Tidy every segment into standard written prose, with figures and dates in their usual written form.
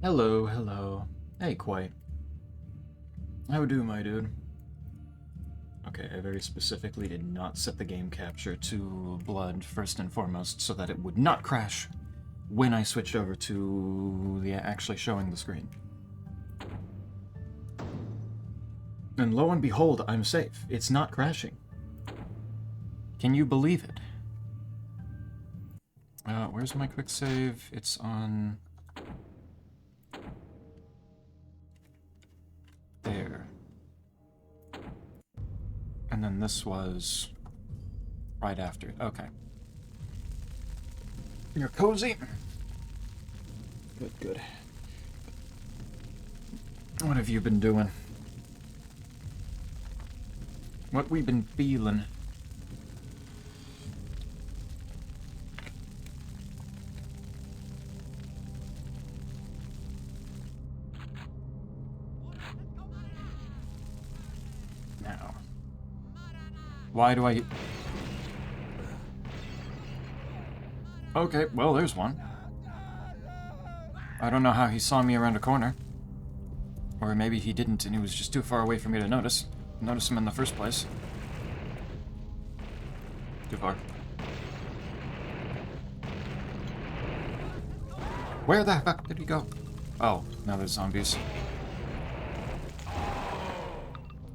Hello, hello. Hey, Quite. How do, my dude? Okay, I very specifically did not set the game capture to blood first and foremost so that it would not crash when I switched over to the actually showing the screen. And lo and behold, I'm safe. It's not crashing. Can you believe it? Where's my quick save? It's on... there. And then this was right after. Okay. You're cozy? Good, good. What have you been doing? What we been feeling? Now. Why do I... Okay, well, there's one. I don't know how he saw me around a corner. Or maybe he didn't and he was just too far away for me to notice him in the first place. Too far. Where the fuck did he go? Oh, now there's zombies.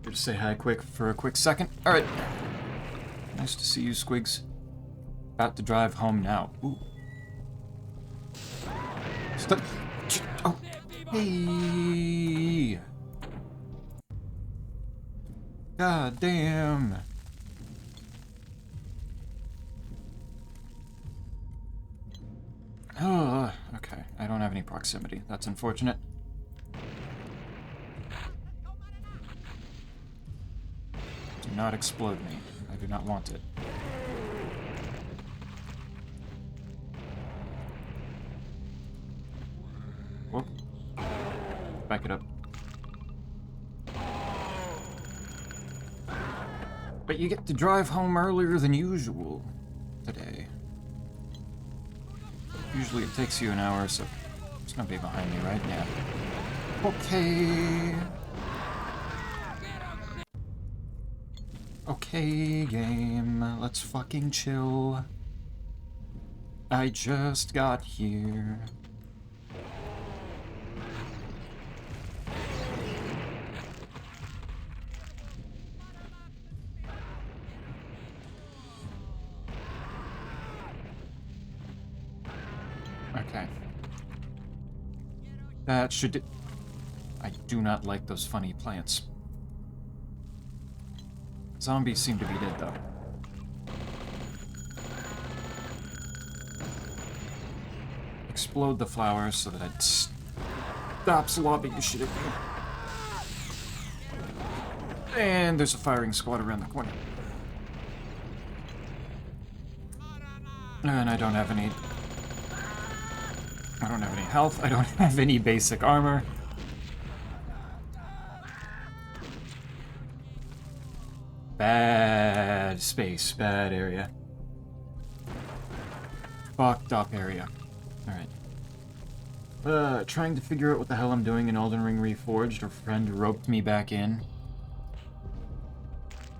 Here to say hi quick for a quick second. Alright. Nice to see you, Squigs. About to drive home now. Ooh. Stop. Oh. Hey. God damn. Oh, okay. I don't have any proximity. That's unfortunate. Do not explode me. I do not want it. Whoop. Back it up. But you get to drive home earlier than usual today. Usually it takes you an hour, so there's nobody behind me, right? Yeah. Okay. Okay, game. Let's fucking chill. I just got here. Okay. That should do. I do not like those funny plants. Zombies seem to be dead, though. Explode the flowers so that it stops lobbing the shit at me. And there's a firing squad around the corner. And I don't have any health. I don't have any basic armor. Bad space, bad area. Fucked up area. Alright. Trying to figure out what the hell I'm doing in Elden Ring Reforged. A friend roped me back in.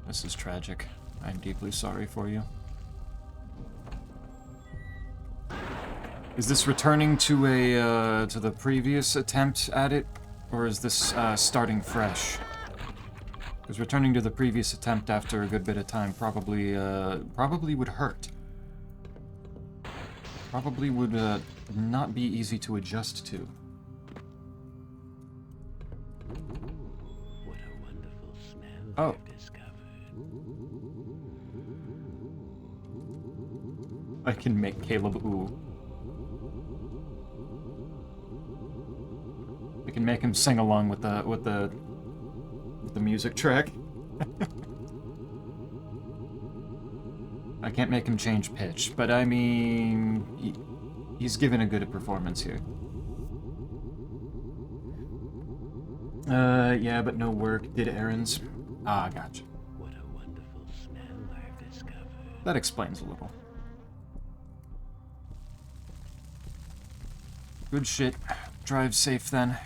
This is tragic. I'm deeply sorry for you. Is this returning to a to the previous attempt at it, or is this starting fresh? Because returning to the previous attempt after a good bit of time probably would hurt. Probably would not be easy to adjust to. What a wonderful smell Oh. I've discovered. I can make Caleb ooh. I can make him sing along with the music track. I can't make him change pitch, but I mean, he's given a good performance here. Yeah, but no work. Did errands. Ah, gotcha. What a wonderful smell I've discovered. That explains a little. Good shit. Drive safe then.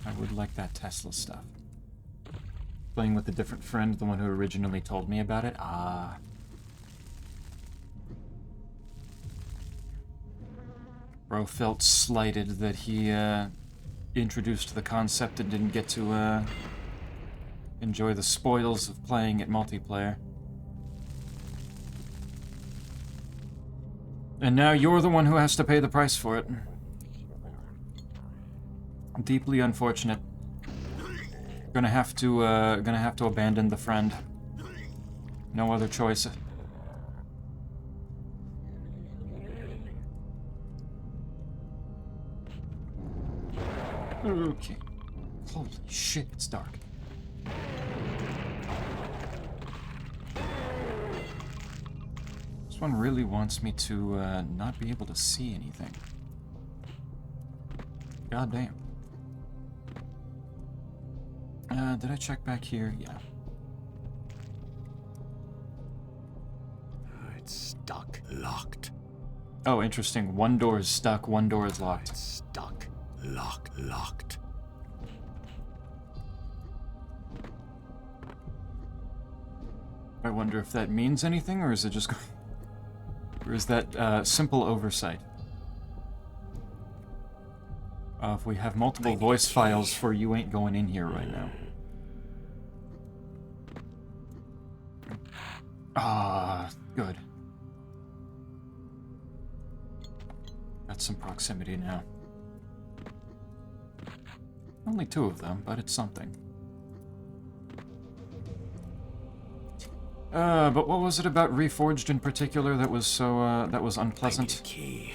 I would like that Tesla stuff. Playing with a different friend, the one who originally told me about it. Ah. Bro felt slighted that he introduced the concept and didn't get to enjoy the spoils of playing it multiplayer. And now you're the one who has to pay the price for it. Deeply unfortunate. Gonna have to abandon the friend. No other choice. Okay. Holy shit, it's dark. This one really wants me to not be able to see anything. God damn. Did I check back here? Yeah. It's stuck. Locked. Oh, interesting. One door is stuck, one door is locked. It's stuck. Locked. I wonder if that means anything, or is it just... or is that simple oversight? If we have multiple voice files for you ain't going in here right now. Ah, good. Got some proximity now. Only 2 of them, but it's something. But what was it about Reforged in particular that was so, that was unpleasant? Key.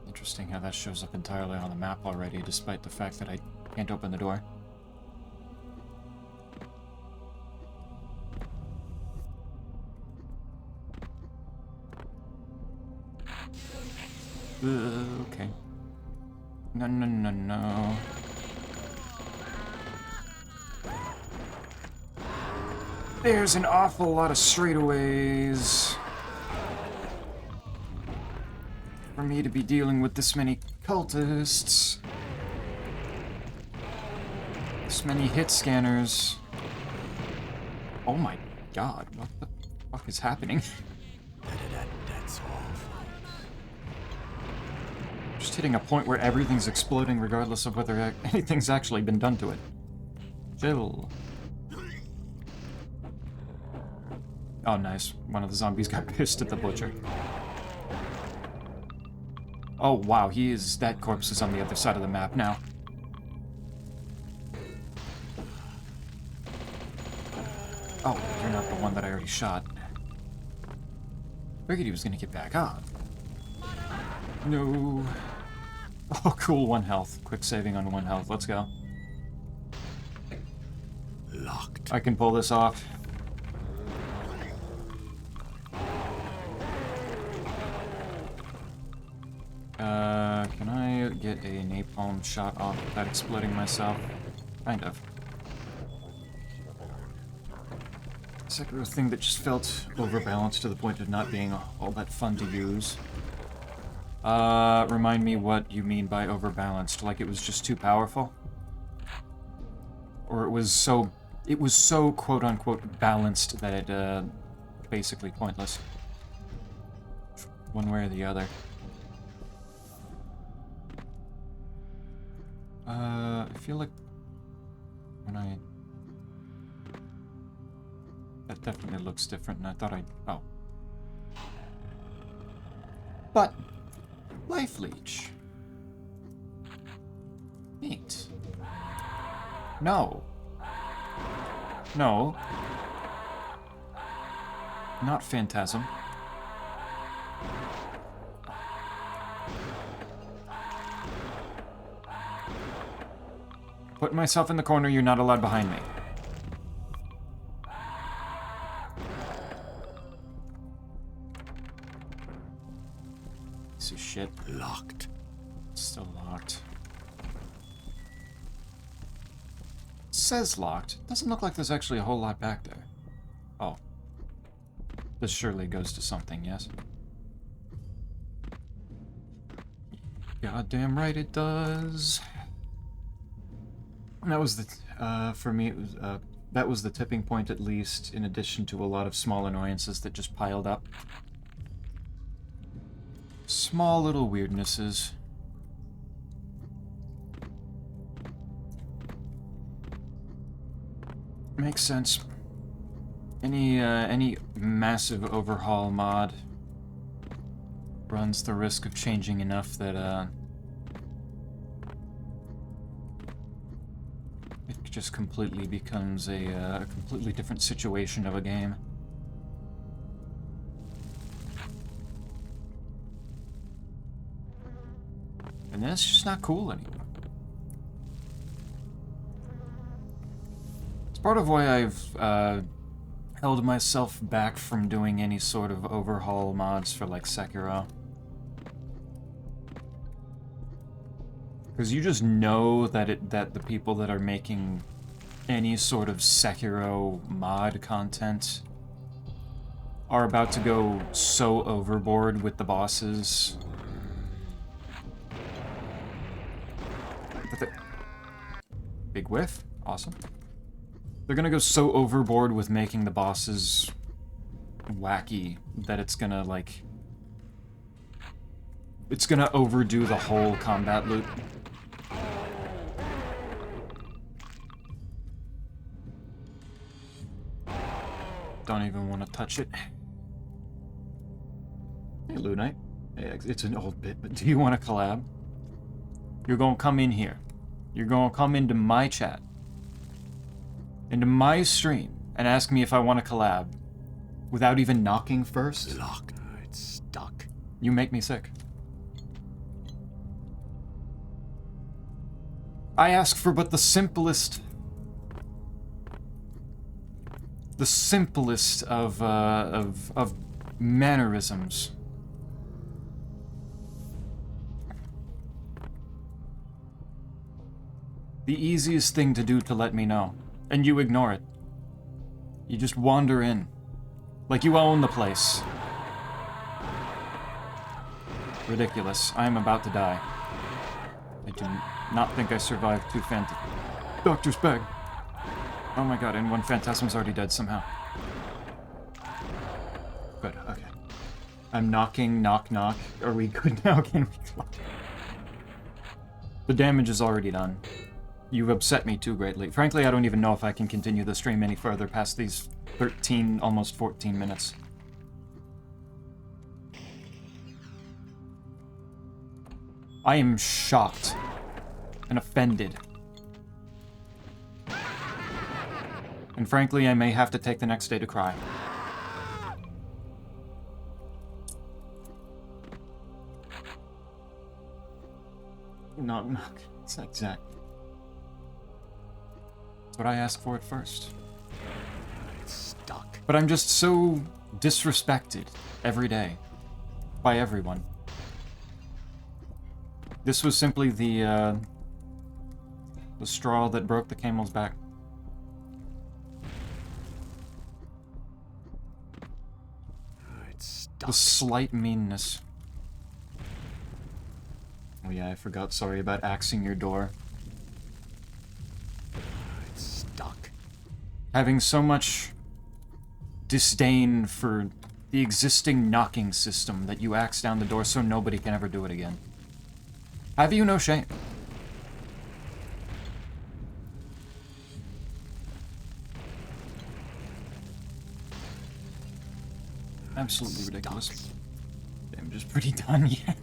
Interesting how that shows up entirely on the map already, despite the fact that I can't open the door. Okay. No. There's an awful lot of straightaways for me to be dealing with this many cultists. This many hit scanners. Oh my god, what the fuck is happening? That's all. Just hitting a point where everything's exploding regardless of whether anything's actually been done to it. Chill. Oh, nice. One of the zombies got pissed at the butcher. Oh, wow, that corpse is on the other side of the map now. Oh, you're not the one that I already shot. Figured he was gonna get back up. No. Oh, cool, 1 health. Quick saving on 1 health. Let's go. Locked. I can pull this off. Can I get a napalm shot off without exploding myself? Kind of. Sekiro thing that just felt overbalanced to the point of not being all that fun to use. Remind me what you mean by overbalanced. Like it was just too powerful? Or it was so quote-unquote balanced that it, basically pointless. One way or the other. I feel like when that definitely looks different, and I thought oh. But life leech. Neat. No. No. Not phantasm. Put myself in the corner, you're not allowed behind me. Piece of shit. Locked. Still locked. Says locked. Doesn't look like there's actually a whole lot back there. Oh. This surely goes to something, yes? Goddamn right it does. That was the, for me, it was, that was the tipping point at least, in addition to a lot of small annoyances that just piled up. Small little weirdnesses. Makes sense. Any massive overhaul mod runs the risk of changing enough that, it just completely becomes a completely different situation of a game. And then it's just not cool anymore. It's part of why I've, held myself back from doing any sort of overhaul mods for, like, Sekiro. Because you just know that the people that are making any sort of Sekiro mod content are about to go so overboard with the bosses. Big whiff. Awesome. They're gonna go so overboard with making the bosses wacky that it's gonna, like... It's gonna overdo the whole combat loop. Don't even want to touch it. Hey, Lunite. Hey, it's an old bit, but do you want to collab? You're gonna come in here. You're gonna come into my chat. Into my stream and ask me if I want to collab without even knocking first? Locked. It's stuck. You make me sick. I ask for but the simplest of mannerisms. The easiest thing to do to let me know. And you ignore it. You just wander in. Like you own the place. Ridiculous. I am about to die. I do not think I survived two Doctor's bag. Oh my god, and one Phantasm's already dead somehow. Good, okay. I'm knocking, knock, knock. Are we good now? Can we close? The damage is already done. You've upset me too greatly. Frankly, I don't even know if I can continue the stream any further past these 13, almost 14 minutes. I am shocked and offended. And frankly, I may have to take the next day to cry. Knock, knock. It's exact. But I asked for it first. It's stuck. But I'm just so disrespected every day by everyone. This was simply the straw that broke the camel's back. It's stuck. The slight meanness. Oh yeah, I forgot, sorry, about axing your door. Stuck. Having so much disdain for the existing knocking system that you axe down the door so nobody can ever do it again. Have you no shame? Absolutely ridiculous. Damage is pretty done yet.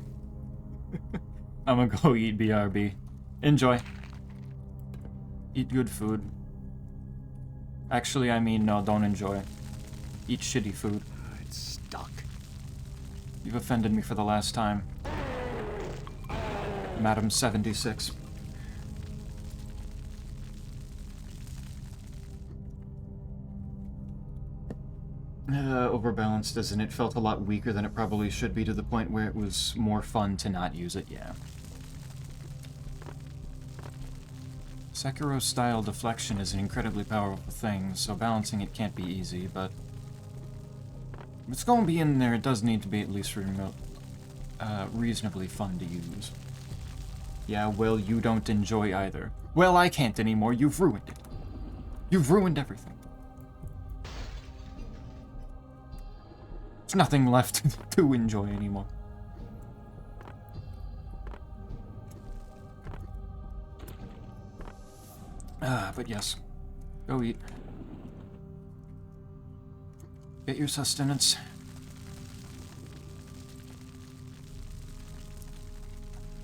I'm gonna go eat BRB. Enjoy. Eat good food. Actually, I mean, no, don't enjoy. Eat shitty food. It's stuck. You've offended me for the last time. Madam 76. Overbalanced, isn't it? Felt a lot weaker than it probably should be, to the point where it was more fun to not use it, yeah. Sekiro-style deflection is an incredibly powerful thing, so balancing it can't be easy, but If it's gonna be in there, it does need to be at least reasonably fun to use. Yeah, well, you don't enjoy either. Well, I can't anymore. You've ruined it. You've ruined everything. There's nothing left to enjoy anymore. But yes. Go eat. Get your sustenance.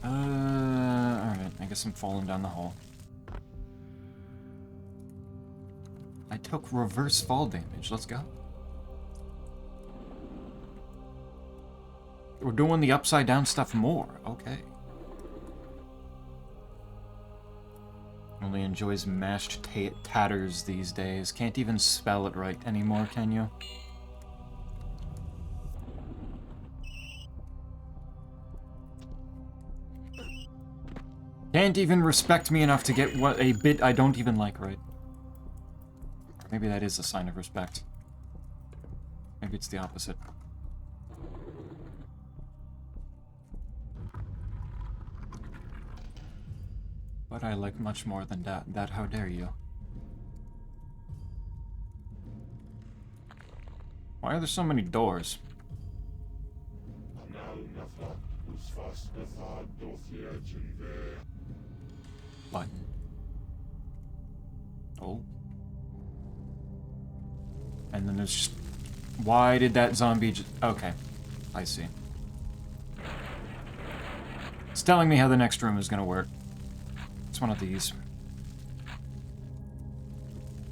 Alright, I guess I'm falling down the hole. I took reverse fall damage, let's go. We're doing the upside down stuff more, okay. Only enjoys mashed tatters these days. Can't even spell it right anymore, can you? Can't even respect me enough to get what a bit I don't even like right. Or maybe that is a sign of respect. Maybe it's the opposite. But I like much more than that. How dare you? Why are there so many doors? Button. Oh. And then there's just... Why did that zombie just... Okay. I see. It's telling me how the next room is gonna work. It's one of these.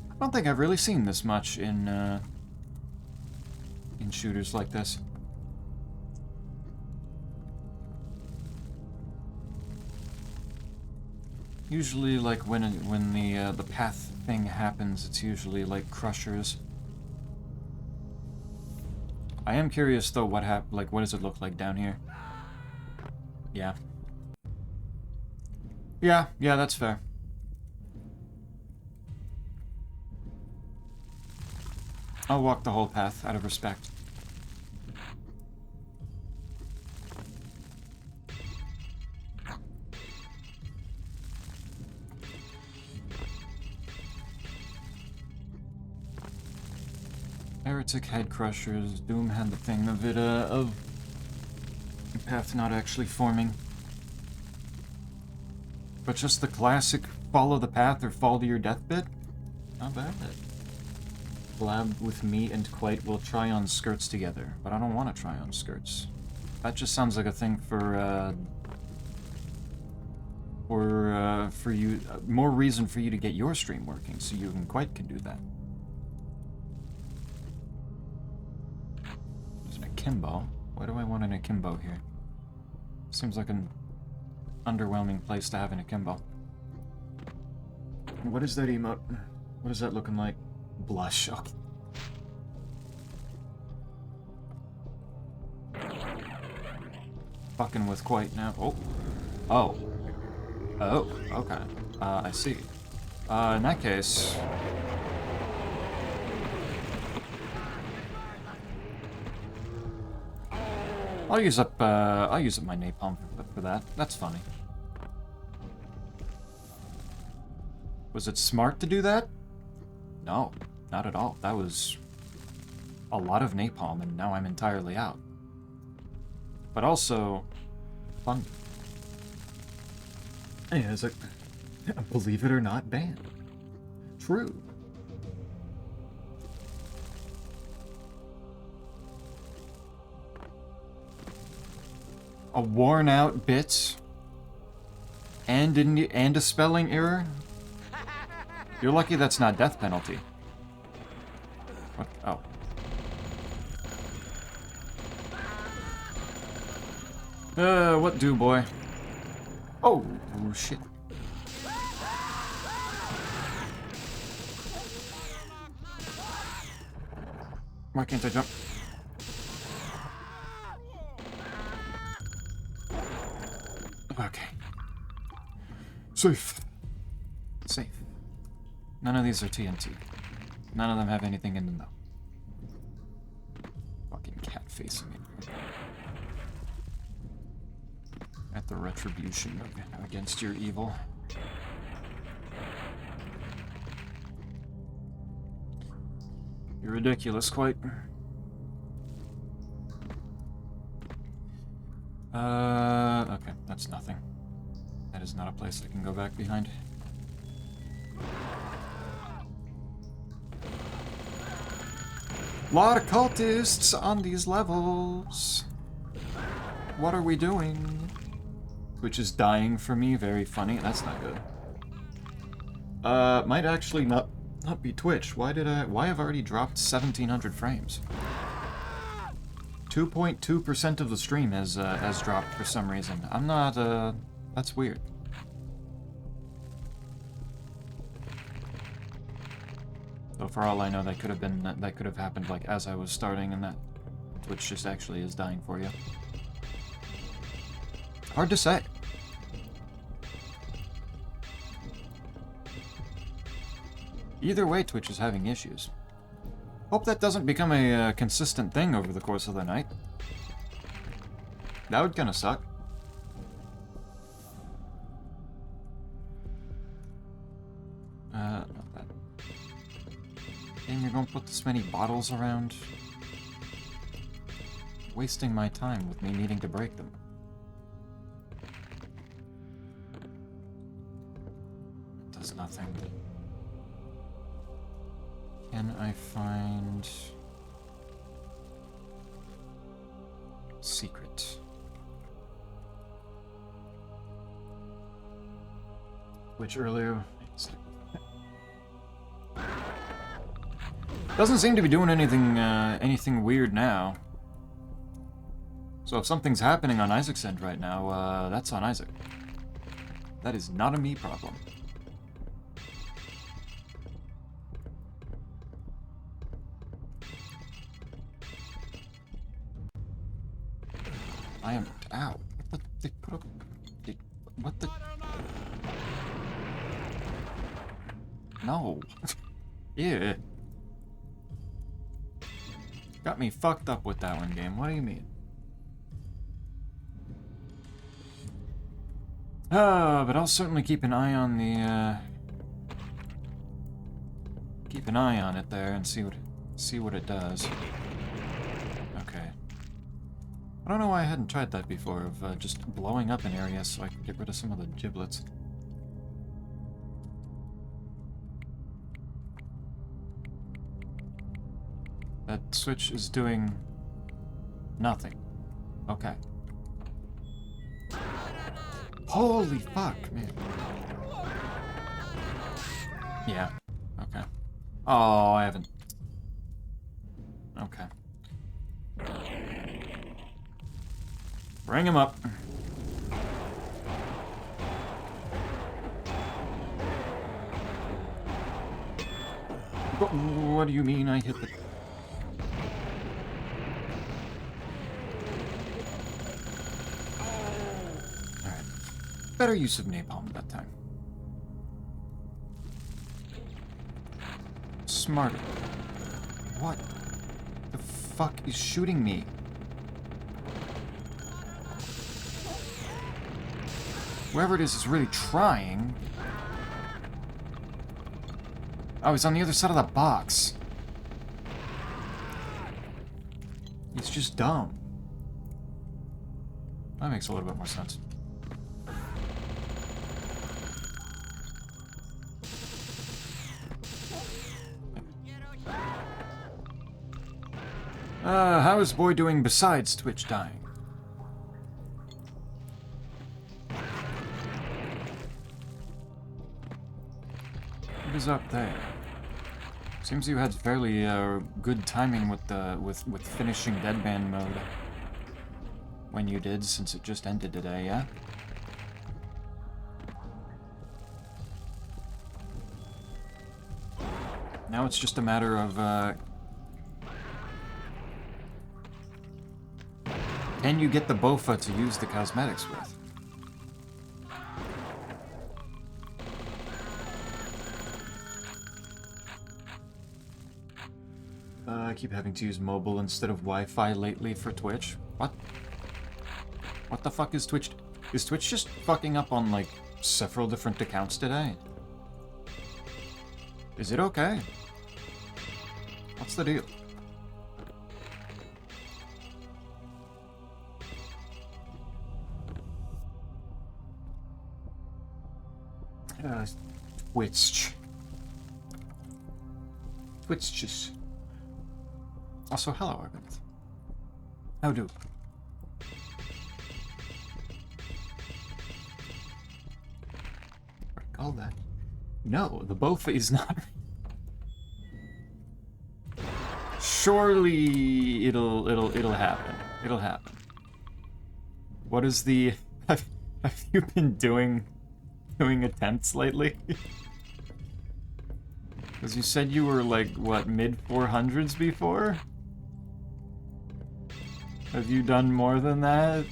I don't think I've really seen this much in shooters like this. Usually, like when the path thing happens, it's usually like crushers. I am curious though, what does it look like down here? Yeah. Yeah, that's fair. I'll walk the whole path out of respect. Heretic head crushers. Doom had the thing of it, of the path not actually forming. But just the classic follow the path or fall to your death bit? Not bad. Collab with me and Quite will try on skirts together, but I don't want to try on skirts. That just sounds like a thing for you, more reason for you to get your stream working, so you and Quite can do that. There's an akimbo. Why do I want an akimbo here? Seems like an underwhelming place to have an akimbo. What is that emote? What is that looking like? Blush. Okay. Fucking with Quite now. Oh. Oh. Oh, okay. I see. In that case... I'll use up my napalm for that. That's funny. Was it smart to do that? No, not at all. That was a lot of napalm, and now I'm entirely out. But also, fun. Yeah, it's like, believe it or not, banned. True. A worn out bit and a spelling error? You're lucky that's not death penalty. What? Oh. What do, boy? Oh, shit. Why can't I jump? Okay. Safe. Safe. None of these are TNT. None of them have anything in them, though. Fuck. facing it. At the retribution against your evil. You're ridiculous, quite. Okay, that's nothing. That is not a place I can go back behind. Lot of cultists on these levels. What are we doing? Which is dying for me, very funny. That's not good. Might actually not be Twitch. Why have I already dropped 1700 frames? 2.2% of the stream has dropped for some reason. I'm not, that's weird. So for all I know, that could have happened like as I was starting, and that Twitch just actually is dying for you. Hard to say. Either way, Twitch is having issues. Hope that doesn't become a consistent thing over the course of the night. That would kind of suck. Not that. And you're gonna put this many bottles around? Wasting my time with me needing to break them. It does nothing. Can I find... secret? Which earlier... doesn't seem to be doing anything weird now. So if something's happening on Isaac's end right now, that's on Isaac. That is not a me problem. I am... ow. What the... they put up... what the... no. Yeah. Got me fucked up with that one, game. What do you mean? But I'll certainly keep an eye on the, keep an eye on it there and see what it does. Okay. I don't know why I hadn't tried that before, of just blowing up an area so I can get rid of some of the giblets. That switch is doing nothing. Okay. Holy fuck, man. Yeah. Okay. Oh, I haven't... okay. Bring him up. What do you mean I hit the... better use of napalm that time. Smarter. What the fuck is shooting me? Whoever it is really trying. Oh, he's on the other side of the box. He's just dumb. That makes a little bit more sense. How is boy doing besides Twitch dying? What is up there? Seems you had fairly good timing with the with finishing Deadman mode when you did, since it just ended today, yeah? Now it's just a matter of can you get the Bofa to use the cosmetics with? I keep having to use mobile instead of Wi-Fi lately for Twitch. What? What the fuck is Twitch? Is Twitch just fucking up on, like, several different accounts today? Is it okay? What's the deal? Twitch. Twitches. Also, hello, Arvin. How do? All that. No, the Bofa is not. Surely it'll happen. It'll happen. What is the? Have you been doing attempts lately? Because you said you were like what, mid 400s before? Have you done more than that?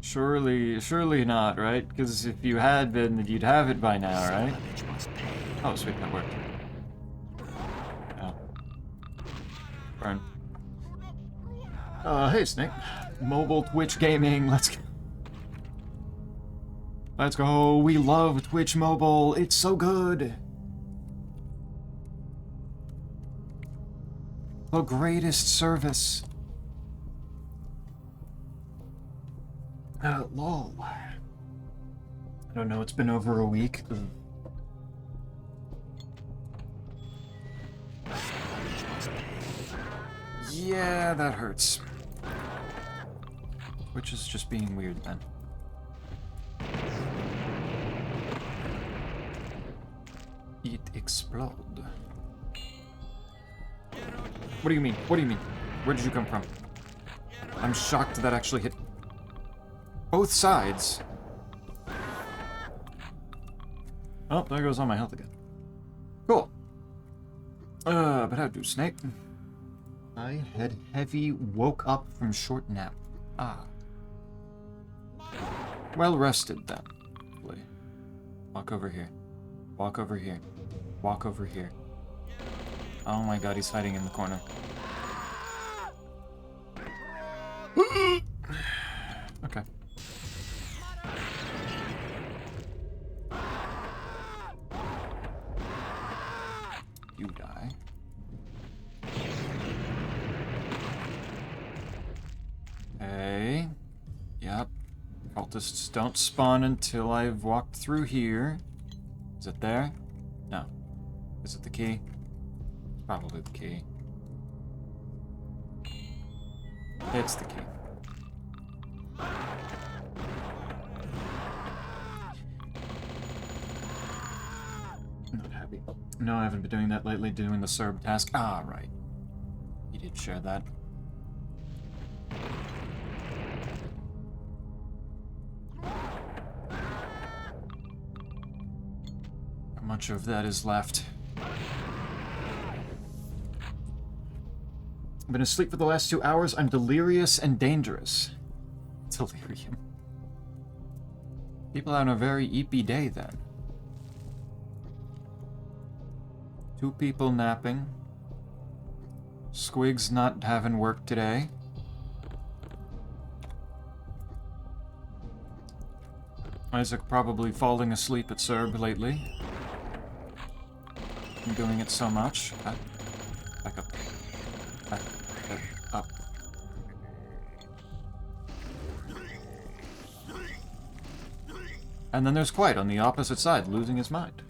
Surely not, right? Because if you had been, then you'd have it by now, right? Oh, sweet, that worked. Oh. Burn. Hey, Snake. Mobile Twitch gaming, let's go. Let's go, we love Twitch Mobile, it's so good. The greatest service. Lol. I don't know, it's been over a week. Yeah, that hurts. Which is just being weird then. It explode. What do you mean? What do you mean? Where did you come from? I'm shocked that actually hit both sides. Oh, there goes all my health again. Cool. But how do, Snake? I had heavy, woke up from short nap. Ah. Well rested then. Walk over here. Walk over here. Walk over here. Oh my god, he's hiding in the corner. Okay. You die. Okay. Yep. Cultists don't spawn until I've walked through here. Is it there? No. Is it the key? It's probably the key. It's the key. Not happy. No, I haven't been doing that lately, doing the Serb task. Ah, right. You did share that. How much of that is left? I've been asleep for the last 2 hours. I'm delirious and dangerous. Delirium. People on a very eepy day, then. 2 people napping. Squig's not having work today. Isaac probably falling asleep at Serb lately. I'm doing it so much. Back up. Back up. And then there's Quiet on the opposite side, losing his mind.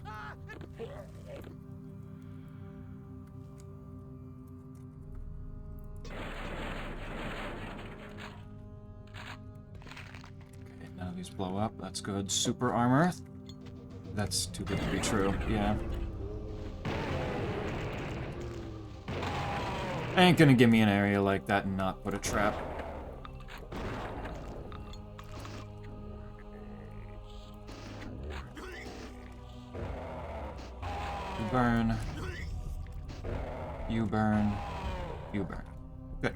Okay, none of these blow up. That's good. Super armor. That's too good to be true. Yeah. Ain't gonna give me an area like that and not put a trap. You burn. You burn. You burn. Good.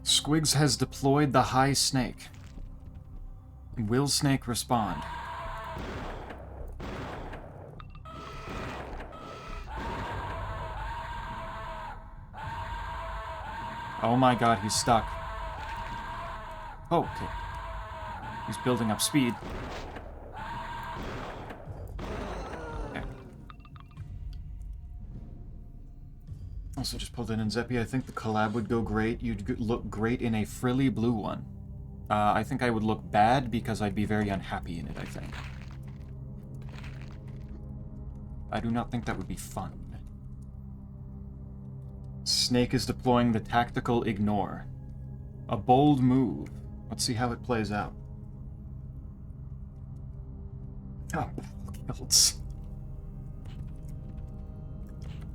Squigs has deployed the high snake. Will Snake respond? Oh my god, he's stuck. Oh, okay. He's building up speed. Okay. Also just pulled in Zeppy. I think the collab would go great. You'd look great in a frilly blue one. I think I would look bad because I'd be very unhappy in it, I think. I do not think that would be fun. Snake is deploying the tactical ignore. A bold move. Let's see how it plays out. Oh, battle kilts.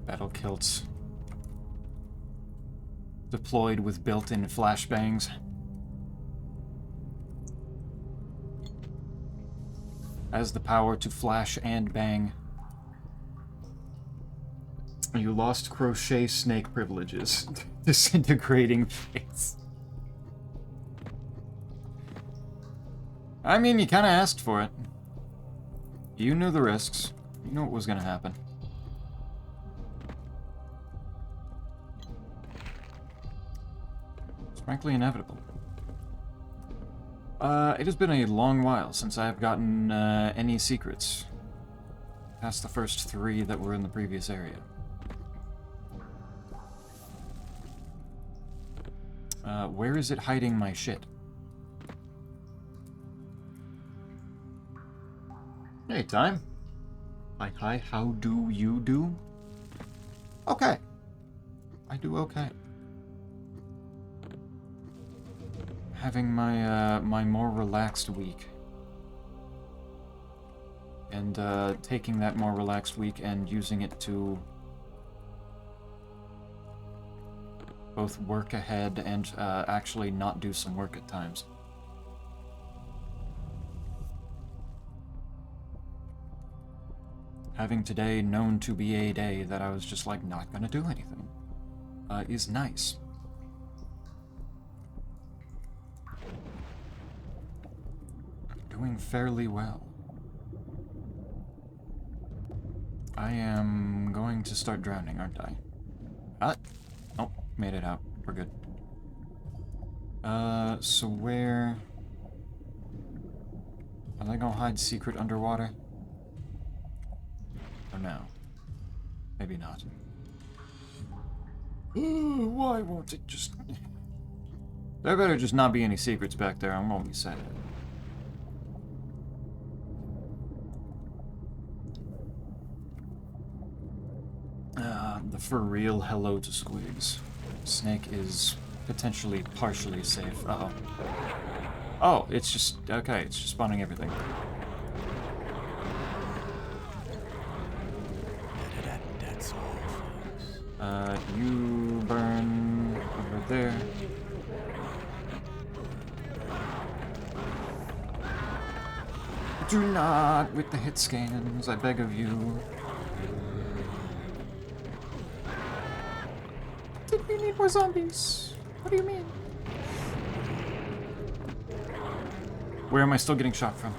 Battle kilts. Deployed with built-in flashbangs. Has the power to flash and bang. You lost crochet snake privileges. Disintegrating face. I mean, you kind of asked for it. You knew the risks. You knew what was going to happen. It's frankly inevitable. It has been a long while since I've gotten any secrets. Past the first 3 that were in the previous area. Where is it hiding my shit? Hey, time. Hi, how do you do? Okay. I do okay. Having my, my more relaxed week. And, taking that more relaxed week and using it to both work ahead and, actually not do some work at times. Having today known to be a day that I was just, like, not gonna do anything, is nice. I'm doing fairly well. I am going to start drowning, aren't I? Oh, made it out. We're good. So where... Are they gonna hide secret underwater? Or no? Maybe not. Why won't it just... There better just not be any secrets back there. I'm gonna be sad. The for real hello to squigs. Snake is potentially partially safe. Uh-oh. Oh, it's just... Okay, it's just spawning everything. That's all, folks. You burn over there. Do not with the hit scans, I beg of you. Did we need more zombies? What do you mean? Where am I still getting shot from?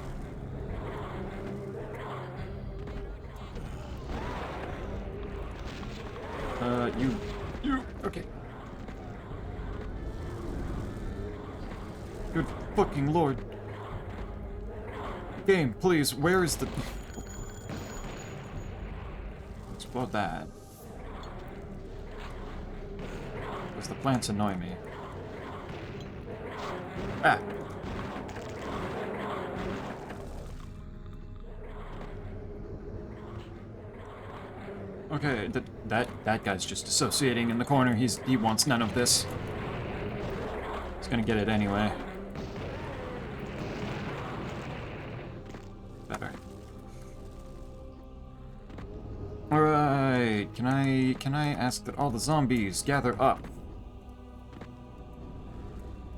You, okay. Good fucking lord. Game, please, where is the... Explode that. Because the plants annoy me. Ah! Okay, that guy's just dissociating in the corner. He wants none of this. He's gonna get it anyway. Better. Alright, can I ask that all the zombies gather up?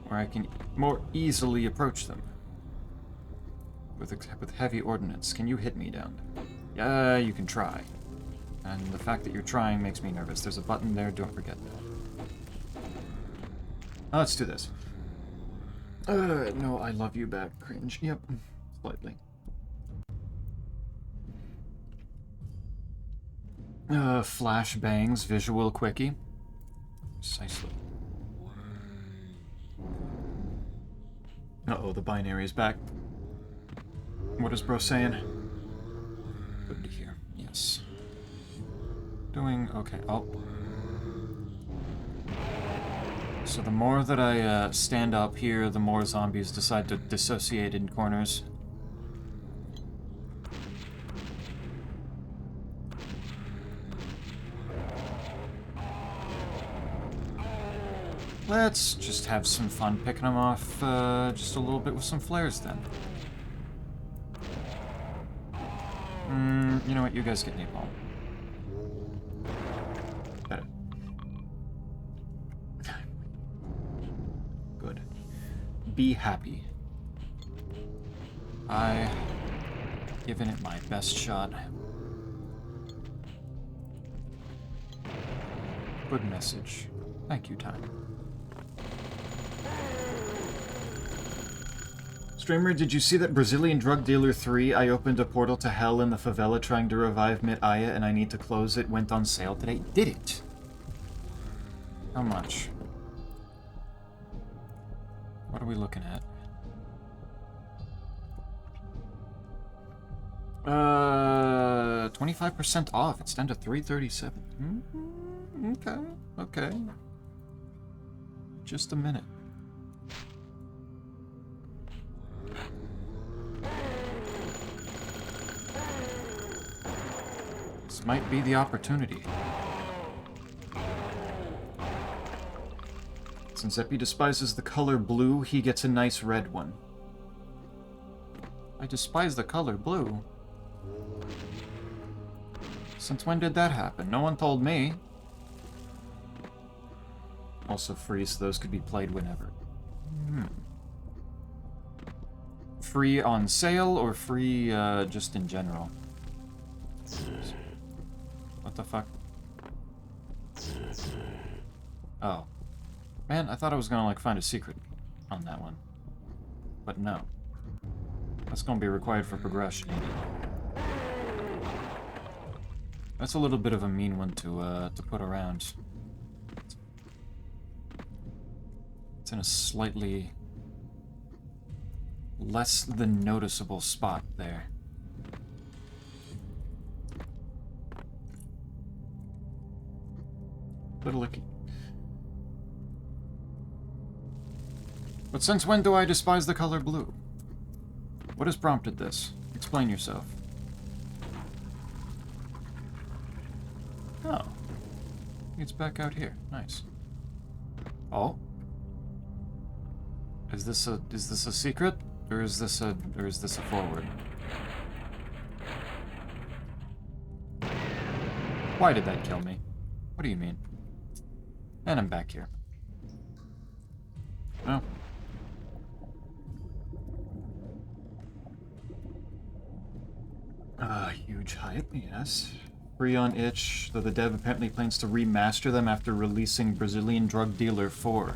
Where I can more easily approach them. With heavy ordnance. Can you hit me down? Yeah, you can try. And the fact that you're trying makes me nervous. There's a button there, don't forget that. Let's do this. No, I love you back. Cringe. Yep. Slightly. Flashbangs, visual quickie. Precisely. Uh-oh, the binary is back. What is bro saying? Good to hear. Yes. Doing okay. Oh. So the more that I stand up here, the more zombies decide to dissociate in corners. Let's just have some fun picking them off just a little bit with some flares then. You know what? You guys get napalm. Got it. Good. Be happy. I given it my best shot. Good message. Thank you, time. Streamer, did you see that Brazilian Drug Dealer 3? I opened a portal to hell in the favela trying to revive Mit Aya and I need to close it. Went on sale today. Did it? How much? What are we looking at? 25% off. It's down to $337. Okay, okay. Just a minute. This might be the opportunity. Since Epi despises the color blue, he gets a nice red one. I despise the color blue. Since when did that happen? No one told me. Also free, so those could be played whenever. Free on sale or free just in general? What the fuck? Oh. Man, I thought I was gonna, like, find a secret on that one. But no. That's gonna be required for progression. That's a little bit of a mean one to put around. It's in a slightly less than noticeable spot there. Little icky. But since when do I despise the color blue? What has prompted this? Explain yourself. Oh. It's back out here. Nice. Oh. Is this a secret? Or is this a forward? Why did that kill me? What do you mean? And I'm back here. Oh. Huge hype, yes. Free on itch, though the dev apparently plans to remaster them after releasing Brazilian Drug Dealer 4.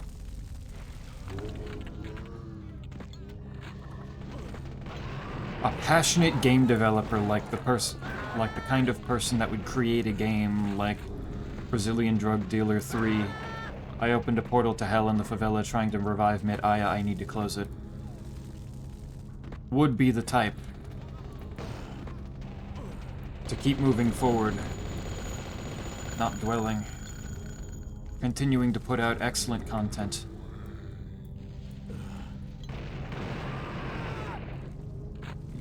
A passionate game developer like the kind of person that would create a game like Brazilian Drug Dealer 3. I opened a portal to hell in the favela trying to revive Mit Aya. I need to close it. Would be the type to keep moving forward, not dwelling, continuing to put out excellent content.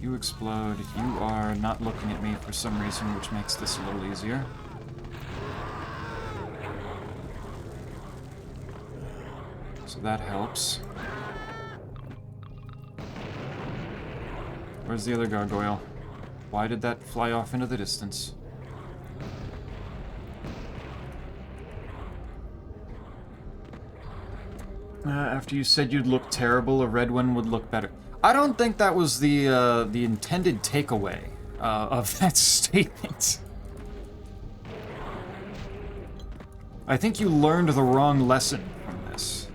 You explode. You are not looking at me for some reason, which makes this a little easier. So that helps. Where's the other gargoyle? Why did that fly off into the distance? After you said you'd look terrible, a red one would look better. I don't think that was the intended takeaway of that statement. I think you learned the wrong lesson from this.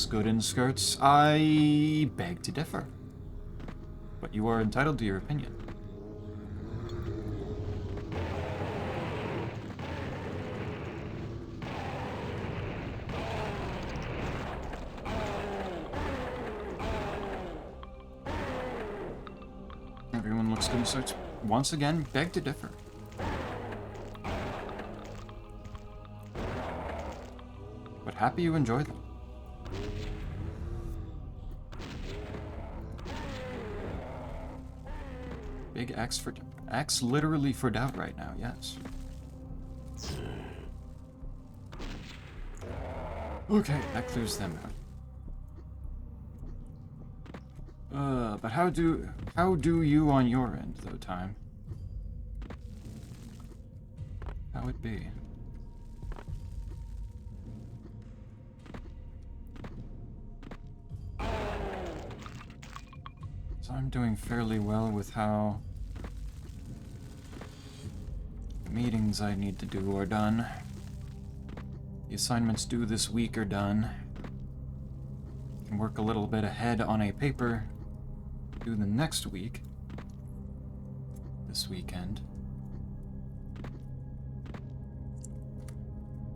looks good in skirts. I beg to differ. But you are entitled to your opinion. Everyone looks good in skirts. Once again, beg to differ. But happy you enjoy them. Big X literally for doubt right now, yes. Okay, that clears them out. But how do you on your end though, Time? How it be? So I'm doing fairly well with how the meetings I need to do are done. The assignments due this week are done. Can work a little bit ahead on a paper due the next week. This weekend.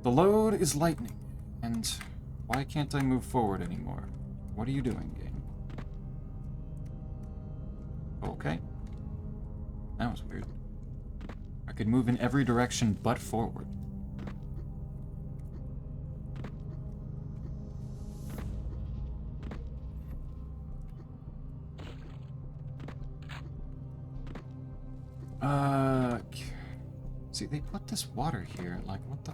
The load is lightening, and why can't I move forward anymore? What are you doing, game? Okay. That was weird. I could move in every direction but forward. See, they put this water here. Like, what the?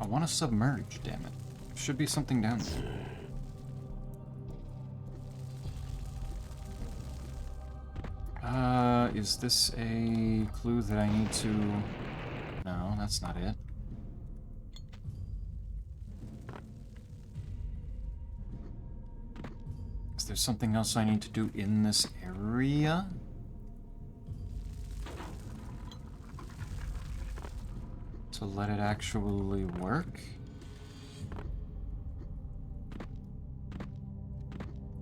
I want to submerge, damn it. There should be something down there. Is this a clue that I need to... No, that's not it. Is there something else I need to do in this area? To let it actually work?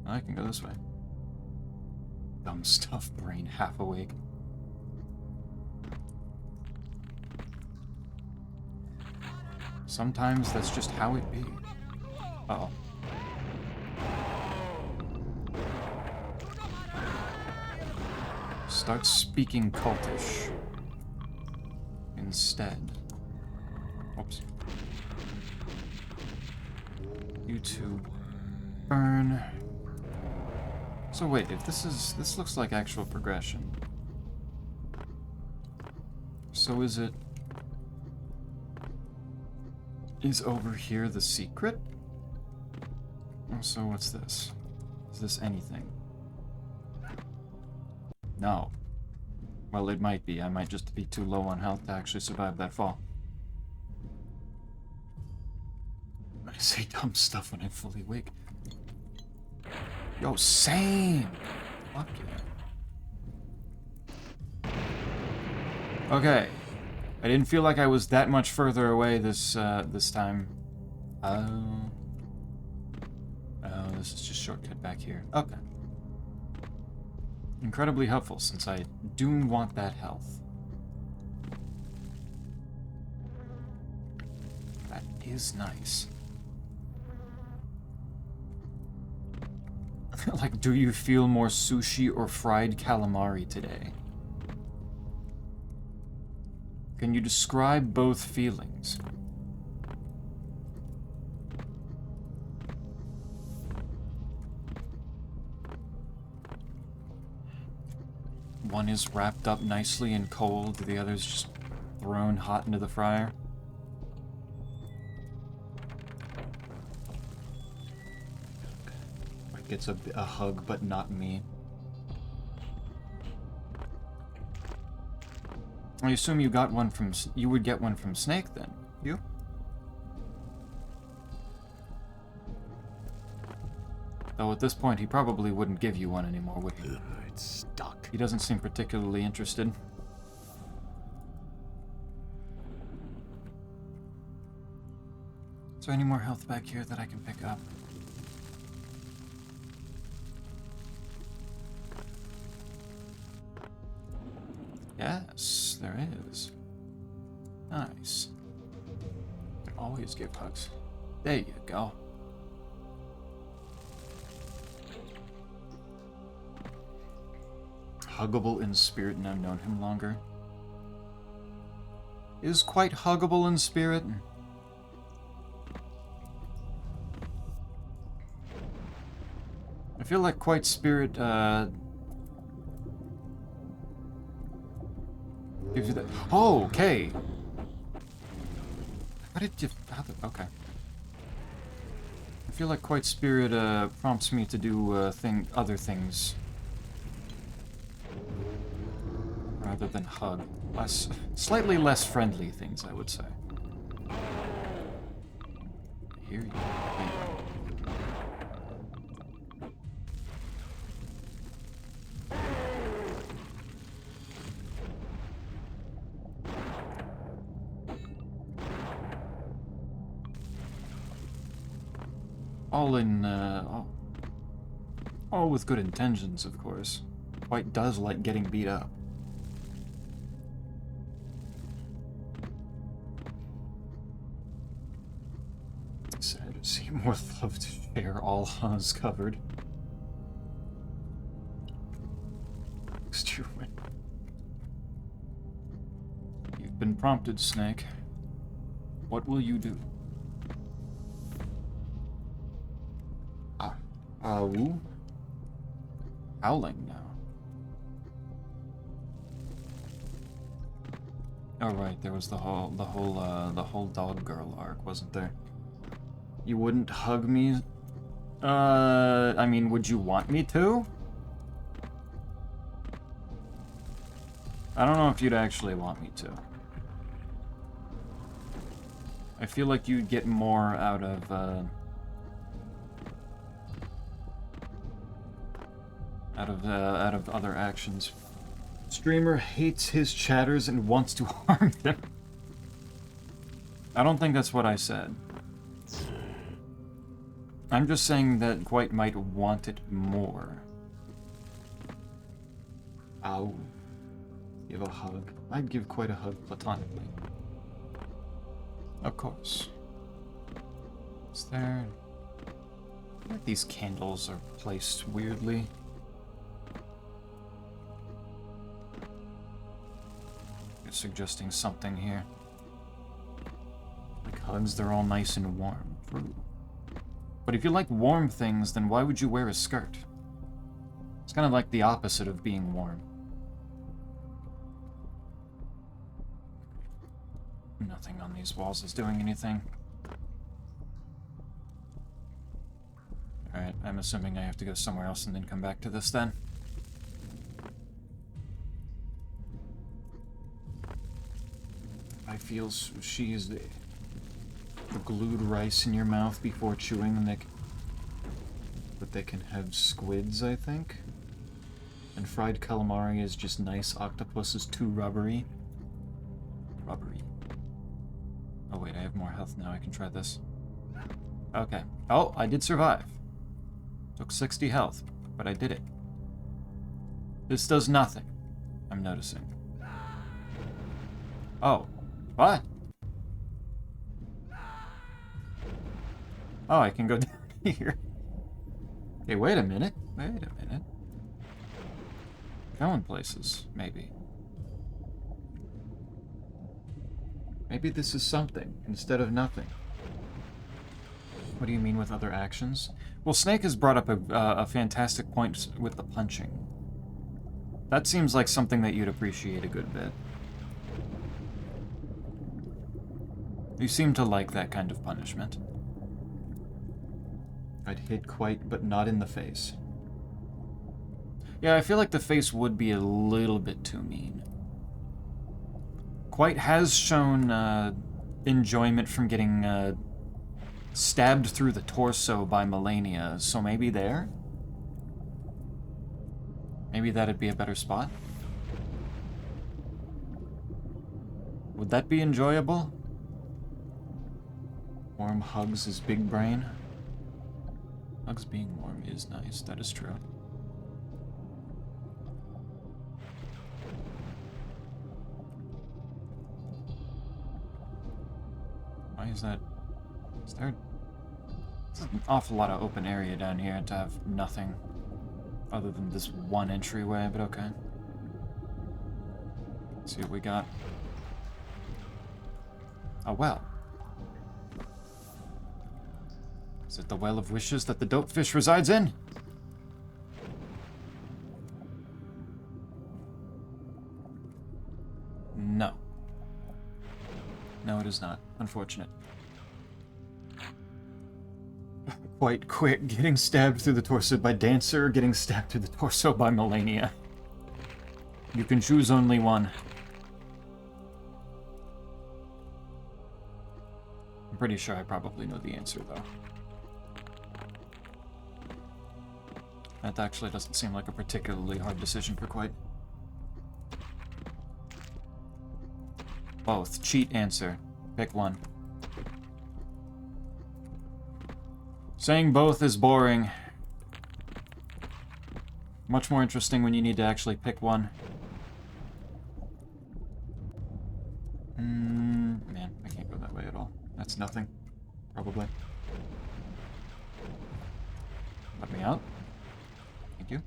I can go this way. Dumb stuff, brain half awake. Sometimes that's just how it be. Uh-oh. Start speaking cultish instead. Oops. YouTube. Burn. So wait, if this looks like actual progression. So is over here the secret? Oh, so what's this? Is this anything? No. Well, it might be. I might just be too low on health to actually survive that fall. I say dumb stuff when I'm fully awake. Yo, same! Fuck yeah. Okay. I didn't feel like I was that much further away this time. Oh, this is just shortcut back here. Okay. Incredibly helpful, since I do want that health. That is nice. Like, do you feel more sushi or fried calamari today? Can you describe both feelings? One is wrapped up nicely and cold, the other's just thrown hot into the fryer. Like it's a hug, but not me. I assume you got one from... You would get one from Snake, then. You? Though at this point, he probably wouldn't give you one anymore, would he? It's stuck. He doesn't seem particularly interested. there any more health back here that I can pick up? Yes, there is. Nice. Can always give hugs. There you go. Huggable in spirit, and I've known him longer. Is quite huggable in spirit. I feel like quite spirit, gives you that. Oh, okay. How did you? Okay. I feel like quite spirit prompts me to do other things rather than hug. Slightly less friendly things, I would say. I hear you. All with good intentions, of course. White does like getting beat up. Sad to see more love to share, all Ha's covered. You've been prompted, Snake. What will you do? Ooh. Howling now. Oh right, there was the whole dog girl arc, wasn't there? You wouldn't hug me? I mean, would you want me to? I don't know if you'd actually want me to. I feel like you'd get more out of other actions. Streamer hates his chatters and wants to harm them. I don't think that's what I said. I'm just saying that Quite might want it more. Ow. Give a hug. I'd give Quite a hug platonically. Of course. Is there... I think these candles are placed weirdly. Suggesting something here. Like hugs, they're all nice and warm. True. But if you like warm things, then why would you wear a skirt? It's kind of like the opposite of being warm. Nothing on these walls is doing anything. Alright, I'm assuming I have to go somewhere else and then come back to this then. I feel she is the glued rice in your mouth before chewing, and but they can have squids, I think. And fried calamari is just nice. Octopus is too rubbery. Rubbery. Oh wait, I have more health now. I can try this. Okay. Oh, I did survive. Took 60 health, but I did it. This does nothing, I'm noticing. Oh. What? Oh, I can go down here. Okay, wait a minute. Wait a minute. Going places, maybe. Maybe this is something instead of nothing. What do you mean with other actions? Well, Snake has brought up a fantastic point with the punching. That seems like something that you'd appreciate a good bit. You seem to like that kind of punishment. I'd hit Quite, but not in the face. Yeah, I feel like the face would be a little bit too mean. Quite has shown enjoyment from getting stabbed through the torso by Melania, so maybe there? Maybe that'd be a better spot? Would that be enjoyable? Warm hugs his big brain. Hugs being warm is nice, that is true. Why is that? Is there... There's an awful lot of open area down here to have nothing other than this one entryway, but okay. Let's see what we got. A well. Is it the Well of Wishes that the dope fish resides in? No. No, it is not. Unfortunate. Quite quick, getting stabbed through the torso by Dancer or getting stabbed through the torso by Melania. You can choose only one. I'm pretty sure I probably know the answer, though. That actually doesn't seem like a particularly hard decision for Quite. Both. Cheat answer. Pick one. Saying both is boring. Much more interesting when you need to actually pick one. Man, I can't go that way at all. That's nothing. Probably. Let me out. Thank you.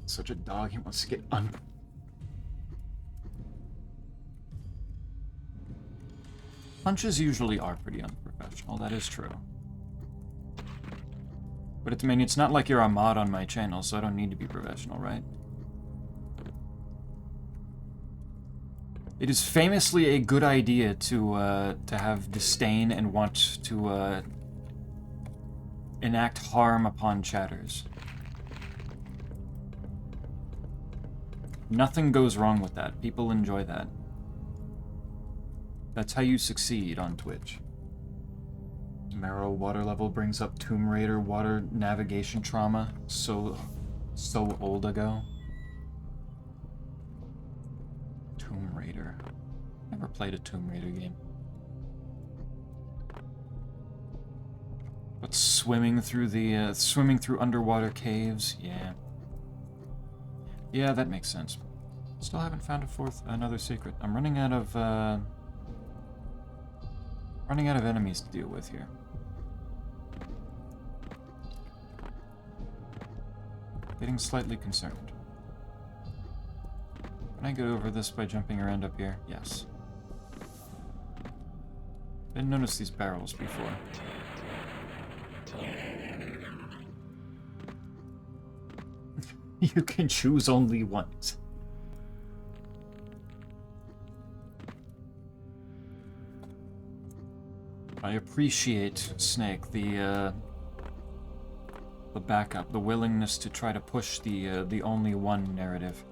Such a dog, he wants to get Punches usually are pretty unprofessional, that is true. But I mean, it's not like you're a mod on my channel, so I don't need to be professional, right? It is famously a good idea to have disdain and want to enact harm upon chatters. Nothing goes wrong with that. People enjoy that. That's how you succeed on Twitch. Marrow water level brings up Tomb Raider water navigation trauma so old ago. Tomb Raider. Never played a Tomb Raider game. But swimming through underwater caves, yeah. Yeah, that makes sense. Still haven't found another secret. I'm running out of enemies to deal with here. Getting slightly concerned. Can I get over this by jumping around up here? Yes. Didn't notice these barrels before. You can choose only once. I appreciate, Snake, the backup, the willingness to try to push the only one narrative.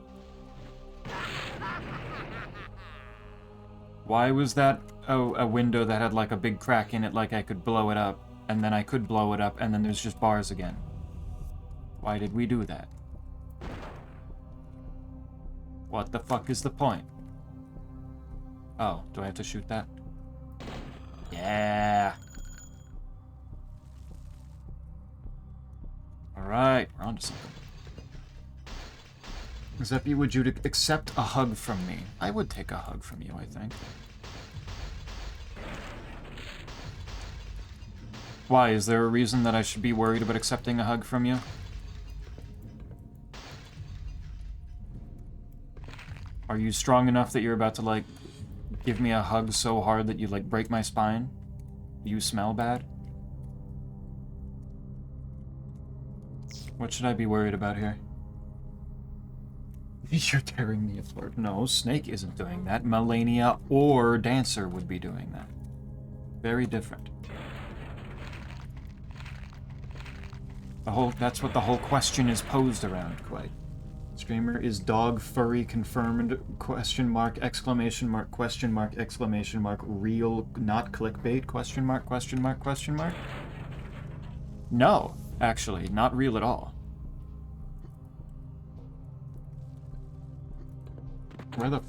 Why was that a window that had like a big crack in it, like I could blow it up, and then I could blow it up, and then there's just bars again? Why did we do that? What the fuck is the point? Oh, do I have to shoot that? Yeah. Alright, we're on to something. Zeppy, would you accept a hug from me? I would take a hug from you, I think. Why? Is there a reason that I should be worried about accepting a hug from you? Are you strong enough that you're about to, like, give me a hug so hard that you, like, break my spine? You smell bad? What should I be worried about here? You're tearing me apart. No, Snake isn't doing that. Melania or Dancer would be doing that. Very different. That's what the whole question is posed around, quite. Streamer is dog furry confirmed, question mark, exclamation mark, question mark, exclamation mark, real, not clickbait, question mark, question mark, question mark? No, actually, not real at all. Where the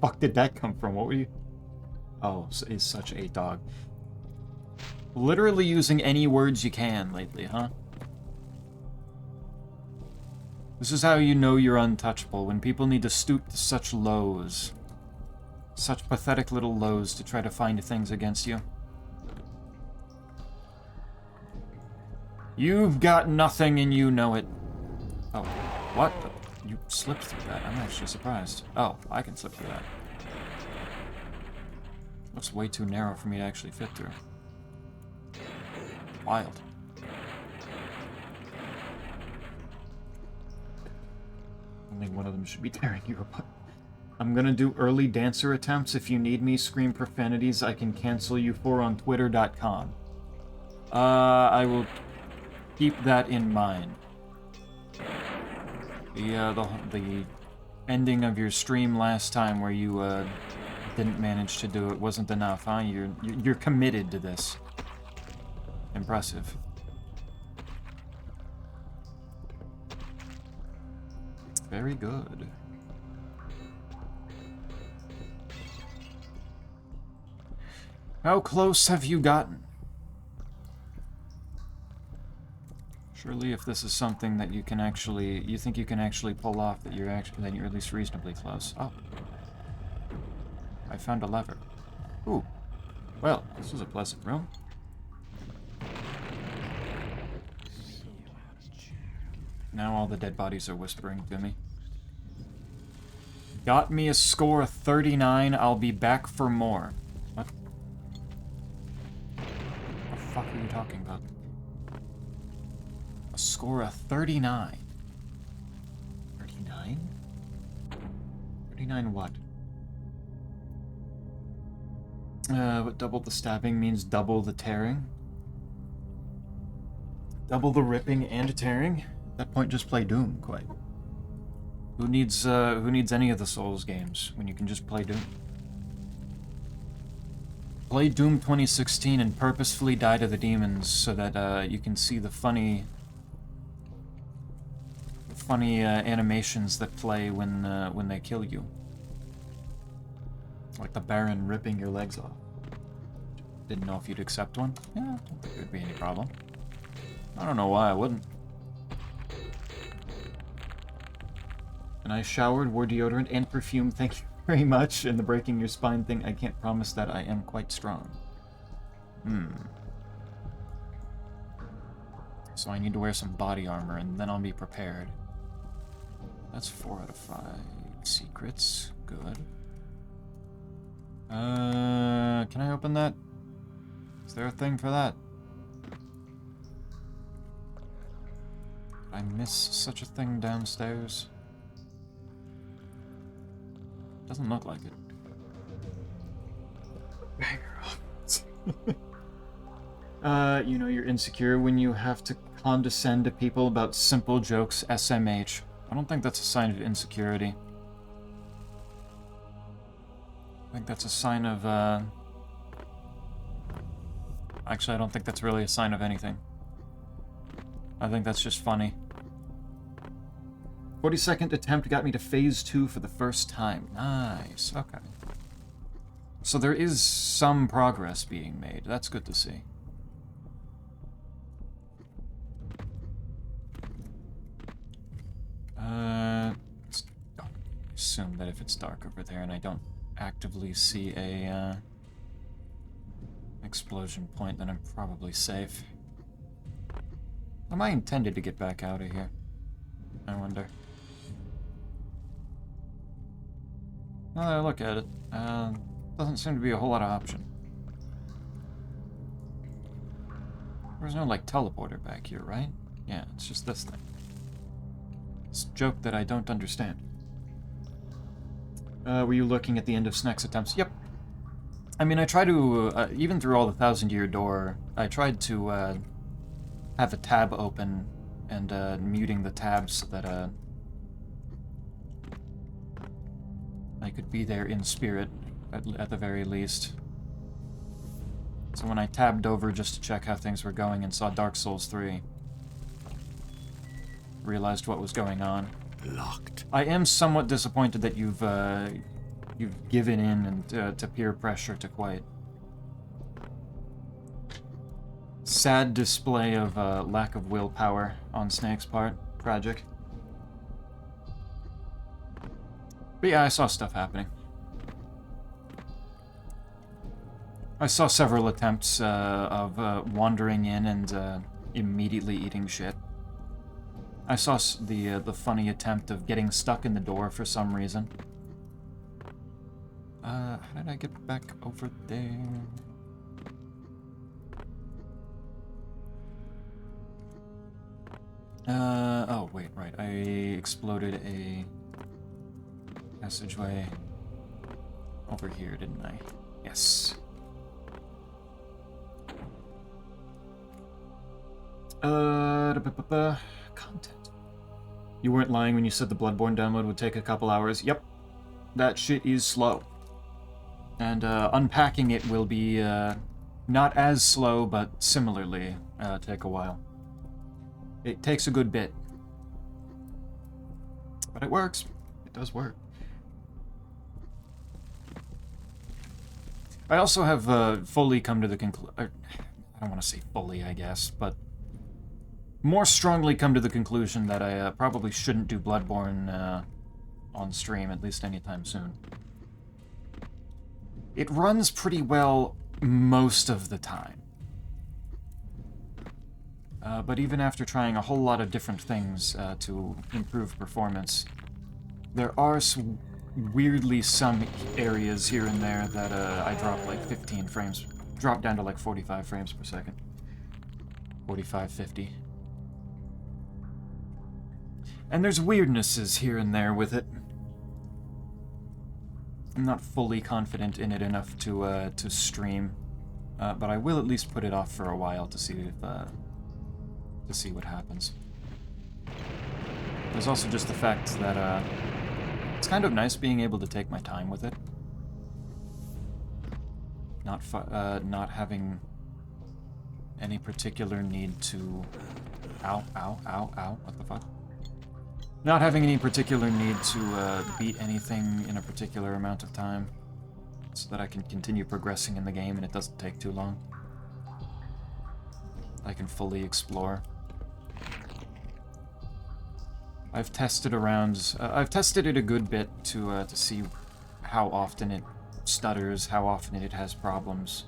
fuck did that come from? What were you? Oh, is such a dog. Literally using any words you can lately, huh? This is how you know you're untouchable, when people need to stoop to such lows. Such pathetic little lows to try to find things against you. You've got nothing and you know it. Oh, what? You slipped through that. I'm actually surprised. Oh, I can slip through that. Looks way too narrow for me to actually fit through. Wild. Only one of them should be tearing you apart. I'm gonna do early dancer attempts. If you need me, scream profanities I can cancel you for on twitter.com. I will keep that in mind. The ending of your stream last time where you didn't manage to do it wasn't enough, huh? You're committed to this. Impressive. Very good. How close have you gotten? Surely if this is something that you think you can actually pull off, then you're at least reasonably close. Oh. I found a lever. Ooh. Well, this is a pleasant room. Now all the dead bodies are whispering to me. Got me a score of 39, I'll be back for more. What? What the fuck are you talking about? A score of 39. 39? 39 what? What double the stabbing means double the tearing. Double the ripping and tearing? At that point, just play Doom, quite. Who needs any of the Souls games when you can just play Doom? Play Doom 2016 and purposefully die to the demons so that you can see the funny animations that play when they kill you. Like the Baron ripping your legs off. Didn't know if you'd accept one. Yeah, I don't think there'd be any problem. I don't know why I wouldn't. And I showered, wore deodorant and perfume, thank you very much. And the breaking your spine thing, I can't promise that I am quite strong. So I need to wear some body armor and then I'll be prepared. That's 4 out of 5 secrets. Good. Can I open that? Is there a thing for that? Did I miss such a thing downstairs? Doesn't look like it. You know you're insecure when you have to condescend to people about simple jokes, SMH. I don't think that's a sign of insecurity. I think that's a sign of, Actually, I don't think that's really a sign of anything. I think that's just funny. 42nd attempt got me to phase 2 for the first time. Nice, okay. So there is some progress being made. That's good to see. Assume that if it's dark over there and I don't actively see a explosion point, then I'm probably safe. Am I intended to get back out of here? I wonder. Now that I look at it, doesn't seem to be a whole lot of option. There's no, like, teleporter back here, right? Yeah, it's just this thing. This joke that I don't understand. Were you looking at the end of Snack's attempts? Yep. I mean, I try to, even through all the 1000-year door, I tried to, have a tab open and, muting the tabs so that, I could be there in spirit, at the very least. So when I tabbed over just to check how things were going and saw Dark Souls 3, realized what was going on. Locked. I am somewhat disappointed that you've given in and to peer pressure to quite. Sad display of lack of willpower on Snake's part. Tragic. But yeah, I saw stuff happening. I saw several attempts of wandering in and immediately eating shit. I saw the funny attempt of getting stuck in the door for some reason. How did I get back over there? Oh, wait, right. I exploded a passageway over here, didn't I? Yes. Content. You weren't lying when you said the Bloodborne download would take a couple hours. Yep. That shit is slow. And unpacking it will be not as slow, but similarly take a while. It takes a good bit. But it works. It does work. I also have fully come to the conclusion... I don't want to say fully, I guess, but more strongly come to the conclusion that I probably shouldn't do Bloodborne on stream, at least anytime soon. It runs pretty well most of the time. But even after trying a whole lot of different things to improve performance, there are weirdly some areas here and there that I drop like 15 frames, drop down to like 45 frames per second. 45, 50. And there's weirdnesses here and there with it. I'm not fully confident in it enough to stream, but I will at least put it off for a while to see if to see what happens. There's also just the fact that it's kind of nice being able to take my time with it, not having any particular need to. Ow! Ow! Ow! Ow! What the fuck? Not having any particular need to beat anything in a particular amount of time, so that I can continue progressing in the game and it doesn't take too long. I can fully explore. I've tested around. I've tested it a good bit to see how often it stutters, how often it has problems.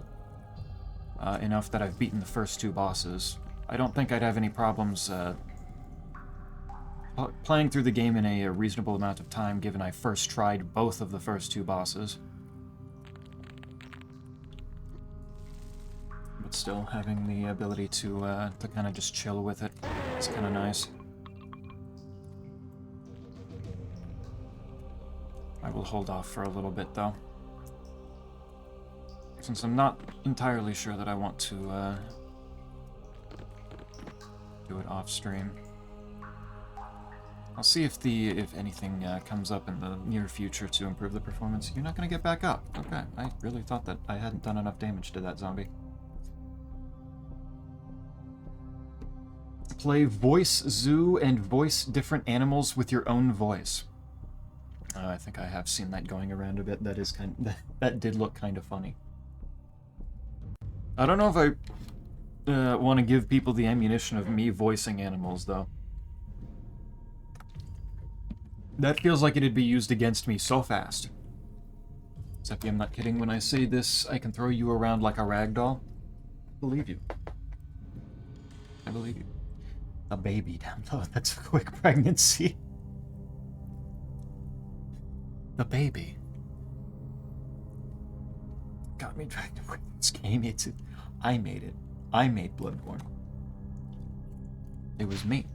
Enough that I've beaten the first two bosses. I don't think I'd have any problems playing through the game in a reasonable amount of time, given I first tried both of the first two bosses. But still, having the ability to kind of just chill with it is kind of nice. I will hold off for a little bit, though, since I'm not entirely sure that I want to do it off stream. I'll see if anything comes up in the near future to improve the performance. You're not gonna get back up. Okay, I really thought that I hadn't done enough damage to that zombie. Play voice zoo and voice different animals with your own voice. I think I have seen that going around a bit. That is that did look kind of funny. I don't know if I want to give people the ammunition of me voicing animals, though. That feels like it'd be used against me so fast. Except I'm not kidding when I say this. I can throw you around like a rag doll. I believe you. I believe you. A baby down low. That's a quick pregnancy. The baby. Got me dragged away from this game. I made it. I made Bloodborne. It was me.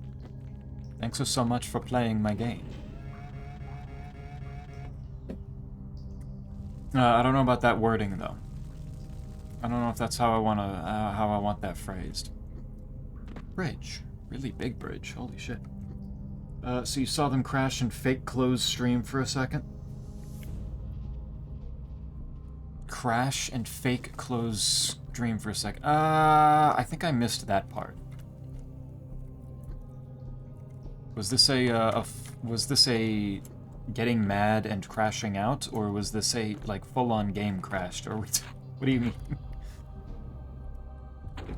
Thanks so much for playing my game. I don't know about that wording, though. I don't know if that's how I want that phrased. Bridge. Really big bridge. Holy shit. So you saw them crash and fake close stream for a second? Crash and fake close stream for a second. I think I missed that part. Was this a getting mad and crashing out, or was this a like full-on game crashed, or what do you mean?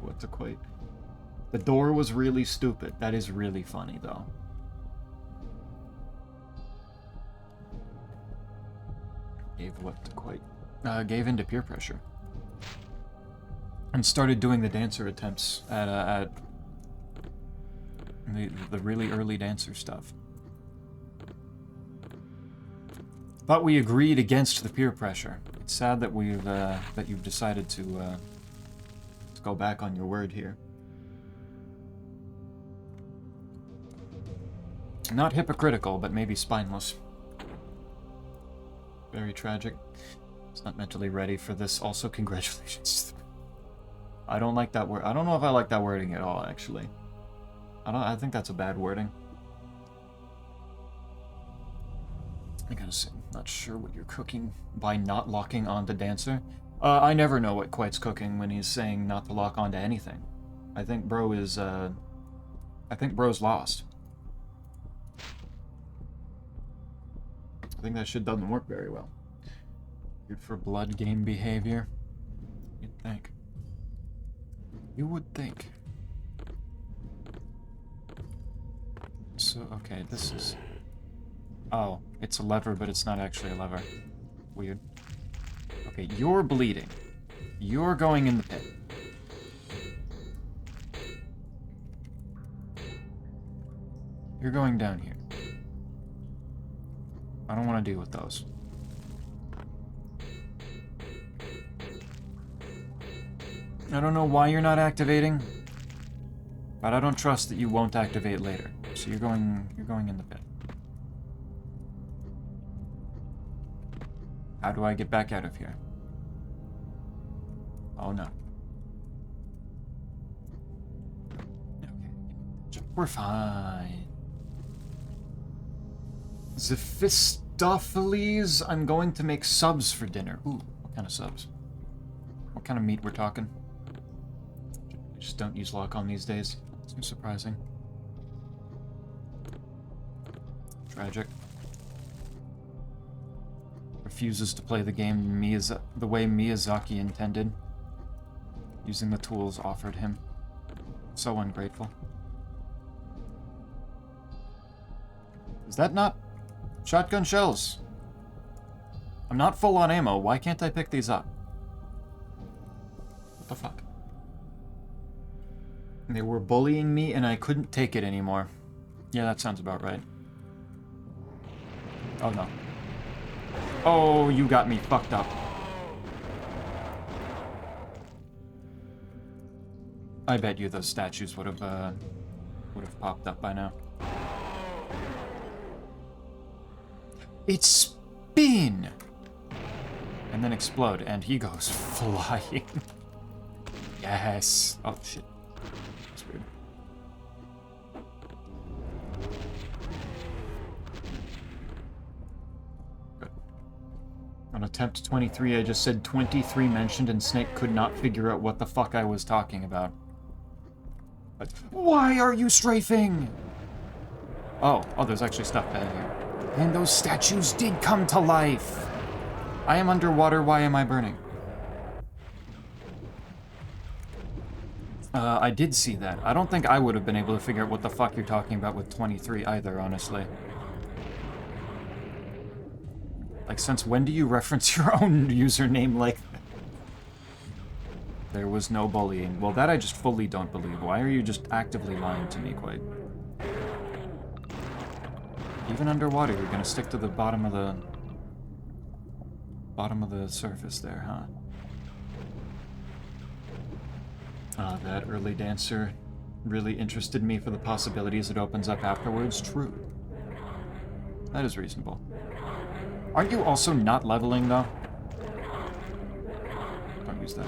What to quite? The door was really stupid. That is really funny, though. Gave what to quite? Gave into peer pressure. And started doing the dancer attempts at the really early dancer stuff. Thought we agreed against the peer pressure. It's sad that you've decided to go back on your word here. Not hypocritical, but maybe spineless. Very tragic. It's not mentally ready for this. Also, congratulations. I don't like that word. I don't know if I like that wording at all, actually. I think that's a bad wording. I gotta say, not sure what you're cooking by not locking onto Dancer. I never know what Quite's cooking when he's saying not to lock onto anything. I think bro is, I think bro's lost. I think that shit doesn't work very well. Good for blood game behavior. You'd think. You would think. So, okay, this is... Oh, it's a lever, but it's not actually a lever. Weird. Okay, you're bleeding. You're going in the pit. You're going down here. I don't want to deal with those. I don't know why you're not activating, but I don't trust that you won't activate later. So you're going in the pit. How do I get back out of here? Oh no. Okay. We're fine. Zephistopheles, I'm going to make subs for dinner. Ooh, what kind of subs? What kind of meat we're talking? I just don't use lock-on these days. Seems surprising. Tragic. Refuses to play the game the way Miyazaki intended, using the tools offered him. So ungrateful. Is that not shotgun shells? I'm not full on ammo. Why can't I pick these up? What the fuck? They were bullying me and I couldn't take it anymore. Yeah, that sounds about right. Oh no. Oh, you got me fucked up. I bet you those statues would have popped up by now. It's spin! And then explode, and he goes flying. Yes. Oh shit. That's weird. On attempt 23, I just said 23 mentioned and Snake could not figure out what the fuck I was talking about. But why are you strafing? Oh, there's actually stuff down here. And those statues did come to life. I am underwater, why am I burning? I did see that. I don't think I would have been able to figure out what the fuck you're talking about with 23 either, honestly. Like, since when do you reference your own username like that? There was no bullying. Well, that I just fully don't believe. Why are you just actively lying to me, Quite? Even underwater, you're gonna stick to the bottom of the surface there, huh? That early dancer really interested me for the possibilities it opens up afterwards. True. That is reasonable. Aren't you also not leveling, though? Don't use that.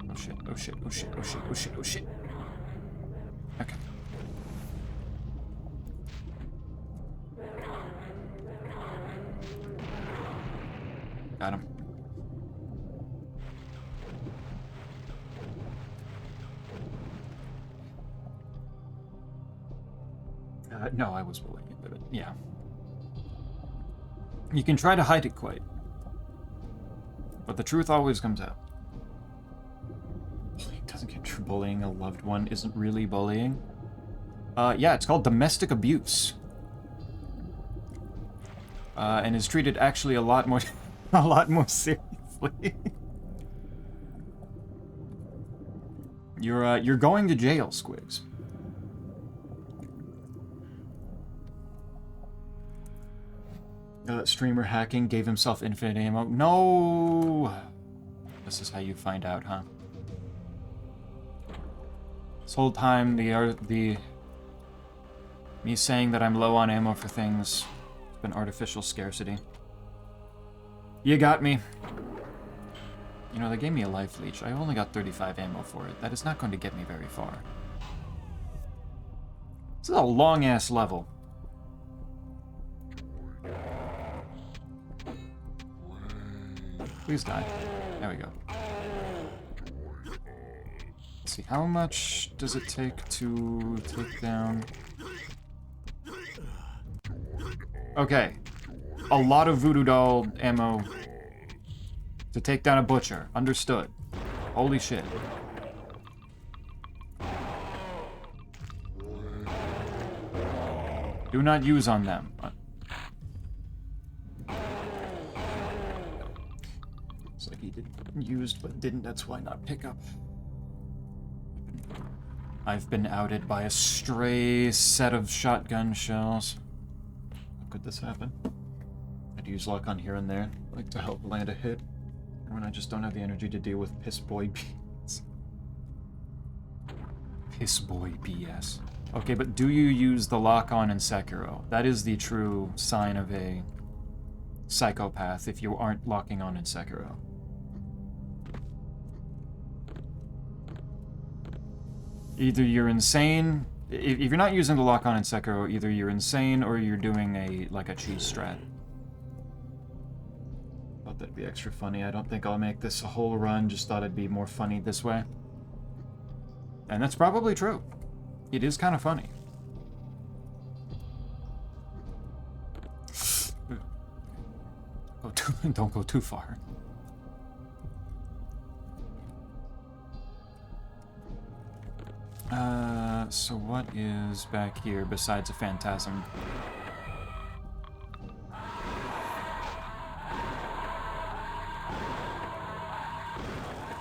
Oh shit, oh shit, oh shit, oh shit, oh shit, oh shit. Okay. Got him. No, I was willing it, but yeah. You can try to hide it, Quite. But the truth always comes out. Doesn't get true bullying. A loved one isn't really bullying. Yeah, it's called domestic abuse. And is treated actually a lot more, a lot more seriously. You're going to jail, Squigs. Streamer hacking gave himself infinite ammo. No! This is how you find out, huh? This whole time, me saying that I'm low on ammo for things, it's been artificial scarcity. You got me. You know, they gave me a life leech. I only got 35 ammo for it. That is not going to get me very far. This is a long-ass level. Please die. There we go. Let's see, how much does it take to take down... Okay. A lot of voodoo doll ammo to take down a butcher. Understood. Holy shit. Do not use on them. It's like he did used but didn't, that's why not pick up. I've been outed by a stray set of shotgun shells. How could this happen? I'd use luck on here and there, like to help land a hit. And when I just don't have the energy to deal with piss boy BS. Piss boy BS. Okay, but do you use the lock-on in Sekiro? That is the true sign of a psychopath if you aren't locking on in Sekiro. Either you're insane, if you're not using the lock-on in Sekiro, either you're insane or you're doing a cheese strat. Thought that'd be extra funny. I don't think I'll make this a whole run, just thought it'd be more funny this way. And that's probably true. It is kind of funny. Don't go too far. So what is back here besides a phantasm?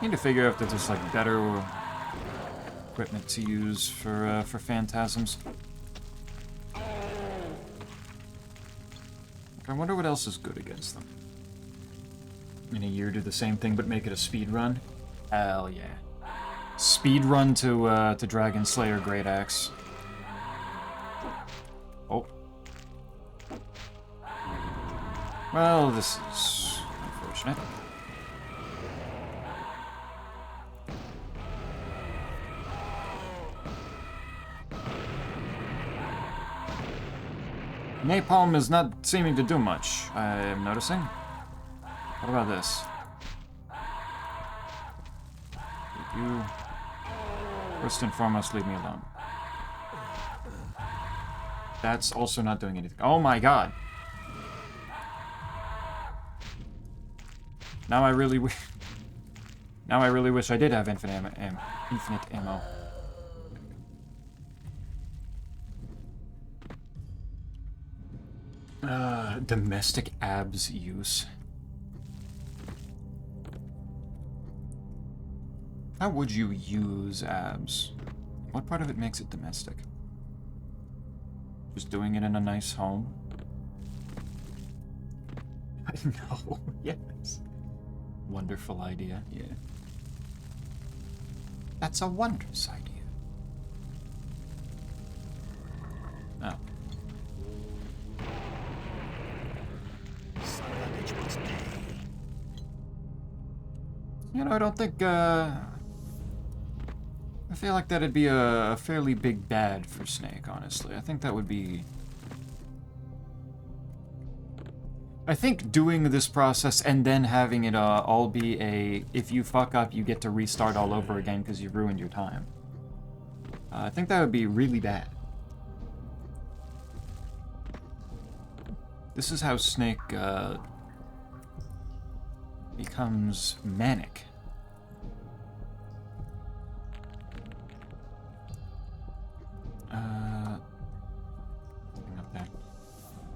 Need to figure out if there's like better equipment to use for phantasms. I wonder what else is good against them. In a year, do the same thing but make it a speed run? Hell yeah. Speed run to Dragon Slayer Great Axe. Oh. Well, this is unfortunate. Napalm is not seeming to do much, I am noticing. What about this? You... First and foremost, leave me alone. That's also not doing anything. Oh my god! Now I really wish I did have infinite ammo. Domestic abs use. How would you use abs? What part of it makes it domestic? Just doing it in a nice home? I know, yes. Wonderful idea, yeah. That's a wondrous idea. Oh. You know, I don't think, I feel like that'd be a fairly big bad for Snake, honestly. I think that would be... I think doing this process and then having it all be a, if you fuck up, you get to restart all over again because you ruined your time. I think that would be really bad. This is how Snake, becomes manic.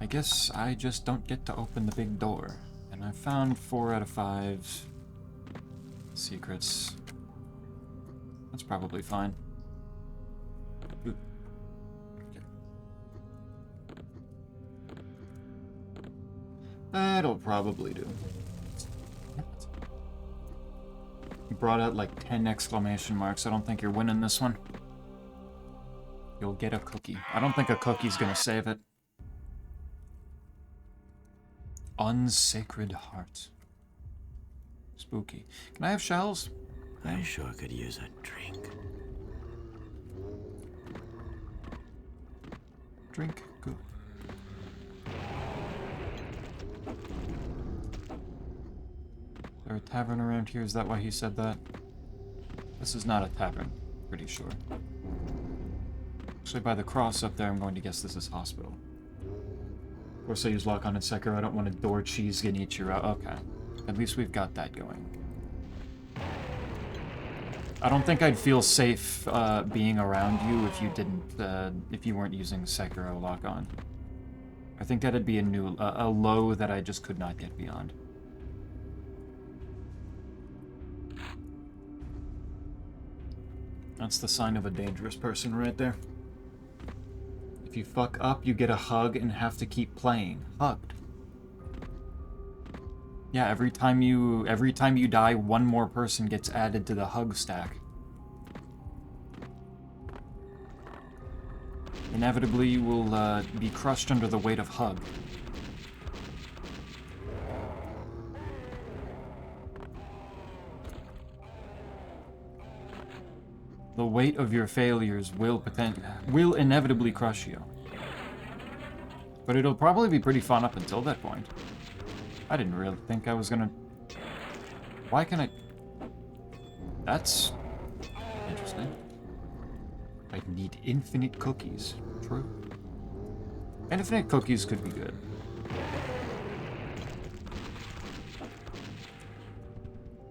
I guess I just don't get to open the big door. And I found 4 out of 5 secrets. That's probably fine. Ooh. Okay. That'll probably do. You brought out like 10 exclamation marks. I don't think you're winning this one. You'll get a cookie. I don't think a cookie's gonna save it. Unsacred heart. Spooky. Can I have shells? I sure could use a drink. Drink. Good. Is there a tavern around here? Is that why he said that? This is not a tavern. Pretty sure. Actually, by the cross up there, I'm going to guess this is hospital. Of course, I use lock-on and Sekiro. I don't want a door cheese Genichiro. Okay. At least we've got that going. I don't think I'd feel safe being around you if you didn't, if you weren't using Sekiro lock-on. I think that'd be a low that I just could not get beyond. That's the sign of a dangerous person right there. If you fuck up, you get a hug and have to keep playing. Hugged. Yeah, every time you die, one more person gets added to the hug stack. Inevitably, you will be crushed under the weight of hug. The weight of your failures will inevitably crush you. But it'll probably be pretty fun up until that point. I didn't really think I was gonna... Why can I... That's... interesting. I need infinite cookies. True. Infinite cookies could be good.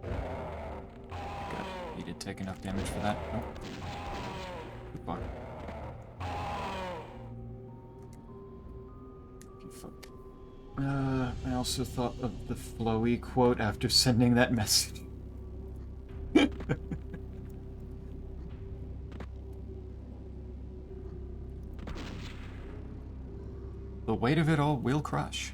God, he did take enough damage for that. Nope. Goodbye. I also thought of the flowy quote after sending that message. The weight of it all will crush.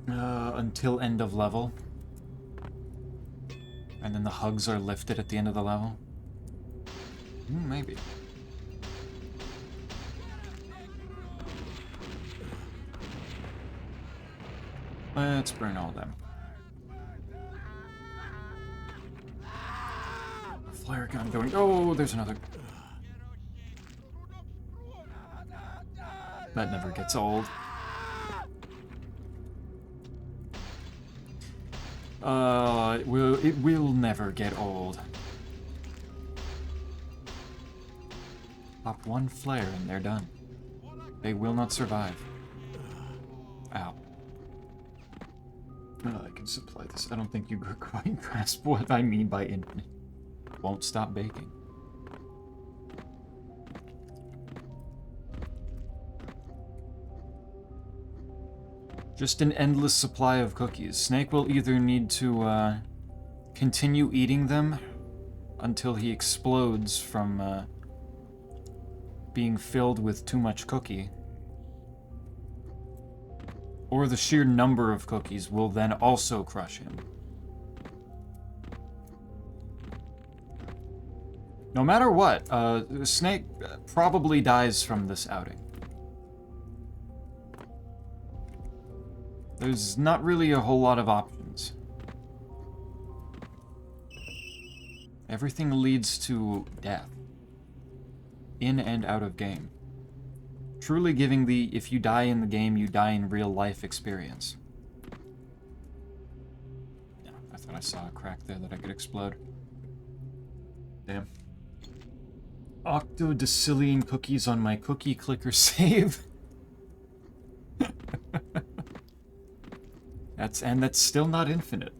Until end of level. And then the hugs are lifted at the end of the level. Maybe. Let's burn all them. Flare gun going. Oh, there's another. That never gets old. It will never get old. Pop one flare and they're done. They will not survive. Ow. I can supply this. I don't think you quite grasp what I mean by infinite. Won't stop baking. Just an endless supply of cookies. Snake will either need to continue eating them until he explodes from being filled with too much cookie, or the sheer number of cookies will then also crush him. No matter what, Snake probably dies from this outing. There's not really a whole lot of options. Everything leads to death. In and out of game. Truly giving the if you die in the game, you die in real life experience. Yeah, I thought I saw a crack there that I could explode. Damn. Octodecillion cookies on my cookie clicker save. That's still not infinite.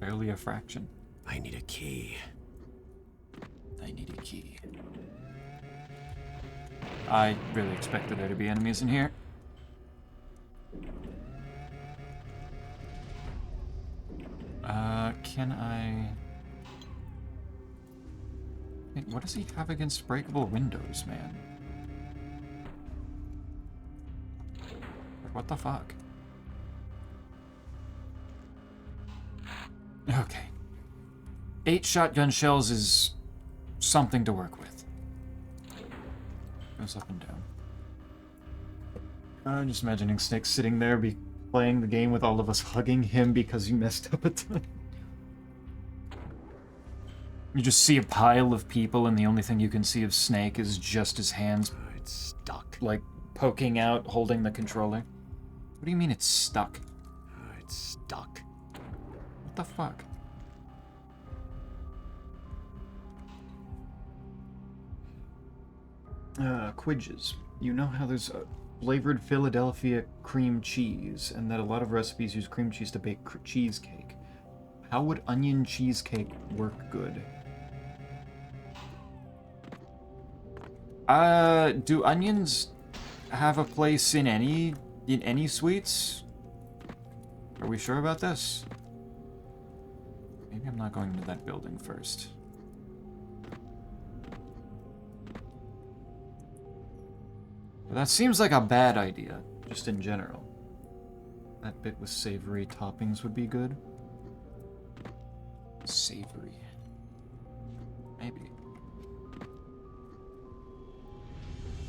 Barely a fraction. I need a key. I really expected there to be enemies in here. Can I... Wait, what does he have against breakable windows, man? What the fuck? Okay. 8 shotgun shells is something to work with. Goes up and down. I'm just imagining Snake sitting there playing the game with all of us hugging him because he messed up a ton. You just see a pile of people and the only thing you can see of Snake is just his hands, It's stuck. like, poking out, holding the controller. What do you mean it's stuck? It's stuck. What the fuck? Quidges. You know how there's a flavored Philadelphia cream cheese, and that a lot of recipes use cream cheese to bake cheesecake. How would onion cheesecake work good? Do onions have a place in any sweets? Are we sure about this? Maybe I'm not going into that building first. But that seems like a bad idea, just in general. That bit with savory toppings would be good. Savory. Maybe.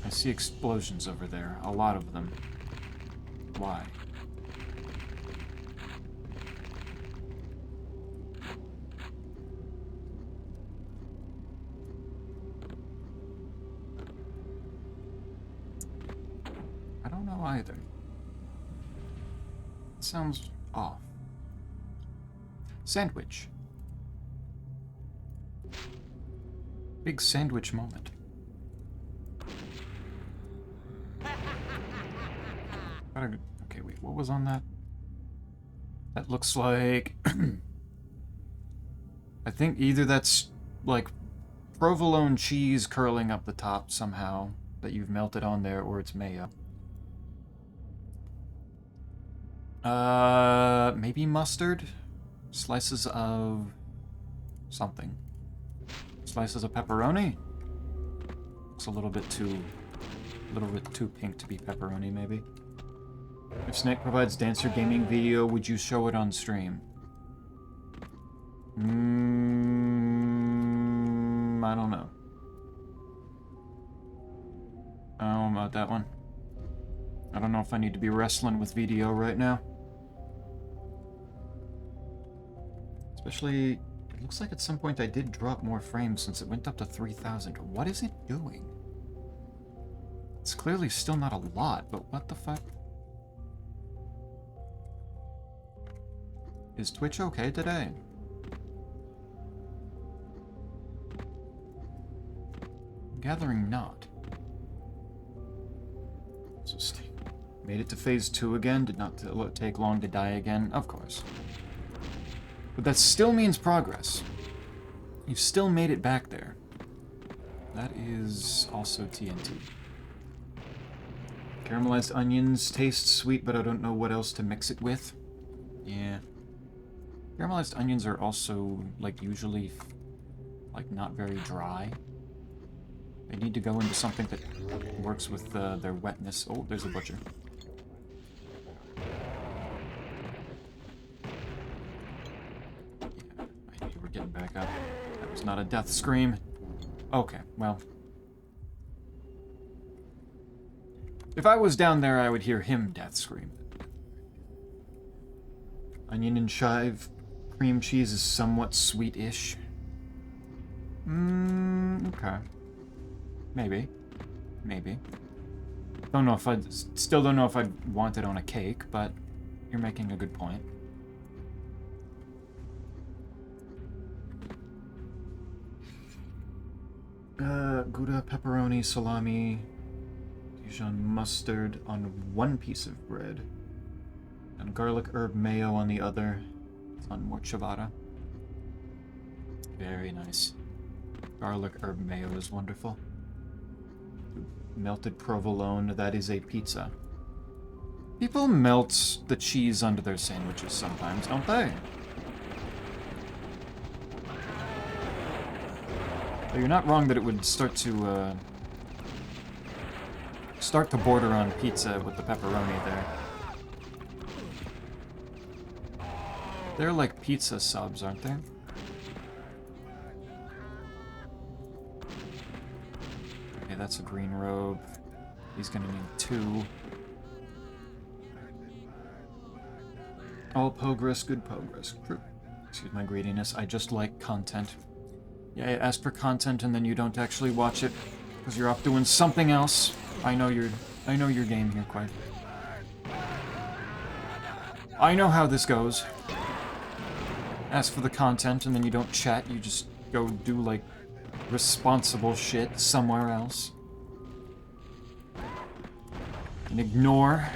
I see explosions over there. A lot of them. Why? I don't know either. It sounds off. Sandwich. Big sandwich moment. Okay, wait, what was on that? That looks like... I think either that's, like, provolone cheese curling up the top somehow that you've melted on there, or it's mayo. Maybe mustard? Slices of... something. Slices of pepperoni? Looks a little bit too pink to be pepperoni, maybe. If Snake provides Dancer gaming video, would you show it on stream? I don't know. I don't know about that one. I don't know if I need to be wrestling with video right now. Especially, it looks like at some point I did drop more frames since it went up to 3,000. What is it doing? It's clearly still not a lot, but what the fuck? Is Twitch okay today? Gathering not. So made it to phase 2 again, did not take long to die again, of course. But that still means progress. You've still made it back there. That is also TNT. Caramelized onions taste sweet, but I don't know what else to mix it with. Yeah. Caramelized onions are also, like, usually, like, not very dry. They need to go into something that works with their wetness. Oh, there's a butcher. Yeah, I knew we're getting back up. That was not a death scream. Okay, well. If I was down there, I would hear him death scream. Onion and chive cream cheese is somewhat sweet-ish. Okay. Maybe. Maybe. Still don't know if I'd want it on a cake, but you're making a good point. Gouda, pepperoni, salami, Dijon mustard on one piece of bread, and garlic herb mayo on the other. It's on more ciabatta. Very nice. Garlic herb mayo is wonderful. Melted provolone, that is a pizza. People melt the cheese onto their sandwiches sometimes, don't they? Though you're not wrong that it would start to border on pizza with the pepperoni there. They're like pizza subs, aren't they? Okay, that's a green robe. He's gonna need 2. All progress, good progress. True. Excuse my greediness. I just like content. Yeah, I ask for content and then you don't actually watch it because you're off doing something else. I know your game here, quite. I know how this goes. Ask for the content and then you don't chat. You just go do like responsible shit somewhere else. And ignore.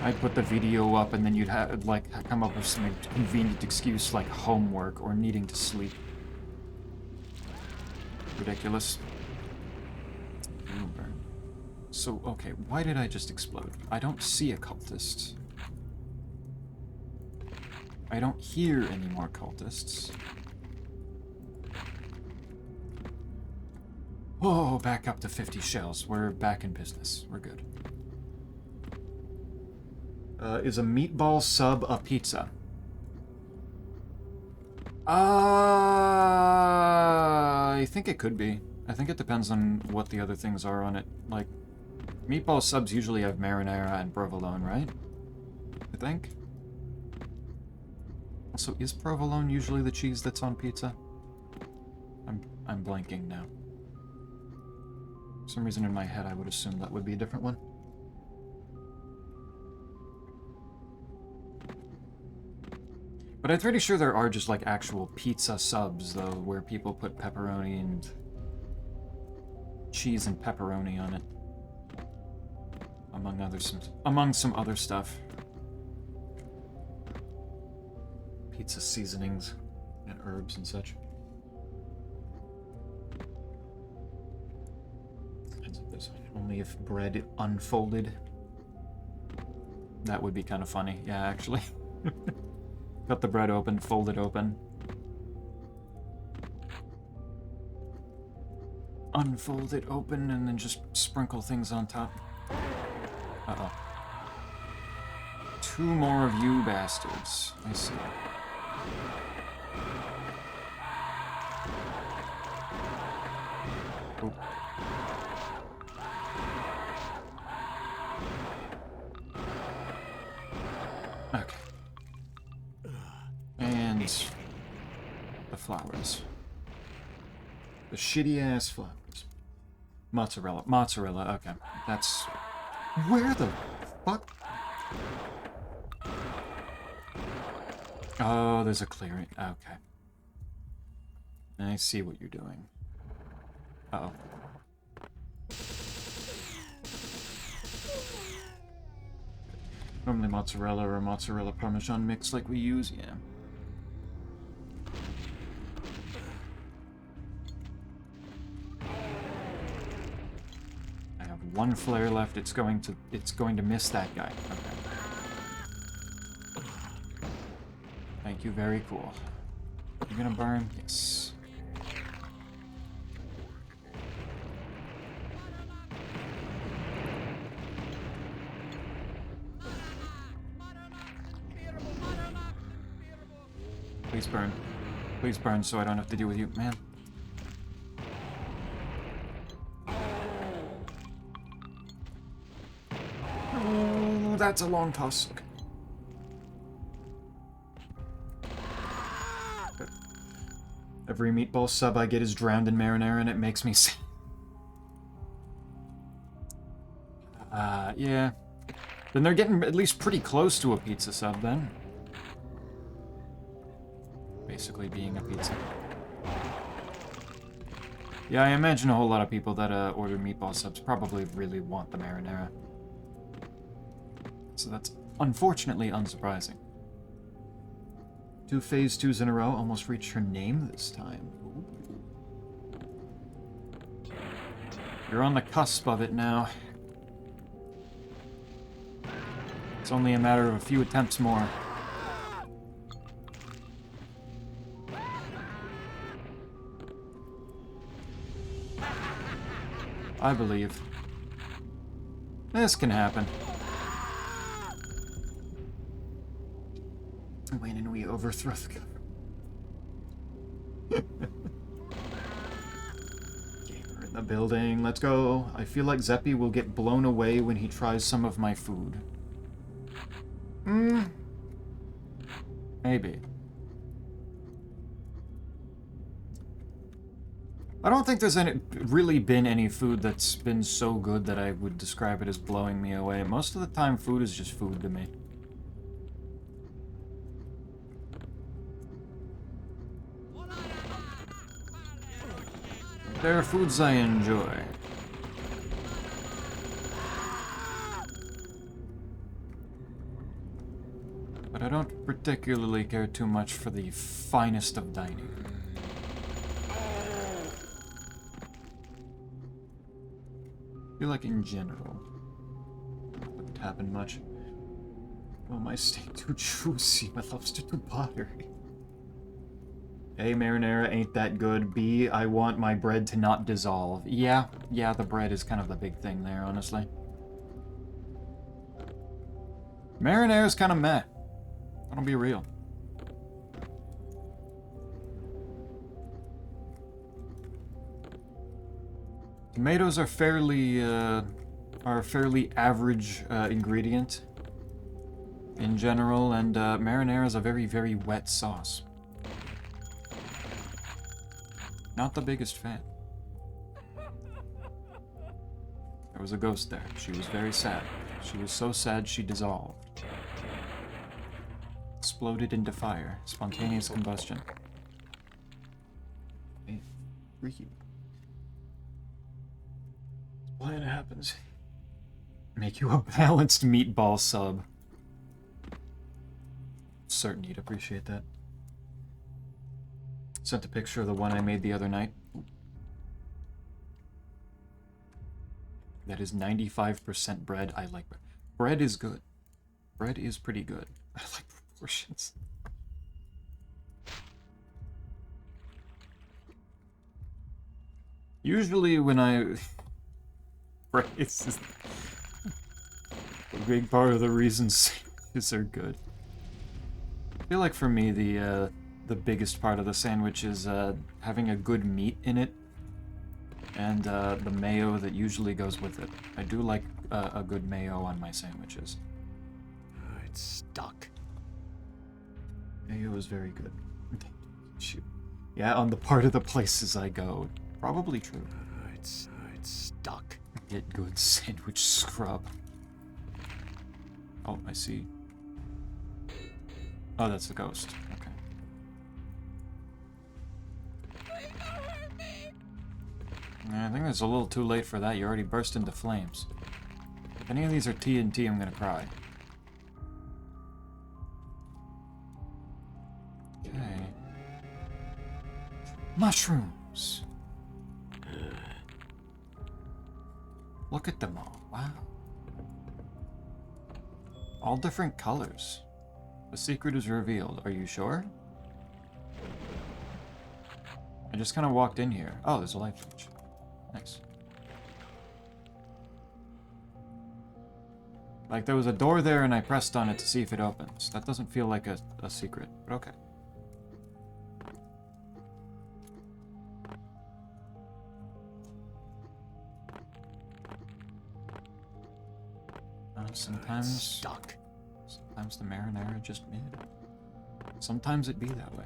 I'd put the video up and then you'd have, like, come up with some convenient excuse like homework or needing to sleep. Ridiculous. Uber. So, okay, why did I just explode? I don't see a cultist. I don't hear any more cultists. Oh, back up to 50 shells. We're back in business. We're good. Is a meatball sub a pizza? I think it could be. I think it depends on what the other things are on it. Like, meatball subs usually have marinara and provolone, right? I think. Also, is provolone usually the cheese that's on pizza? I'm blanking now. For some reason in my head I would assume that would be a different one. But I'm pretty sure there are just, like, actual pizza subs, though, where people put pepperoni and cheese and pepperoni on it. Among some other stuff. Pizza seasonings and herbs and such. Only if bread unfolded. That would be kind of funny. Yeah, actually. Cut the bread open, fold it open. Unfold it open, and then just sprinkle things on top. Uh-oh. 2 more of you bastards. I see. Oh. Okay. And the flowers. The shitty-ass flowers. Mozzarella. Mozzarella, okay. That's... Where the fuck? Oh, there's a clearing. Okay. I see what you're doing. Uh-oh. Normally mozzarella or mozzarella parmesan mix like we use, yeah. I have 1 flare left. It's going to miss that guy. Okay. Thank you, very cool. You gonna burn? Yes. Please burn. Please burn so I don't have to deal with you. Man. Oh, that's a long toss. Okay. Every meatball sub I get is drowned in marinara and it makes me sick. Yeah. Then they're getting at least pretty close to a pizza sub then. Basically being a pizza. Yeah, I imagine a whole lot of people that order meatball subs probably really want the marinara. So that's unfortunately unsurprising. 2 phase 2s in a row. Almost reached her name this time. Ooh. You're on the cusp of it now. It's only a matter of a few attempts more. I believe. This can happen. When and we overthrow the government. Gamer in the building. Let's go. I feel like Zeppy will get blown away when he tries some of my food. Maybe. I don't think there's really been any food that's been so good that I would describe it as blowing me away. Most of the time, food is just food to me. There are foods I enjoy. But I don't particularly care too much for the finest of dining. I feel like in general, that wouldn't happen much. Oh, my steak too juicy, my lobster too buttery. A, marinara ain't that good. B, I want my bread to not dissolve. Yeah, the bread is kind of the big thing there, honestly. Marinara's kind of meh. I'll be real. Tomatoes are fairly average ingredient in general, and marinara is a very, very wet sauce. Not the biggest fan. There was a ghost there. She was very sad. She was so sad she dissolved. Exploded into fire. Spontaneous combustion. Hey, freaky. Why it happens? Make you a balanced meatball sub. Certain you'd appreciate that. Sent a picture of the one I made the other night. That is 95% bread. I like bread. Bread is good. Bread is pretty good. I like proportions. Usually when I... Bread is a big part of the reason sandwiches are good. I feel like for me the biggest part of the sandwich is having a good meat in it, and the mayo that usually goes with it. I do like a good mayo on my sandwiches. It's stuck. Mayo is very good. Shoot. Yeah, on the part of the places I go. Probably true. It's stuck. Get good sandwich scrub. Oh, I see. Oh, that's the ghost. Okay. I think it's a little too late for that. You already burst into flames. If any of these are TNT, I'm gonna cry. Okay. Mushrooms! Look at them all. Wow. All different colors. The secret is revealed. Are you sure? I just kind of walked in here. Oh, there's a light switch. Nice. Like, there was a door there and I pressed on it to see if it opens. That doesn't feel like a secret, but okay. Sometimes the marinara just mid. Sometimes it be that way.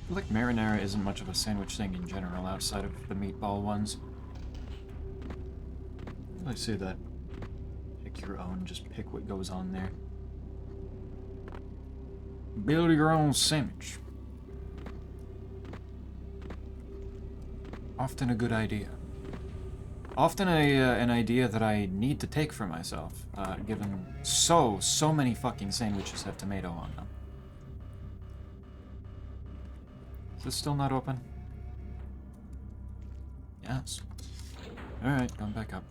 I feel like marinara isn't much of a sandwich thing in general outside of the meatball ones. I say that. Pick your own, just pick what goes on there. Build your own sandwich. Often a good idea. Often an idea that I need to take for myself, given so many fucking sandwiches have tomato on them. Is this still not open? Yes. Alright, going back up.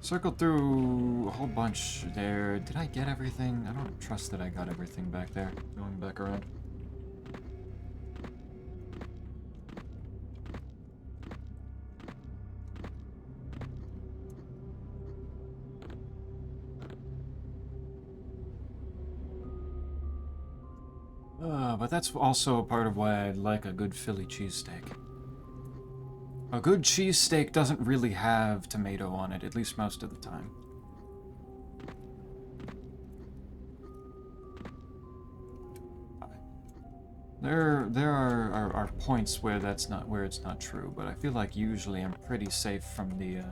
Circled through a whole bunch there. Did I get everything? I don't trust that I got everything back there. Going back around. But that's also part of why I like a good Philly cheesesteak. A good cheesesteak doesn't really have tomato on it, at least most of the time. There are points where it's not true, but I feel like usually I'm pretty safe from the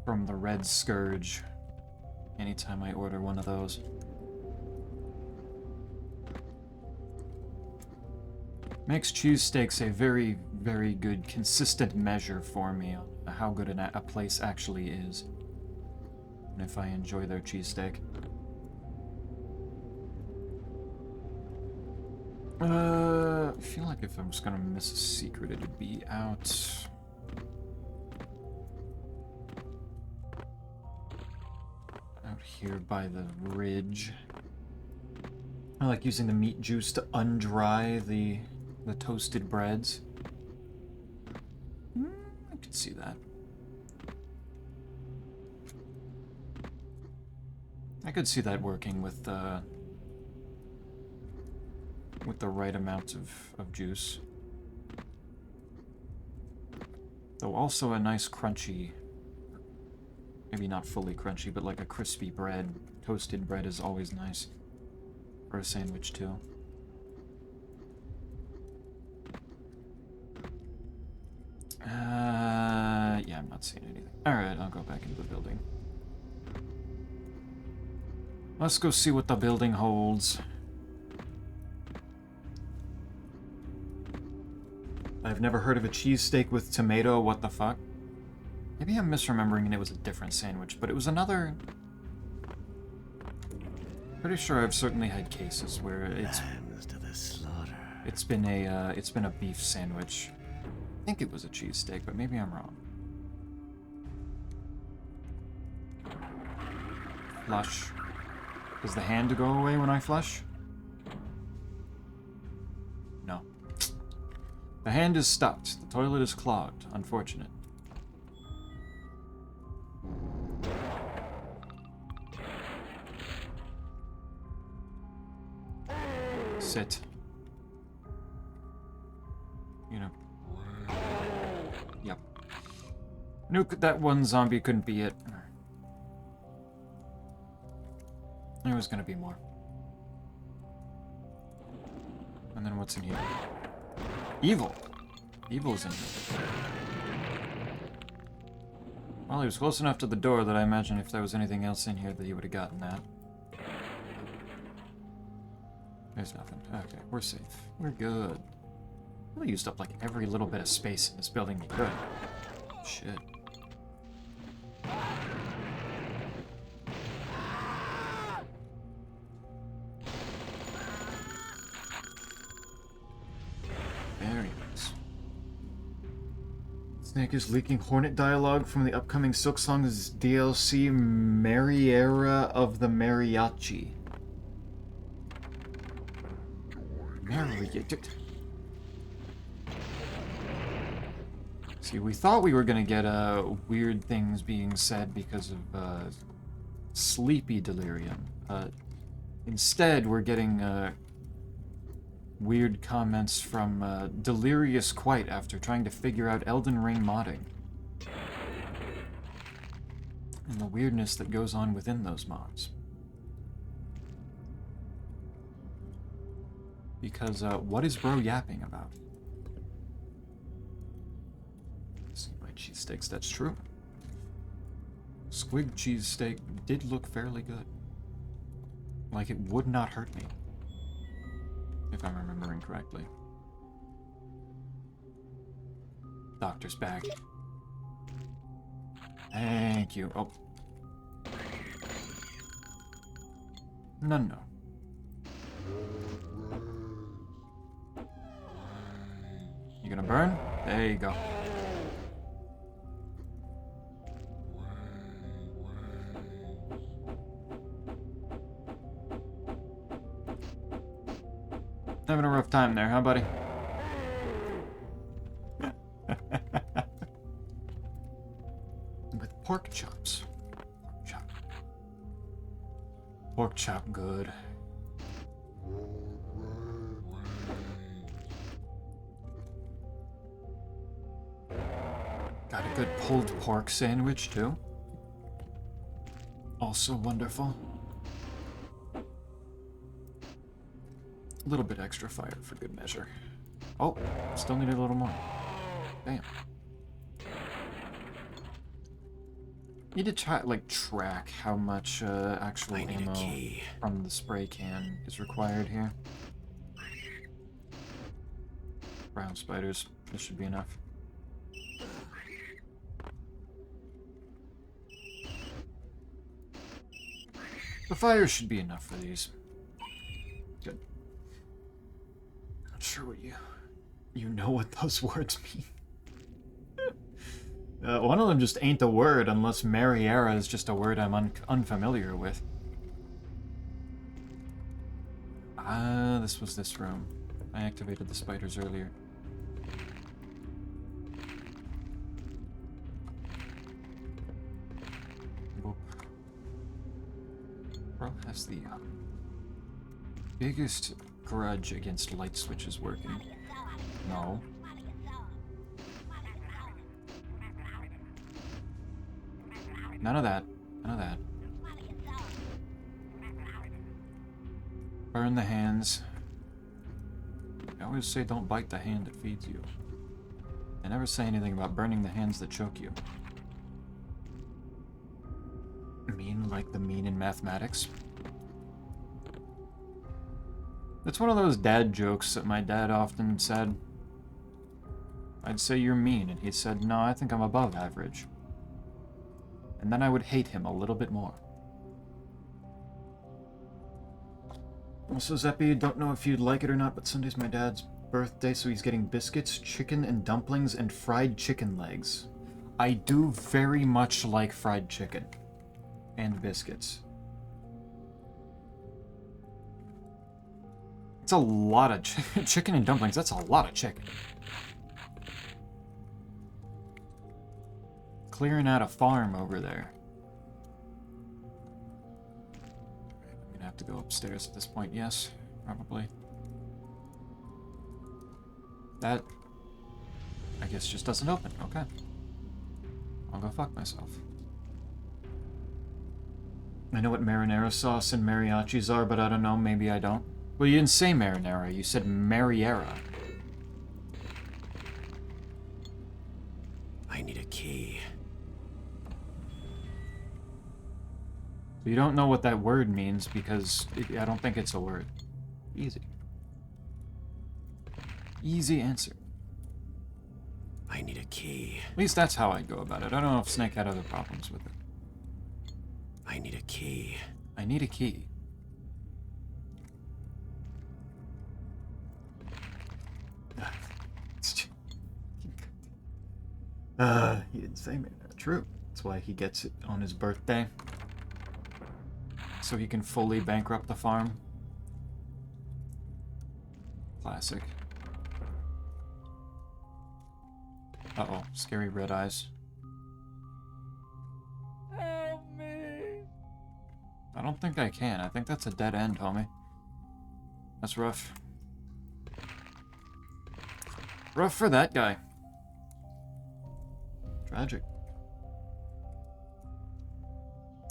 Red Scourge anytime I order one of those. Makes cheesesteaks a very, very good, consistent measure for me on how good a place actually is. And if I enjoy their cheesesteak. I feel like if I was gonna miss a secret, it'd be out here by the ridge. I like using the meat juice to undry the toasted breads. I could see that. I could see that working with the right amount of juice. Though also a nice crunchy, maybe not fully crunchy, but like a crispy bread, toasted bread is always nice for a sandwich too. Yeah, I'm not seeing anything. Alright, I'll go back into the building. Let's go see what the building holds. I've never heard of a cheesesteak with tomato, what the fuck? Maybe I'm misremembering and it was a different sandwich, but it was another... Pretty sure I've certainly had cases where it's been a beef sandwich. I think it was a cheesesteak, but maybe I'm wrong. Flush. Does the hand go away when I flush? No. The hand is stopped. The toilet is clogged. Unfortunate. Sit. You know. Yep. Nuke, that one zombie couldn't be it. There was gonna be more. And then what's in here? Evil! Evil's in here. Well, he was close enough to the door that I imagine if there was anything else in here that he would have gotten that. There's nothing. Okay, we're safe. We're good. We used up like every little bit of space in this building we could. Shit. Very nice. Snake is leaking Hornet dialogue from the upcoming Silk Songs DLC Mariera of the Mariachi. See, we thought we were gonna get weird things being said because of sleepy delirium. Instead, we're getting weird comments from Delirious Quite after trying to figure out Elden Ring modding. And the weirdness that goes on within those mods. Because, what is bro yapping about? See my cheesesteaks, that's true. Squig cheesesteak did look fairly good. Like it would not hurt me. If I'm remembering correctly. Doctor's back. Thank you. Oh. No, no. You gonna burn? There you go. Having a rough time there, huh, buddy? With pork chops. Pork chop. Pork chop good. Got a good pulled pork sandwich, too. Also wonderful. A little bit extra fire for good measure. Oh, still needed a little more. Damn. Need to try, like, track how much actual ammo from the spray can is required here. Brown spiders. This should be enough. The fire should be enough for these. Good. Not sure what you know what those words mean. One of them just ain't a word unless Mariera is just a word I'm unfamiliar with. Ah, this was this room. I activated the spiders earlier. Boop. Bro has the biggest grudge against light switches working. No. None of that. None of that. Burn the hands. I always say don't bite the hand that feeds you. I never say anything about burning the hands that choke you. Mean like the mean in mathematics? It's one of those dad jokes that my dad often said. I'd say you're mean, and he said, no, I think I'm above average. And then I would hate him a little bit more. Also, Zeppy, don't know if you'd like it or not, but Sunday's my dad's birthday, so he's getting biscuits, chicken and dumplings, and fried chicken legs. I do very much like fried chicken. And biscuits. It's a lot of chicken and dumplings, that's a lot of chicken. Clearing out a farm over there. I'm gonna have to go upstairs at this point, yes, probably. That, I guess, just doesn't open, okay. I'll go fuck myself. I know what marinara sauce and mariachis are, but I don't know, maybe I don't. Well, you didn't say marinara, you said Mariera. I need a key. You don't know what that word means because I don't think it's a word. Easy. Easy answer. I need a key. At least that's how I'd go about it. I don't know if Snake had other problems with it. I need a key. I need a key. He didn't say me that. True. That's why he gets it on his birthday. So he can fully bankrupt the farm. Classic. Uh-oh. Scary red eyes. Help me! I don't think I can. I think that's a dead end, homie. That's rough. Rough for that guy. Tragic.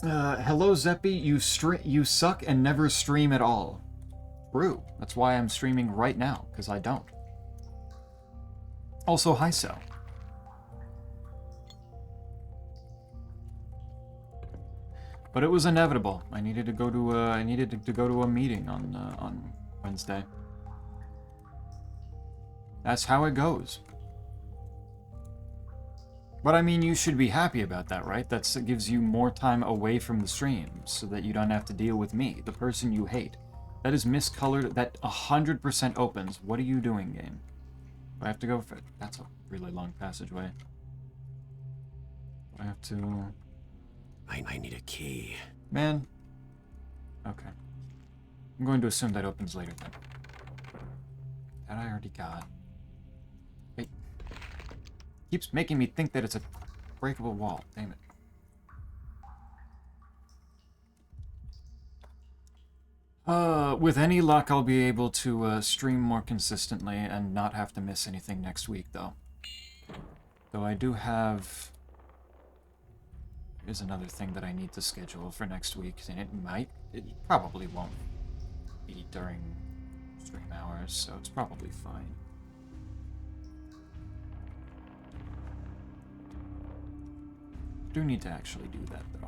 Hello Zeppy, you suck and never stream at all. True. That's why I'm streaming right now, because I don't. Also, hi Sal. But it was inevitable. I needed to go to a meeting on Wednesday. That's how it goes. But I mean, you should be happy about that, right? That gives you more time away from the stream, so that you don't have to deal with me, the person you hate. That is miscolored. That 100% opens. What are you doing, game? Do I have to go for it? That's a really long passageway. I have to... I need a key. Man. Okay. I'm going to assume that opens later then. That I already got. Wait. Keeps making me think that it's a breakable wall. Damn it. With any luck, I'll be able to stream more consistently and not have to miss anything next week, though. Though I do have... There's another thing that I need to schedule for next week, and it probably won't be during stream hours, so it's probably fine. Do need to actually do that, though.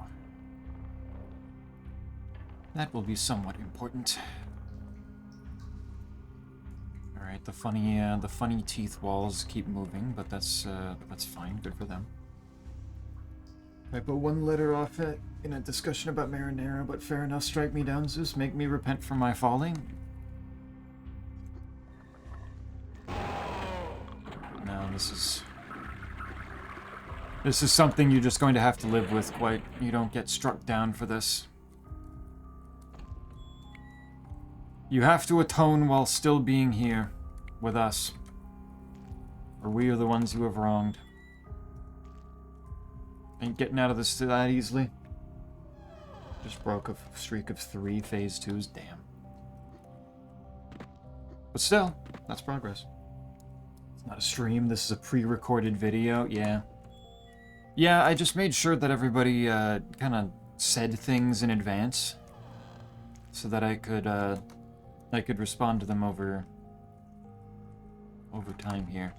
That will be somewhat important. All right, the funny teeth walls keep moving, but that's fine. Good for them. I put one letter off it in a discussion about marinara, but fair enough. Strike me down, Zeus. Make me repent for my falling. No, this is something you're just going to have to live with. Quite. You don't get struck down for this. You have to atone while still being here with us, or we are the ones you have wronged. Ain't getting out of this that easily. Just broke a streak of 3 phase 2s, damn. But still, that's progress. It's not a stream, this is a pre-recorded video, yeah. Yeah, I just made sure that everybody kind of said things in advance, so that I could respond to them over time here.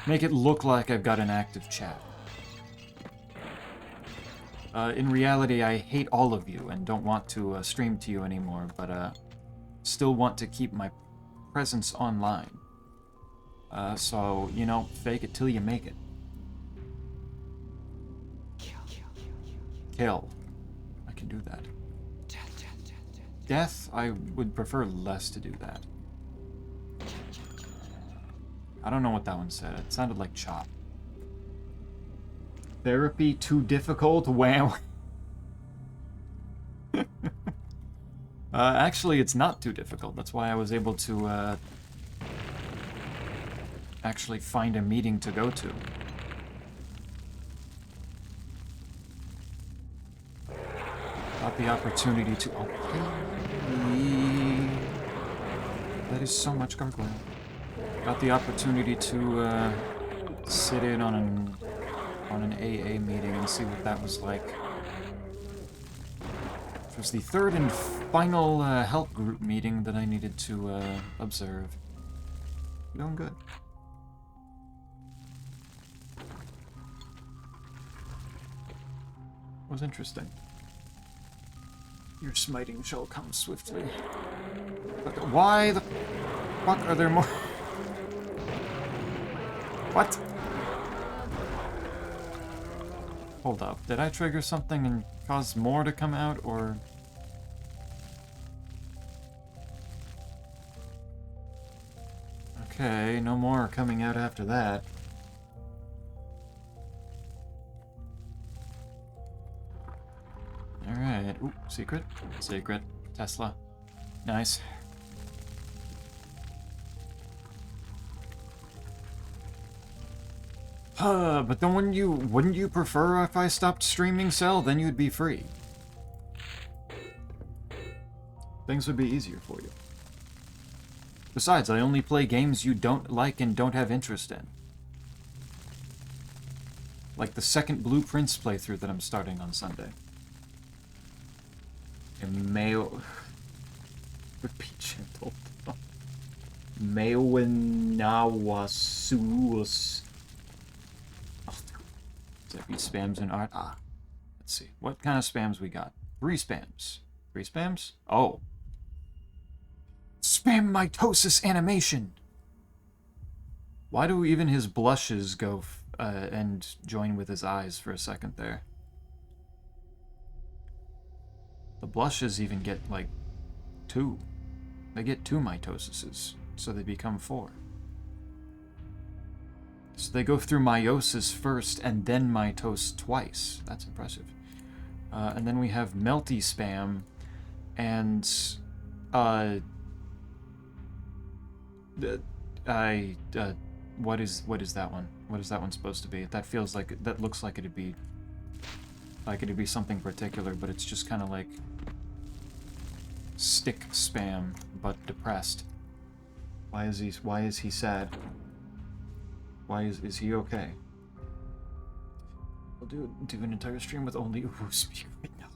Make it look like I've got an active chat. In reality, I hate all of you and don't want to stream to you anymore, but still want to keep my presence online. So, you know, fake it till you make it. Kill. I can do that. Death, I would prefer less to do that. I don't know what that one said. It sounded like chop. Therapy too difficult? Wow. Actually, it's not too difficult. That's why I was able to actually find a meeting to go to. Got the opportunity to... Okay. That is so much gargoyle. Got the opportunity to sit in on an AA meeting and see what that was like. It was the third and final help group meeting that I needed to observe. Doing good. It was interesting. Your smiting shall come swiftly. But why the fuck are there more? What? Hold up. Did I trigger something and cause more to come out, or... Okay, no more are coming out after that. Alright. Ooh, secret. Secret. Tesla. Nice. But then wouldn't you prefer if I stopped streaming Cell? Then you'd be free. Things would be easier for you. Besides, I only play games you don't like and don't have interest in. Like the second Blueprints playthrough that I'm starting on Sunday. And Mayo... Repeat gentle. Mayoinawasus. That be spams in art? Ah. Let's see. What kind of spams we got? 3 spams. 3 spams? Oh. Spam mitosis animation. Why do even his blushes go and join with his eyes for a second there? The blushes even get, like, 2. They get 2 mitoses, so they become 4. So they go through meiosis first and then mitose twice. That's impressive. And then we have melty spam and what is that one? What is that one supposed to be? That feels like that looks like it'd be something particular, but it's just kind of like stick spam but depressed. Why is he sad? Why is he okay? I'll do an entire stream with only speak right now.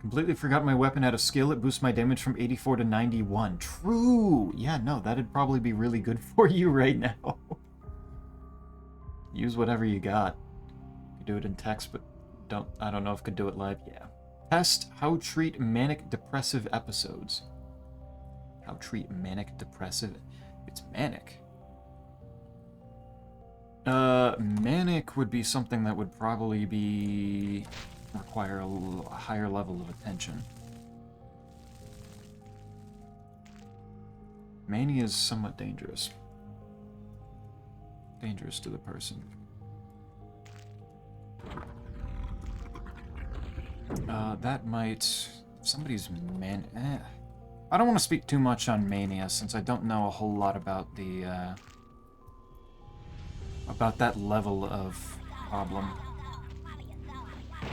Completely forgot my weapon had a skill. It boosts my damage from 84 to 91. True! Yeah, no, that'd probably be really good for you right now. Use whatever you got. You could do it in text, but I don't know if could do it live. Yeah. Test how treat manic depressive episodes. How treat manic depressive? It's manic. Manic would be something that would probably require a higher level of attention. Mania is somewhat dangerous. Dangerous to the person. That might... Somebody's I don't want to speak too much on mania, since I don't know a whole lot about about that level of problem.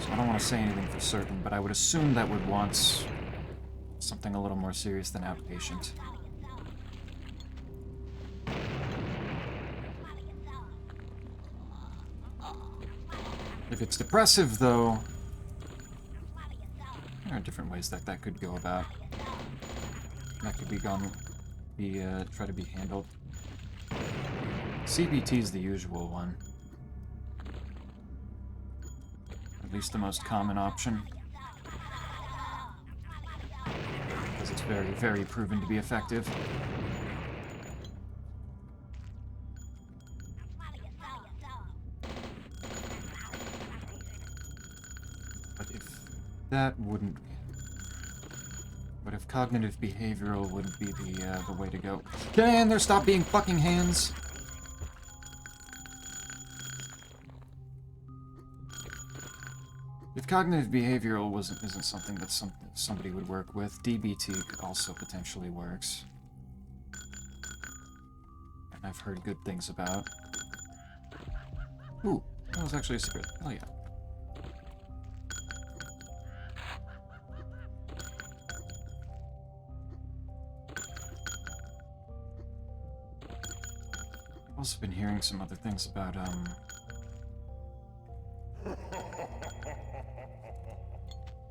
So I don't want to say anything for certain, but I would assume that would want something a little more serious than outpatient. If it's depressive, though, there are different ways that could go about. That could be try to be handled. CBT is the usual one. At least the most common option. Because it's very, very proven to be effective. But if that wouldn't... But if cognitive behavioral wouldn't be the way to go... Can there stop being fucking hands? If cognitive behavioral isn't something that somebody would work with, DBT also potentially works. And I've heard good things about. Ooh, that was actually a secret. Hell yeah. I've also been hearing some other things about,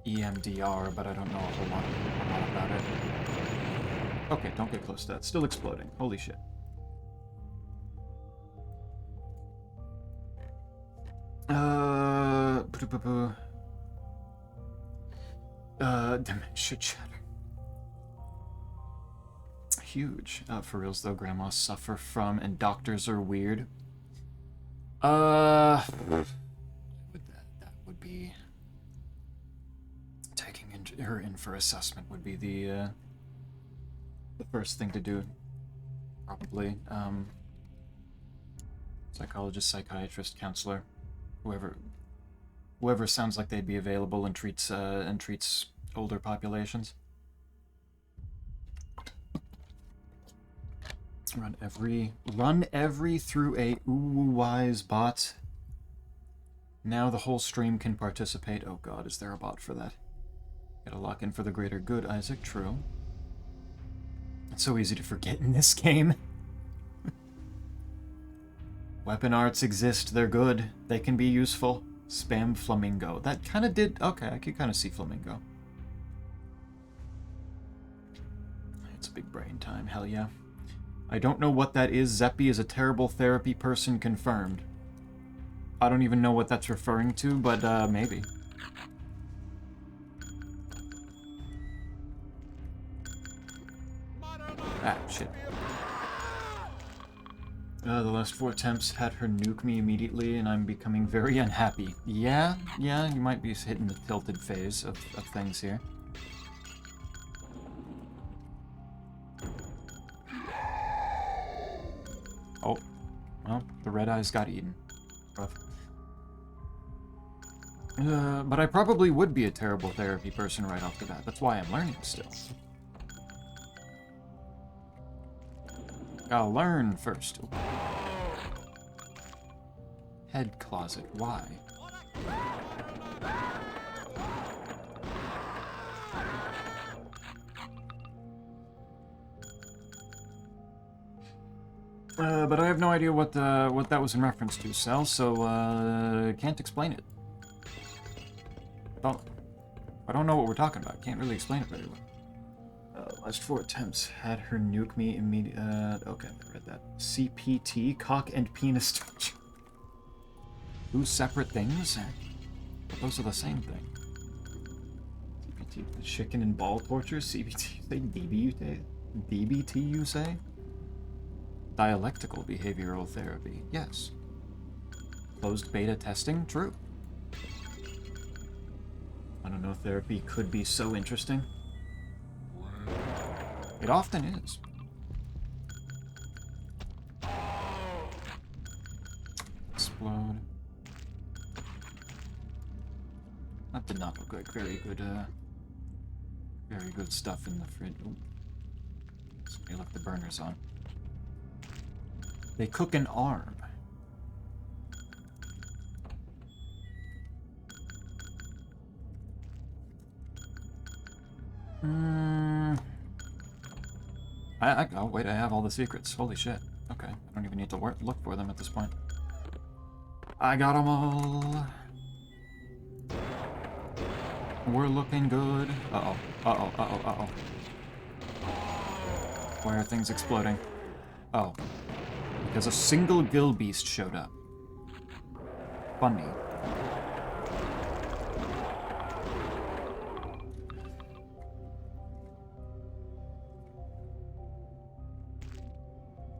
EMDR, but I don't know a whole lot about it. Okay, don't get close to that. Still exploding. Holy shit. Dementia chatter. Huge. For reals though, grandmas suffer from, and doctors are weird. That would be... Taking her in for assessment would be the first thing to do, probably. Psychologist, psychiatrist, counselor, whoever sounds like they'd be available and treats older populations. Run every through a wise bot. Now the whole stream can participate. Oh god, is there a bot for that? Gotta lock in for the greater good, Isaac. True. It's so easy to forget in this game. Weapon arts exist. They're good. They can be useful. Spam flamingo. That kind of did... Okay, I could kind of see flamingo. It's big brain time. Hell yeah. I don't know what that is. Zeppy is a terrible therapy person confirmed. I don't even know what that's referring to, but maybe. Ah, shit. The last 4 attempts had her nuke me immediately, and I'm becoming very unhappy. Yeah, you might be hitting the tilted phase of things here. Oh, well, the red eyes got eaten. Rough. But I probably would be a terrible therapy person right off the bat. That's why I'm learning still. Gotta learn first. Head closet, why? But I have no idea what that was in reference to, Sal, so can't explain it. I don't know what we're talking about. Can't really explain it very well. Last 4 attempts had her nuke me immediately. Okay, I read that. CPT, cock and penis torture. 2 separate things? But those are the same thing. CPT, the chicken and ball torture? CBT, you say? DBT, you say? Dialectical behavioral therapy, yes. Closed beta testing, true. I don't know, therapy could be so interesting. It often is. Explode. That did not look like very good stuff in the fridge. Ooh. Somebody left the burners on. They cook an arm. Oh, wait, I have all the secrets. Holy shit. Okay, I don't even need to look for them at this point. I got them all. We're looking good. Uh-oh, uh-oh, uh-oh, uh-oh. Why are things exploding? Oh. Because a single gill beast showed up. Funny.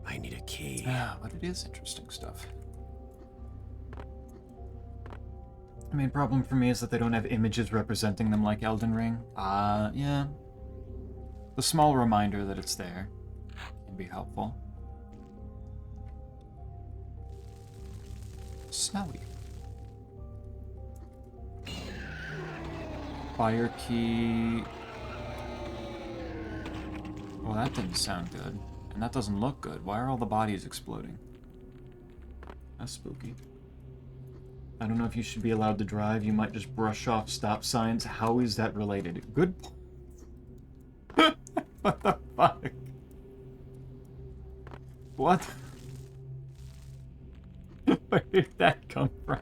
I need a key. Yeah, but it is interesting stuff. The main problem for me is that they don't have images representing them like Elden Ring. Yeah. The small reminder that it's there can be helpful. Smelly. Fire key. Well, that didn't sound good. And that doesn't look good. Why are all the bodies exploding? That's spooky. I don't know if you should be allowed to drive. You might just brush off stop signs. How is that related? Good. What the fuck? What? Where did that come from?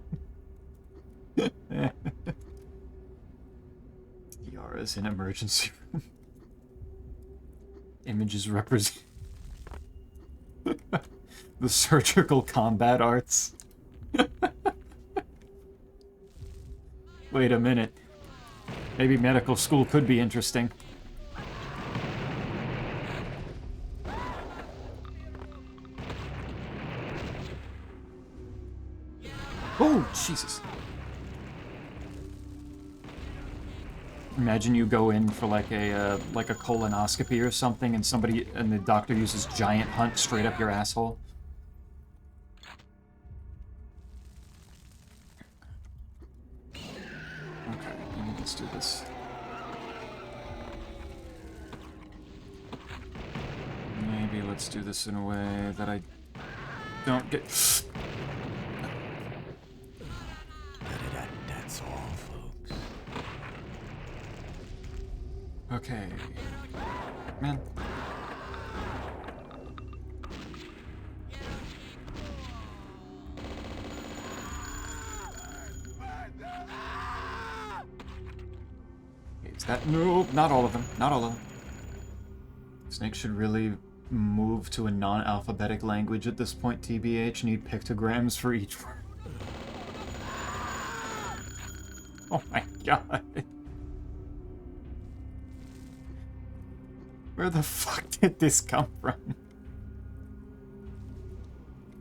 Yara's in emergency room. Images represent the surgical combat arts. Wait a minute. Maybe medical school could be interesting. Oh, Jesus. Imagine you go in for like a colonoscopy or something, and the doctor uses giant hunt straight up your asshole. Okay, let's do this. Maybe let's do this in a way that I don't get. That's all, folks. Okay. Man. Is that? Nope, not all of them. Not all of them. Snake should really move to a non-alphabetic language at this point, TBH. Need pictograms for each word. Oh my god. Where the fuck did this come from?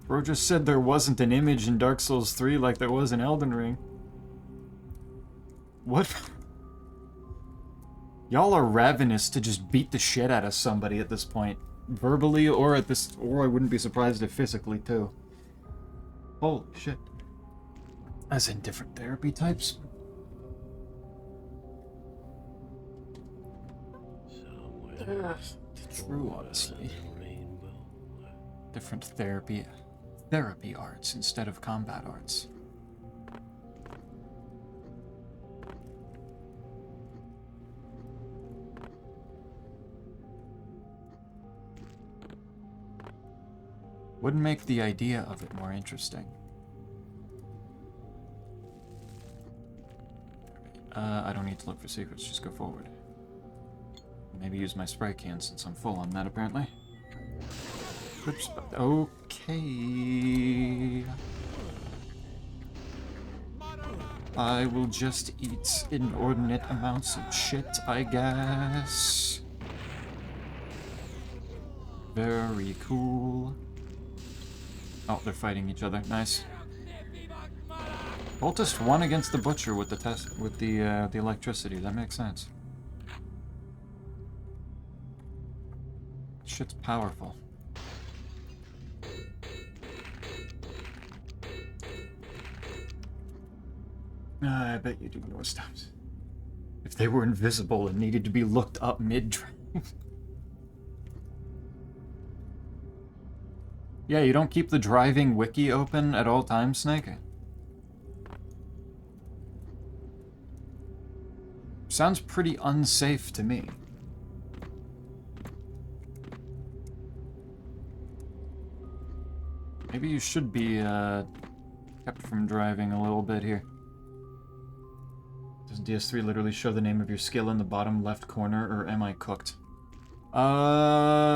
Bro just said there wasn't an image in Dark Souls 3 like there was in Elden Ring. What? Y'all are ravenous to just beat the shit out of somebody at this point. Verbally or or I wouldn't be surprised if physically too. Holy shit. As in different therapy types? True, honestly. Different therapy arts instead of combat arts. Wouldn't make the idea of it more interesting. I don't need to look for secrets, just go forward. Maybe use my spray can since I'm full on that apparently. Oops. Okay. I will just eat inordinate amounts of shit, I guess. Very cool. Oh, they're fighting each other. Nice. Cultist won against the butcher with the electricity. That makes sense. Shit's powerful. I bet you do know stuff. If they were invisible and needed to be looked up mid-drive. Yeah, you don't keep the driving wiki open at all times, Snake? Sounds pretty unsafe to me. Maybe you should be, kept from driving a little bit here. Does DS3 literally show the name of your skill in the bottom left corner, or am I cooked? Honestly,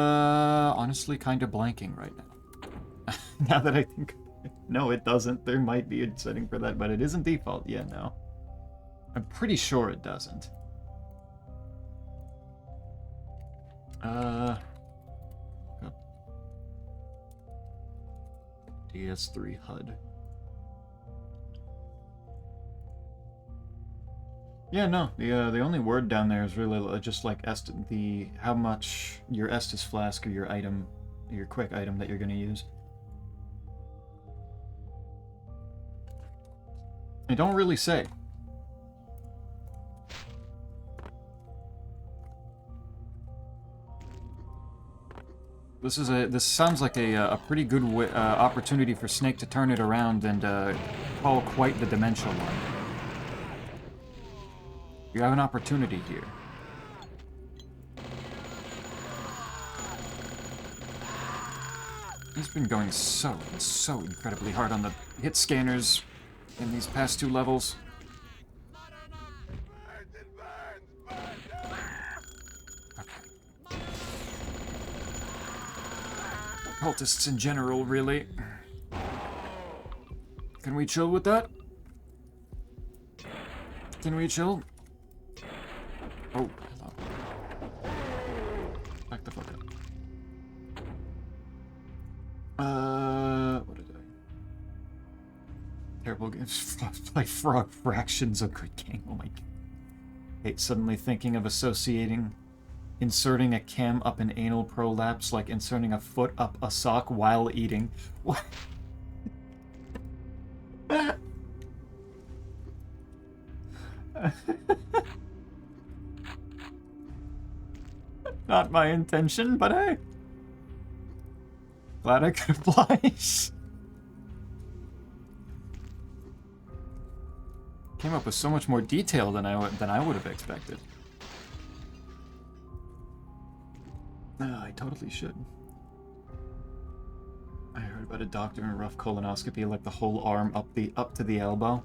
kinda blanking right now. Now that I think... No, it doesn't. There might be a setting for that, but it isn't default. Yeah, no. I'm pretty sure it doesn't. DS3 HUD. Yeah, no. The only word down there is really just like how much your Estus flask or your item, your quick item that you're gonna use. They don't really say. This sounds like a pretty good opportunity for Snake to turn it around and call quite the dimensional one. You have an opportunity here. He's been going so incredibly hard on the hit scanners in these past 2 levels. Cultists in general, really. Can we chill with that? Can we chill? Oh, hello. Back the fuck up. What did I... Terrible games. Play Frog Fraction's a good game. Oh my god. Hate suddenly thinking of inserting a cam up an anal prolapse like inserting a foot up a sock while eating. What? Not my intention, but hey. Glad I could oblige. Came up with so much more detail than I would have expected. I totally should. I heard about a doctor in a rough colonoscopy, like the whole arm up to the elbow.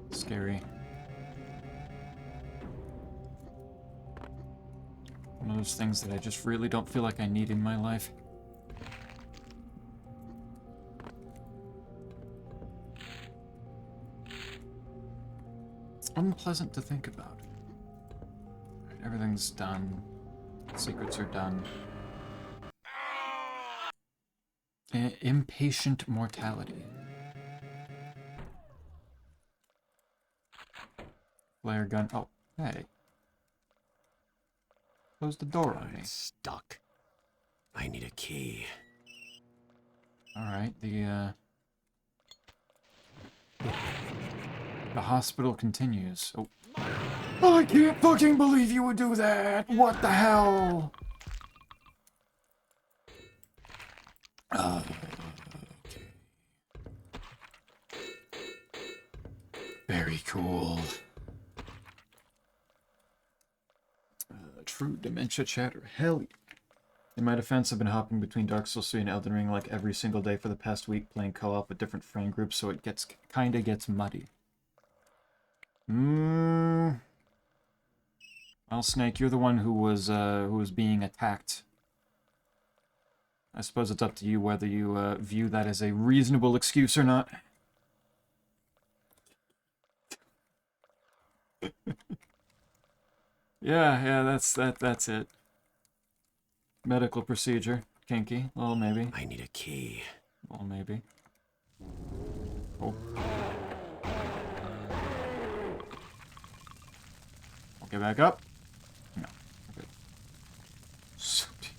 Scary. One of those things that I just really don't feel like I need in my life. It's unpleasant to think about. Right, everything's done. Secrets are done. Impatient mortality. Flare gun. Oh, hey. Close the door on me. It's stuck. I need a key. Alright, the hospital continues. Oh. I can't fucking believe you would do that! What the hell? Okay. Very cool. True dementia chatter. Hell yeah. In my defense, I've been hopping between Dark Souls 3 and Elden Ring like every single day for the past week, playing co-op with different friend groups, so it kinda gets muddy. Well, Snake, you're the one who was being attacked. I suppose it's up to you whether you view that as a reasonable excuse or not. Yeah, that's it. Medical procedure. Kinky. Well, maybe. I need a key. Well, maybe. Oh. Okay, back up. No. Okay. So, if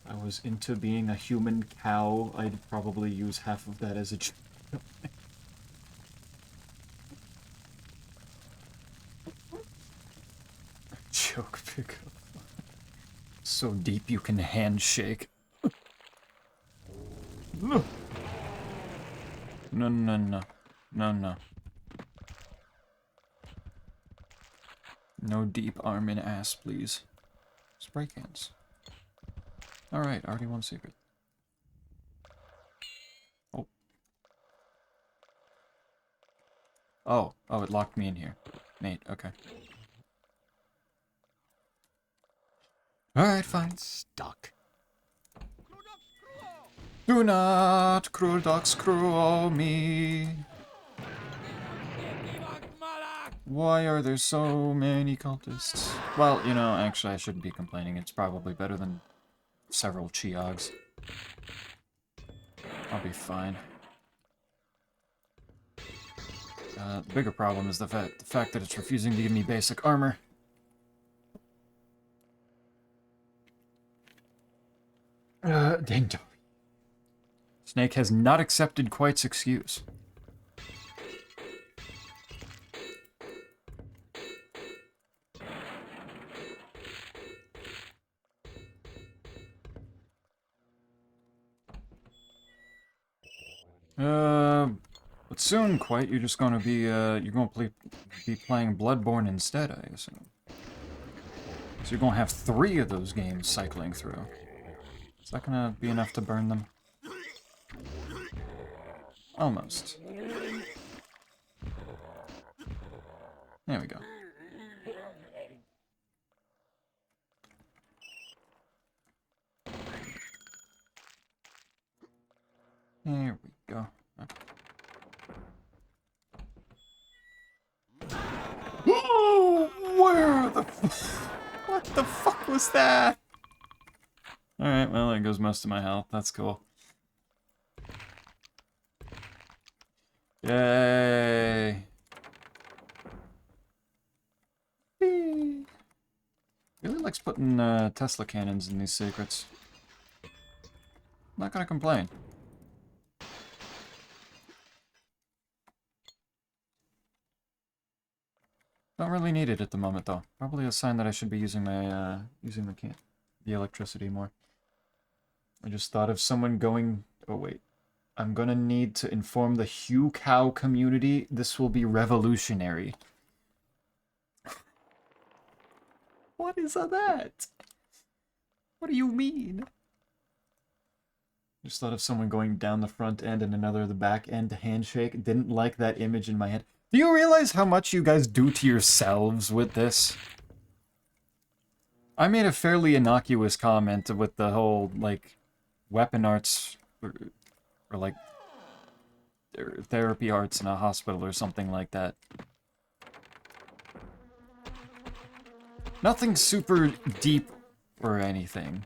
I was into being a human cow, I'd probably use half of that as a joke. Joke pickup. So deep you can handshake. No. No, no, no. No, no. No deep arm in ass, please. Spray cans. Alright, already one secret. Oh. Oh, it locked me in here. Mate, okay. Alright, fine. It's stuck. Do not cruel dogs cruel me. Why are there so many cultists? Well, you know, actually I shouldn't be complaining. It's probably better than several Cheogs. I'll be fine. The bigger problem is the fact that it's refusing to give me basic armor. Ding dong. Snake has not accepted Quite's excuse. But soon, Quite, you're just gonna be, you're gonna be playing Bloodborne instead, I assume. So you're gonna have 3 of those games cycling through. Is that gonna be enough to burn them? Almost. There we go. There we go. Whoa! Where the what the fuck was that? Alright, well, there goes most of my health. That's cool. Yay! Whee! Really likes putting Tesla cannons in these secrets. Not gonna complain. Don't really need it at the moment, though. Probably a sign that I should be using my the electricity more. I just thought of someone going. Oh wait, I'm gonna need to inform the Hugh Cow community. This will be revolutionary. What is that? What do you mean? Just thought of someone going down the front end and another the back end to handshake. Didn't like that image in my head. Do you realize how much you guys do to yourselves with this? I made a fairly innocuous comment with the whole, like, weapon arts, or like, therapy arts in a hospital or something like that. Nothing super deep or anything.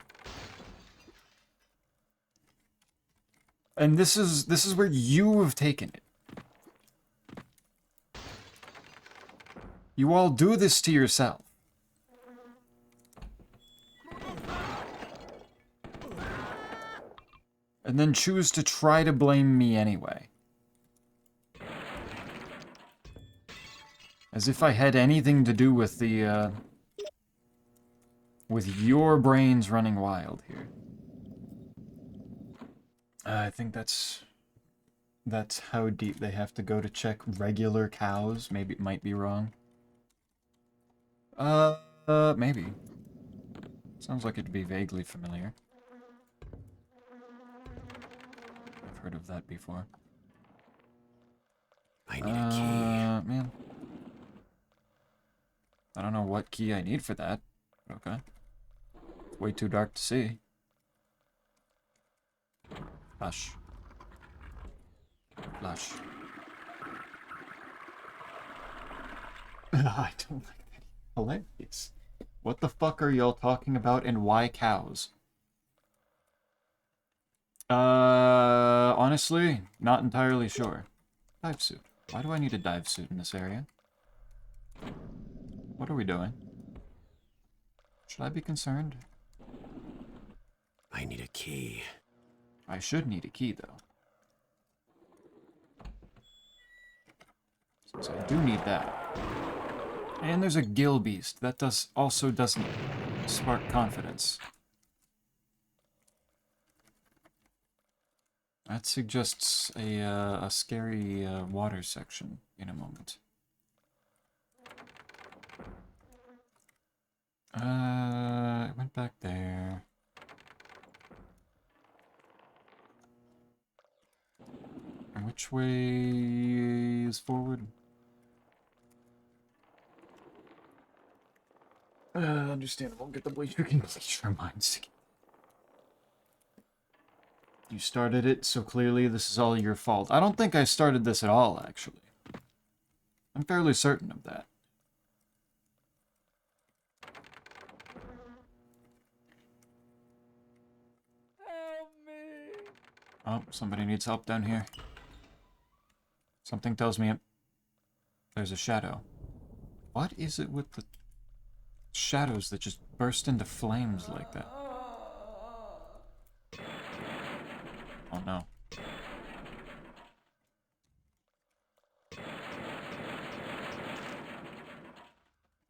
And this is where you have taken it. You all do this to yourself. And then choose to try to blame me anyway. As if I had anything to do with the, with your brains running wild here. I think that's how deep they have to go to check regular cows. Maybe it might be wrong. Maybe. Sounds like it'd be vaguely familiar. I've heard of that before. I need a key. Man. I don't know what key I need for that. Okay. It's way too dark to see. Flash. Flash. I don't like that. Hilarious. What the fuck are y'all talking about and why cows? Honestly, not entirely sure. Dive suit. Why do I need a dive suit in this area? What are we doing? Should I be concerned? I need a key. I should need a key, though. Since I do need that. And there's a gill beast. That also doesn't spark confidence. That suggests a scary water section in a moment. I went back there. And which way is forward? Understandable. Get the way you can place your minds together. You started it, so clearly this is all your fault. I don't think I started this at all, actually. I'm fairly certain of that. Help me! Oh, somebody needs help down here. Something tells me there's a shadow. What is it with the shadows that just burst into flames like that? Oh no.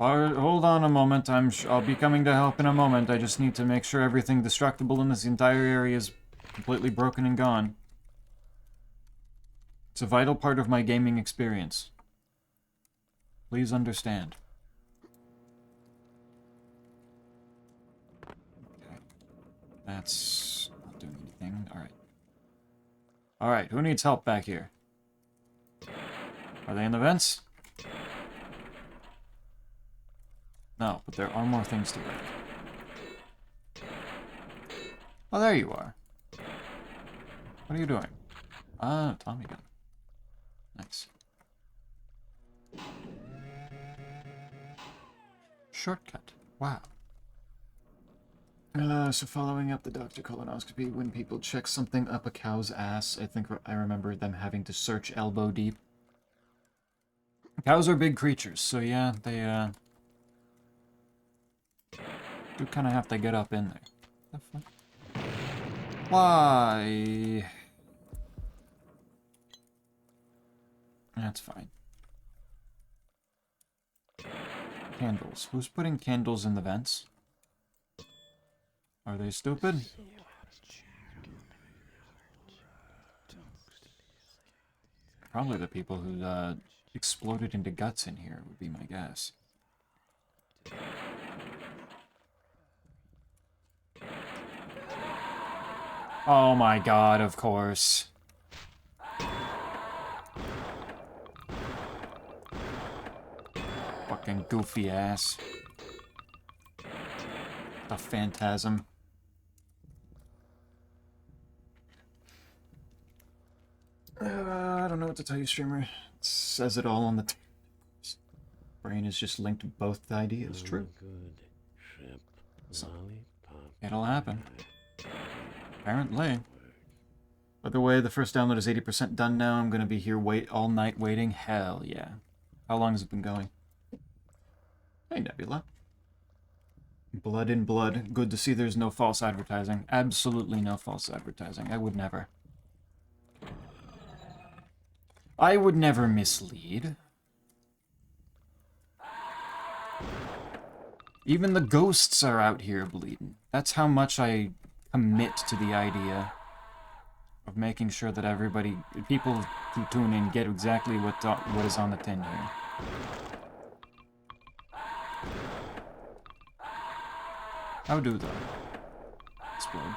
Hold on a moment. I'll be coming to help in a moment. I just need to make sure everything destructible in this entire area is completely broken and gone. It's a vital part of my gaming experience. Please understand. Okay. That's not doing anything. Alright. Alright, who needs help back here? Are they in the vents? No, but there are more things to break. Oh, there you are. What are you doing? Ah, Tommy gun. Nice. Shortcut. Wow. So following up the doctor colonoscopy, when people check something up a cow's ass, I think I remember them having to search elbow deep. Cows are big creatures, so yeah, they, do kind of have to get up in there. The fuck? Why? That's fine. Candles. Who's putting candles in the vents? Are they stupid? Probably the people who exploded into guts in here would be my guess. Oh my god, of course. Fucking goofy ass. The phantasm. I don't know what to tell you, streamer. It says it all on the brain is just linked to both ideas. True. Good ship. So, Lollipop. it'll happen. Apparently. By the way, the first download is 80% done now. I'm gonna be here all night waiting. Hell yeah. How long has it been going? Hey, Nebula. Blood in blood. Good to see there's no false advertising. Absolutely no false advertising. I would never. I would never mislead. Even the ghosts are out here bleeding. That's how much I commit to the idea of making sure that everybody, people who tune in, get exactly what is on the tin here. How do though? Explode.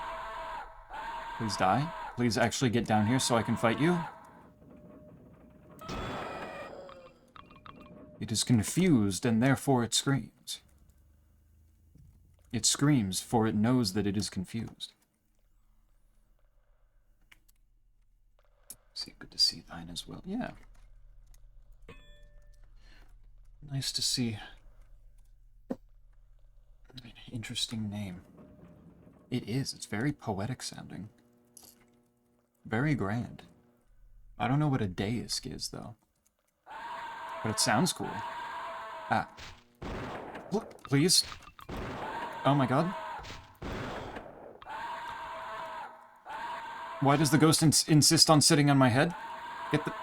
Please die. Please actually get down here so I can fight you. It is confused and therefore it screams. It screams for it knows that it is confused. See, good to see thine as well. Yeah. Nice to see. Interesting name. It is. It's very poetic sounding. Very grand. I don't know what a deisk is, though. But it sounds cool. Ah. Look, please. Oh my god. Why does the ghost insist on sitting on my head? Get the...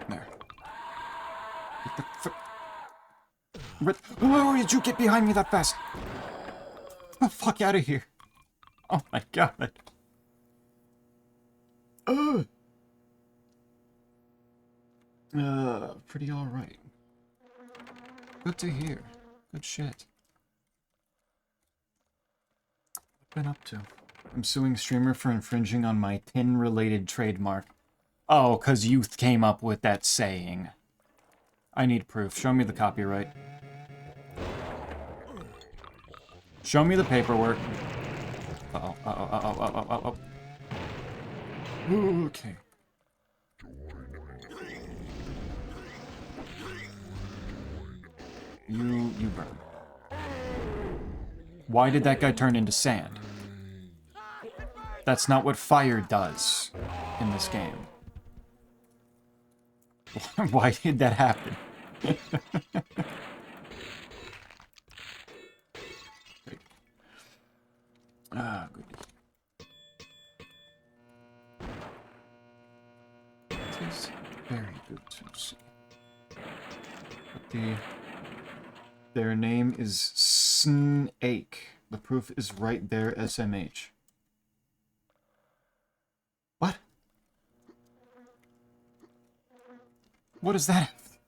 There. Get the... Why did you get behind me that fast? Oh, fuck out of here. Oh my god. Pretty alright. Good to hear. Good shit. What been up to? I'm suing streamer for infringing on my tin-related trademark. Oh, 'cause you came up with that saying. I need proof. Show me the copyright. Show me the paperwork. Uh-oh, uh-oh, uh-oh, uh-oh, uh-oh. Okay. You burn. Why did that guy turn into sand? That's not what fire does in this game. Why did that happen? Ah, good. It is very good to see. But their name is Snake. The proof is right there, SMH. What? What does that have?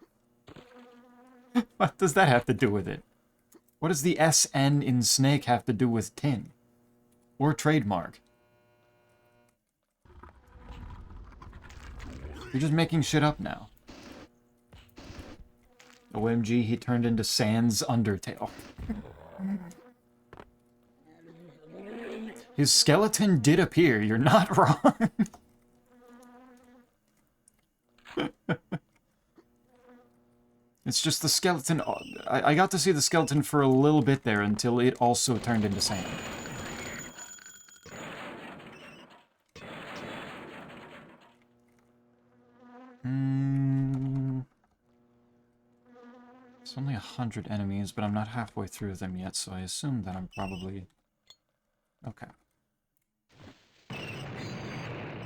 What does that have to do with it? What does the SN in Snake have to do with tin? Or trademark? You're just making shit up now. OMG, he turned into Sans Undertale. His skeleton did appear, you're not wrong. It's just the skeleton... I got to see the skeleton for a little bit there until it also turned into sand. It's only 100 enemies, but I'm not halfway through them yet, so I assume that I'm probably... Okay.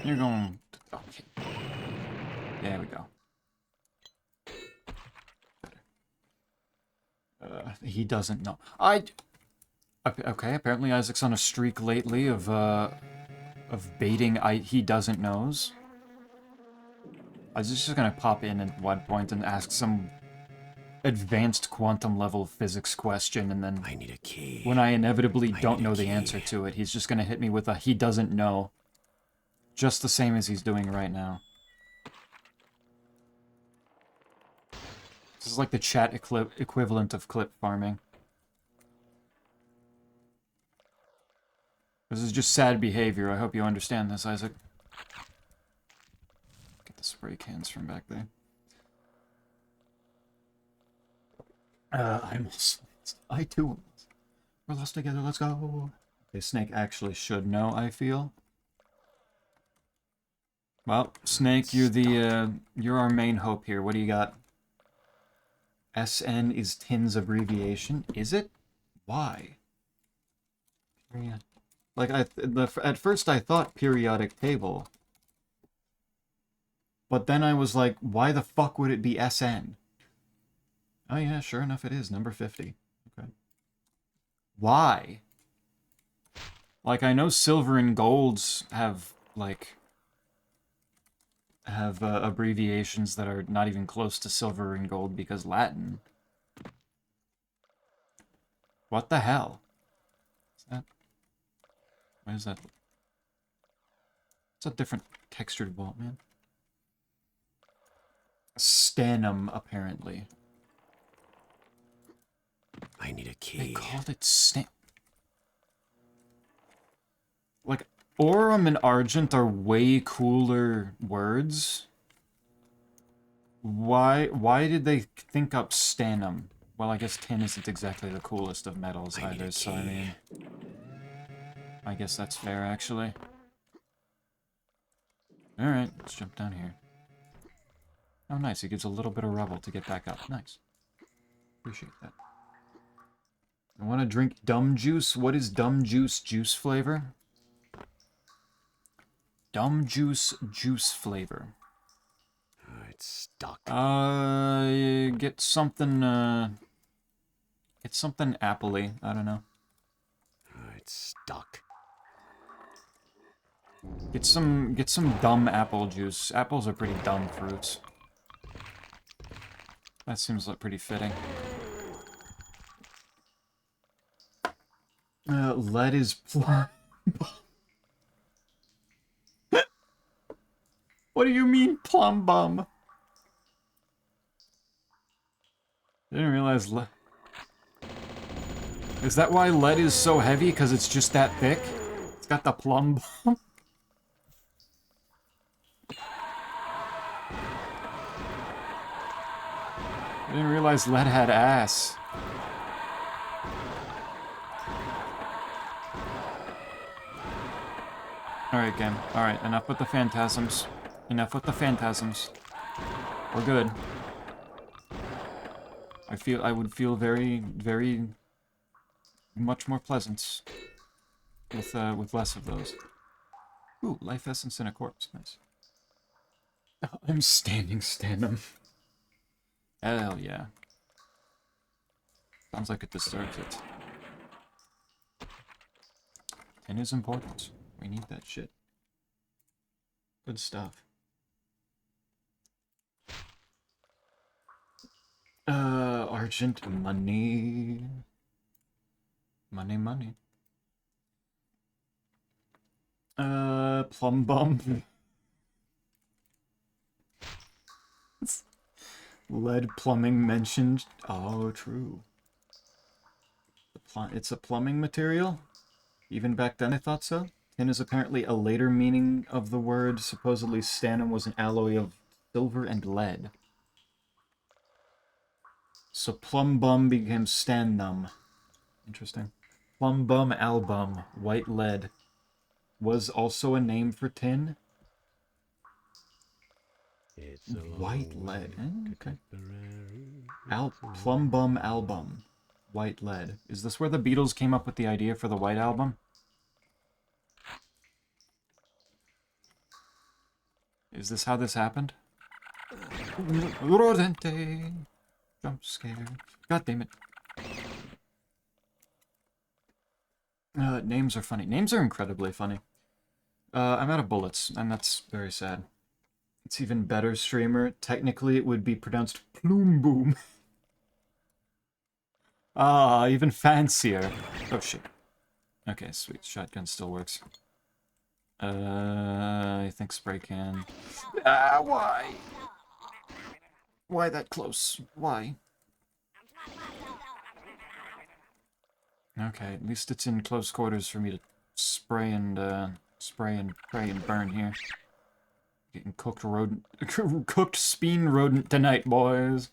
You're going... Okay. There we go. He doesn't know. Okay, apparently Isaac's on a streak lately of baiting he doesn't knows. I was just gonna pop in at one point and ask some advanced quantum level physics question, and then I need a key. when I inevitably don't know the answer to it, he's just gonna hit me with a he doesn't know. Just the same as he's doing right now. This is like the chat equivalent of clip farming. This is just sad behavior. I hope you understand this, Isaac. Get the spray cans from back there. I'm also... I too. We're lost together, let's go. Okay, Snake actually should know, I feel. Well, Snake, you're our main hope here. What do you got? SN is TIN's abbreviation. Is it? Why? Like, at first I thought periodic table. But then I was like, why the fuck would it be SN? Oh yeah, sure enough it is, number 50. Okay. Why? Like, I know silver and golds have, like... have abbreviations that are not even close to silver and gold because Latin. What the hell? Is that... What is that? It's a different textured vault, man. Stanum, apparently. I need a They key. called it Like, Aurum and Argent are way cooler words. Why did they think up Stanum? Well, I guess tin isn't exactly the coolest of metals either, so I mean... I guess that's fair, actually. Alright, let's jump down here. Oh, nice. It gives a little bit of rubble to get back up. Nice. Appreciate that. I want to drink Dumb Juice. What is Dumb Juice juice flavor? Dumb Juice juice flavor. It's stuck. Get something, Get something apple-y. I don't know. It's stuck. Get some dumb apple juice. Apples are pretty dumb fruits. That seems like pretty fitting. Lead is plum. What do you mean, plum bum? I didn't realize lead... Is that why lead is so heavy? Because it's just that thick? It's got the plum bum? I didn't realize lead had ass. Alright, game. Alright, enough with the phantasms. Enough with the phantasms. We're good. I would feel very, very... much more pleasant with less of those. Ooh, life essence in a corpse. Nice. I'm standing Stanum. Hell yeah. Sounds like it deserves it. Tin is important. We need that shit. Good stuff. Argent money. Money. Plum bum. Lead plumbing mentioned. Oh, true. It's a plumbing material? Even back then I thought so. Tin is apparently a later meaning of the word. Supposedly Stanum was an alloy of silver and lead. So plum bum became Stannum. Interesting. Plum bum album, white lead, was also a name for tin. White lead. Okay. Plum bum album, white lead. Is this where the Beatles came up with the idea for the White Album? Is this how this happened? Rodente. Jump scare. God damn it. Names are funny. Names are incredibly funny. I'm out of bullets, and that's very sad. It's even better, streamer. Technically, it would be pronounced Plume Boom. Ah, even fancier. Oh, shit. Okay, sweet. Shotgun still works. I think spray can. Ah, why? Why that close? Why? Okay, at least it's in close quarters for me to spray and pray and burn here. Getting cooked rodent, cooked speen rodent tonight, boys.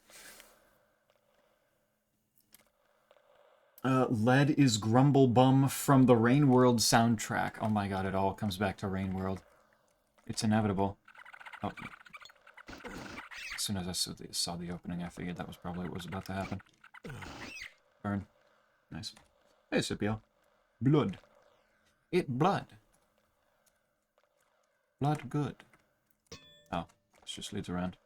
Lead is Grumble Bum from the Rain World soundtrack. Oh my god, it all comes back to Rain World. It's inevitable. Oh. As soon as I saw the opening, I figured that was probably what was about to happen. Burn. Nice. Hey, Scipio. Blood. It blood. Blood good. Oh, this just leads around.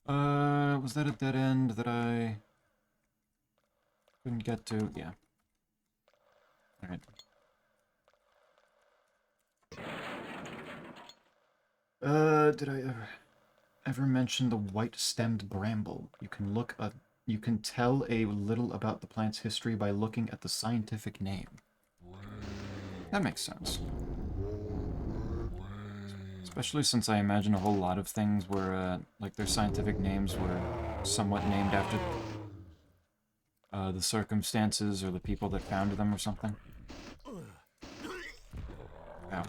Was that a dead end that I couldn't get to? Yeah. Alright. Did I ever mention the white-stemmed bramble? You can tell a little about the plant's history by looking at the scientific name. That makes sense. Especially since I imagine a whole lot of things were, like, their scientific names were somewhat named after the circumstances or the people that founded them or something. Ow.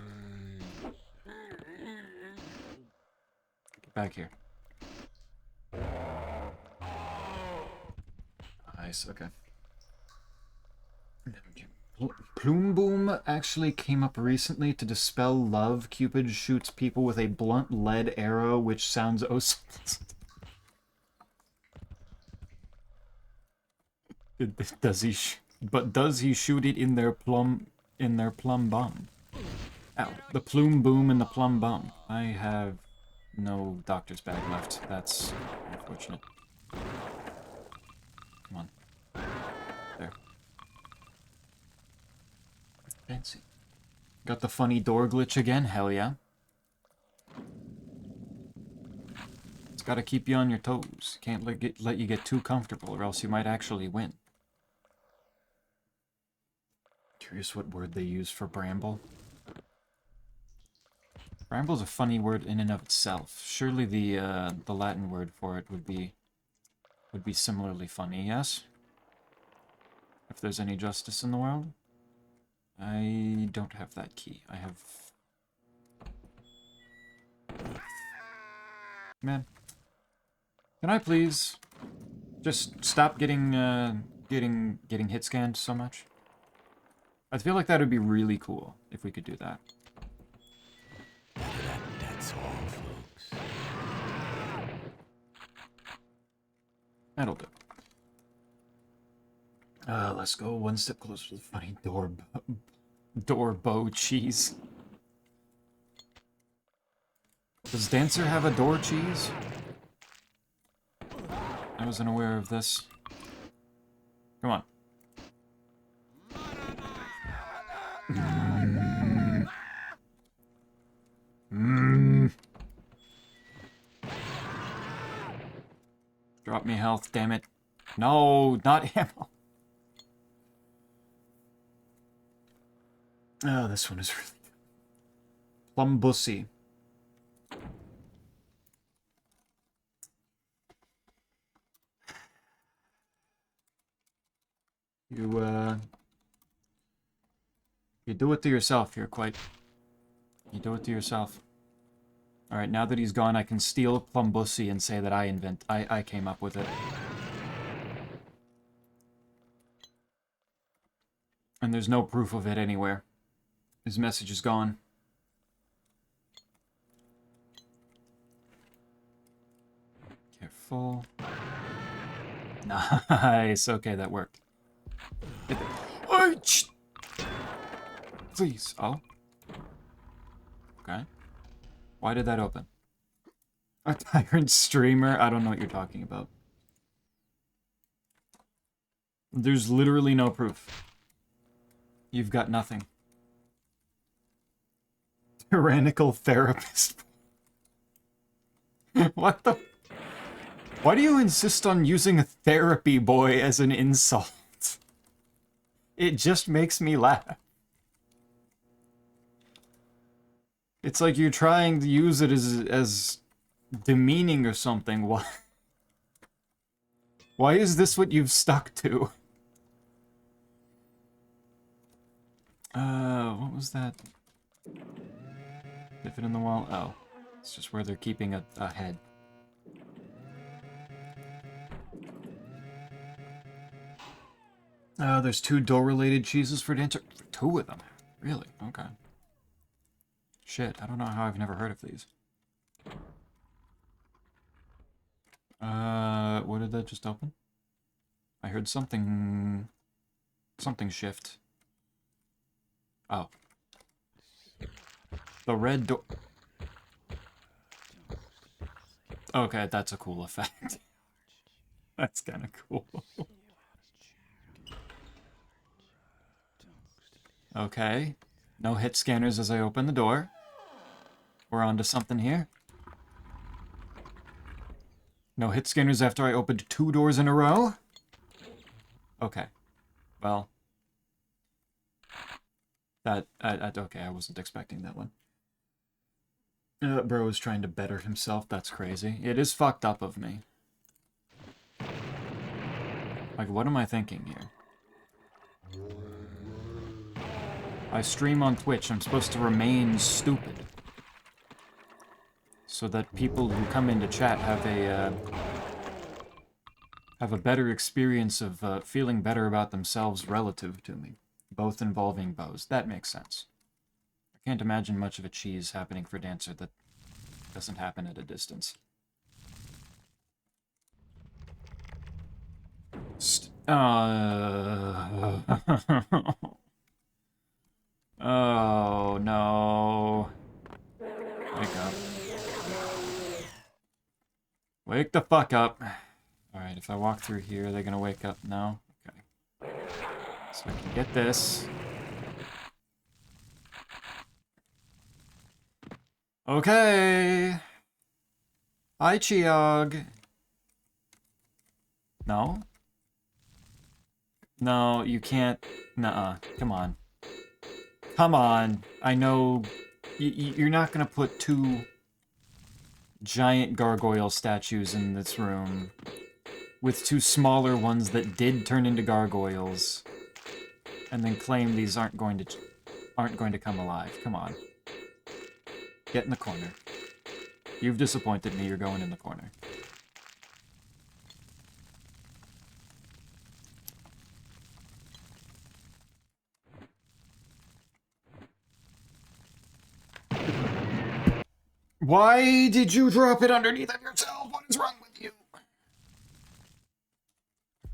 Get back here. Nice, okay. Plume Boom actually came up recently to dispel love. Cupid shoots people with a blunt lead arrow, which sounds oh so does he does he shoot it in their plum bum? Ow. The Plume Boom and the plum bum. I have no doctor's bag left. That's unfortunate. Come on. There. Fancy. Got the funny door glitch again? Hell yeah. It's gotta keep you on your toes. Can't let you get too comfortable or else you might actually win. Curious what word they use for bramble. Bramble's a funny word in and of itself. Surely the Latin word for it would be similarly funny, yes? If there's any justice in the world. I don't have that key. I have... Man. Can I please just stop getting hit scanned so much? I feel like that would be really cool if we could do that. That's all, folks. That'll do. Let's go one step closer to the funny door bow cheese. Does Dancer have a door cheese? I wasn't aware of this. Come on. Drop me health, damn it. No, not ammo. Oh, this one is really good. Plum Bussy. You do it to yourself here, Quite. You do it to yourself. Alright, now that he's gone, I can steal Plum Bussy and say that I came up with it. And there's no proof of it anywhere. His message is gone. Careful. Nice. Okay, that worked. Please. Oh. Okay. Why did that open? A tyrant streamer? I don't know what you're talking about. There's literally no proof. You've got nothing. Tyrannical therapist. What the... Why do you insist on using a therapy boy as an insult? It just makes me laugh. It's like you're trying to use it as demeaning or something. Why is this what you've stuck to? What was that? Dip it in the wall? Oh. It's just where they're keeping a head. There's 2 door-related cheeses for dancer. 2 of them? Really? Okay. Shit, I don't know how I've never heard of these. What did that just open? I heard something... something shift. Oh. The red door... Okay, that's a cool effect. That's kind of cool. Okay. No hit scanners as I open the door. We're onto something here. No hit scanners after I opened 2 doors in a row. Okay. Well. Okay, I wasn't expecting that one. Bro is trying to better himself. That's crazy. It is fucked up of me. Like, what am I thinking here? I stream on Twitch. I'm supposed to remain stupid. So that people who come into chat have a better experience of feeling better about themselves relative to me. Both involving bows. That makes sense. I can't imagine much of a cheese happening for Dancer that doesn't happen at a distance. Oh, no. Wake up. Wake the fuck up. Alright, if I walk through here, they're gonna wake up now? Okay. So I can get this. Okay. Hi, Chiog. No? No, you can't. Nuh-uh. Come on. Come on. I know you're not gonna put 2 giant gargoyle statues in this room with 2 smaller ones that did turn into gargoyles and then claim these aren't going to come alive. Come on. Get in the corner. You've disappointed me. You're going in the corner. Why did you drop it underneath of yourself? What is wrong with you?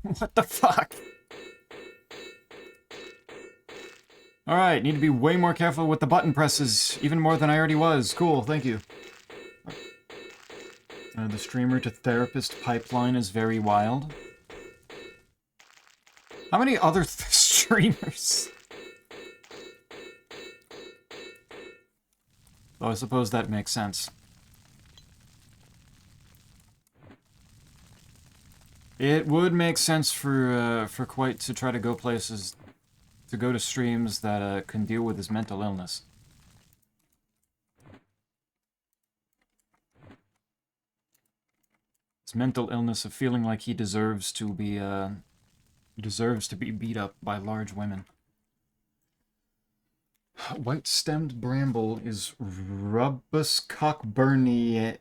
What the fuck? Alright, need to be way more careful with the button presses, even more than I already was. Cool, thank you. The streamer to therapist pipeline is very wild. How many other streamers? Oh, I suppose that makes sense. It would make sense for Quite to try to go places, to go to streams that can deal with his mental illness. His mental illness of feeling like he deserves to be beat up by large women. White-stemmed bramble is Rubus cockburnianus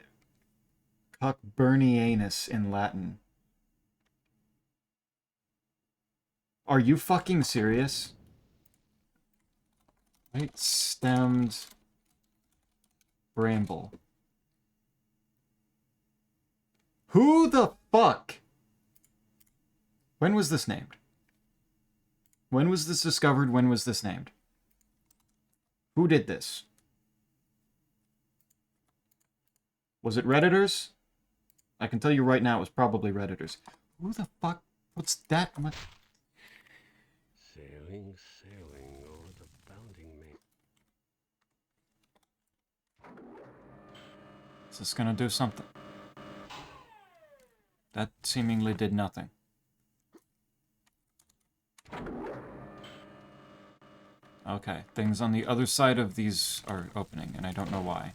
in Latin. Are you fucking serious? White-stemmed bramble. Who the fuck? When was this named? When was this discovered? When was this named? Who did this? Was it Redditors? I can tell you right now it was probably Redditors. Who the fuck puts that much? Sailing, sailing over the bounding main. Is this gonna do something? That seemingly did nothing. Okay, things on the other side of these are opening, and I don't know why.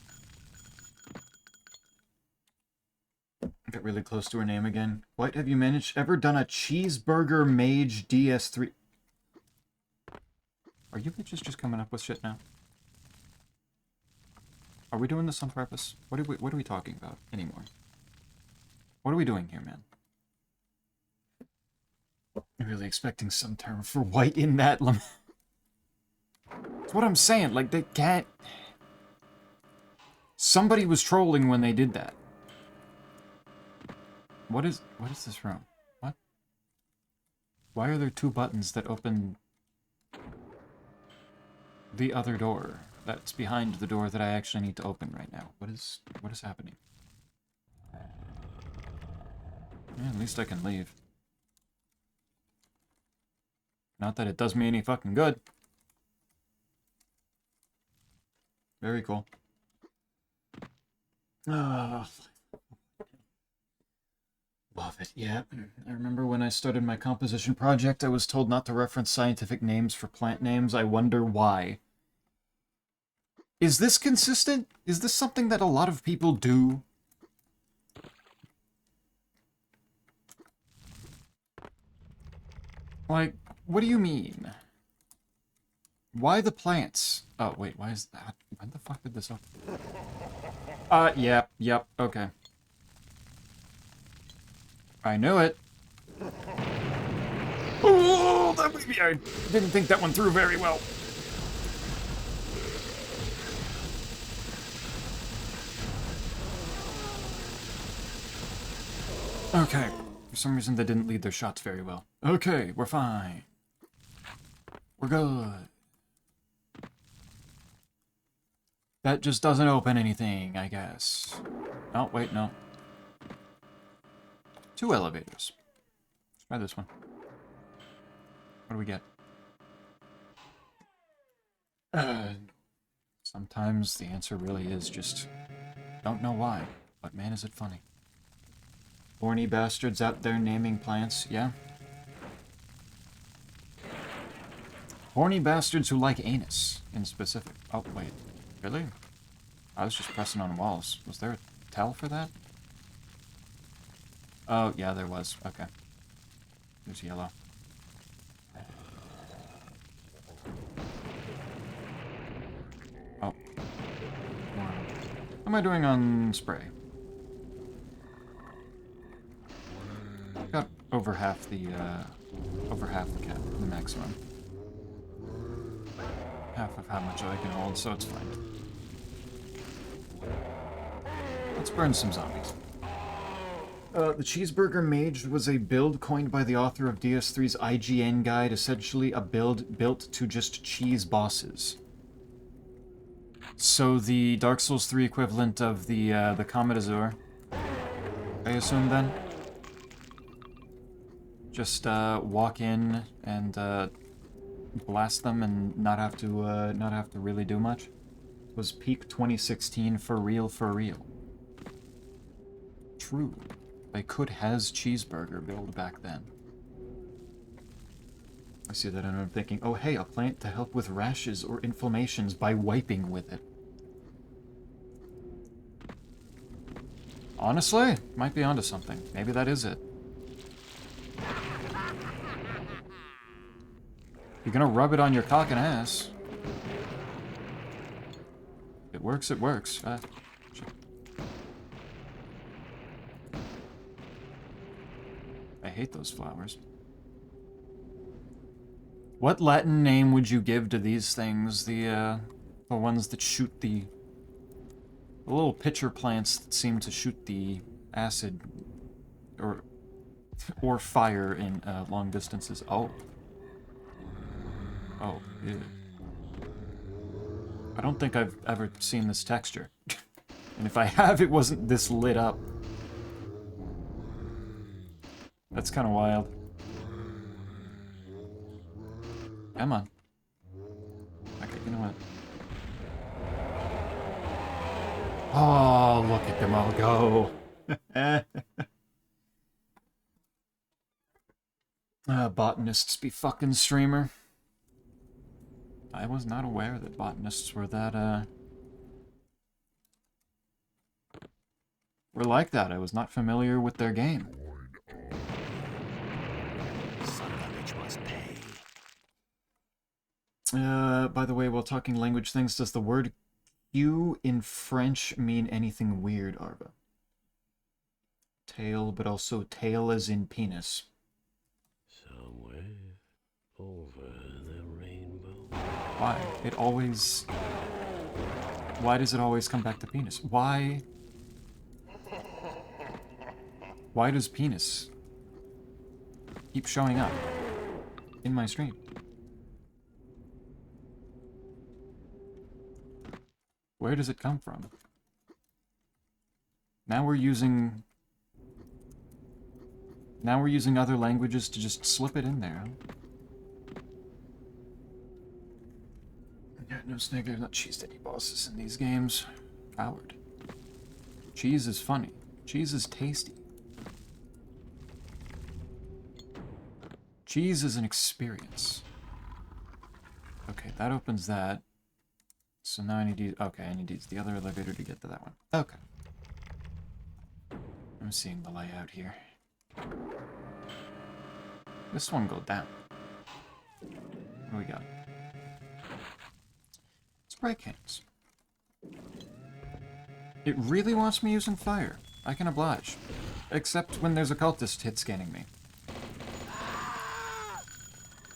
Get really close to her name again. What, have you ever done a cheeseburger mage DS3? Are you bitches just coming up with shit now? Are we doing this on purpose? What are we talking about anymore? What are we doing here, man? Really expecting some term for white in that. That's what I'm saying. Like, they can't... Somebody was trolling when they did that. What is this room? What? Why are there two buttons that open the other door that's behind the door that I actually need to open right now? What is happening? Yeah, at least I can leave. Not that it does me any fucking good. Very cool. Love it, yeah. I remember when I started my composition project, I was told not to reference scientific names for plant names. I wonder why. Is this consistent? Is this something that a lot of people do? Like, what do you mean? Why the plants? Oh, wait, why is that? When the fuck did this open? Yep, okay. I knew it. Oh, I didn't think that one through very well. Okay. For some reason, they didn't lead their shots very well. Okay, we're fine. We're good. That just doesn't open anything, I guess. Oh, wait, no. 2 elevators. Let's try this one. What do we get? Sometimes the answer really is just... don't know why, but man is it funny. Horny bastards out there naming plants, yeah? Horny bastards who like anus, in specific. Oh, wait. Really? I was just pressing on walls. Was there a tell for that? Oh, yeah, there was. Okay. There's yellow. Oh. How am I doing on spray? Got over half the maximum. Half of how much I can hold, so it's fine. Let's burn some zombies. The Cheeseburger Mage was a build coined by the author of DS3's IGN guide, essentially a build built to just cheese bosses. So the Dark Souls 3 equivalent of the Comet Azure, I assume then? Just walk in and blast them and not have to really do much. It was peak 2016 for real, for real. True. They could has cheeseburger build back then. I see that and I'm thinking, oh hey, a plant to help with rashes or inflammations by wiping with it. Honestly, might be onto something. Maybe that is it. You're gonna rub it on your cock and ass. If it works, it works. Shit. I hate those flowers. What Latin name would you give to these things? The ones that shoot the little pitcher plants that seem to shoot the acid or fire in long distances. Oh. Oh, ew. I don't think I've ever seen this texture. And if I have, it wasn't this lit up. That's kind of wild. Come on. Okay, you know what? Oh, look at them all go. Botanists be fucking streamer. I was not aware that botanists were that, were like that. I was not familiar with their game. By the way, while talking language things, does the word "you" in French mean anything weird, Arva? Tail, but also tail as in penis. So over the rainbow. Why? It always... Why does it always come back to penis? Why? Why does penis keep showing up in my stream? Where does it come from? Now we're using other languages to just slip it in there. Yeah, no snake, I've not cheesed any bosses in these games. Coward. Cheese is funny. Cheese is tasty. Cheese is an experience. Okay, that opens that. So now I need to use... Okay, I need to use the other elevator to get to that one. Okay. I'm seeing the layout here. This one go down. What do we got? Spray cans. It really wants me using fire. I can oblige. Except when there's a cultist hit scanning me.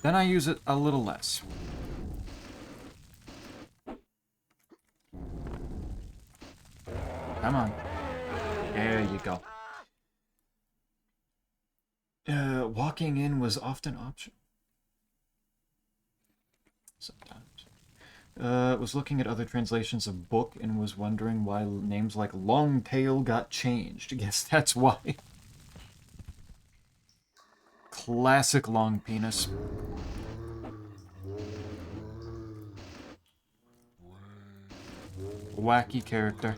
Then I use it a little less. Come on. There you go. Walking in was often optional. Sometimes. Was looking at other translations of book and was wondering why names like Longtail got changed. Guess that's why. Classic long penis. Wacky character.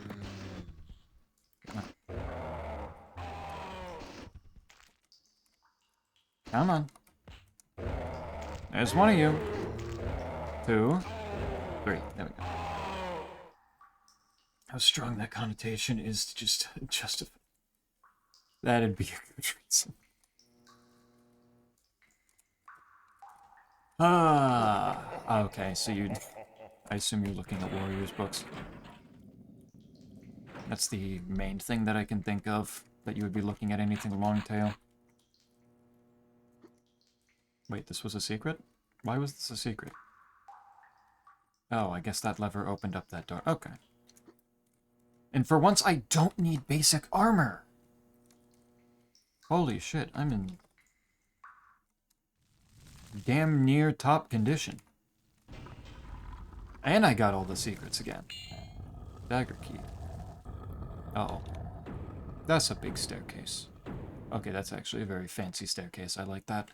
Come on. There's one of you. 2, 3. There we go. How strong that connotation is to just justify. That'd be a good reason. Okay, so I assume you're looking at Warriors books. That's the main thing that I can think of, that you would be looking at anything long tail. Wait, this was a secret? Why was this a secret? Oh, I guess that lever opened up that door. Okay. And for once, I don't need basic armor! Holy shit, I'm in damn near top condition. And I got all the secrets again. Dagger key. Uh-oh. That's a big staircase. Okay, that's actually a very fancy staircase. I like that.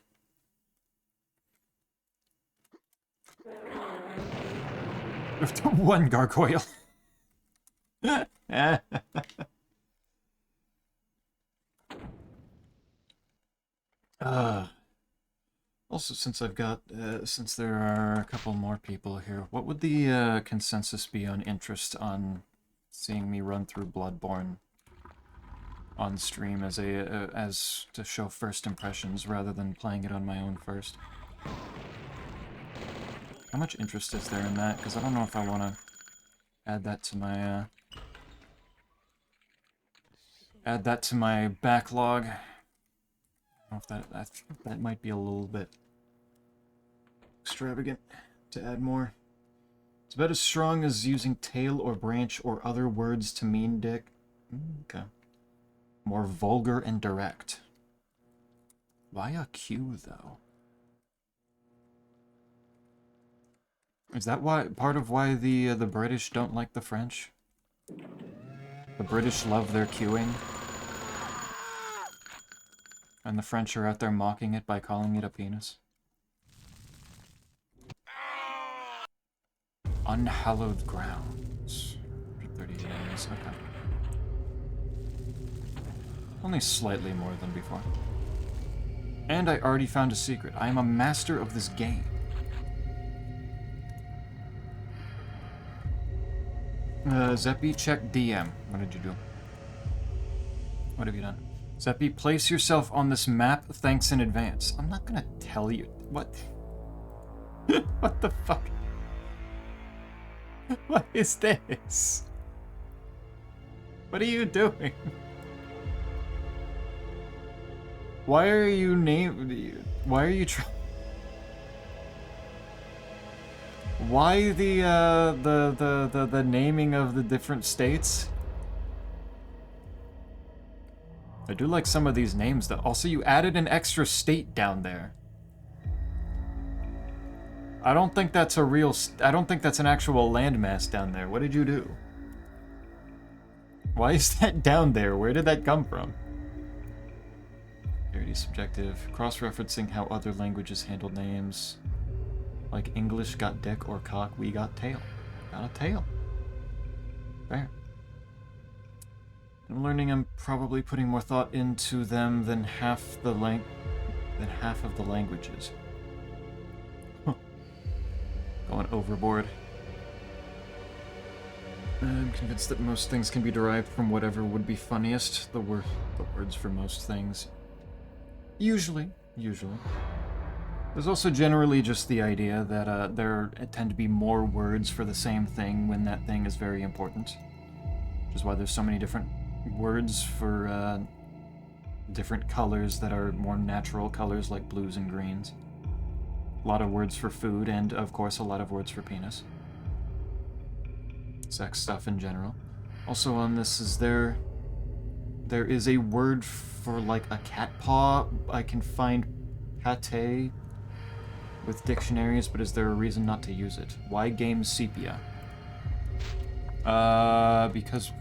One gargoyle. Also, since I've got, since there are a couple more people here, what would the consensus be on interest on seeing me run through Bloodborne on stream as as to show first impressions rather than playing it on my own first? How much interest is there in that? Because I don't know if I want to add that to my backlog. I don't know if that might be a little bit extravagant to add more. It's about as strong as using tail or branch or other words to mean dick. Okay. More vulgar and direct. Why a Q though? Is that why part of why the British don't like the French? The British love their queuing, and the French are out there mocking it by calling it a penis. Unhallowed grounds. 38 enemies. Okay. Only slightly more than before. And I already found a secret. I am a master of this game. Zeppi, check DM. What did you do? What have you done? Zeppi, place yourself on this map. Thanks in advance. I'm not gonna tell you. What? What the fuck? What is this? What are you doing? Why are you Why are you Why the naming of the different states? I do like some of these names, though. Also, you added an extra state down there. I don't think that's a real... I don't think that's an actual landmass down there. What did you do? Why is that down there? Where did that come from? Very subjective. Cross-referencing how other languages handle names. Like English got dick or cock, we got tail. Got a tail. Fair. I'm learning I'm probably putting more thought into them than half of the languages. Huh. Going overboard. I'm convinced that most things can be derived from whatever would be funniest. The words for most things. Usually. There's also generally just the idea that there tend to be more words for the same thing when that thing is very important. Which is why there's so many different words for different colors that are more natural colors like blues and greens. A lot of words for food, and of course a lot of words for penis. Sex stuff in general. Also on this, there is a word for like a cat paw. I can find pate with dictionaries, but is there a reason not to use it? Why game sepia? Because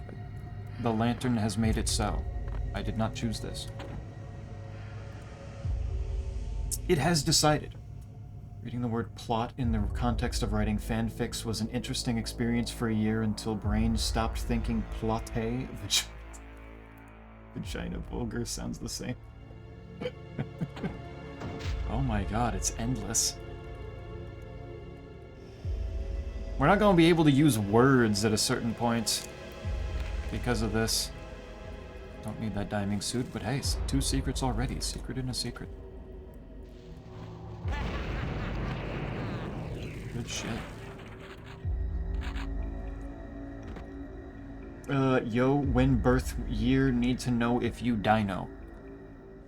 the lantern has made it so. I did not choose this. It has decided. Reading the word plot in the context of writing fanfics was an interesting experience for a year until brain stopped thinking plotte. Vagina vulgar sounds the same. Oh my god, it's endless. We're not going to be able to use words at a certain point because of this. Don't need that diving suit, but hey, 2 secrets already. Secret in a secret. Good shit. Yo, when birth year, need to know if you dino.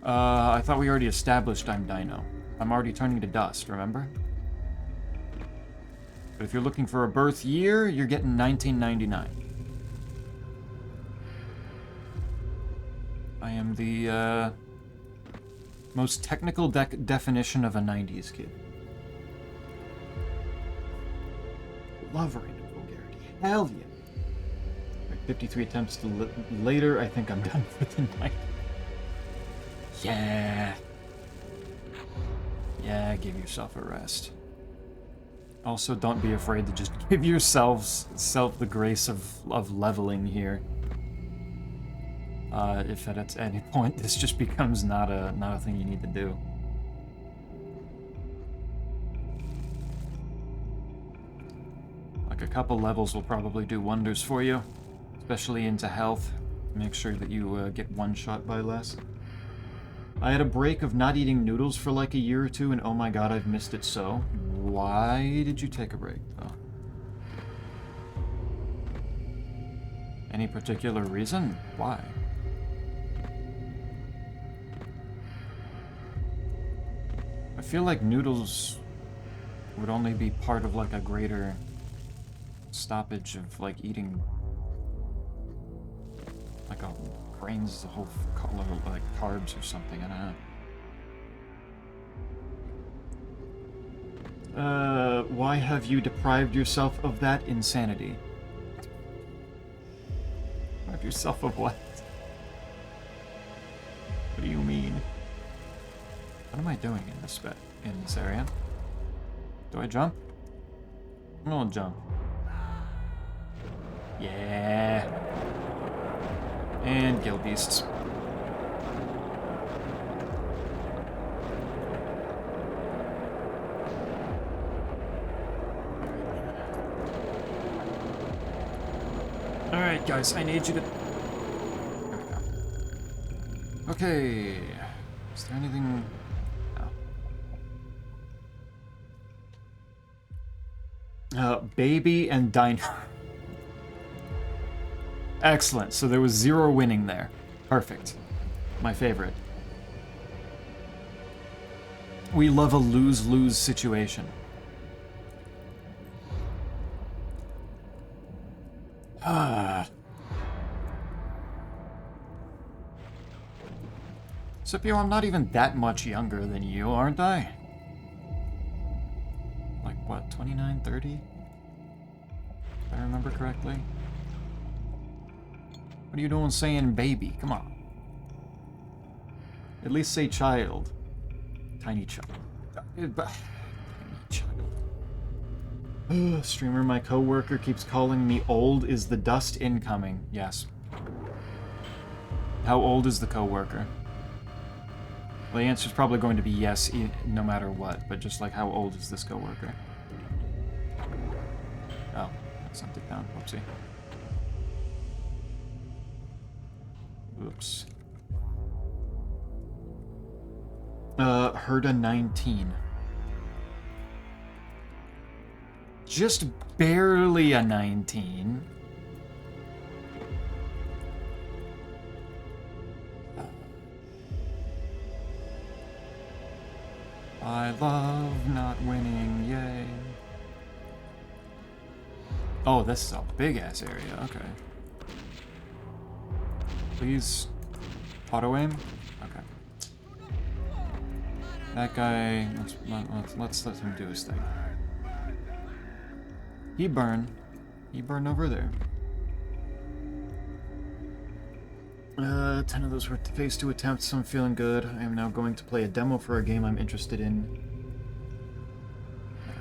I thought we already established I'm dino. I'm already turning to dust, remember? But if you're looking for a birth year, you're getting 1999. I am the, most technical definition of a 90s kid. Love random vulgarity. Hell yeah. 53 attempts later, I think I'm done for the night. Yeah. Yeah, give yourself a rest. Also, don't be afraid to just give yourself the grace of leveling here. If at any point this just becomes not a thing you need to do. Like a couple levels will probably do wonders for you, especially into health. Make sure that you get one shot by less. I had a break of not eating noodles for like a year or two, and oh my god, I've missed it so. Why did you take a break, though? Any particular reason? Why? I feel like noodles would only be part of like a greater stoppage of like eating like a grains, the whole color, like carbs or something. I don't know. Why have you deprived yourself of that insanity? Deprived yourself of what? What do you mean? What am I doing in this area? Do I jump? I'm gonna jump. Yeah. And kill beasts. Alright, guys, I need you to... There we go. Okay. Is there anything... No. Baby and Dino. Excellent. So there was 0 winning there. Perfect. My favorite. We love a lose-lose situation. Ah. Scipio, I'm not even that much younger than you, aren't I? Like, what, 29, 30? If I remember correctly. What are you doing saying baby? Come on. At least say child. Tiny child. Tiny child. Streamer, my coworker keeps calling me old. Is the dust incoming? Yes. How old is the coworker? Well, the answer's probably going to be yes, no matter what, but just like, how old is this coworker? Oh, I sent it down. Whoopsie. Oops. Herda 19. Just barely a 19. I love not winning, yay. Oh, this is a big-ass area, okay. Please, auto-aim? Okay. That guy, let's let him do his thing. He burned over there. 10 of those were phase 2 attempts, so I'm feeling good. I am now going to play a demo for a game I'm interested in.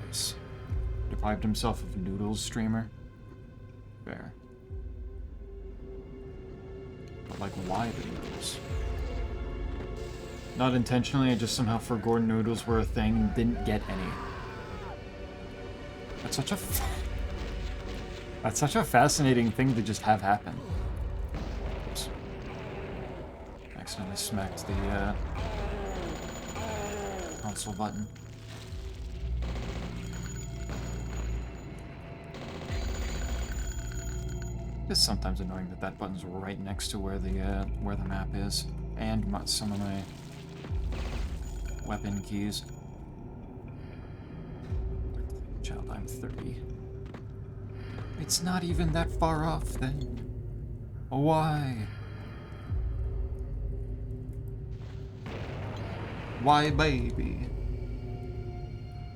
Nice. Deprived himself of noodles, streamer. Fair. But, like, why the noodles? Not intentionally, I just somehow forgot noodles were a thing and didn't get any. That's such a fascinating thing to just have happen. Oops. Accidentally smacked the console button. It's sometimes annoying that that button's right next to where the map is, and some of my weapon keys. Child, I'm 30. It's not even that far off, then. Why? Why, baby?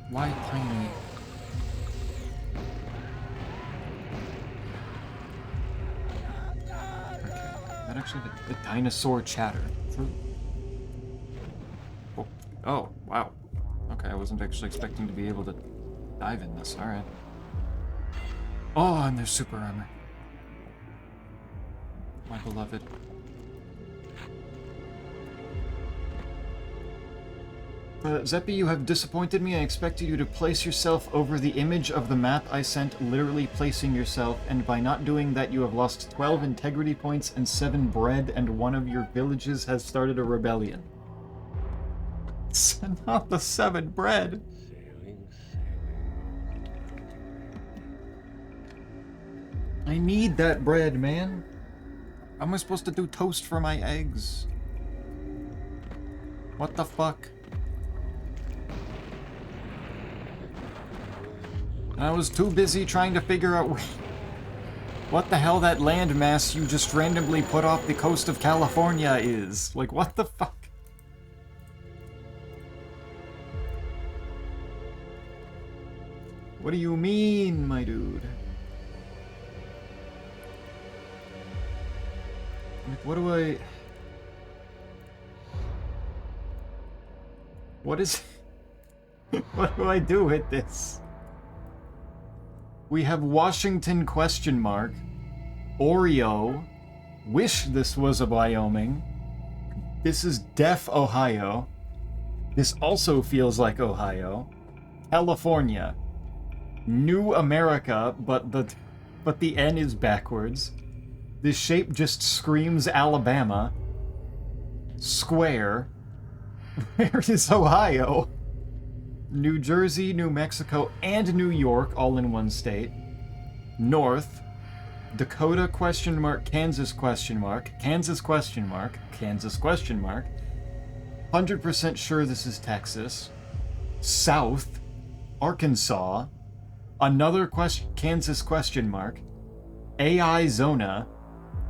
Why, tiny? Okay, that actually the dinosaur chatter. Oh, wow. Okay, I wasn't actually expecting to be able to dive in this. Alright. Oh, and there's super armor. My beloved. Zeppi, you have disappointed me. I expected you to place yourself over the image of the map I sent, literally placing yourself, and by not doing that you have lost 12 integrity points and 7 bread, and one of your villages has started a rebellion. Not the 7 bread. I need that bread, man. How am I supposed to do toast for my eggs? What the fuck? I was too busy trying to figure out what the hell that landmass you just randomly put off the coast of California is. Like, what the fuck? What do you mean, my dude? Like, what do I... What is... What do I do with this? We have Washington question mark, Oreo, wish this was a Wyoming, this is Def Ohio, this also feels like Ohio, California, New America, but the N is backwards, this shape just screams Alabama, square, where is Ohio? New Jersey, New Mexico, and New York all in one state. North. Dakota question mark, Kansas question mark, Kansas question mark, Kansas question mark. 100% sure this is Texas. South. Arkansas. Another Kansas question mark. Arizona,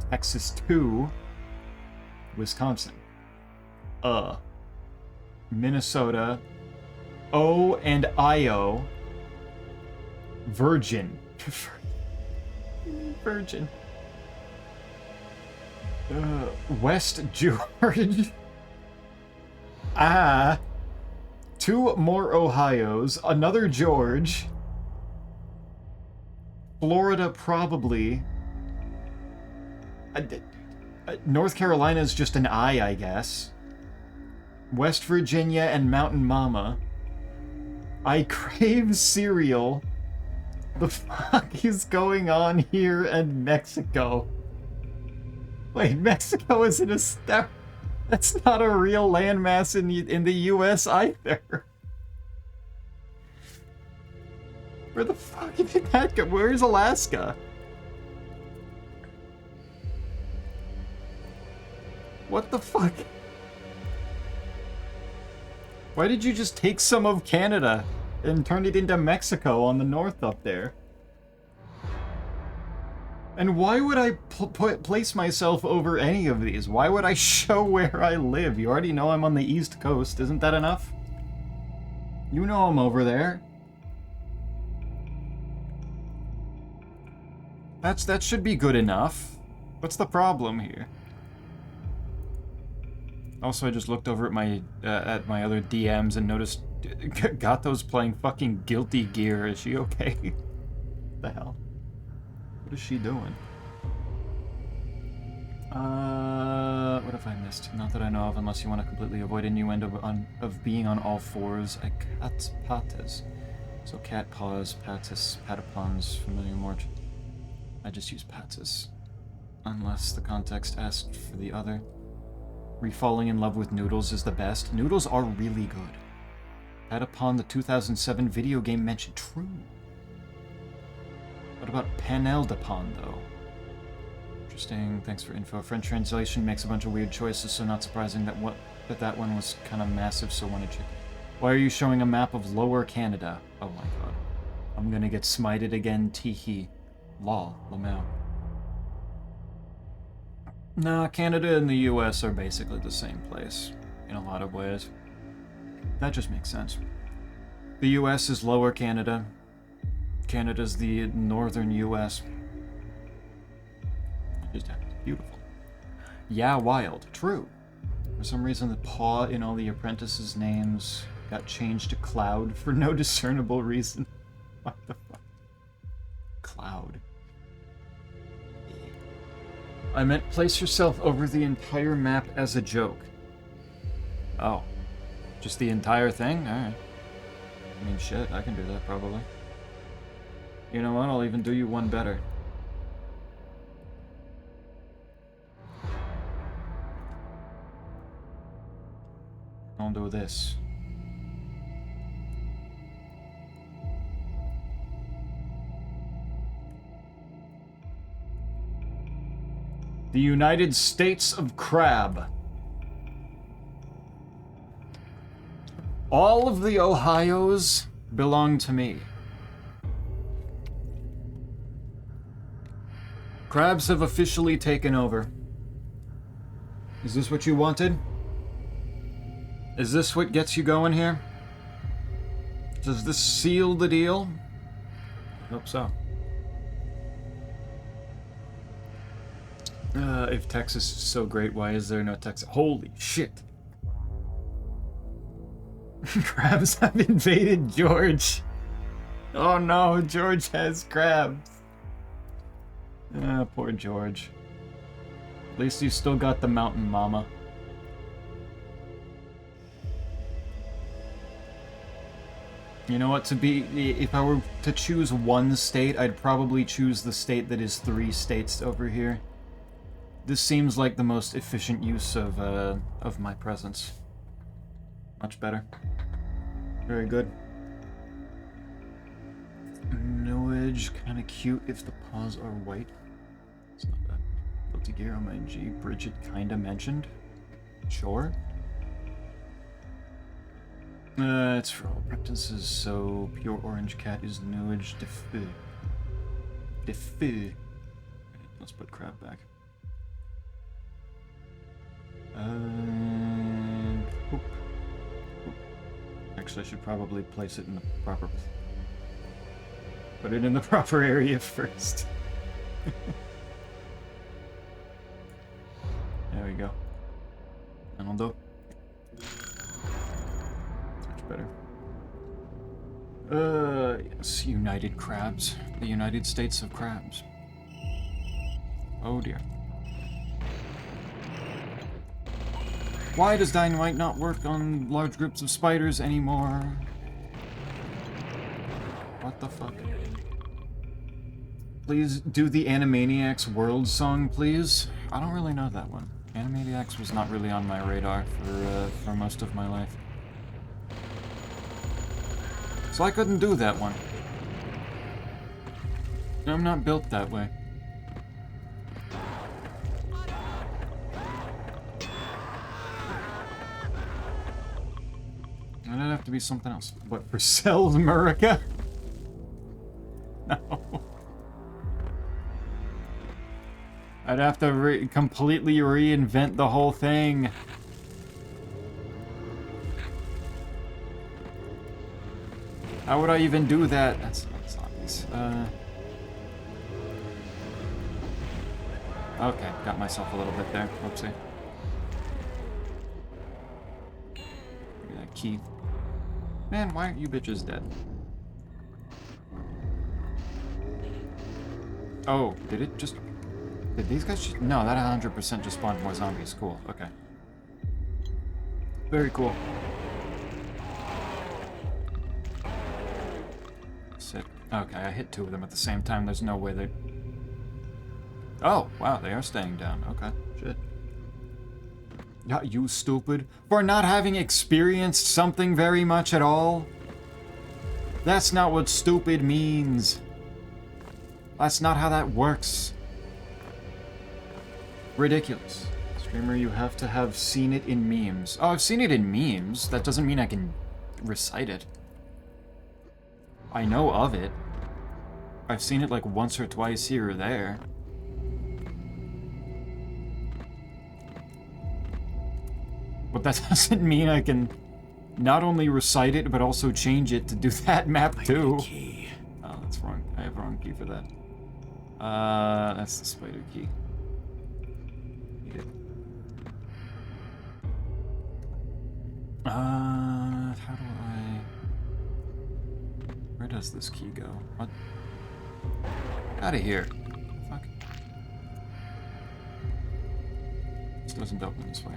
Texas 2, Wisconsin. Minnesota, O and Io, Virgin. Virgin. West George. Two more Ohios, another George. Florida, probably. North Carolina is just an I guess. West Virginia and Mountain Mama. I crave cereal. The fuck is going on here and Mexico? Wait, Mexico isn't a step. That's not a real landmass in the U.S. either. Where the fuck did that go? Where's Alaska? What the fuck? Why did you just take some of Canada and turn it into Mexico on the north up there? And why would I place myself over any of these? Why would I show where I live? You already know I'm on the East Coast. Isn't that enough? You know I'm over there. That should be good enough. What's the problem here? Also, I just looked over at my other DMs and noticed Gato's playing fucking Guilty Gear. Is she okay? What the hell? What is she doing? What have I missed? Not that I know of, unless you want to completely avoid innuendo of being on all fours. A cat patas. So cat paws, patas, patapons, familiar more. I just use patas. Unless the context asked for the other. Refalling in love with noodles is the best. Noodles are really good. Patapon, the 2007 video game mentioned. True. What about Paneldapon, though? Interesting. Thanks for info. French translation makes a bunch of weird choices, so not surprising that that one was kind of massive, so wanted to... Why are you showing a map of Lower Canada? Oh my god. I'm gonna get smited again, teehee. Lol, Lamau. Nah, Canada and the US are basically the same place, in a lot of ways. That just makes sense. The US is Lower Canada. Canada's the northern US. Just beautiful. Yeah, wild. True. For some reason, the paw in all the apprentices' names got changed to Cloud for no discernible reason. What the fuck? Cloud. I meant place yourself over the entire map as a joke. Oh. Just the entire thing? Alright. I mean, shit, I can do that probably. You know what? I'll even do you one better. I'll do this. The United States of Crab. All of the Ohios belong to me. Crabs have officially taken over. Is this what you wanted? Is this what gets you going here? Does this seal the deal? I hope so. If Texas is so great, why is there no Texas? Holy shit. Crabs have invaded George. Oh no, George has crabs. Poor George. At least you still got the Mountain Mama. You know what, if I were to choose one state, I'd probably choose the state that is 3 states over here. This seems like the most efficient use of my presence. Much better. Very good. Noage, kinda cute if the paws are white. It's not bad. Guilty Gear on my G. Bridget kinda mentioned. Sure. It's for all practices, so pure orange cat is Noage de feu. De feu. Let's put crab back. And... Oop. Oop. Actually, I should probably place it in the proper... Put it in the proper area first. There we go. That'll do. Much better. Yes, United Crabs. The United States of Crabs. Oh dear. Why does dynamite not work on large groups of spiders anymore? What the fuck? Please do the Animaniacs World song, please. I don't really know that one. Animaniacs was not really on my radar for most of my life. So I couldn't do that one. I'm not built that way. It'd have to be something else. What, for Cells America? No. I'd have to completely reinvent the whole thing. How would I even do that? That's obvious. Okay, got myself a little bit there. Whoopsie. Look at that key. Man, why aren't you bitches dead? Oh, did it just... Did these guys just... No, that 100% just spawned more zombies. Cool, okay. Very cool. Sick. Okay, I hit two of them at the same time. There's no way they... Oh, wow, they are staying down. Okay, shit. Yeah, you stupid. For not having experienced something very much at all? That's not what stupid means. That's not how that works. Ridiculous. Streamer, you have to have seen it in memes. Oh, I've seen it in memes. That doesn't mean I can recite it. I know of it. I've seen it like once or twice here or there. But that doesn't mean I can not only recite it, but also change it to do that map too. Key. Oh, that's wrong. I have wrong key for that. That's the spider key. Need it. How do I... Where does this key go? What? Out of here. Fuck. This doesn't open this way.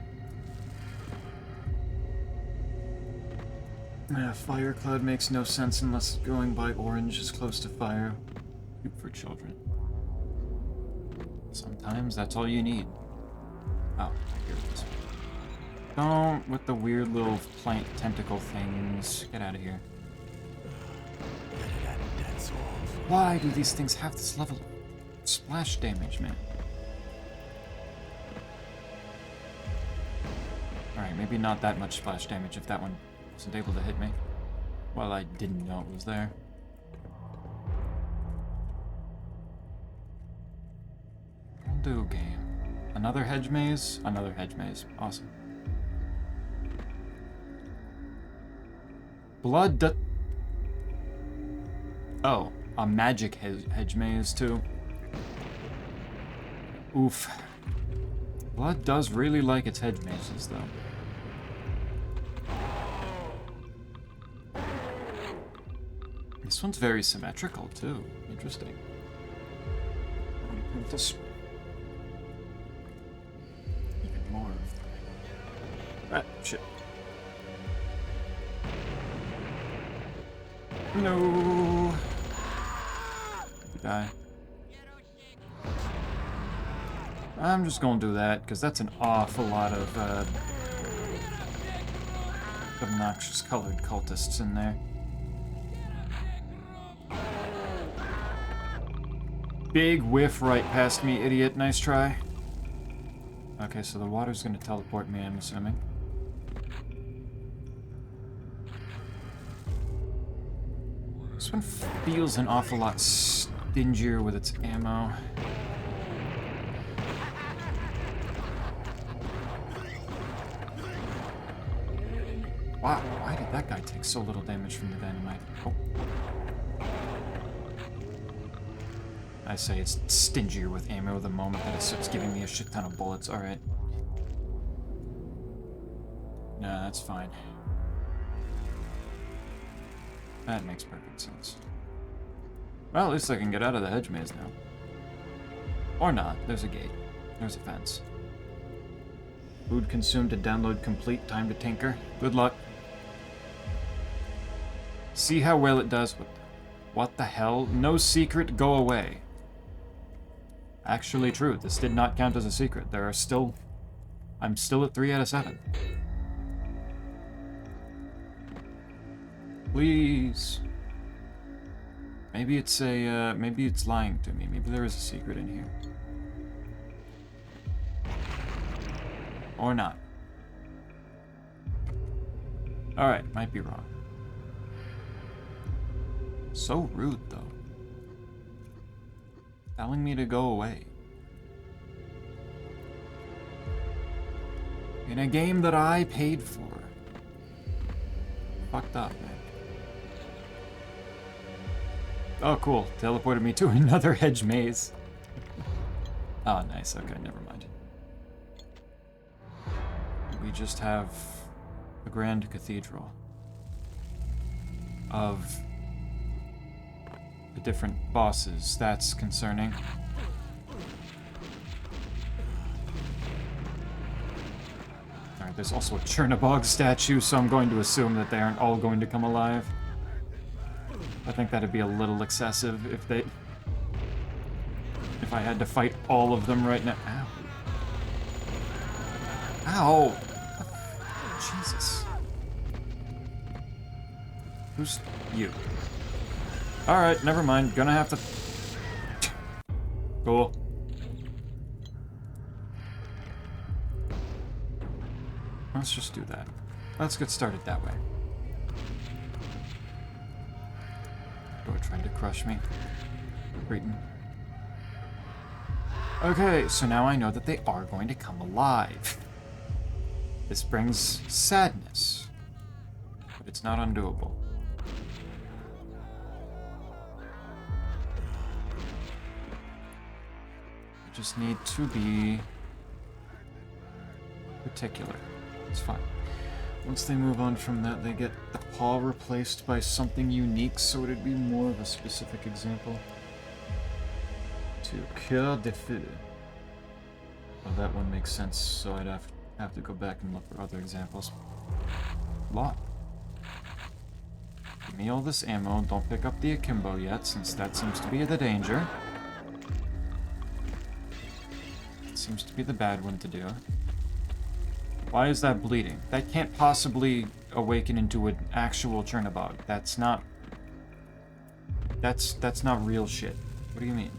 Fire cloud makes no sense unless going by orange is close to fire. Soup for children. Sometimes that's all you need. Oh, here it is. Don't with the weird little plant tentacle things. Get out of here. That's all. Why do these things have this level of splash damage, man? Alright, maybe not that much splash damage if that one wasn't able to hit me. Well, I didn't know it was there. Will do, game. Another hedge maze? Another hedge maze. Awesome. Blood Oh, a magic hedge maze too. Oof. Blood does really like its hedge mazes though. This one's very symmetrical too. Interesting. This even more. Ah, shit. No. Die. I'm just gonna do that because that's an awful lot of obnoxious colored cultists in there. Big whiff right past me, idiot. Nice try. Okay, so the water's gonna teleport me, I'm assuming. This one feels an awful lot stingier with its ammo. Wow, why did that guy take so little damage from the dynamite? Oh. I say it's stingier with ammo the moment that it starts giving me a shit ton of bullets. Alright. Nah, that's fine. That makes perfect sense. Well, at least I can get out of the hedge maze now. Or not. There's a gate. There's a fence. Food consumed to download complete. Time to tinker. Good luck. See how well it does. What the hell? No secret. Go away. Actually true. This did not count as a secret. There are still... I'm still at 3 out of 7. Please. Maybe it's a, maybe it's lying to me. Maybe there is a secret in here. Or not. Alright, might be wrong. So rude, though. Telling me to go away. In a game that I paid for. Fucked up, man. Oh, cool. Teleported me to another hedge maze. Oh, nice. Okay, never mind. We just have a grand cathedral of the different bosses. That's concerning. Alright, there's also a Chernobog statue, so I'm going to assume that they aren't all going to come alive. I think that'd be a little excessive if I had to fight all of them right now. Ow! Ow! Jesus. Who's you? Alright, never mind. Gonna have to... Cool. Let's just do that. Let's get started that way. Door tried to crush me. Cretin. Okay, so now I know that they are going to come alive. This brings sadness, but it's not undoable. I just need to be particular. It's fine. Once they move on from that, they get the paw replaced by something unique, so it'd be more of a specific example. To Cœur de Feu. Well, that one makes sense, so I'd have to go back and look for other examples. Lock. Give me all this ammo. Don't pick up the akimbo yet, since that seems to be the danger. It seems to be the bad one to do. Why is that bleeding? That can't possibly awaken into an actual Chernobog. That's not real shit. What do you mean?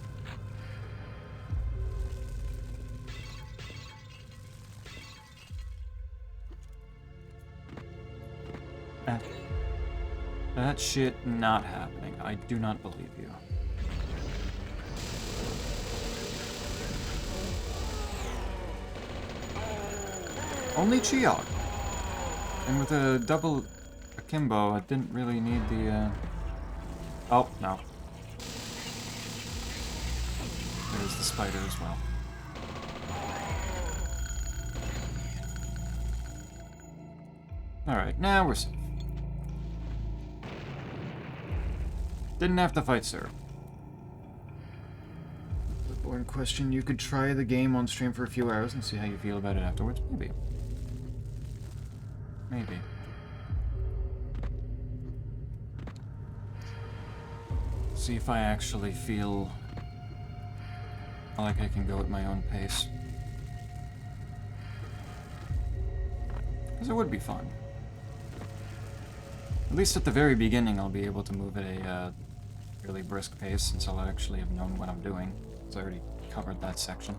That shit not happening. I do not believe you. Only Chiog. And with a double akimbo, I didn't really need the, Oh, no. There's the spider as well. Alright, now we're safe. Didn't have to fight Sir. The boring question, you could try the game on stream for a few hours and see how you feel about it afterwards. Maybe. Maybe. See if I actually feel like I can go at my own pace. Because it would be fun. At least at the very beginning I'll be able to move at a really brisk pace, since I'll actually have known what I'm doing. Because I already covered that section.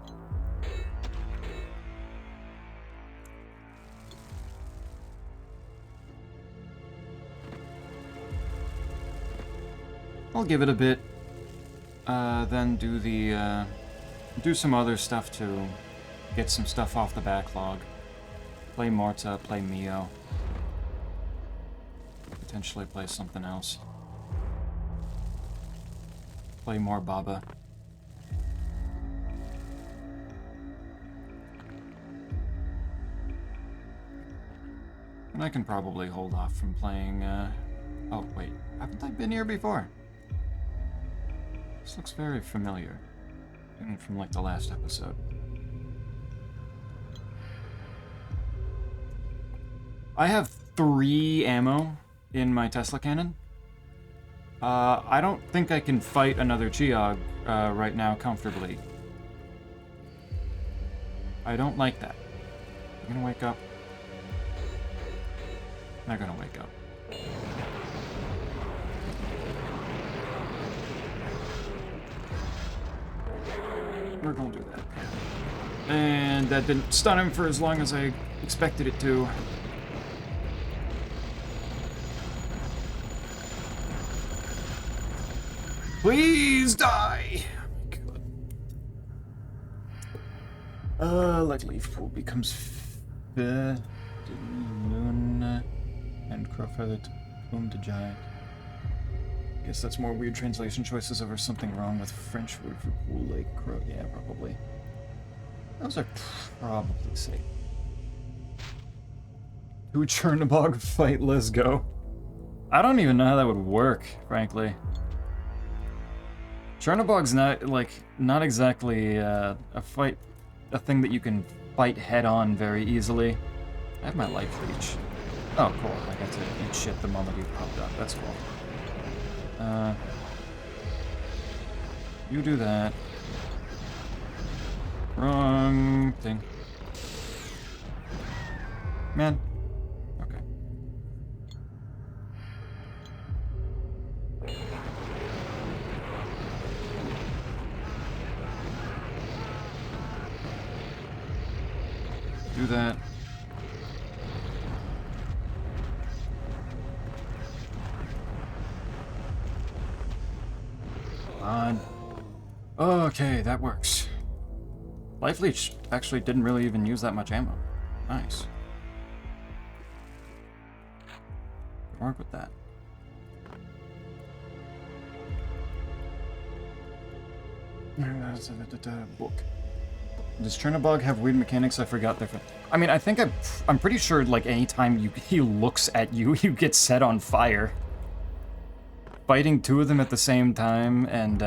I'll give it a bit, then do some other stuff to get some stuff off the backlog. Play Morta, play Mio. potentially play something else. Play more Baba. And I can probably hold off from playing, oh, wait. Haven't I been here before? This looks very familiar. Even from, like, the last episode. I have 3 ammo in my Tesla cannon. I don't think I can fight another Chiog right now comfortably. I don't like that. I'm gonna wake up. They're gonna wake up. We're gonna do that. And that didn't stun him for as long as I expected it to. Please die! Oh my god. Like Leaf Pool becomes Moon and Crowfeather to Boom to Giant. Guess that's more weird translation choices over something wrong with French word for pool, like crow. Yeah, probably. Those are probably safe. Who Chernobog fight? Let's go. I don't even know how that would work, frankly. Chernobog's not exactly a thing that you can fight head on very easily. I have my life leech. Oh, cool. I got to eat shit the moment he popped up. That's cool. You do that. Wrong thing. Man. Okay. Do that. On. Okay, that works. Life Leech actually didn't really even use that much ammo. Nice. Work with that. Book. Does Chernobog have weird mechanics? I forgot their. I mean, I'm pretty sure like anytime he looks at you, you get set on fire. Fighting 2 of them at the same time, and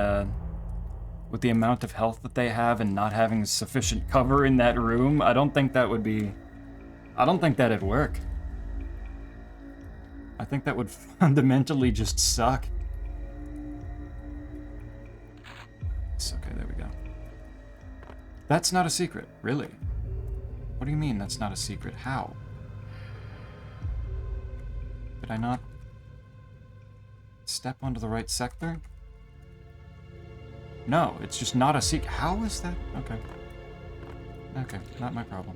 with the amount of health that they have and not having sufficient cover in that room, I don't think that'd work. I think that would fundamentally just suck. It's okay, there we go. That's not a secret, really. What do you mean that's not a secret? How? Did I not step onto the right sector? No, it's just not a secret. How is that? Okay. Okay, not my problem.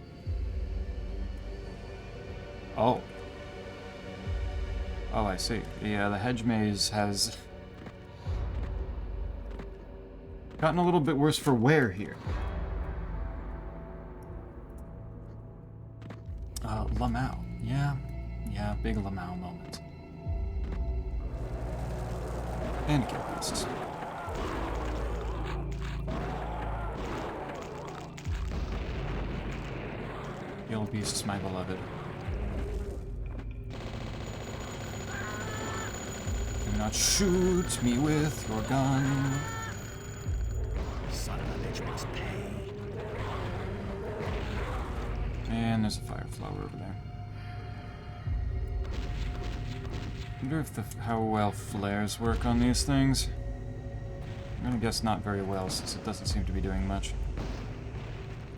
Oh. Oh, I see. Yeah, the hedge maze has gotten a little bit worse for wear here. Lamau. Yeah, big Lamau moment. And kill beasts. Kill beasts, my beloved. Do not shoot me with your gun. Son of a bitch must pay. And there's a fire flower over there. I wonder if how well flares work on these things. I'm gonna guess not very well, since it doesn't seem to be doing much.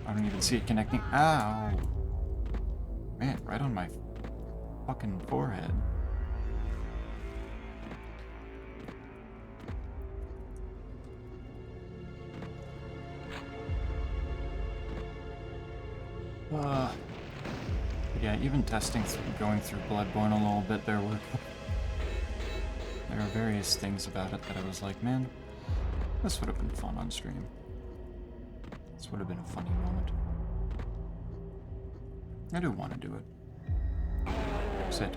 I don't even see it connecting. Ow! Man, right on my fucking forehead. Yeah, even testing going through Bloodborne a little bit, there were various things about it that I was like, man, this would have been fun on stream. This would have been a funny moment. I do want to do it. Sit.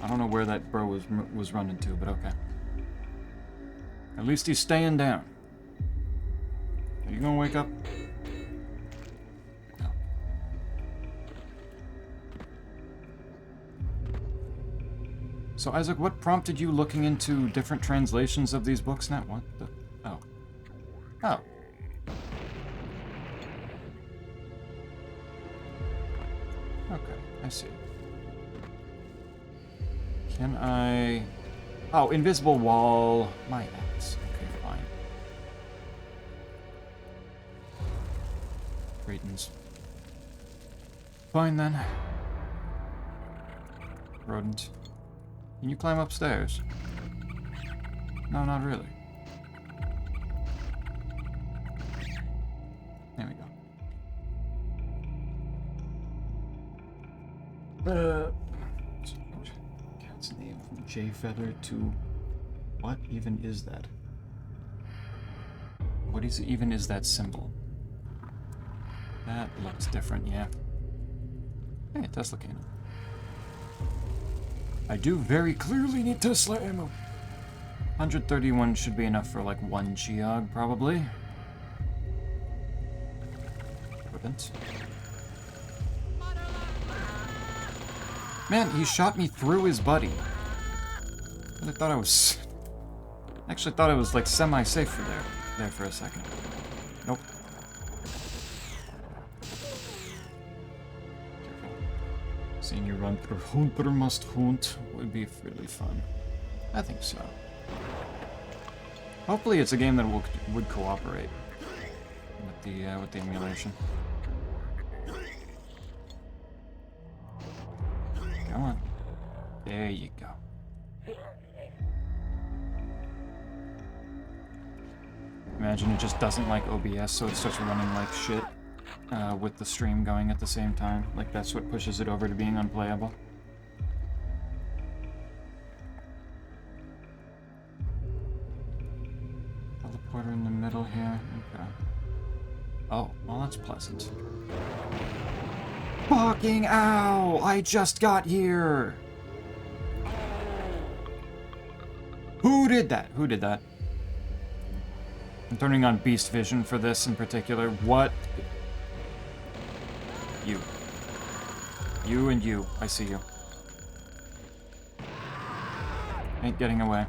I don't know where that bro was running to, but okay. At least he's staying down. Are you gonna wake up? No. So, Isaac, what prompted you looking into different translations of these books now? What the? Oh. Oh. Okay, I see. Can I... Oh, invisible wall. My ass. Okay, fine. Cretans. Fine then. Rodent. Can you climb upstairs? No, not really. There we go. Cat's name from J Feather to... What even is that? What even is that symbol? That looks different, yeah. Hey, Tesla cannon. I do very clearly need Tesla ammo. 131 should be enough for like one Geog, probably. Wouldn't. Man, he shot me through his buddy. I thought I was... Actually thought I was like semi-safe for there for a second. Nope. Seeing you run through Hunter must hunt would be really fun. I think so. Hopefully it's a game that would cooperate with the emulation. Come on. There you go. Imagine it just doesn't like OBS, so it starts running like shit. With the stream going at the same time. Like, that's what pushes it over to being unplayable. Teleporter in the middle here. Okay. Oh, well, that's pleasant. Fucking ow! I just got here! Who did that? Who did that? I'm turning on Beast Vision for this in particular. What? You. You and you. I see you. Ain't getting away.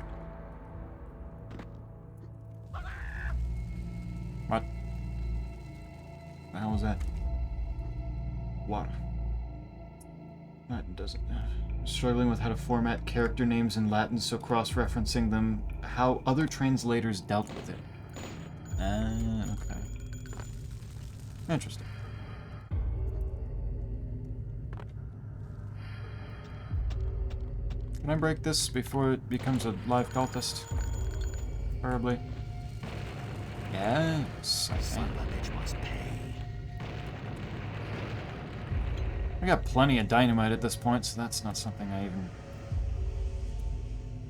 What? The hell was that? Water. That doesn't... Struggling with how to format character names in Latin, so cross-referencing them, how other translators dealt with it. Okay. Interesting. Can I break this before it becomes a live cultist? Preferably. Yes, I Son can. of a bitch must pay. I got plenty of dynamite at this point, so that's not something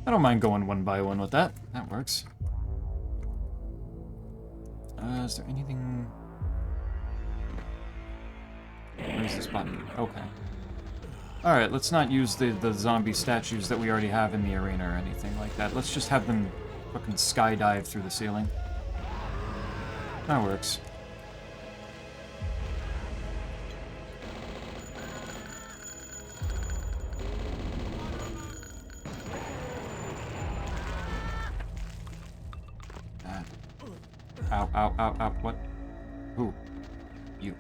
I don't mind going one by one with that. That works. Is there anything... Where's this button? Okay. Alright, let's not use the zombie statues that we already have in the arena or anything like that. Let's just have them fucking skydive through the ceiling. That works. Ow, ow, ow, ow, what? Who? You.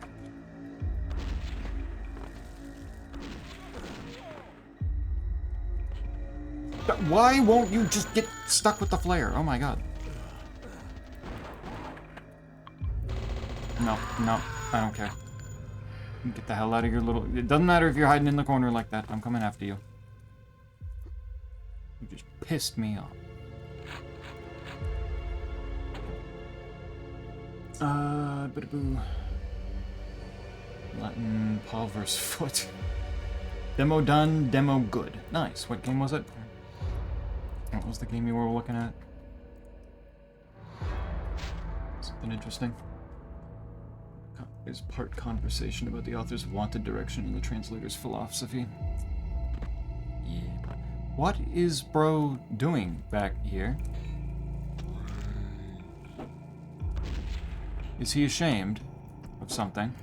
Why won't you just get stuck with the flare? Oh my god. No, no, I don't care. Get the hell out of your little... It doesn't matter if you're hiding in the corner like that. I'm coming after you. You just pissed me off. Boo. Latin Pulver's Foot. Demo done, demo good. Nice. What game was it? What was the game you were looking at? Something interesting. Is part conversation about the author's wanted direction and the translator's philosophy. Yeah. What is bro doing back here? Is he ashamed of something?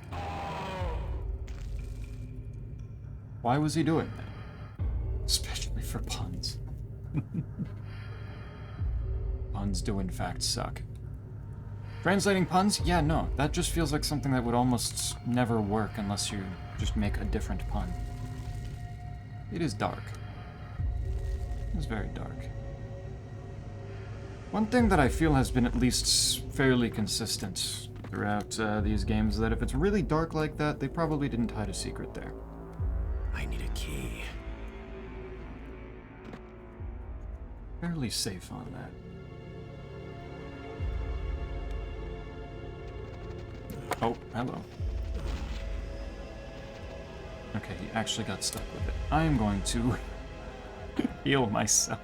Why was he doing that? Especially for puns. Puns do in fact suck. Translating puns? Yeah, no. That just feels like something that would almost never work unless you just make a different pun. It is dark. It is very dark. One thing that I feel has been at least fairly consistent throughout these games is that if it's really dark like that, they probably didn't hide a secret there. I need a key. Fairly safe on that. Oh, hello. Okay, he actually got stuck with it. I am going to heal myself.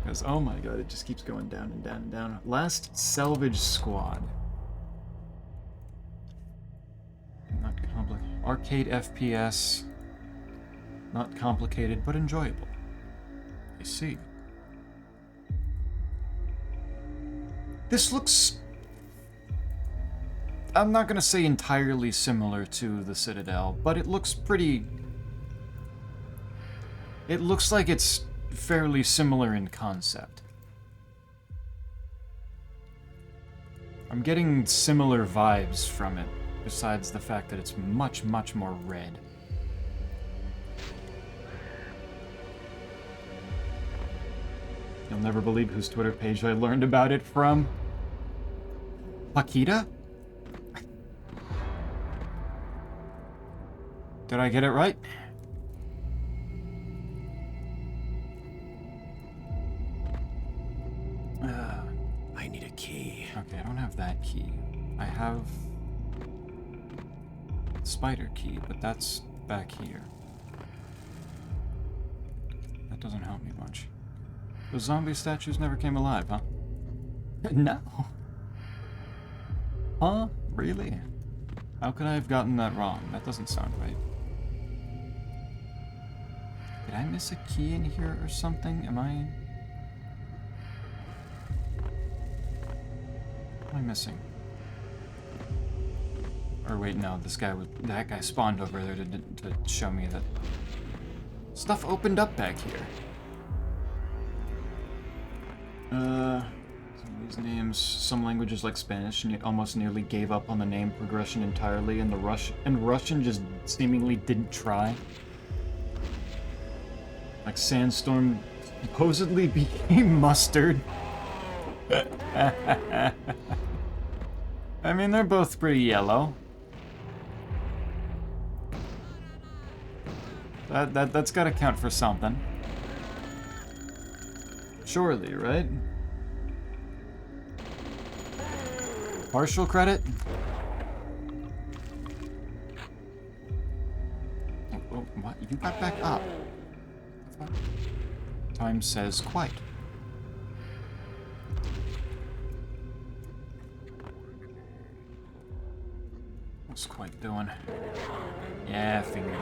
Because, oh my god, it just keeps going down and down and down. Last salvage squad. Not complicated. Arcade FPS. Not complicated, but enjoyable. I see. This looks... I'm not gonna say entirely similar to the Citadel, but it looks pretty... It looks like it's fairly similar in concept. I'm getting similar vibes from it, besides the fact that it's much, much more red. You'll never believe whose Twitter page I learned about it from. Paquita? Did I get it right? I need a key. Okay, I don't have that key. I have the spider key, but that's back here. That doesn't help me much. Those zombie statues never came alive, huh? No. Huh? Really? How could I have gotten that wrong? That doesn't sound right. Did I miss a key in here or something? Am I... What am I missing? Or wait, no, that guy spawned over there to show me that stuff opened up back here. Some of these names, some languages like Spanish, almost nearly gave up on the name progression entirely, and Russian just seemingly didn't try. Like Sandstorm supposedly became Mustard. I mean, they're both pretty yellow. That's gotta count for something. Surely, right? Partial credit? Oh, what? You got back up. Time says quite. What's quite doing? Yeah, I figured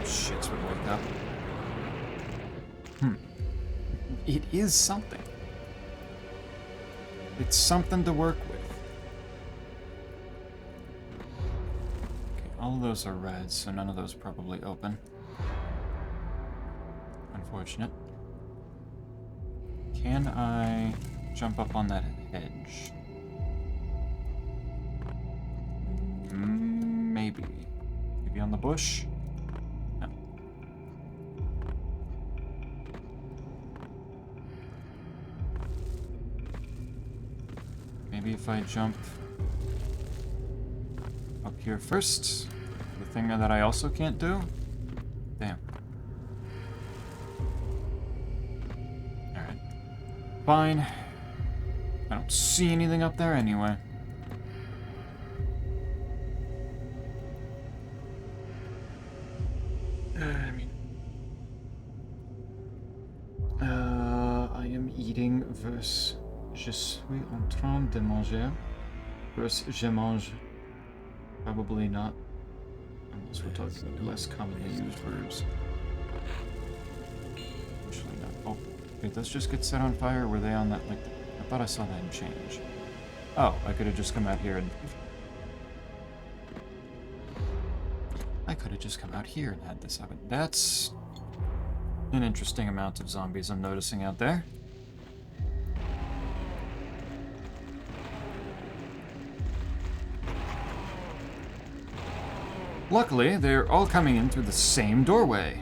shits would wake up. It is something. It's something to work with. Okay, all of those are red, so none of those probably open. Unfortunate. Can I jump up on that hedge? Maybe. Maybe on the bush? No. Maybe if I jump up here first. The thing that I also can't do? Damn. Alright. Fine. I don't see anything up there anyway. I am eating versus je suis en train de manger versus je mange. Probably not, unless we're talking about less commonly used verbs. Did those just get set on fire, or were they on that, like... I thought I saw that change. Oh, I could have just come out here and... I could have just come out here and had this happen. That's... an interesting amount of zombies I'm noticing out there. Luckily, they're all coming in through the same doorway.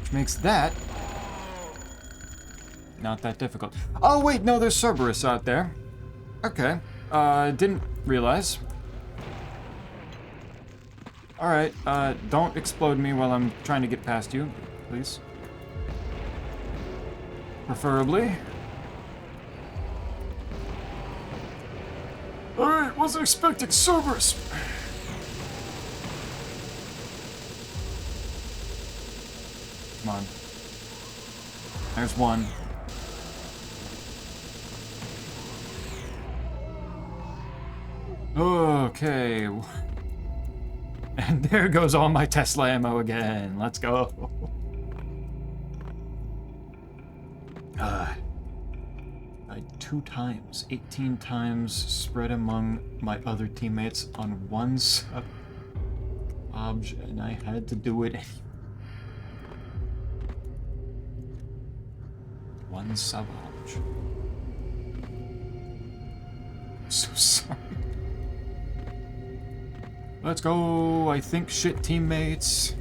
Which makes that not that difficult. Oh wait, no, there's Cerberus out there. Okay, didn't realize. Alright, don't explode me while I'm trying to get past you, please. Preferably. Alright, wasn't expecting Cerberus. Come on. There's one. Okay. And there goes all my Tesla ammo again. Let's go. I 2 times, 18 times spread among my other teammates on one sub-obj, and I had to do it anyway. One sub-obj. I'm so sorry. Let's go, I think shit teammates.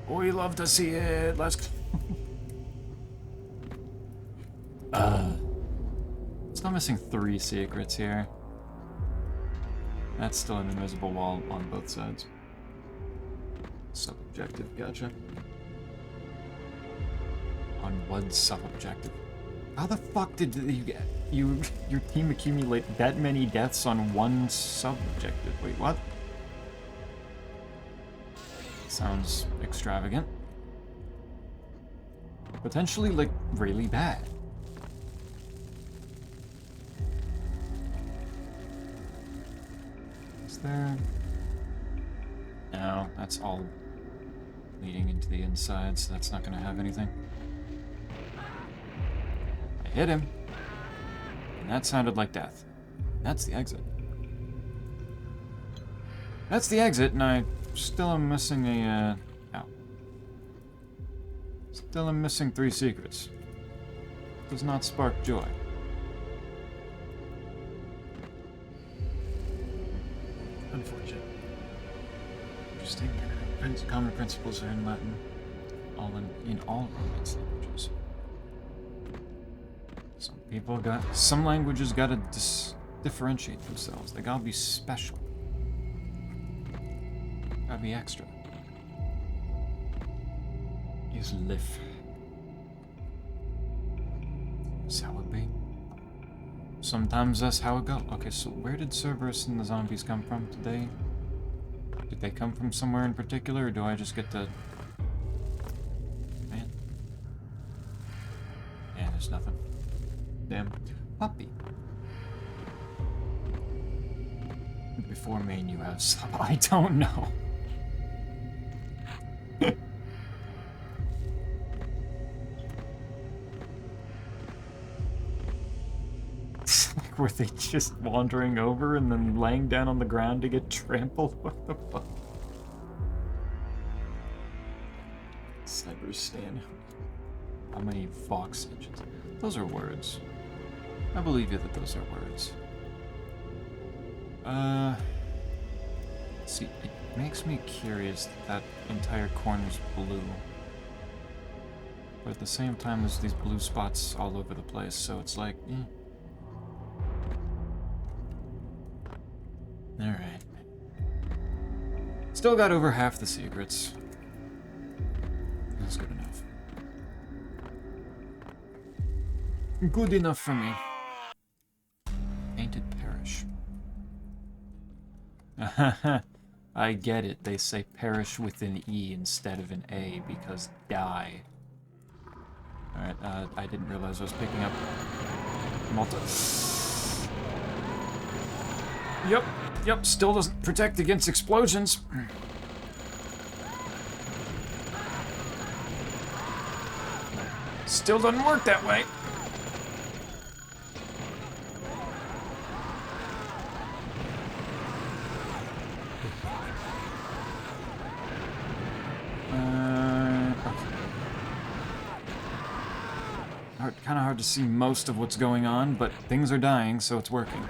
We love to see it. Let's go. Still missing 3 secrets here. That's still an invisible wall on both sides. Sub-objective, gotcha. On one sub-objective. How the fuck did you get your team accumulate that many deaths on one sub-objective? Wait, what? Sounds extravagant. Potentially, like, really bad. Is there... No, that's all leading into the inside, so that's not gonna have anything. I hit him. And that sounded like death. That's the exit. That's the exit, and I still am missing a, ow. Still am missing 3 secrets. Does not spark joy. Unfortunate. Interesting. Common principles are in Latin. In all Romance languages. Some languages gotta differentiate themselves. They gotta be special. Gotta be extra. Use live. That's how it be. Sometimes that's how it go. Okay, so where did Cerberus and the zombies come from today? Did they come from somewhere in particular, or do I just get to... Man. Yeah, there's nothing. Damn. Puppy. Before main you have some... I don't know. Were they just wandering over and then laying down on the ground to get trampled? What the fuck? Cyberstan. How many Fox engines? Those are words. I believe you that those are words. See, it makes me curious that entire corner's blue. But at the same time, there's these blue spots all over the place, so it's like, Alright. Still got over half the secrets. That's good enough. Good enough for me. Painted Parish. I get it. They say parish with an E instead of an A because die. Alright, I didn't realize I was picking up Yep, still doesn't protect against explosions. Still doesn't work that way. Kind of hard to see most of what's going on, but things are dying, so it's working.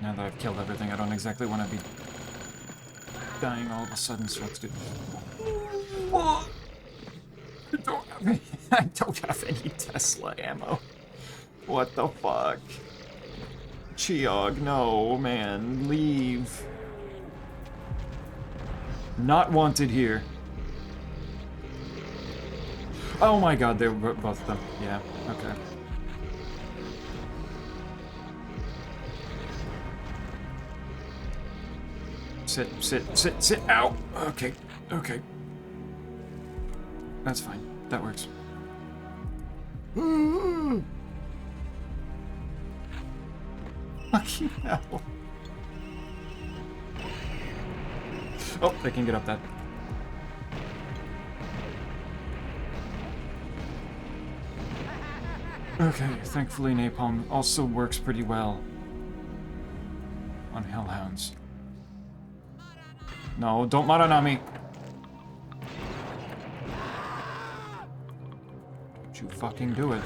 Now that I've killed everything, I don't exactly want to be dying all of a sudden, so let's do... Oh! I don't have any Tesla ammo. What the fuck? Chiog, no, man, leave. Not wanted here. Oh my god, they were both of them. Yeah, okay. Sit. Ow! Okay, okay. That's fine. That works. Fucking hell. Oh, they can get up that. Okay, thankfully napalm also works pretty well on hellhounds. No, don't Maranami! Don't you fucking do it.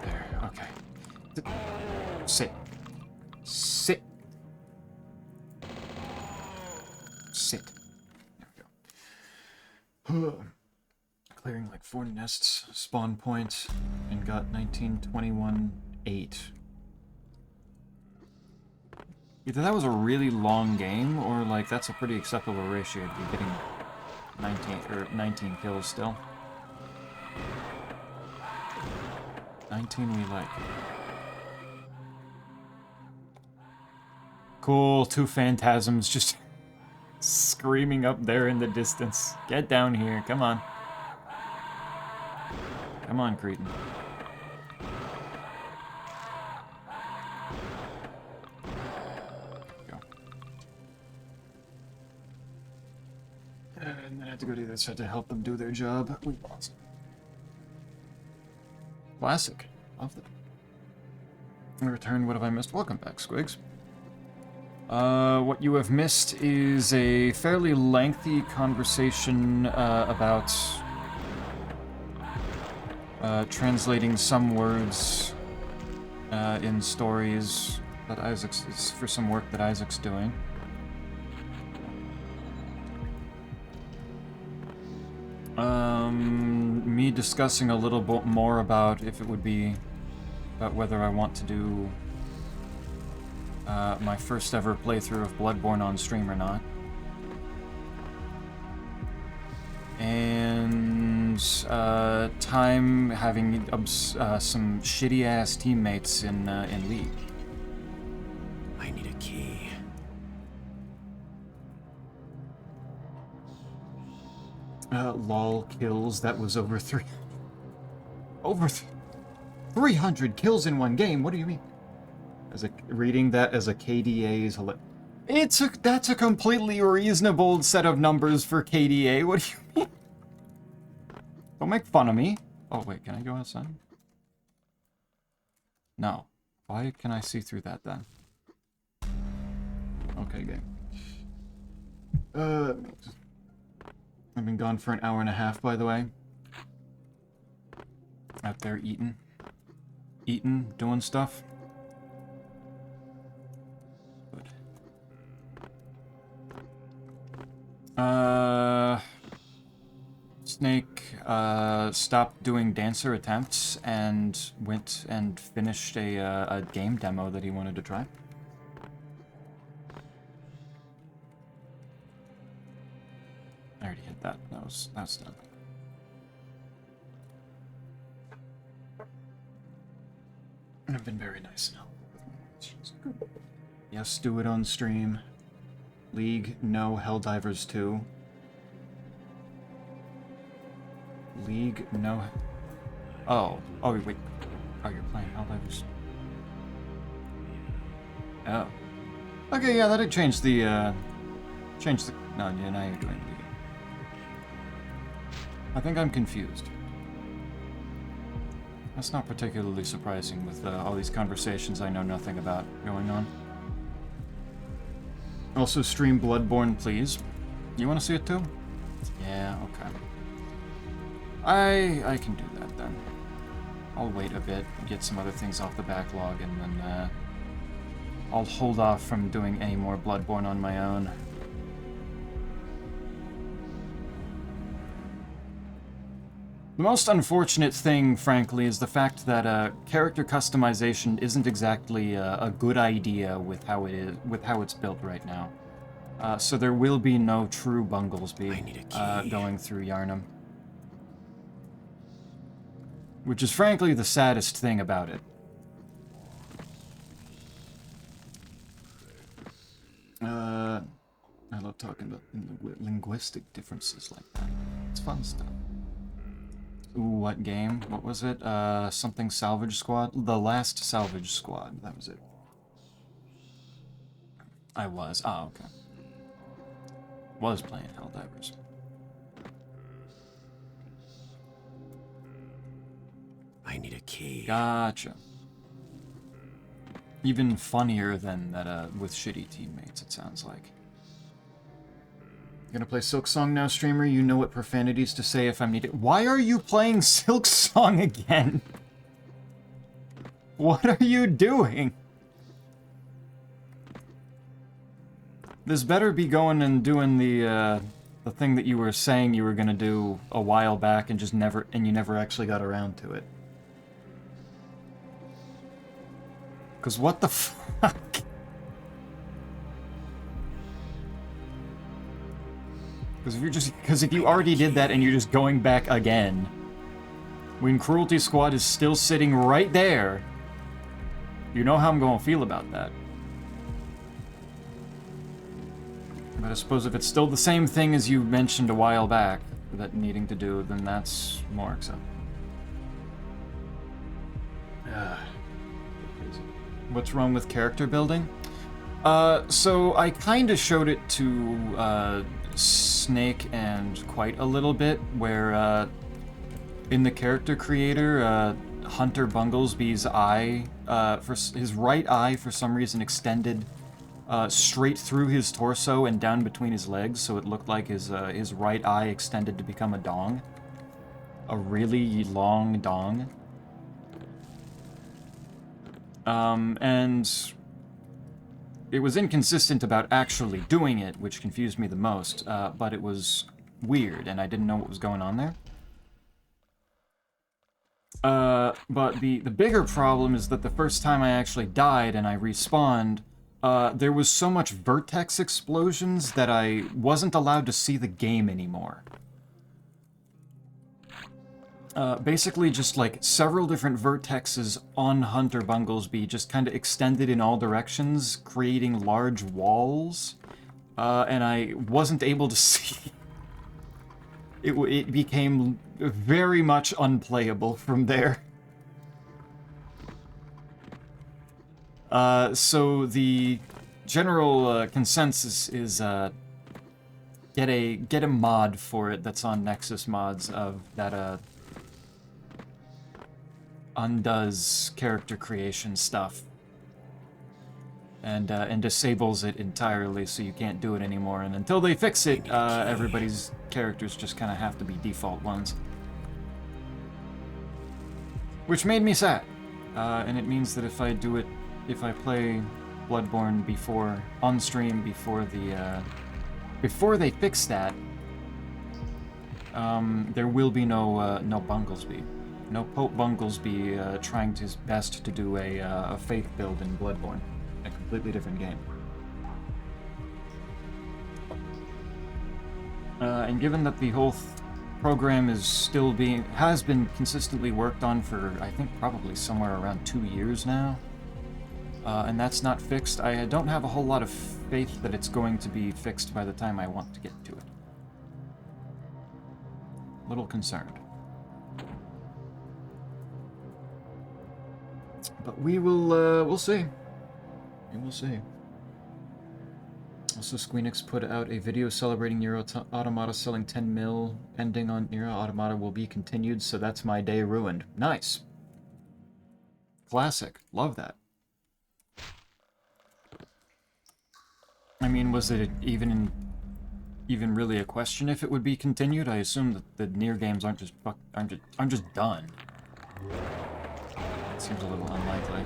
There, okay. Sit. Sit. Sit. There we go. Clearing like 4 nests, spawn point, and got 1921-8. Either that was a really long game, or like that's a pretty acceptable ratio to be getting 19 kills still. 19 we like. Cool, 2 phantasms just screaming up there in the distance. Get down here, come on. Come on, Cretan. Go. And then I have to go to the other side to help them do their job. We lost. Classic. Love that. In return, what have I missed? Welcome back, Squigs. What you have missed is a fairly lengthy conversation about translating some words in stories that it's for some work that Isaac's doing. Me discussing a little bit more about if it would be about whether I want to do my first ever playthrough of Bloodborne on stream or not. And time having some shitty ass teammates in League. I need a key. Lol kills. That was over 300 kills in one game. What do you mean? Reading that as a KDA is hilarious. That's a completely reasonable set of numbers for KDA. What do you mean? Don't make fun of me. Oh wait, can I go outside? No. Why can I see through that then? Okay, game. I've been gone for an hour and a half, by the way. Out there eating, doing stuff. Good. Snake stopped doing dancer attempts and went and finished a game demo that he wanted to try. I already hit that. That's done. I've been very nice now. Yes, do it on stream. League, no. Helldivers 2. League, no. Oh, wait. Oh, you're playing Helldivers. Oh. Okay, yeah, that'd change the, no, yeah, now you're doing the... I think I'm confused. That's not particularly surprising with all these conversations I know nothing about going on. Also, stream Bloodborne, please. You want to see it too? Yeah, okay. I can do that then. I'll wait a bit, get some other things off the backlog, and then I'll hold off from doing any more Bloodborne on my own. The most unfortunate thing, frankly, is the fact that character customization isn't exactly a good idea with how it's built right now. So there will be no true Bunglesby going through Yarnum. Which is frankly the saddest thing about it. I love talking about linguistic differences like that. It's fun stuff. Ooh, what game? What was it? Something Salvage Squad? The Last Salvage Squad. That was it. I was. Ah, okay. Was playing Helldivers. I need a key. Gotcha. Even funnier than that with shitty teammates, it sounds like. Gonna play Silk Song now, streamer? You know what profanities to say if I'm needed. Why are you playing Silk Song again? What are you doing? This better be going and doing the thing that you were saying you were gonna do a while back and you never actually got around to it. Cause what the fuck? Because if you already did that and you're just going back again, when Cruelty Squad is still sitting right there, you know how I'm gonna feel about that. But I suppose if it's still the same thing as you mentioned a while back, that needing to do, then that's more acceptable. What's wrong with character building? So I kinda showed it to, Snake and quite a little bit, where, in the character creator, Hunter Bunglesby's eye, his right eye for some reason extended, straight through his torso and down between his legs, so it looked like his right eye extended to become a dong. A really long dong. And it was inconsistent about actually doing it, which confused me the most, but it was weird, and I didn't know what was going on there. But the bigger problem is that the first time I actually died and I respawned, there was so much vertex explosions that I wasn't allowed to see the game anymore. Basically just like several different vertexes on Hunter Bunglesby just kind of extended in all directions, creating large walls, and I wasn't able to see. It became very much unplayable from there. So the general consensus is get a mod for it that's on Nexus Mods of that undoes character creation stuff and disables it entirely so you can't do it anymore, and until they fix it, everybody's characters just kind of have to be default ones. Which made me sad, and it means that if I play Bloodborne on stream before they fix that, there will be no Bunglesby. No Pope Bunglesby trying his best to do a faith build in Bloodborne. A completely different game. And given that the whole program has been consistently worked on for, I think, probably somewhere around 2 years now, and that's not fixed, I don't have a whole lot of faith that it's going to be fixed by the time I want to get to it. A little concerned. But we'll see. We will see. Also, Squeenix put out a video celebrating Nier Automata selling 10 mil. Ending on Nier Automata will be continued, so that's my day ruined. Nice. Classic. Love that. I mean, was it even really a question if it would be continued? I assume that the Nier games aren't just done. It seems a little unlikely.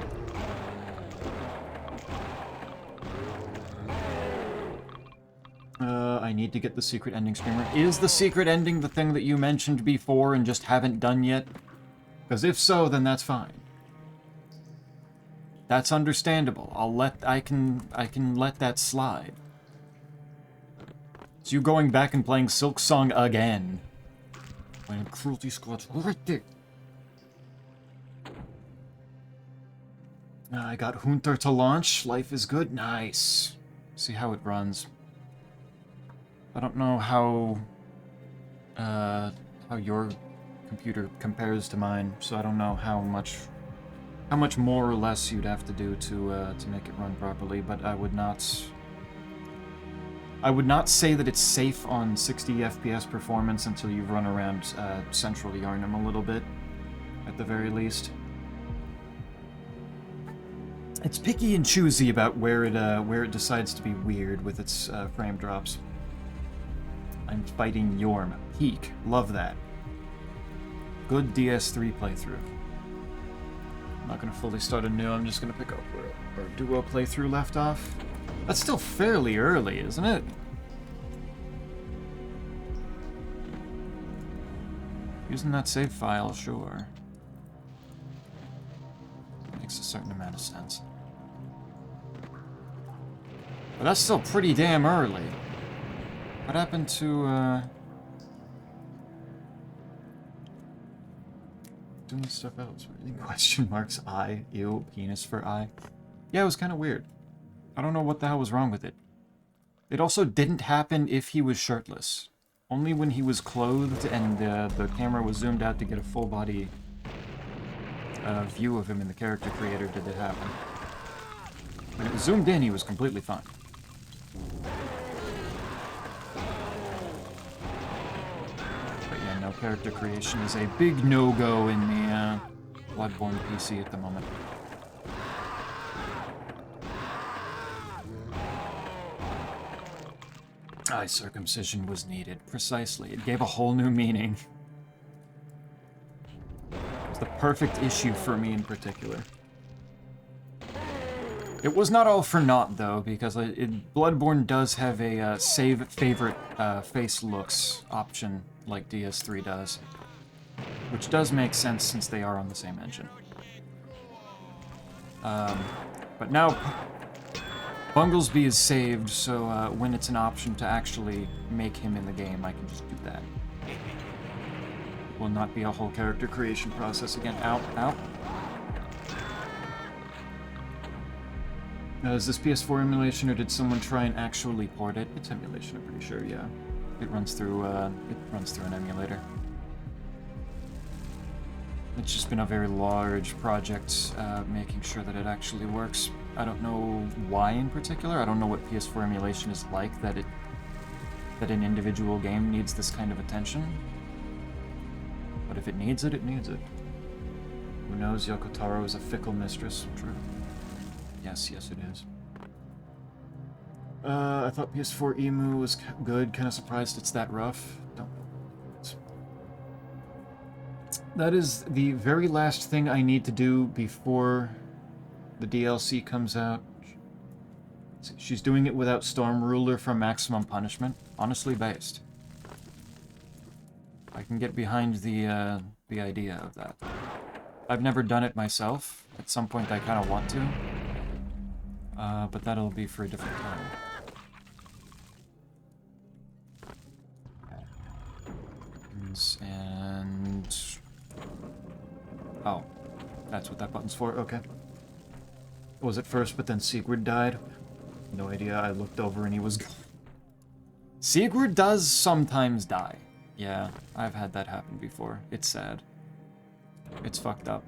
I need to get the secret ending streamer. Is the secret ending the thing that you mentioned before and just haven't done yet? Because if so, then that's fine. That's understandable. I can let that slide. It's you going back and playing Silk Song again. When Cruelty Squad's right there. I got Hunter to launch. Life is good. Nice. See how it runs. I don't know how your computer compares to mine, so I don't know how much more or less you'd have to do to make it run properly. But I would not say that it's safe on 60 FPS performance until you've run around Central Yharnam a little bit, at the very least. It's picky and choosy about where it decides to be weird with its frame drops. I'm fighting Yorm. Peak. Love that. Good DS3 playthrough. I'm not going to fully start anew, I'm just going to pick up where our duo playthrough left off. That's still fairly early, isn't it? Using that save file, sure. Makes a certain amount of sense. But that's still pretty damn early. What happened to, doing stuff else? Question marks, eye, ew, penis for eye. Yeah, it was kind of weird. I don't know what the hell was wrong with it. It also didn't happen if he was shirtless. Only when he was clothed and the camera was zoomed out to get a full body view of him in the character creator did it happen. When it was zoomed in, he was completely fine. No character creation is a big no-go in the Bloodborne PC at the moment. Eye circumcision was needed. Precisely. It gave a whole new meaning. It was the perfect issue for me in particular. It was not all for naught, though, because Bloodborne does have a save favorite face looks option, like DS3 does. Which does make sense since they are on the same engine. But now, Bunglesby is saved, so when it's an option to actually make him in the game, I can just do that. It will not be a whole character creation process again. Ow, ow. Is this PS4 emulation, or did someone try and actually port it? It's emulation, I'm pretty sure, yeah. It runs through an emulator. It's just been a very large project, making sure that it actually works. I don't know why in particular. I don't know what PS4 emulation is like that an individual game needs this kind of attention. But if it needs it, it needs it. Who knows? Yoko Taro is a fickle mistress. True. Yes, yes it is. I thought PS4 Emu was good. Kind of surprised it's that rough. Don't. That is the very last thing I need to do before the DLC comes out. She's doing it without Storm Ruler from Maximum Punishment. Honestly based. I can get behind the idea of that. I've never done it myself. At some point I kind of want to. But that'll be for a different time. And... oh. That's what that button's for? Okay. Was it first, but then Sigurd died? No idea. I looked over and he was gone. Sigurd does sometimes die. Yeah, I've had that happen before. It's sad. It's fucked up.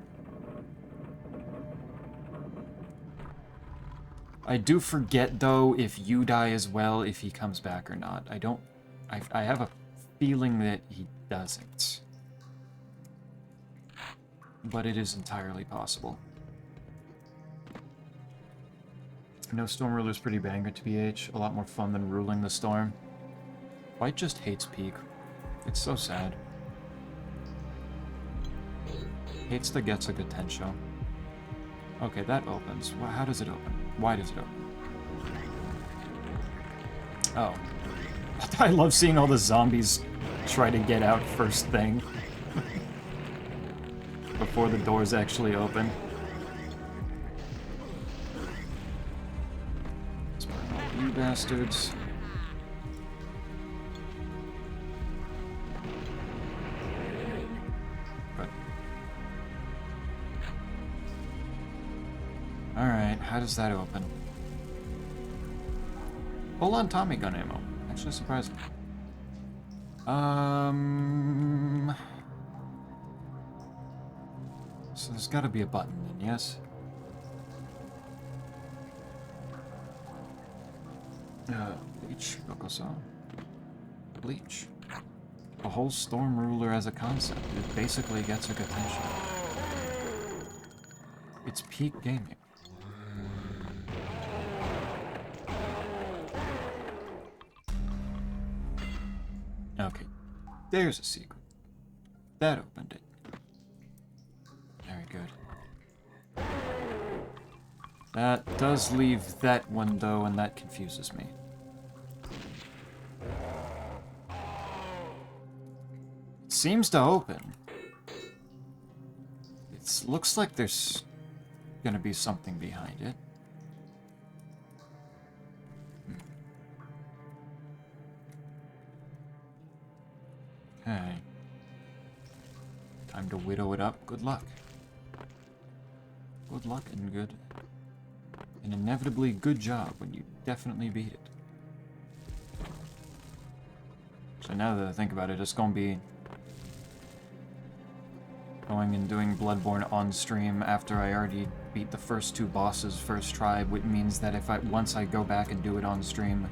I do forget, though, if you die as well, if he comes back or not. I have a feeling that he doesn't. But it is entirely possible. No, Storm Ruler's pretty banger to BH. A lot more fun than ruling the Storm. White just hates Peak. It's so sad. Hates the gets a good Tensho. Okay, that opens. Well, how does it open? Why does it open? Oh. I love seeing all the zombies try to get out first thing. Before the doors actually open. Let's burn all you bastards. Alright, how does that open? Full on Tommy gun ammo. Actually surprising. So there's gotta be a button then, yes? Bleach, Rokoso. Bleach. A whole Storm Ruler as a concept. It basically gets a attention. It's peak gaming. Okay, there's a secret. That opened it. Very good. That does leave that one, though, and that confuses me. It seems to open. It looks like there's gonna be something behind it. Okay. Time to widow it up. Good luck. Good luck and good. An inevitably good job when you definitely beat it. So now that I think about it, it's gonna be going and doing Bloodborne on stream after I already beat the first two bosses first try, which means that if once I go back and do it on stream,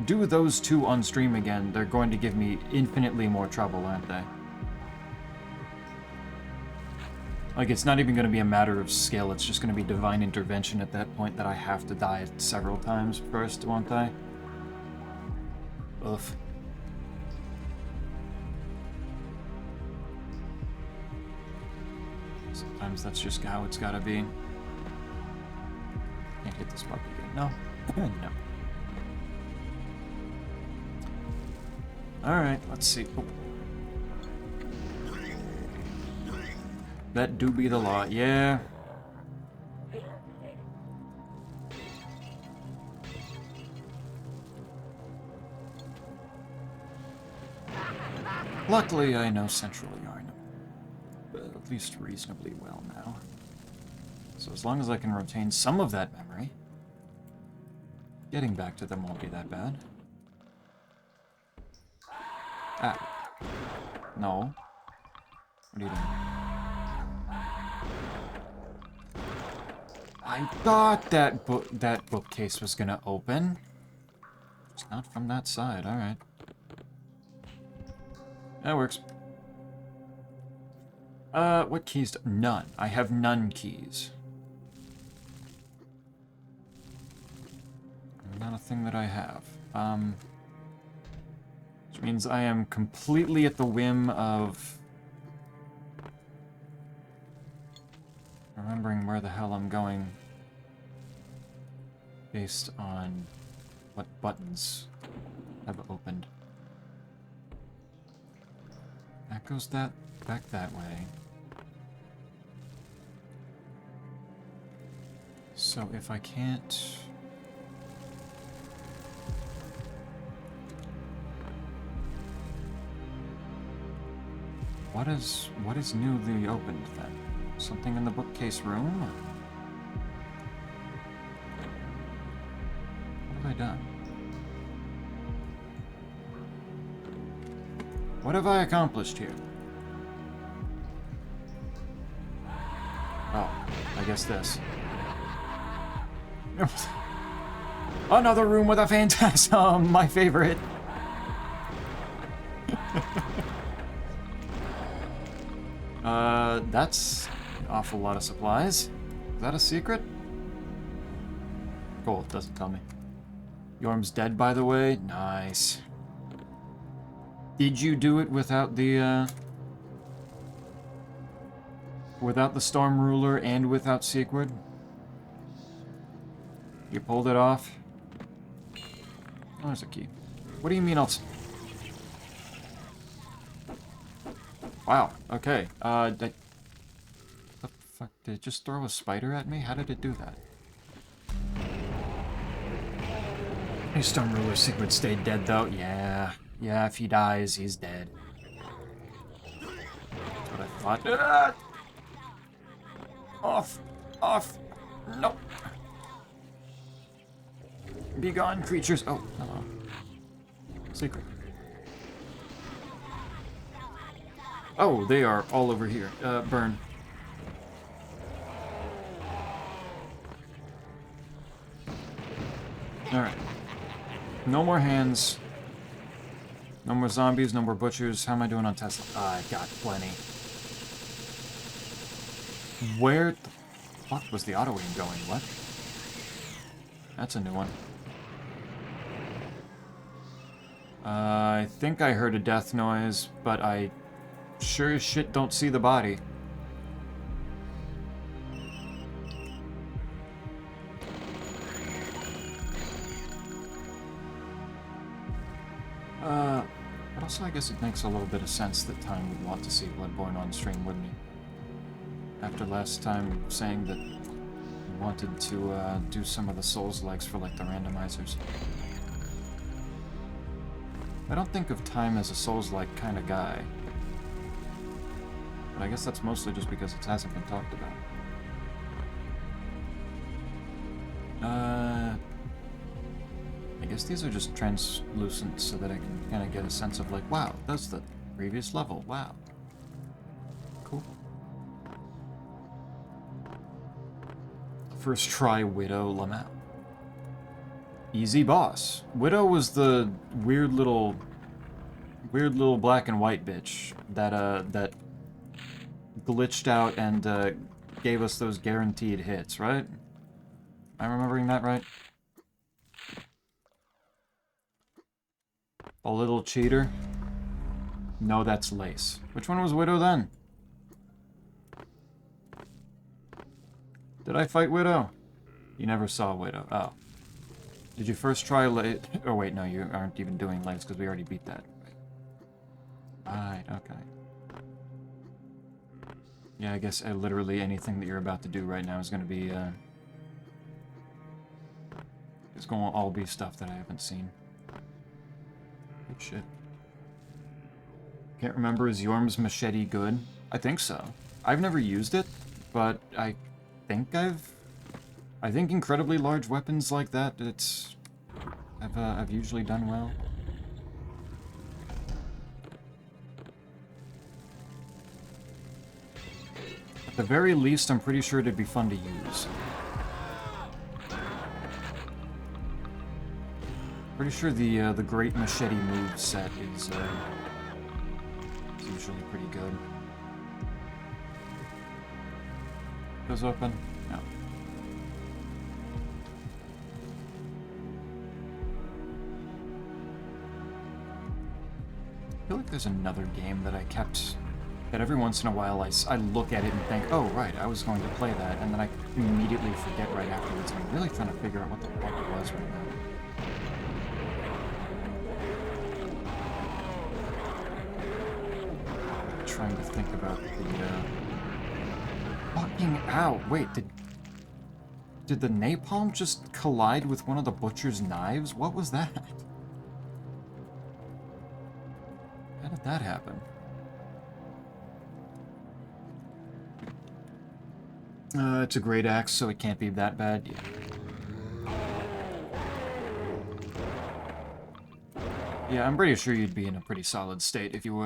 do those two on stream again, they're going to give me infinitely more trouble, aren't they? Like, it's not even going to be a matter of skill, it's just going to be divine intervention at that point that I have to die several times first, won't I? Oof. Sometimes that's just how it's gotta be. Can't hit this button again. No. No. Alright, let's see. Oh. That do be the law, yeah. Luckily, I know Central Yarn, at least reasonably well now. So as long as I can retain some of that memory, getting back to them won't be that bad. Ah. No. What are you doing? I thought that bookcase was gonna open. It's not from that side, alright. That works. What keys? None. I have none keys. Not a thing that I have. Which means I am completely at the whim of remembering where the hell I'm going based on what buttons have opened. That goes back that way. So if I can't... What is newly opened then? Something in the bookcase room? What have I done? What have I accomplished here? Oh, I guess this. Another room with a phantasm, my favorite. That's an awful lot of supplies. Is that a secret? Cool, it doesn't tell me. Yorm's dead, by the way. Nice. Did you do it without the Storm Ruler and without Sequid? You pulled it off? Oh, there's a key. What do you mean Wow, okay. The fuck? Did it just throw a spider at me? How did it do that? Hey, Storm Ruler Sigrid stayed dead, though. Yeah. Yeah, if he dies, he's dead. That's what I thought. Ah! Off! Off! No! Be gone, creatures! Oh, hello. Secret. Oh, they are all over here. Burn. Alright. No more hands. No more zombies, no more butchers. How am I doing on Tesla? I got plenty. Where the fuck was the auto aim going? What? That's a new one. I think I heard a death noise, but I sure as shit don't see the body. But also I guess it makes a little bit of sense that Time would want to see Bloodborne on stream, wouldn't he? After last time saying that he wanted to do some of the Souls-likes for like the randomizers. I don't think of Time as a Souls-like kind of guy. But I guess that's mostly just because it hasn't been talked about. I guess these are just translucent so that I can kind of get a sense of like, wow, that's the previous level, wow. Cool. First try Widow Lamau. Easy boss. Widow was the weird little black and white bitch that glitched out and gave us those guaranteed hits, right? Am I remembering that right? A little cheater? No, that's Lace. Which one was Widow then? Did I fight Widow? You never saw Widow. Oh. Did you first try Lace? Oh wait, no, you aren't even doing Lace because we already beat that. Right, okay. Yeah, I guess literally anything that you're about to do right now is going to be, it's going to all be stuff that I haven't seen. Good shit. Can't remember, is Yorm's machete good? I think so. I've never used it, but I think I think incredibly large weapons like that, I've usually done well. At the very least, I'm pretty sure it'd be fun to use. Pretty sure the Great Machete move set is usually pretty good. Goes open? No. I feel like there's another game that that every once in a while I look at it and think, oh right, I was going to play that, and then I immediately forget right afterwards. I'm really trying to figure out what the fuck it was right now. Trying to think about the fucking ow. Wait, did the napalm just collide with one of the butcher's knives? What was that? How did that happen? It's a great axe, so it can't be that bad. Yeah. Yeah, I'm pretty sure you'd be in a pretty solid state if you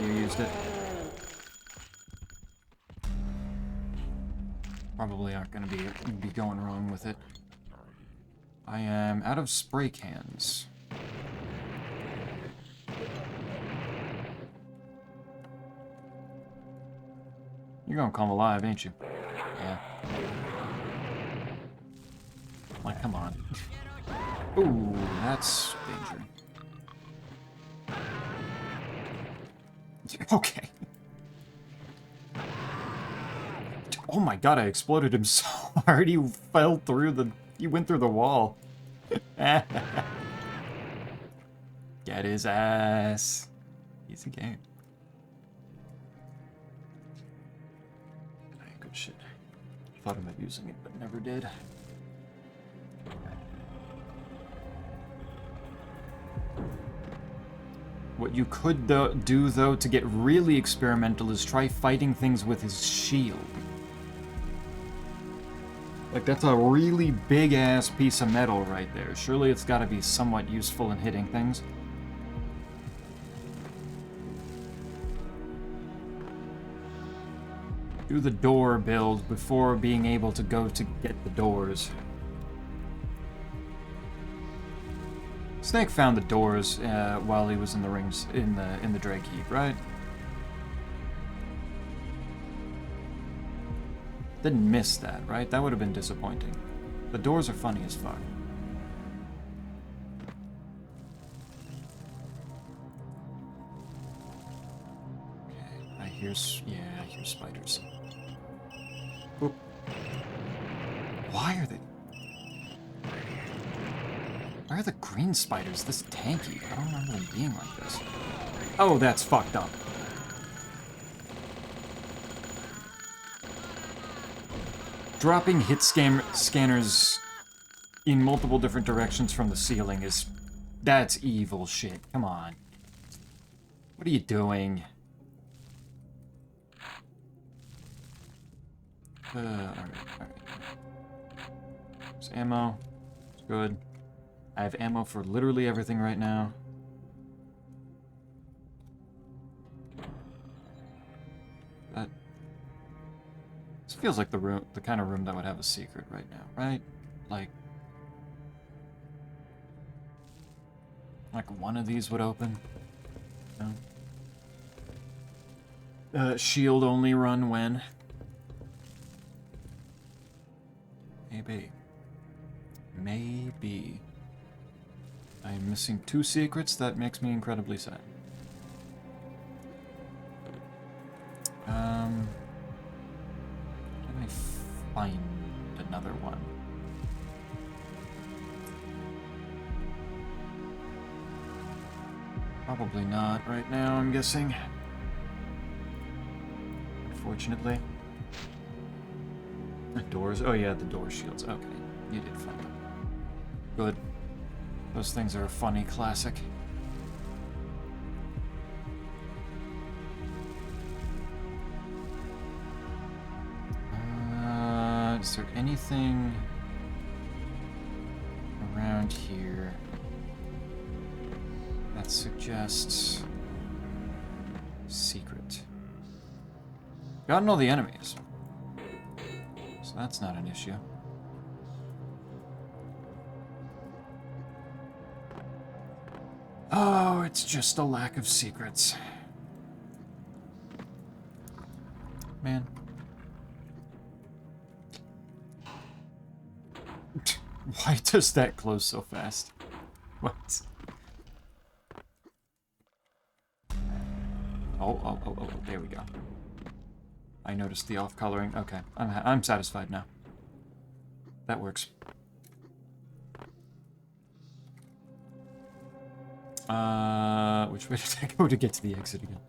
used it. Probably aren't gonna be going wrong with it. I am out of spray cans. You're gonna come alive, ain't you? Yeah. Like, come on. Ooh, that's danger. Okay. Oh my god, I exploded him so hard he fell through the... He went through the wall. Get his ass. Easy game. Good shit. Thought about using it, but never did. What you could do, though, to get really experimental is try fighting things with his shield. Like, that's a really big-ass piece of metal right there. Surely it's gotta be somewhat useful in hitting things. Do the door build before being able to go to get the doors. Snake found the doors while he was in the rings in the Drake heap, right? Didn't miss that, right? That would have been disappointing. The doors are funny as fuck. Okay, I hear spiders. Oop. Why are the green spiders this tanky? I don't remember them being like this. Oh, that's fucked up. Dropping hit scanners in multiple different directions from the ceiling is... That's evil shit. Come on. What are you doing? Alright. There's ammo. It's good. I have ammo for literally everything right now. That... This feels like the kind of room that would have a secret right now, right? Like one of these would open. No? Shield only run when? Maybe. Maybe. I am missing 2 secrets. That makes me incredibly sad. Can I find another one? Probably not right now, I'm guessing. Unfortunately. The doors. Oh yeah, the door shields. Okay, you did find them. Good. Those things are a funny classic. Is there anything around here that suggests secret? Gotten all the enemies, so that's not an issue. Oh, it's just a lack of secrets. Man. Why does that close so fast? What? Oh, there we go. I noticed the off-coloring. Okay, I'm satisfied now. That works. Which way did I go to get to the exit again?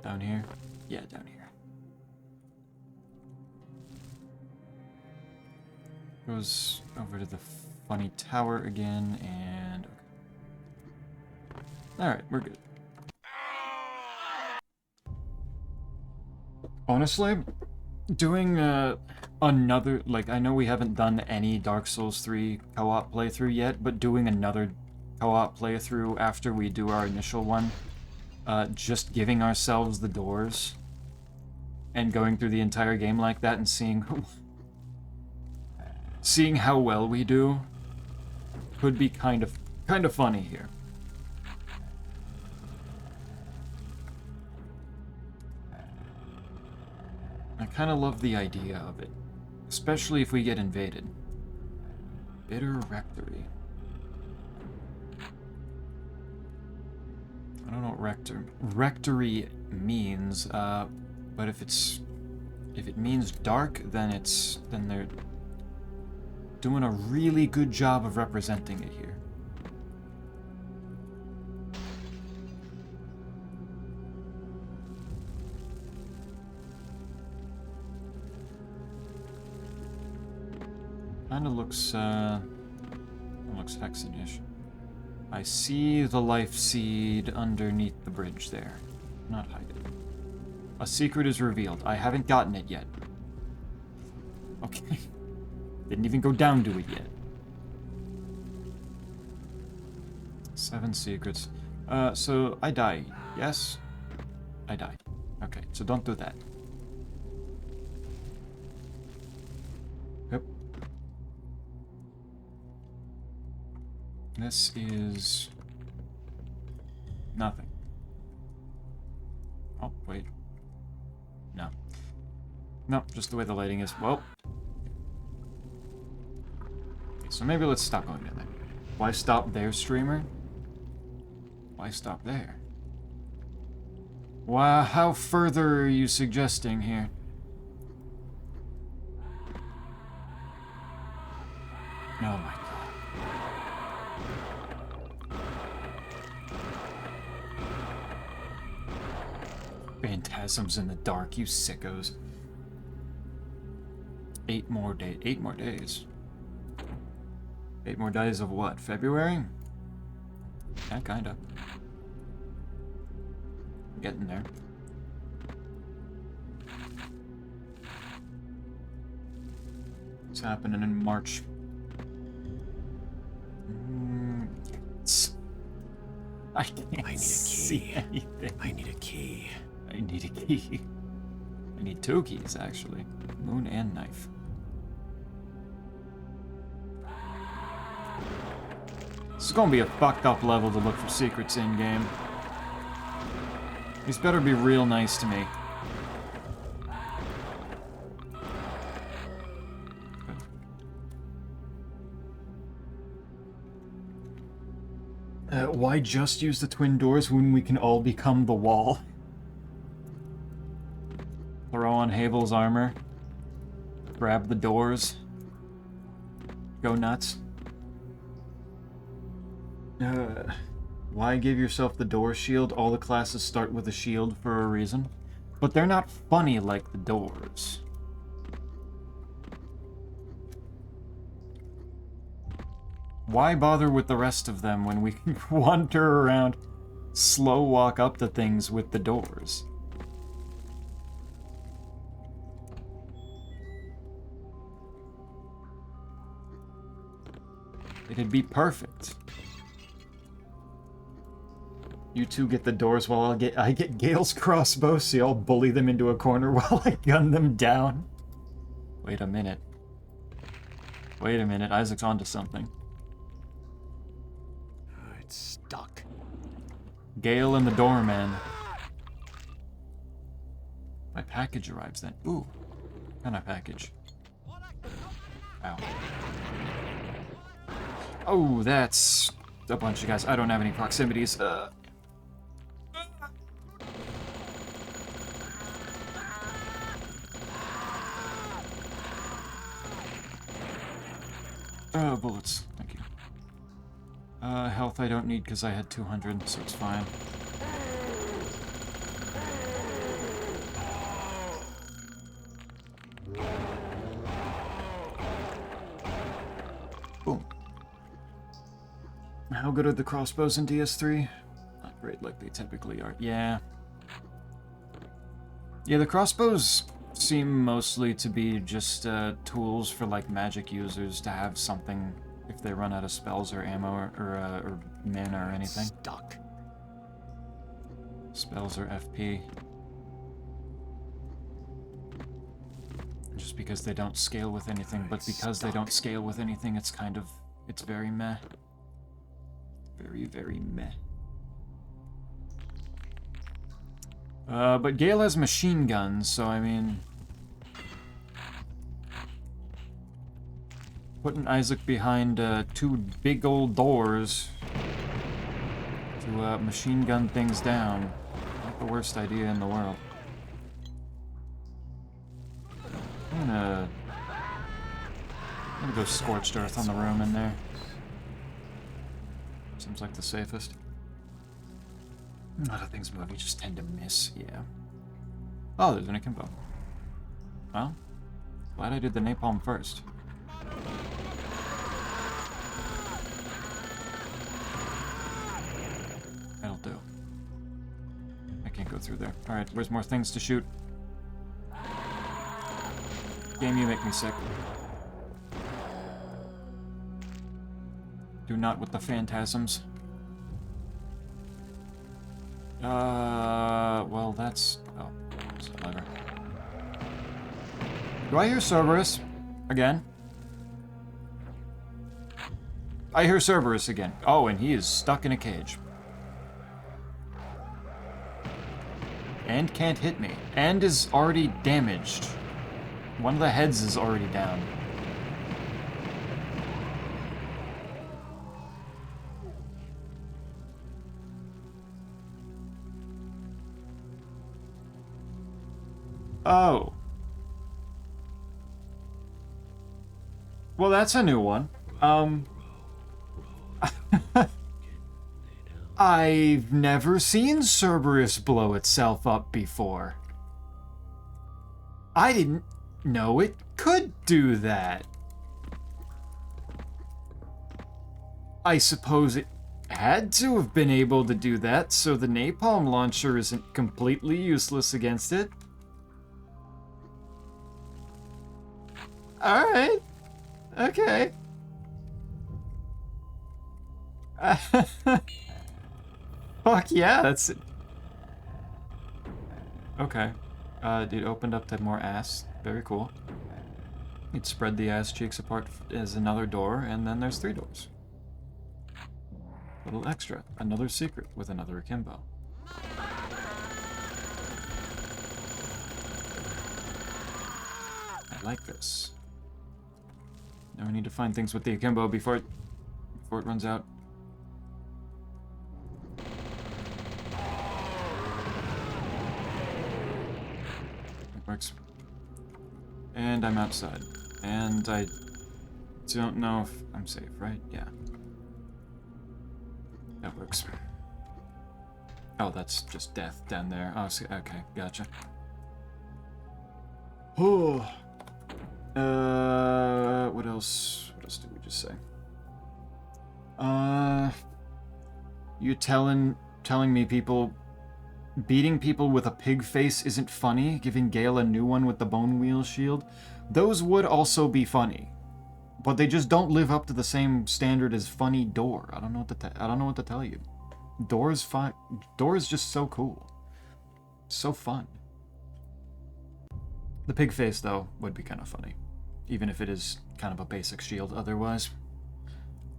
Down here? Yeah, down here. Goes over to the funny tower again, and... Okay. Alright, we're good. Honestly, doing another... Like, I know we haven't done any Dark Souls 3 co-op playthrough yet, but doing another co-op playthrough after we do our initial one, just giving ourselves the doors, and going through the entire game like that and seeing... seeing how well we do could be kind of funny here. I kind of love the idea of it, especially if we get invaded. Bitter Rectory. I don't know what rectory means, but if it means dark, then they're doing a really good job of representing it here. Kinda looks Hexenish. I see the life seed underneath the bridge there. Not hide it. A secret is revealed. I haven't gotten it yet. Okay. Didn't even go down to it yet. 7 secrets. So I die. Yes? I died. Okay, so don't do that. Yep. This is nothing. Oh, wait. No. No, just the way the lighting is. Well. Okay, so maybe let's stop going in there. Why stop there, streamer? Why stop there? Wow, how further are you suggesting here? Oh my god. Phantasms in the dark, you sickos. 8 more days. 8 more days. 8 more days of what? February? Yeah, kinda. Getting there. What's happening in March? I can't see anything. I need a key. I need a key. I need 2 keys, actually. Moon and knife. This is gonna be a fucked up level to look for secrets in-game. These better be real nice to me. Why just use the twin doors when we can all become the wall? Throw on Havel's armor. Grab the doors. Go nuts. Why give yourself the door shield? All the classes start with a shield for a reason. But they're not funny like the doors. Why bother with the rest of them when we can wander around, slow walk up to things with the doors? It'd be perfect. You two get the doors while I get Gale's crossbow, so y'all bully them into a corner while I gun them down. Wait a minute. Wait a minute, Isaac's onto something. It's stuck. Gale and the doorman. My package arrives then. Ooh. What kind of package? Ow. Oh, that's a bunch of guys. I don't have any proximities. Bullets. Thank you. Health I don't need because I had 200, so it's fine. Boom. How good are the crossbows in DS3? Not great like they typically are. Yeah. Yeah, the crossbows seem mostly to be just tools for like magic users to have something if they run out of spells or ammo or mana or anything. Stuck. Spells or FP. Just because they don't scale with anything, but because they don't scale with anything, it's kind of... It's very meh. Very, very meh. But Gale has machine guns, so I mean... Putting Isaac behind two big old doors to machine gun things down. Not the worst idea in the world. I'm gonna go Scorched Earth on the room in there. Seems like the safest. A lot of things move, you just tend to miss, yeah. Oh, there's an akimbo. Well, glad I did the napalm first. That'll do. I can't go through there. Alright, where's more things to shoot? Game, you make me sick. Do not with the phantasms. Well, that's... Oh, it's a lever. Do I hear Cerberus? Again? I hear Cerberus again. Oh, and he is stuck in a cage. And can't hit me. And is already damaged. One of the heads is already down. Oh. Well, that's a new one. I've never seen Cerberus blow itself up before. I didn't know it could do that. I suppose it had to have been able to do that, so the napalm launcher isn't completely useless against it. Alright. Okay. Fuck yeah, that's it. Okay. It opened up to more ass. Very cool. You'd spread the ass cheeks apart as another door, and then there's 3 doors. Little extra. Another secret with another akimbo. I like this. Now we need to find things with the akimbo before it runs out. It works. And I'm outside. And I don't know if I'm safe, right? Yeah. That works. Oh, that's just death down there. Oh, okay, gotcha. Oh. What else? What else did we just say? You telling me beating people with a pig face isn't funny, giving Gale a new one with the bone wheel shield? Those would also be funny. But they just don't live up to the same standard as funny Door. I don't know what to tell you. Door is fun. Door is just so cool. So fun. The pig face, though, would be kind of funny. Even if it is kind of a basic shield otherwise.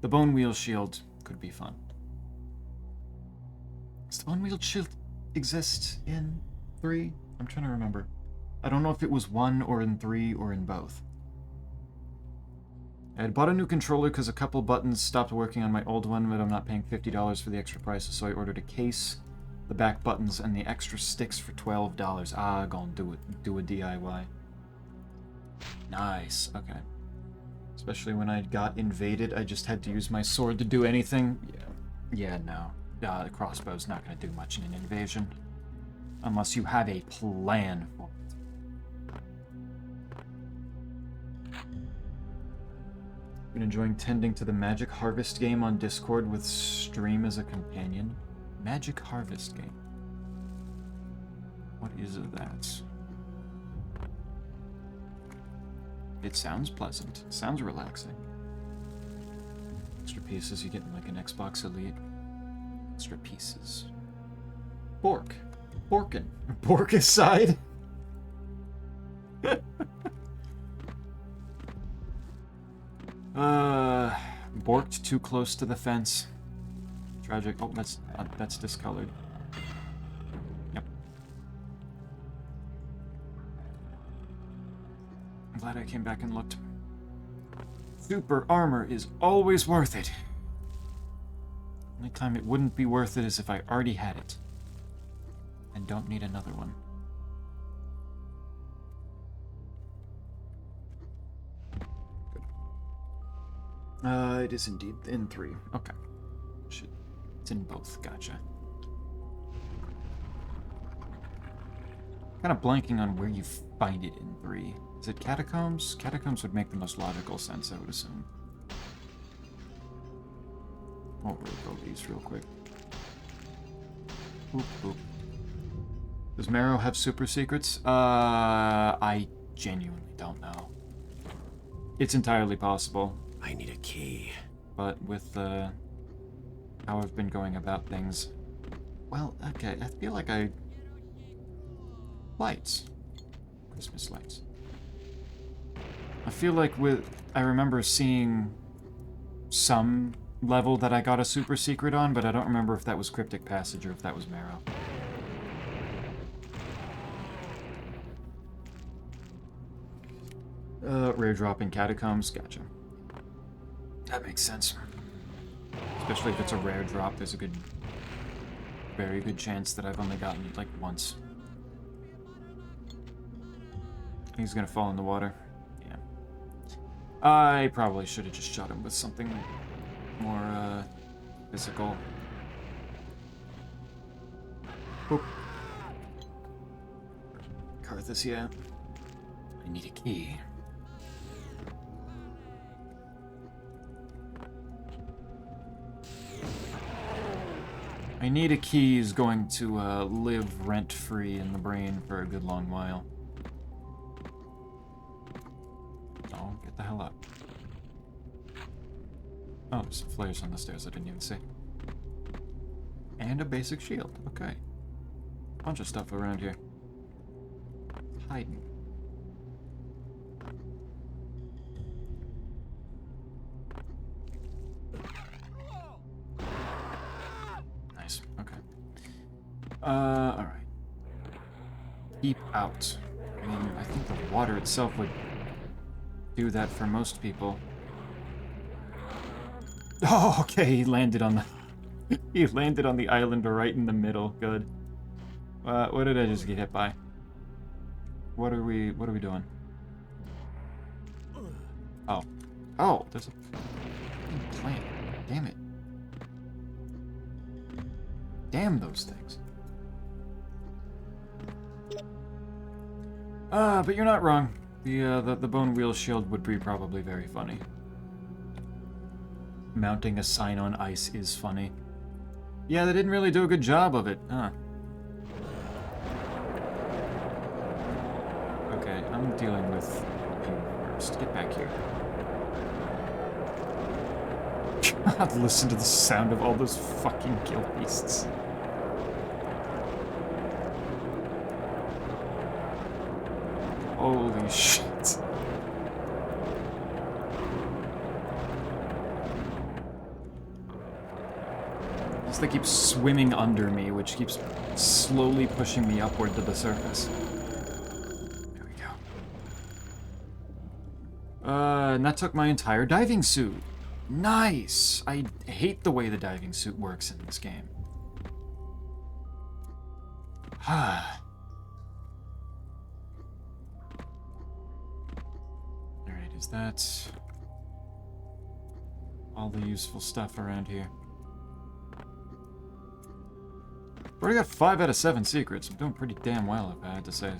The bone wheel shield could be fun. Does the bone wheel shield exist in 3? I'm trying to remember. I don't know if it was 1 or in 3 or in both. I had bought a new controller because a couple buttons stopped working on my old one, but I'm not paying $50 for the extra prices, so I ordered a case, the back buttons, and the extra sticks for $12. Ah, gonna do a DIY. Nice, okay. Especially when I got invaded, I just had to use my sword to do anything. Yeah, no. The crossbow's not gonna do much in an invasion. Unless you have a plan for it. Been enjoying tending to the Magic Harvest game on Discord with Stream as a companion. Magic Harvest game. What is that? It sounds pleasant. It sounds relaxing. Extra pieces you get in like an Xbox Elite. Extra pieces. Bork. Borkin. Bork aside. borked too close to the fence. Tragic. Oh, that's discolored. Yep. I'm glad I came back and looked. Super armor is always worth it. Only time it wouldn't be worth it is if I already had it. And don't need another one. Good. It is indeed in 3. Okay. Shit. It's in both. Gotcha. Kind of blanking on where you find it in 3. Is it catacombs? Catacombs would make the most logical sense, I would assume. I'll roll these real quick. Boop, boop. Does Marrow have super secrets? I genuinely don't know. It's entirely possible. I need a key. But with how I've been going about things... Well, okay, I feel like lights. Christmas lights. I feel like I remember seeing some level that I got a super secret on, but I don't remember if that was Cryptic Passage or if that was Marrow. Rare drop in Catacombs, gotcha. That makes sense. Especially if it's a rare drop, there's a very good chance that I've only gotten it like once. He's gonna fall in the water. Yeah. I probably should have just shot him with something more, physical. Boop. Karthus, yeah. I need a key. I need a key is going to live rent-free in the brain for a good long while. Oh, get the hell up. Oh, there's some flares on the stairs I didn't even see. And a basic shield. Okay. Bunch of stuff around here. Hiding. Nice. Okay. Alright. Keep out. I mean, I think the water itself would do that for most people. Oh, okay, he landed on the... he landed on the island right in the middle. Good. What did I just get hit by? What are we doing? Oh. Oh, there's a plant. Damn it. Damn those things. But you're not wrong. The bone wheel shield would be probably very funny. Mounting a sign on ice is funny. Yeah, they didn't really do a good job of it, huh? Okay, I'm dealing with you first. Get back here. God, listen to the sound of all those fucking kill beasts. Holy shit. They keep swimming under me, which keeps slowly pushing me upward to the surface. There we go. And that took my entire diving suit. Nice! I hate the way the diving suit works in this game. Ah. Alright, is that all the useful stuff around here? Already got 5 out of 7 secrets. I'm doing pretty damn well, if I had to say.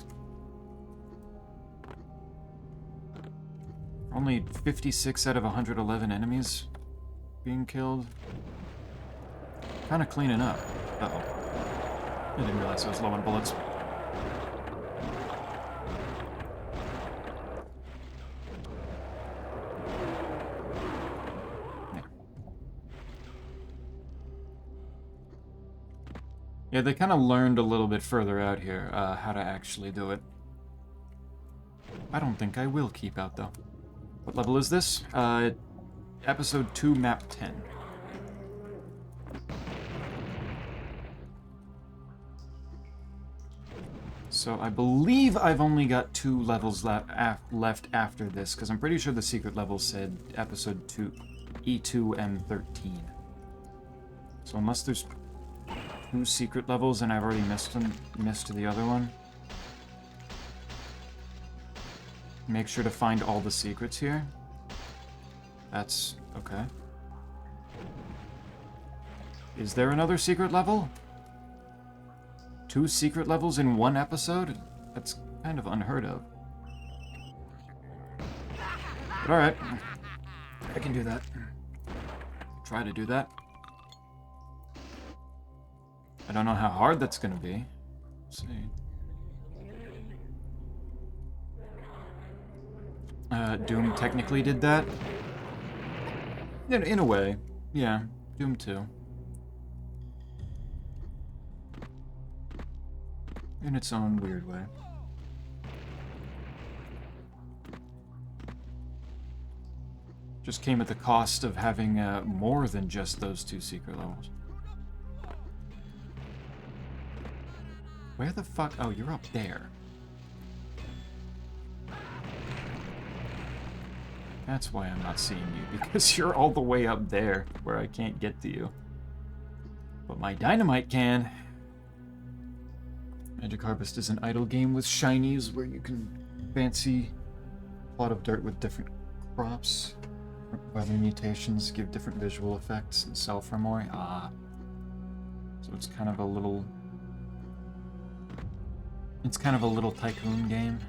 Only 56 out of 111 enemies being killed. Kind of cleaning up. Uh-oh. I didn't realize I was low on bullets. Yeah, they kind of learned a little bit further out here how to actually do it. I don't think I will keep out, though. What level is this? Episode 2, Map 10. So I believe I've only got 2 levels left after this, because I'm pretty sure the secret level said Episode 2, E2 and 13. So unless there's 2 secret levels and I've already missed the other one. Make sure to find all the secrets here. That's okay. Is there another secret level? 2 secret levels in 1 episode? That's kind of unheard of. But alright. I can do that. Try to do that. I don't know how hard that's gonna be. Let's see. Doom technically did that. In a way. Yeah, Doom 2. In its own weird way. Just came at the cost of having more than just those 2 secret levels. Where the fuck? Oh, you're up there. That's why I'm not seeing you, because you're all the way up there, where I can't get to you. But my dynamite can. Magic Harvest is an idle game with shinies where you can fancy a plot of dirt with different crops. Weather mutations give different visual effects and sell for more. Ah. So it's kind of a little... It's kind of a little tycoon game.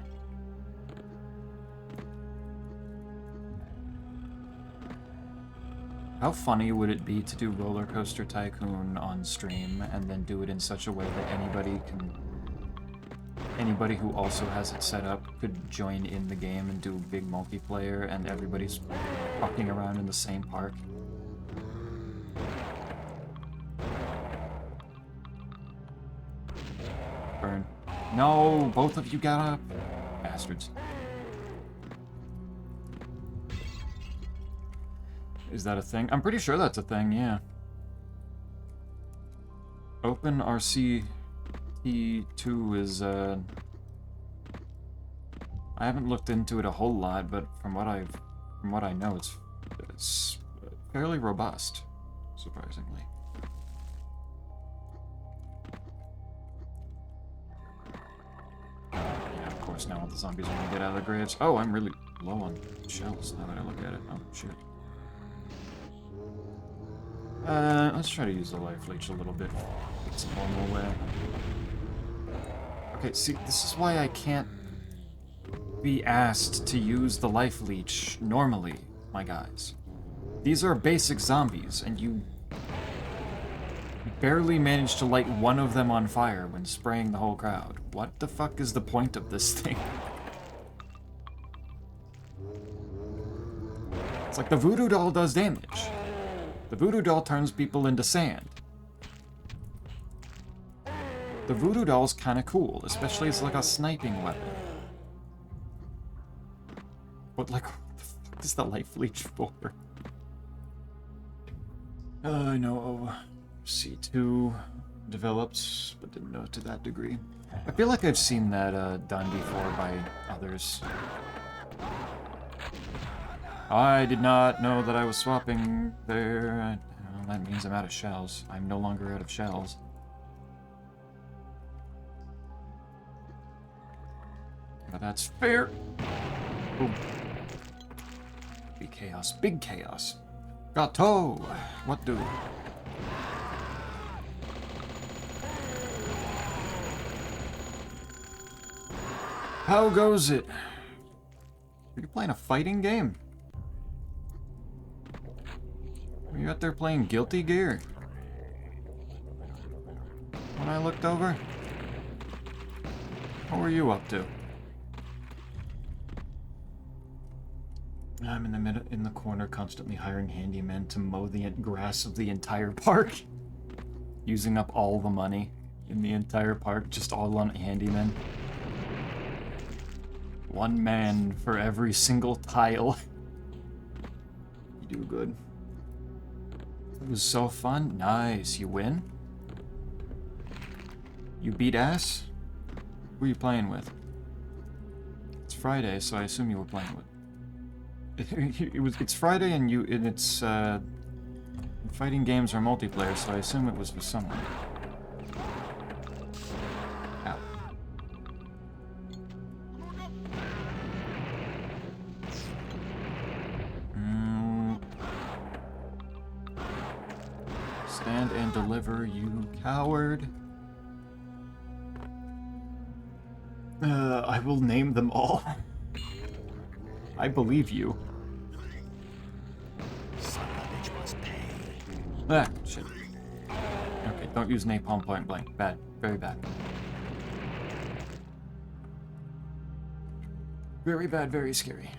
How funny would it be to do Roller Coaster Tycoon on stream and then do it in such a way that anybody who also has it set up could join in the game and do big multiplayer and everybody's fucking around in the same park? Burn. No, both of you got up. Bastards. Is that a thing? I'm pretty sure that's a thing, yeah. Open RC T2 is, I haven't looked into it a whole lot, but from what I know, it's fairly robust, surprisingly. Yeah, of course, now all the zombies are gonna get out of the graves. Oh, I'm really low on shells now that I look at it. Oh, shit. Let's try to use the life leech a little bit. It's a normal way. Okay, see, this is why I can't be asked to use the life leech normally, my guys. These are basic zombies, and you barely managed to light one of them on fire when spraying the whole crowd. What the fuck is the point of this thing? It's like the voodoo doll does damage. The voodoo doll turns people into sand. The voodoo doll's kind of cool, especially as like a sniping weapon. But like, what the fuck is the life leech for? I know C2 developed, but didn't know to that degree. I feel like I've seen that done before by others. I did not know that I was swapping there. Well, that means I'm out of shells. I'm no longer out of shells. But that's fair. Boom. Big chaos. Big chaos. Gato! What do? How goes it? Are you playing a fighting game? Are you out there playing Guilty Gear? When I looked over? What were you up to? I'm in the corner constantly hiring handymen to mow the grass of the entire park. Using up all the money in the entire park, just all on handymen. One man for every single tile. do good. It was so fun. Nice. You win? You beat ass? Who are you playing with? It's Friday, so I assume you were playing with. It's Friday and it's fighting games are multiplayer, so I assume it was with someone. Ow. Stand and deliver, you coward. I will name them all. I believe you. Son of a bitch must pay. Ah, shit. Okay, don't use napalm point blank. Bad. Very bad. Very bad, very scary.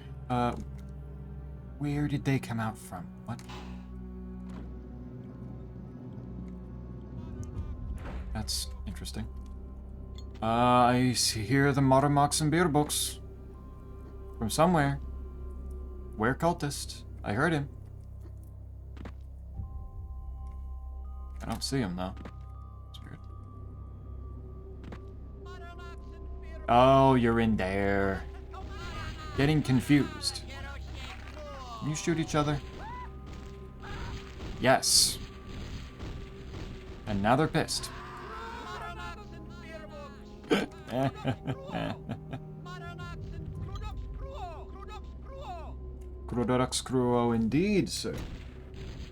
Where did they come out from? What? That's interesting. I hear the Motormox and beer books. From somewhere. Where cultist? I heard him. I don't see him though. It's weird. Oh, you're in there. Getting confused. Can you shoot each other? Yes. And now they're pissed. Crudorax Cruo indeed, sir.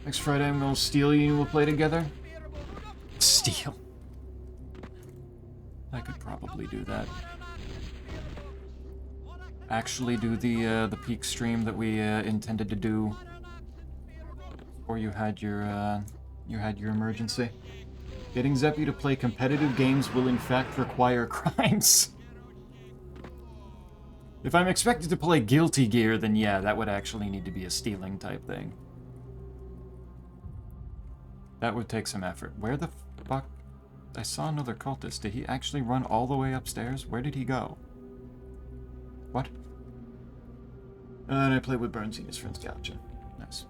Next Friday I'm gonna steal you and we'll play together. Steal. I could probably do that. Actually do the peak stream that we intended to do before you had your emergency. Getting Zeppy to play competitive games will in fact require crimes. If I'm expected to play Guilty Gear, then yeah, that would actually need to be a stealing type thing. That would take some effort. Where the fuck? I saw another cultist. Did he actually run all the way upstairs? Where did he go? What? And I played with Burns and his friends. Gotcha. Nice.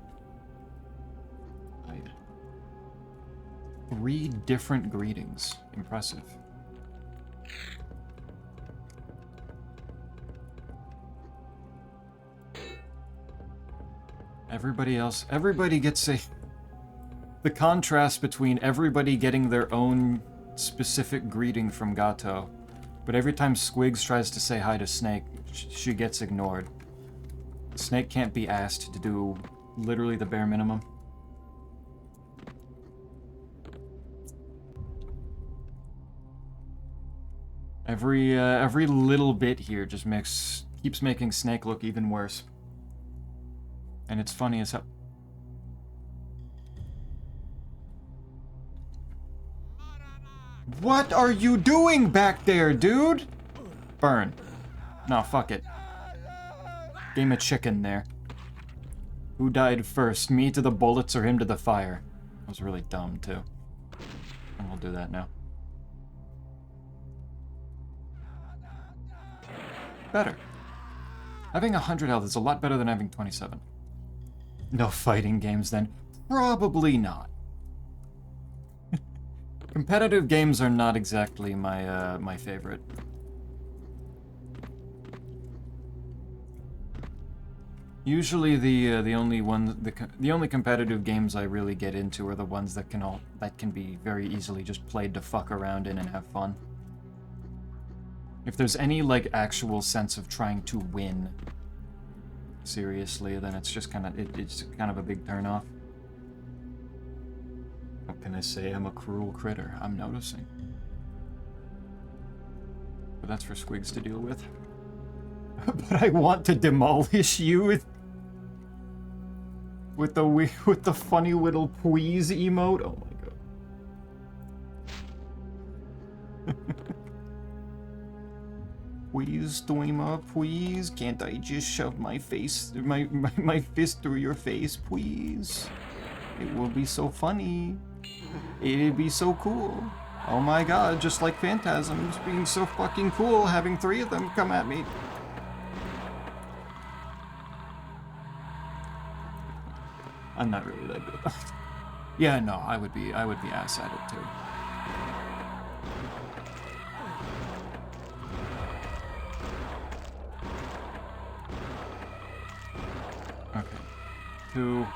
Hide. 3 different greetings. Impressive. Everybody gets a... The contrast between everybody getting their own specific greeting from Gato, but every time Squigs tries to say hi to Snake, she gets ignored. Snake can't be asked to do literally the bare minimum. Every little bit here just keeps making Snake look even worse. And it's funny as hell. What are you doing back there, dude? Burn. No, fuck it. Game of chicken there. Who died first? Me to the bullets or him to the fire? That was really dumb, too. And we'll do that now. Better. Having 100 health is a lot better than having 27. No fighting games, then? Probably not. Competitive games are not exactly my my favorite. Usually the only competitive games I really get into are the ones that can be very easily just played to fuck around in and have fun. If there's any like actual sense of trying to win seriously, then it's just it's kind of a big turnoff. What can I say? I'm a cruel critter. I'm noticing. But that's for Squigs to deal with. But I want to demolish you with the funny little please emote. Oh my god. Please, streamer, please. Can't I just shove my fist through your face, please? It will be so funny. It'd be so cool. Oh my god, just like Phantasms being so fucking cool, having 3 of them come at me. I'm not really that good. Yeah, no, I would be ass at it too. Okay. 2.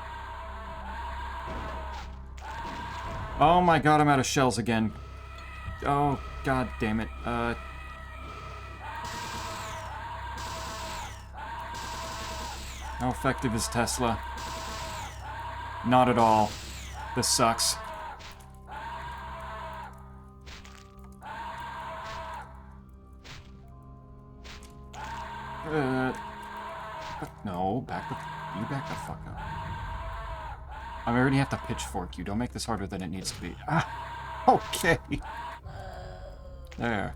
Oh my god, I'm out of shells again. Oh, god damn it. How effective is Tesla? Not at all. This sucks. No, you back the fuck up. I already have to pitchfork you. Don't make this harder than it needs to be. Ah, okay. There.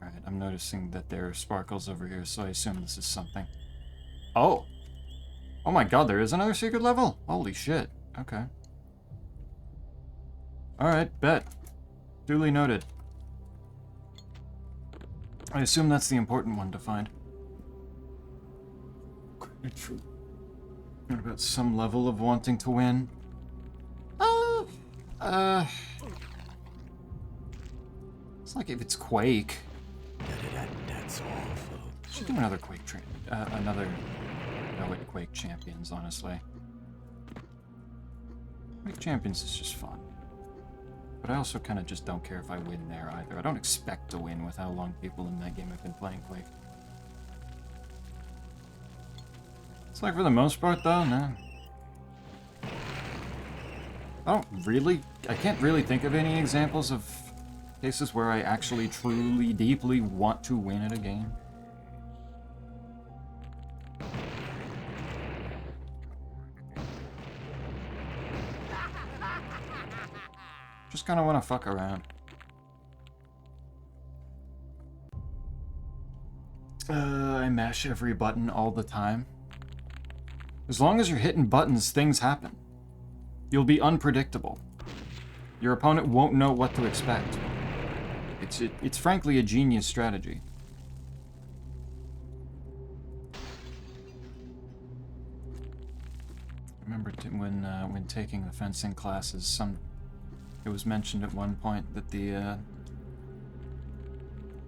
Alright, I'm noticing that there are sparkles over here, so I assume this is something. Oh! Oh my god, there is another secret level? Holy shit. Okay. Alright, bet. Duly noted. I assume that's the important one to find. What about some level of wanting to win? It's like if it's Quake. That's all, folks. Should do another Quake train. Quake Champions, honestly. Quake Champions is just fun. But I also kind of just don't care if I win there either. I don't expect to win with how long people in that game have been playing Quake. It's like for the most part though, no. I can't really think of any examples of cases where I actually truly, deeply want to win at a game. Just kind of want to fuck around. I mash every button all the time. As long as you're hitting buttons, things happen. You'll be unpredictable. Your opponent won't know what to expect. It's frankly a genius strategy. I remember when taking the fencing classes, it was mentioned at one point that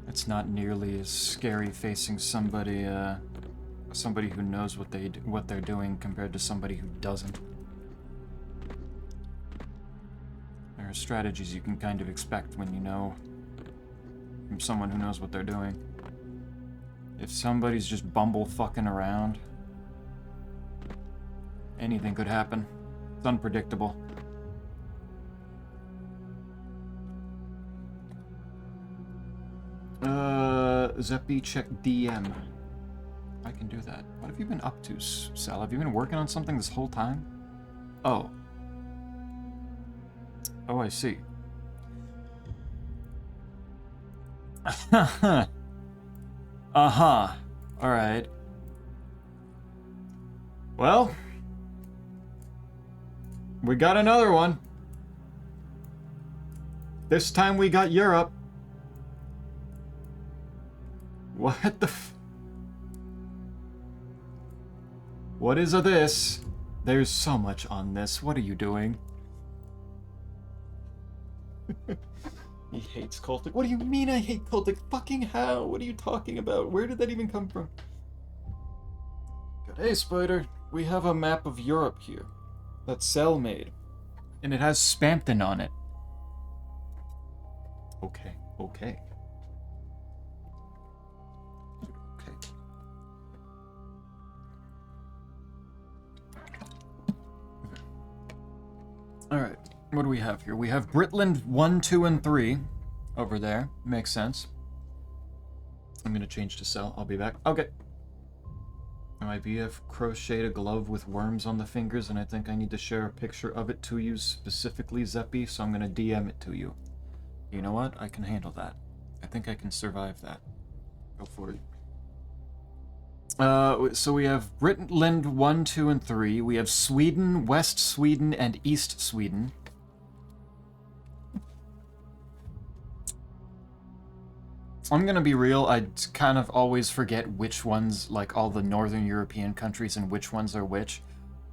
it's not nearly as scary facing somebody who knows what they're doing compared to somebody who doesn't. There are strategies you can kind of expect when you know from someone who knows what they're doing. If somebody's just bumble fucking around, anything could happen. It's unpredictable. Zeppy, check DM. I can do that. What have you been up to, Sal? Have you been working on something this whole time? Oh. Oh, I see. Uh-huh. Alright. Well, we got another one. This time we got Europe. What the f... What is this? There's so much on this. What are you doing? He hates cultic. What do you mean I hate cultic? Fucking how? What are you talking about? Where did that even come from? Good day, Spider. We have a map of Europe here that Cell made. And it has Spampton on it. Okay, okay. Alright, what do we have here? We have Britland 1, 2, and 3 over there. Makes sense. I'm gonna change to Cell. I'll be back. Okay. My BF crocheted a glove with worms on the fingers, and I think I need to share a picture of it to you specifically, Zeppy, so I'm gonna DM it to you. You know what? I can handle that. I think I can survive that. Go for it. So we have Britland 1, 2, and 3. We have Sweden, West Sweden, and East Sweden. I'm gonna be real, I kind of always forget which ones, like all the Northern European countries and which ones are which.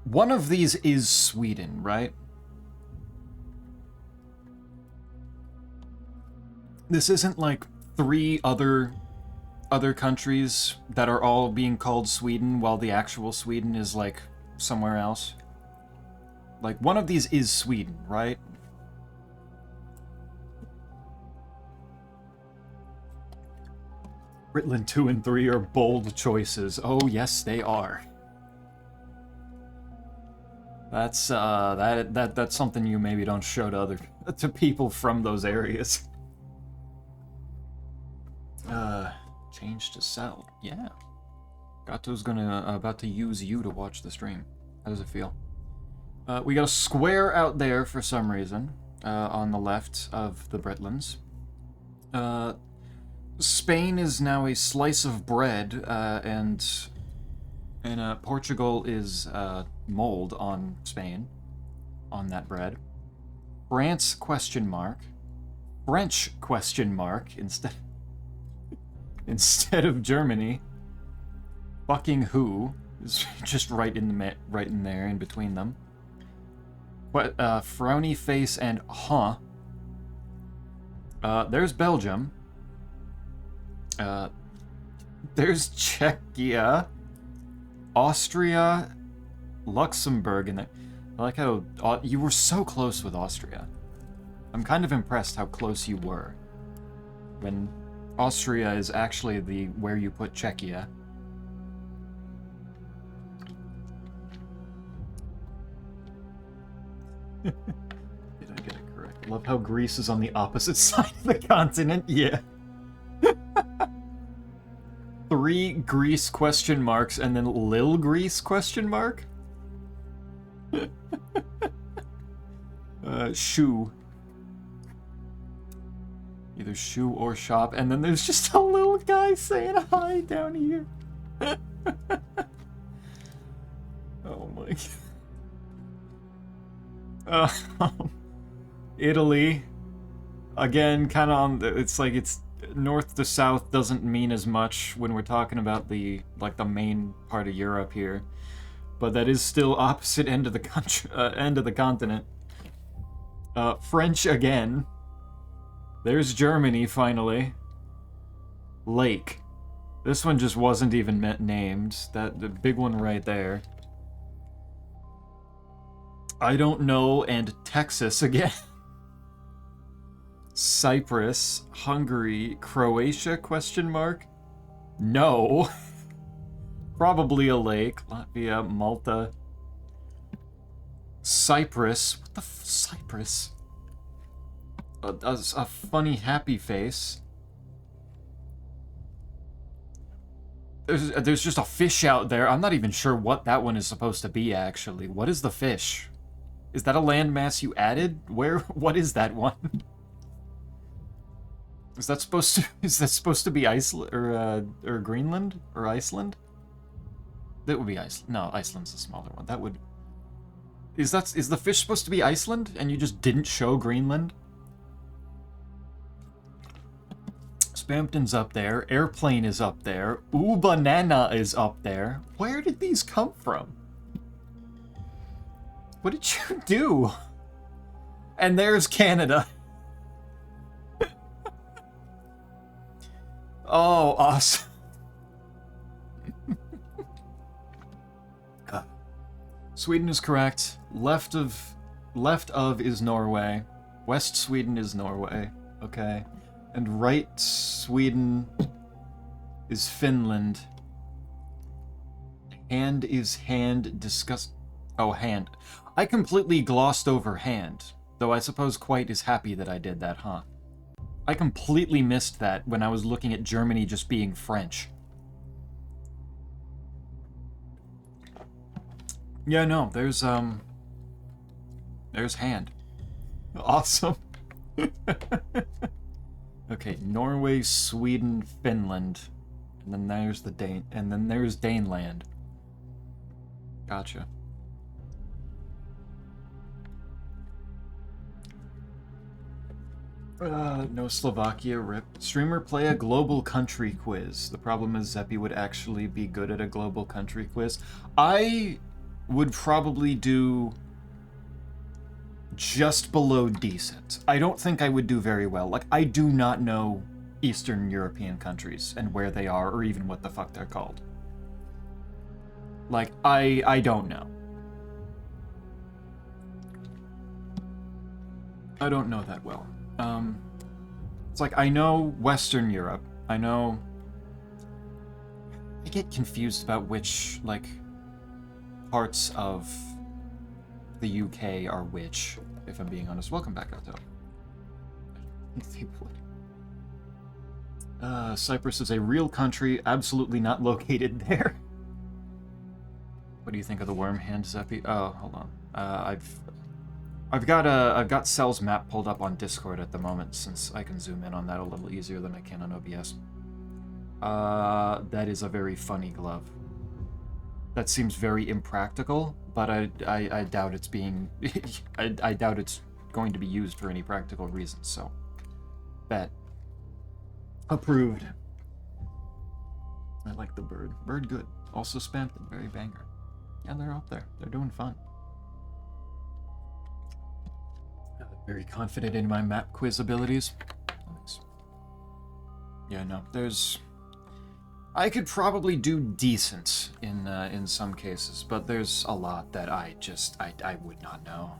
One of these is Sweden, right? This isn't like 3 other countries that are all being called Sweden while the actual Sweden is like somewhere else. Like one of these is Sweden, right? Britland 2 and 3 are bold choices. Oh yes, they are. That's that's something you maybe don't show to people from those areas. Change to sell. Yeah. Gato's about to use you to watch the stream. How does it feel? We got a square out there for some reason, on the left of the Britlands. Spain is now a slice of bread, and Portugal is mold on Spain, on that bread. France question mark. French question mark instead of Germany. Fucking who is just right in there in between them. But frowny face and huh. There's Belgium. There's Czechia, Austria, Luxembourg, and I like how you were so close with Austria. I'm kind of impressed how close you were. When Austria is actually where you put Czechia. Did I get it correct? Love how Greece is on the opposite side of the continent. Yeah. 3 Greece question marks and then Lil Greece question mark? Shoe. Either shoe or shop, and then there's just a little guy saying hi down here. Oh my god. Italy. Again, kind of on it's like it's north to south doesn't mean as much when we're talking about the main part of Europe here, but that is still opposite end of the country, end of the continent. French again. There's Germany finally. Lake. This one just wasn't even named. The big one right there. I don't know, and Texas again. Cyprus, Hungary, Croatia, question mark? No. Probably a lake. Latvia, Malta. Cyprus. What the Cyprus? A funny happy face. There's just a fish out there. I'm not even sure what that one is supposed to be, actually. What is the fish? Is that a landmass you added? What is that one? Is that supposed to be Iceland or Greenland or Iceland? That would be Iceland. No, Iceland's the smaller one. That would. Is the fish supposed to be Iceland and you just didn't show Greenland? Spampton's up there. Airplane is up there. Ooh, banana is up there. Where did these come from? What did you do? And there's Canada. Oh, awesome. Sweden is correct. Left of is Norway. West Sweden is Norway. Okay. And right Sweden is Finland. Hand is hand. Oh, hand. I completely glossed over hand. Though I suppose Quite is happy that I did that, huh? I completely missed that when I was looking at Germany just being French. Yeah, no, there's hand. Awesome. Okay, Norway, Sweden, Finland, and then there's there's Daneland. Gotcha. No Slovakia, rip. Streamer play a global country quiz. The problem is Zeppi would actually be good at a global country quiz. I would probably do just below decent. I don't think I would do very well. Like, I do not know Eastern European countries and where they are, or even what the fuck they're called. Like, I don't know. I don't know that well. It's like, I know Western Europe. I know... I get confused about which, like, parts of the UK are which, if I'm being honest. Welcome back, Otto. I think they would. Cyprus is a real country, absolutely not located there. What do you think of the worm hand, Zeppi? Oh, hold on. I've got Cell's map pulled up on Discord at the moment, since I can zoom in on that a little easier than I can on OBS. That is a very funny glove. That seems very impractical, but I doubt it's being... I doubt it's going to be used for any practical reasons, so... Bet. Approved. I like the bird. Bird good. Also spammed and very banger. Yeah, they're up there. They're doing fun. Very confident in my map quiz abilities. Thanks. Yeah, no, there's... I could probably do decent in some cases, but there's a lot that I would not know.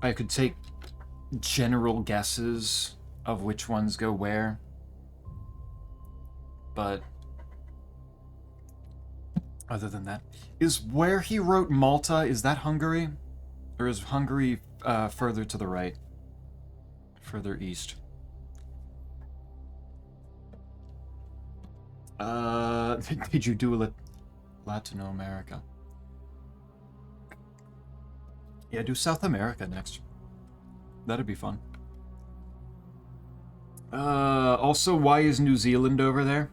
I could take general guesses of which ones go where, but other than that, is where he wrote Malta, is that Hungary? Or is Hungary further to the right? Further east? Did you do Latin America? Yeah, do South America next. That'd be fun. Also, why is New Zealand over there?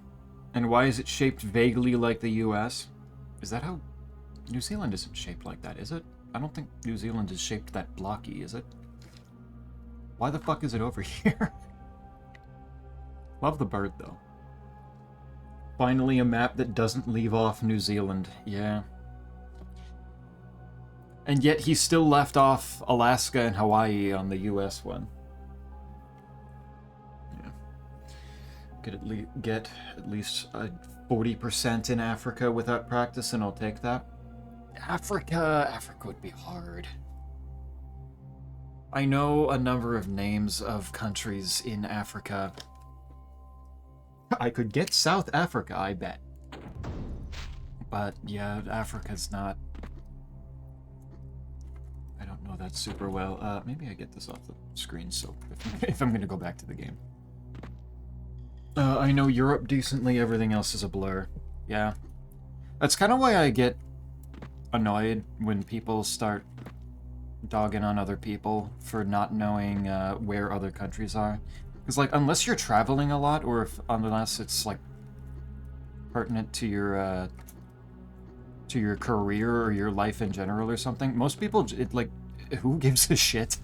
And why is it shaped vaguely like the US? Is that how... New Zealand isn't shaped like that, is it? I don't think New Zealand is shaped that blocky, is it? Why the fuck is it over here? Love the bird, though. Finally a map that doesn't leave off New Zealand. Yeah. And yet he still left off Alaska and Hawaii on the US one. Yeah. Get at least 40% in Africa without practice, and I'll take that. Africa would be hard. I know a number of names of countries in Africa. I could get South Africa, I bet. But yeah, Africa's not... I don't know that super well. Maybe I get this off the screen, so if I'm gonna go back to the game. I know Europe decently, everything else is a blur. Yeah. That's kind of why I get annoyed when people start dogging on other people for not knowing where other countries are. Because, like, unless you're traveling a lot, or unless it's, like, pertinent to your career or your life in general or something, most people, who gives a shit?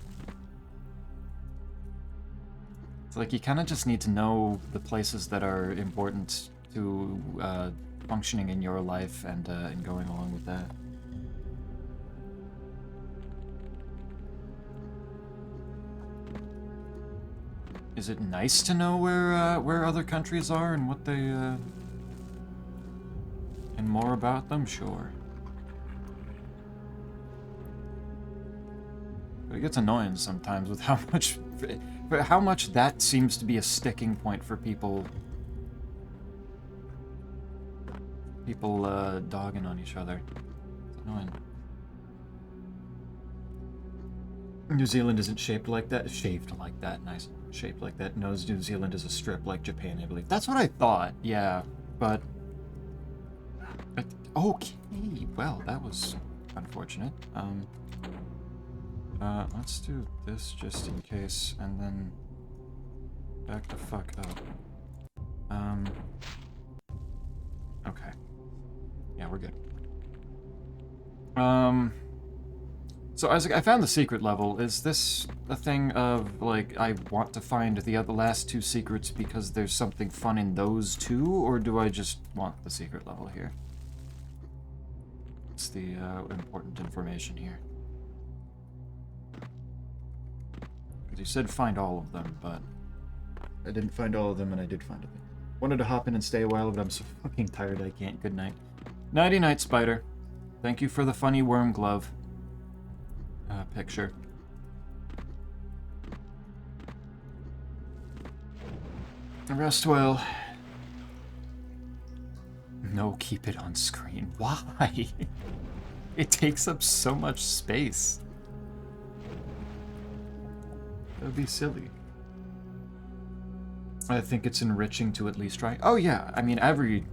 It's like, you kind of just need to know the places that are important to functioning in your life and going along with that. Is it nice to know where other countries are and what they and more about them? Sure. But it gets annoying sometimes with how much that seems to be a sticking point for people. People dogging on each other. It's annoying. New Zealand isn't shaped like that. Shaved like that. Nice. Shaped like that. No, New Zealand is a strip like Japan, I believe. That's what I thought. Yeah, but... Okay, well, that was unfortunate. Let's do this just in case, and then back the fuck up. Okay. Yeah, we're good. So, Isaac, I found the secret level. Is this a thing of, like, I want to find the last two secrets because there's something fun in those two, or do I just want the secret level here? That's the important information here. Because you said find all of them, but I didn't find all of them, and I did find them. Wanted to hop in and stay a while, but I'm so fucking tired I can't. Good night. Nighty-night, Spider. Thank you for the funny worm glove picture. Rest well. No, keep it on screen. Why? It takes up so much space. That would be silly. I think it's enriching to at least try. Oh yeah, I mean every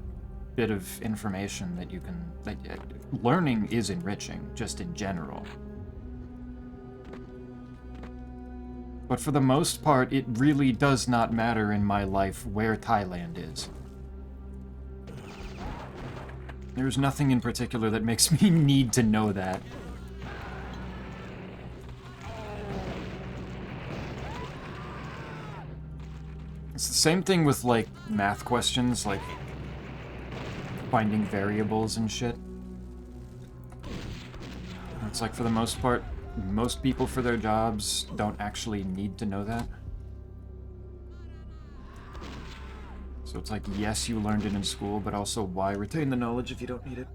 bit of information that you can... learning is enriching, just in general. But for the most part, it really does not matter in my life where Thailand is. There's nothing in particular that makes me need to know that. It's the same thing with, like, math questions, like finding variables and shit. It's like, for the most part, most people for their jobs don't actually need to know that. So it's like, yes, you learned it in school, but also why retain the knowledge if you don't need it?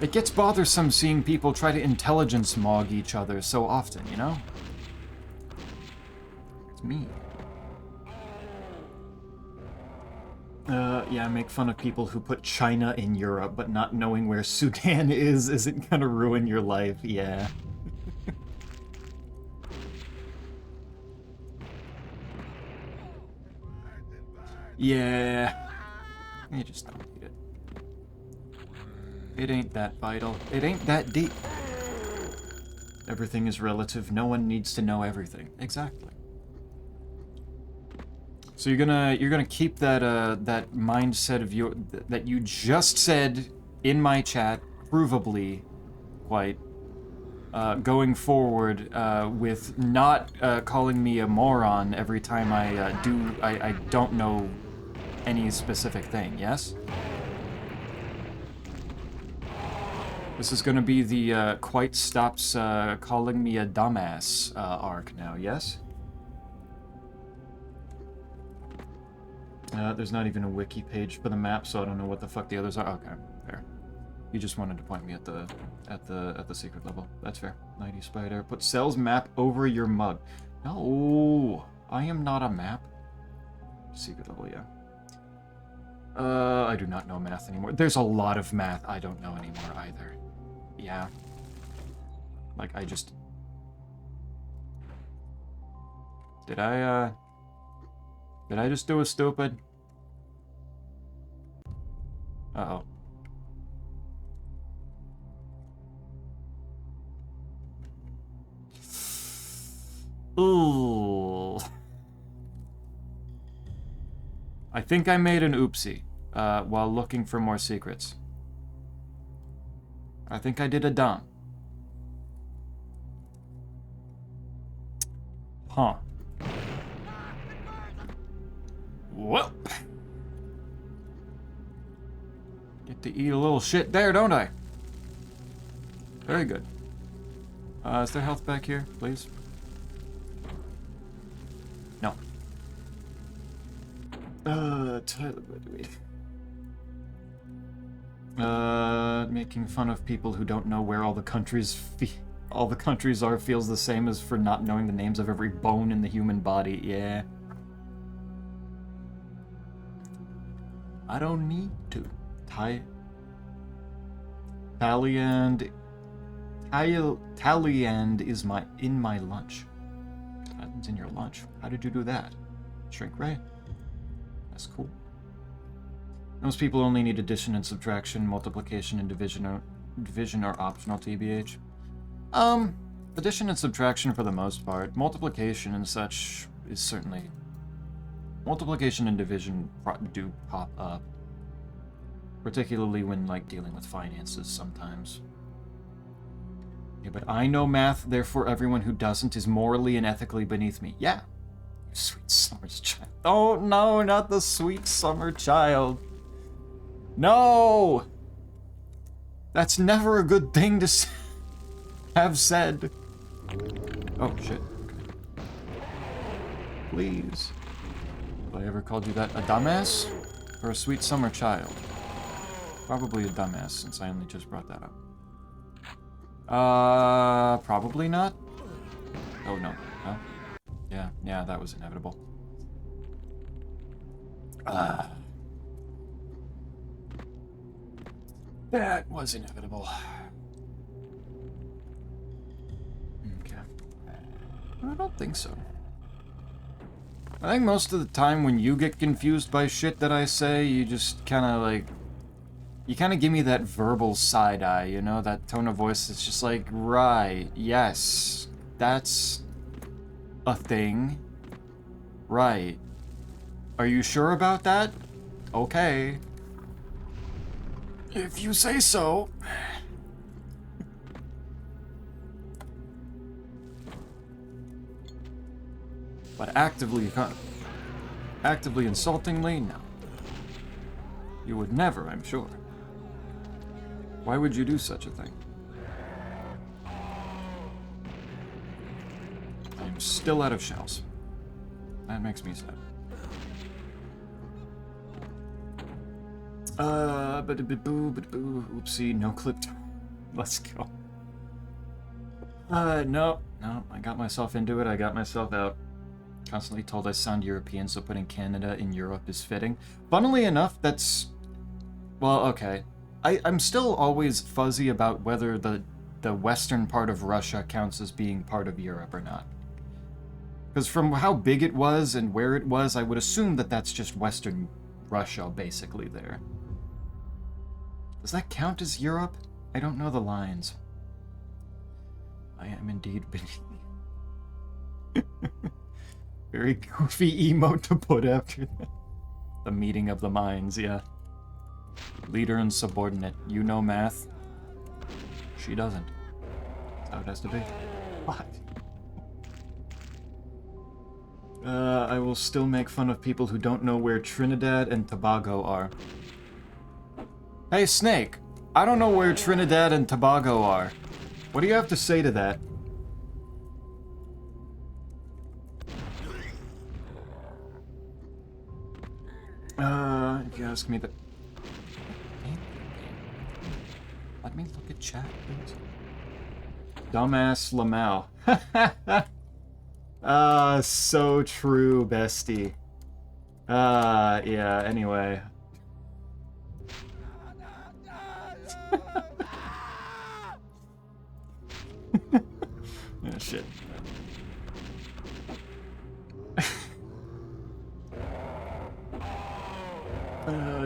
It gets bothersome seeing people try to intelligence mog each other so often, you know? It's me. Yeah, make fun of people who put China in Europe, but not knowing where Sudan is isn't gonna ruin your life, yeah. Yeah. You just don't need it. It ain't that vital. It ain't that deep. Everything is relative. No one needs to know everything. Exactly. So you're gonna keep that that mindset of your that you just said in my chat, provably, quite, going forward with not calling me a moron every time I don't know any specific thing. Yes. This is gonna be the quite stops calling me a dumbass arc now. Yes. There's not even a wiki page for the map, so I don't know what the fuck the others are. Okay, fair. You just wanted to point me at the secret level. That's fair. Nighty Spider. Put Cell's map over your mug. No, I am not a map. Secret level, yeah. I do not know math anymore. There's a lot of math I don't know anymore either. Yeah. Like, I just... Did I just do a stupid? Uh-oh. Ooh. I think I made an oopsie while looking for more secrets. I think I did a dumb. Huh. Whoop. Get to eat a little shit there, don't I? Very good. Is there health back here, please? No. Tyler, wait. Making fun of people who don't know where all the countries are feels the same as for not knowing the names of every bone in the human body. Yeah. I don't need to. Thailand is in my lunch. Thailand's in your lunch. How did you do that? Shrink ray? That's cool. Most people only need addition and subtraction, multiplication and division are optional, TBH. Addition and subtraction for the most part. Multiplication and such is certainly... Multiplication and division do pop up. Particularly when, like, dealing with finances sometimes. Yeah, but I know math, therefore everyone who doesn't is morally and ethically beneath me. Yeah. Sweet summer's child. Oh no, not the sweet summer child. No! That's never a good thing to have said. Oh shit. Okay. Please. Have I ever called you that? A dumbass? Or a sweet summer child? Probably a dumbass, since I only just brought that up. Probably not. Oh no. No? Yeah, that was inevitable. That was inevitable. Okay. I don't think so. I think most of the time when you get confused by shit that I say, you just kind of like... You kind of give me that verbal side-eye, you know? That tone of voice that's just like, right, yes, that's a thing. Right. Are you sure about that? Okay. If you say so. But actively insultingly, no. You would never, I'm sure. Why would you do such a thing? I'm still out of shells. That makes me sad. Oopsie, no clip. Let's go. No, I got myself into it, I got myself out. Constantly told I sound European, so putting Canada in Europe is fitting. Funnily enough, that's... Well, okay. I'm still always fuzzy about whether the western part of Russia counts as being part of Europe or not. Because from how big it was and where it was, I would assume that that's just Western Russia, basically, there. Does that count as Europe? I don't know the lines. I am indeed beneath. Very goofy emote to put after that. The meeting of the minds, yeah. Leader and subordinate. You know math. She doesn't. That's how it has to be. What? I will still make fun of people who don't know where Trinidad and Tobago are. Hey, Snake. I don't know where Trinidad and Tobago are. What do you have to say to that? If you ask me that... Let me look at chat, please. Dumbass Lamau. So true, bestie. Yeah, anyway. Oh, shit.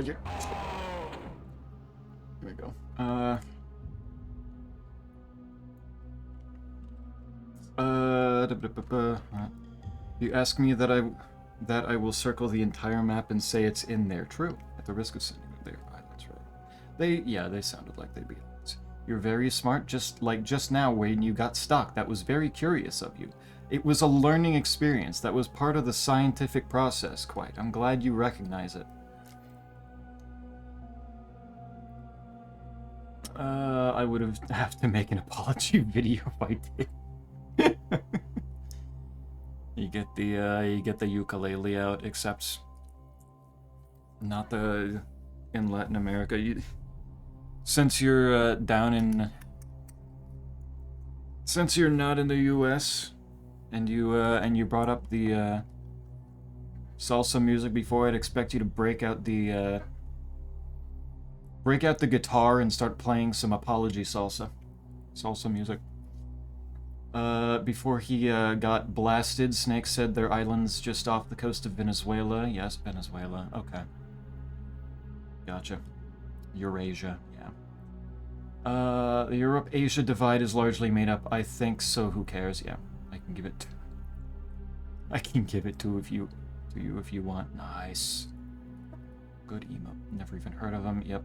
Yeah. Here we go. You ask me that I will circle the entire map and say it's in there. True. At the risk of sending them their islands wrong. They sounded like they'd be islands. You're very smart, just like just now when you got stuck. That was very curious of you. It was a learning experience. That was part of the scientific process, quite. I'm glad you recognize it. I would have to make an apology video if I did. You get the ukulele out, except not in Latin America. Since you're since you're not in the U.S. and you brought up the salsa music before, I'd expect you to break out the guitar and start playing some apology salsa music. Before he got blasted, Snake said their island's just off the coast of Venezuela. Yes, Venezuela. Okay. Gotcha. Eurasia, yeah. The Europe-Asia divide is largely made up, I think, so who cares? Yeah, I can give it to you if you want. Nice. Good emo. Never even heard of them. Yep.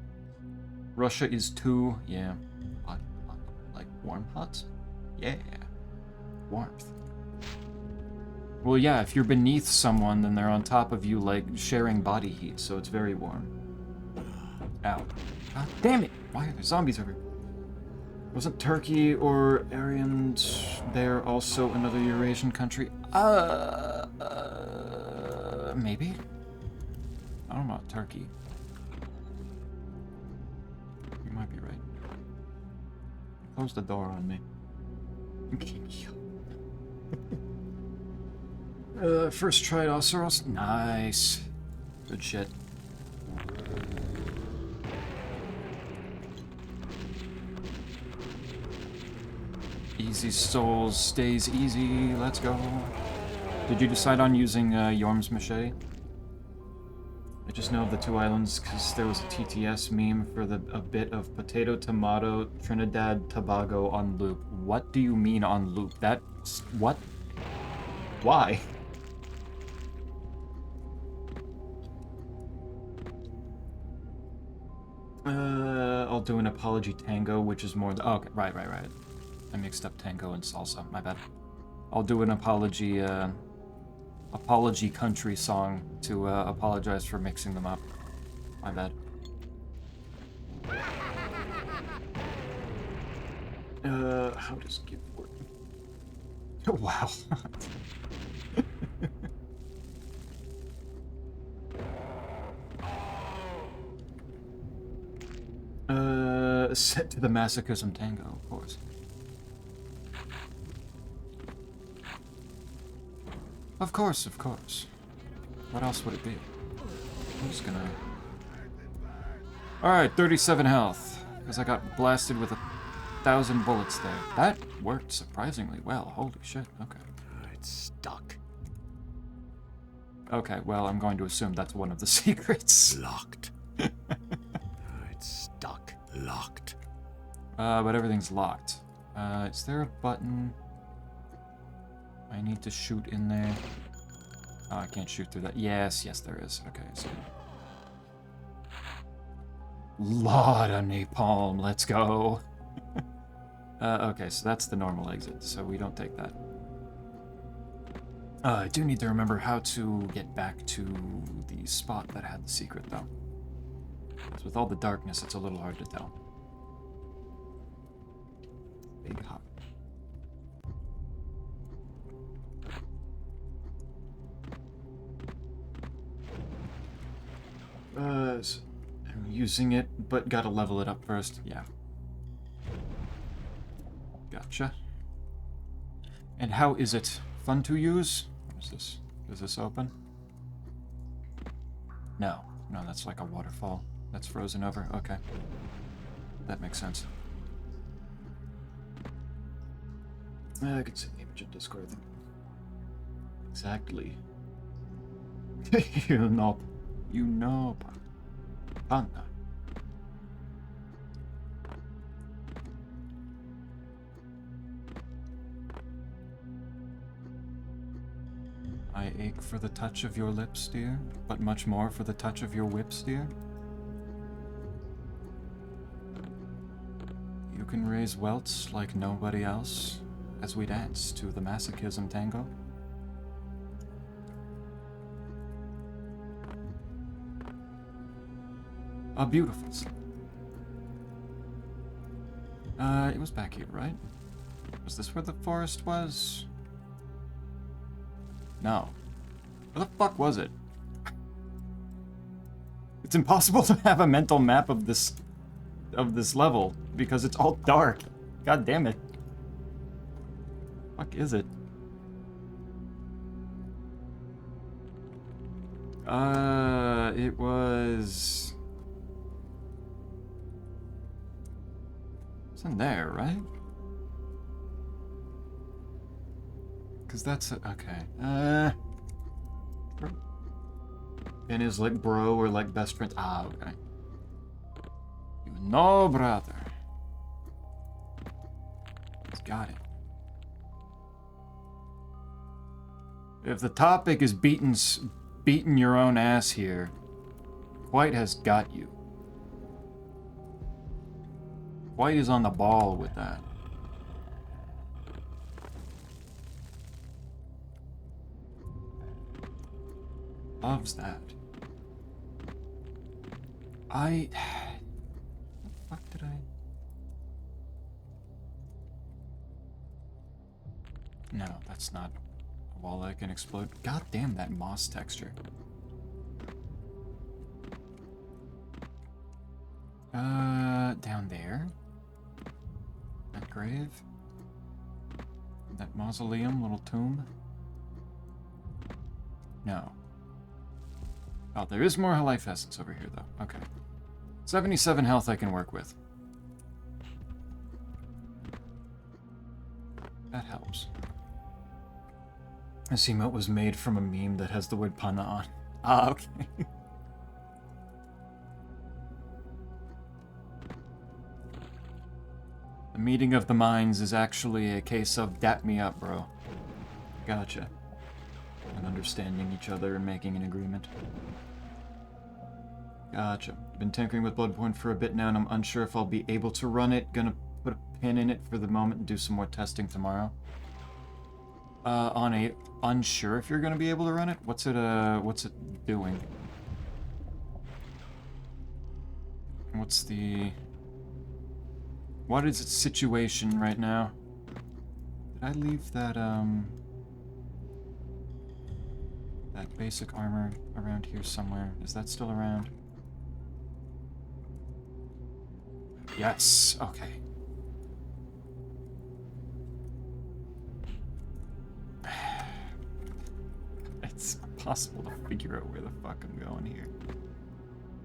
Russia is 2. Yeah. Hot. Like warm hot? Yeah. Warmth. Well, yeah, if you're beneath someone, then they're on top of you, like, sharing body heat, so it's very warm. Ow. God damn it! Why are there zombies over here? Wasn't Turkey or Aryan there also another Eurasian country? Maybe? I don't know about Turkey. You might be right. Close the door on me. First tried Oceros. Nice. Good shit. Easy souls stays easy. Let's go. Did you decide on using Yorm's machete? I just know of the two islands because there was a TTS meme for a bit of potato, tomato, Trinidad, Tobago on loop. What do you mean on loop? What? Why? I'll do an apology tango, which is more... Oh, okay, right. I mixed up tango and salsa, my bad. I'll do an apology country song to apologize for mixing them up. My bad. How does give work? Wow. Set to the masochism tango, of course. Of course. What else would it be? I'm just gonna... Alright, 37 health. Because I got blasted with 1,000 bullets there. That worked surprisingly well. Holy shit, okay. It's stuck. Okay, well, I'm going to assume that's one of the secrets. Locked. It's stuck. Locked. But everything's locked. Is there a button I need to shoot in there? Oh, I can't shoot through that. Yes, there is. Okay, so... Lot of napalm, let's go. Okay, so that's the normal exit, so we don't take that. I do need to remember how to get back to the spot that had the secret, though. Because with all the darkness, it's a little hard to tell. Big hop. I'm using it, but gotta level it up first. Yeah. Gotcha. And how is it? Fun to use? What is this? Is this open? No, that's like a waterfall. That's frozen over. Okay. That makes sense. I can see the image in Discord, I think. Exactly. You know. Panda. I ache for the touch of your lips, dear, but much more for the touch of your whips, dear. You can raise welts like nobody else as we dance to the masochism tango. A beautiful song. It was back here, right? Was this where the forest was? No. Where the fuck was it? It's impossible to have a mental map of this level because it's all dark. God damn it. Fuck is it? It was... It's in there, right? Because that's... Okay. And is like bro or like best friend. Ah, okay. You know, brother. He's got it. If the topic is beating your own ass here, White has got you. White is on the ball with that. Loves that. What the fuck did I... No, that's not a wall that can explode. God damn that moss texture. Down there? That grave? That mausoleum, little tomb? No. Oh, there is more life essence over here, though. Okay. 77 health I can work with. That helps. This emote was made from a meme that has the word panna on. Ah, okay. The meeting of the minds is actually a case of dap me up, bro. Gotcha. And understanding each other and making an agreement. Gotcha. Been tinkering with Bloodborne for a bit now, and I'm unsure if I'll be able to run it. Gonna put a pin in it for the moment and do some more testing tomorrow. On a unsure if you're gonna be able to run it? What's it doing? What is its situation right now? Did I leave that, that basic armor around here somewhere? Is that still around? Yes, okay. It's impossible to figure out where the fuck I'm going here.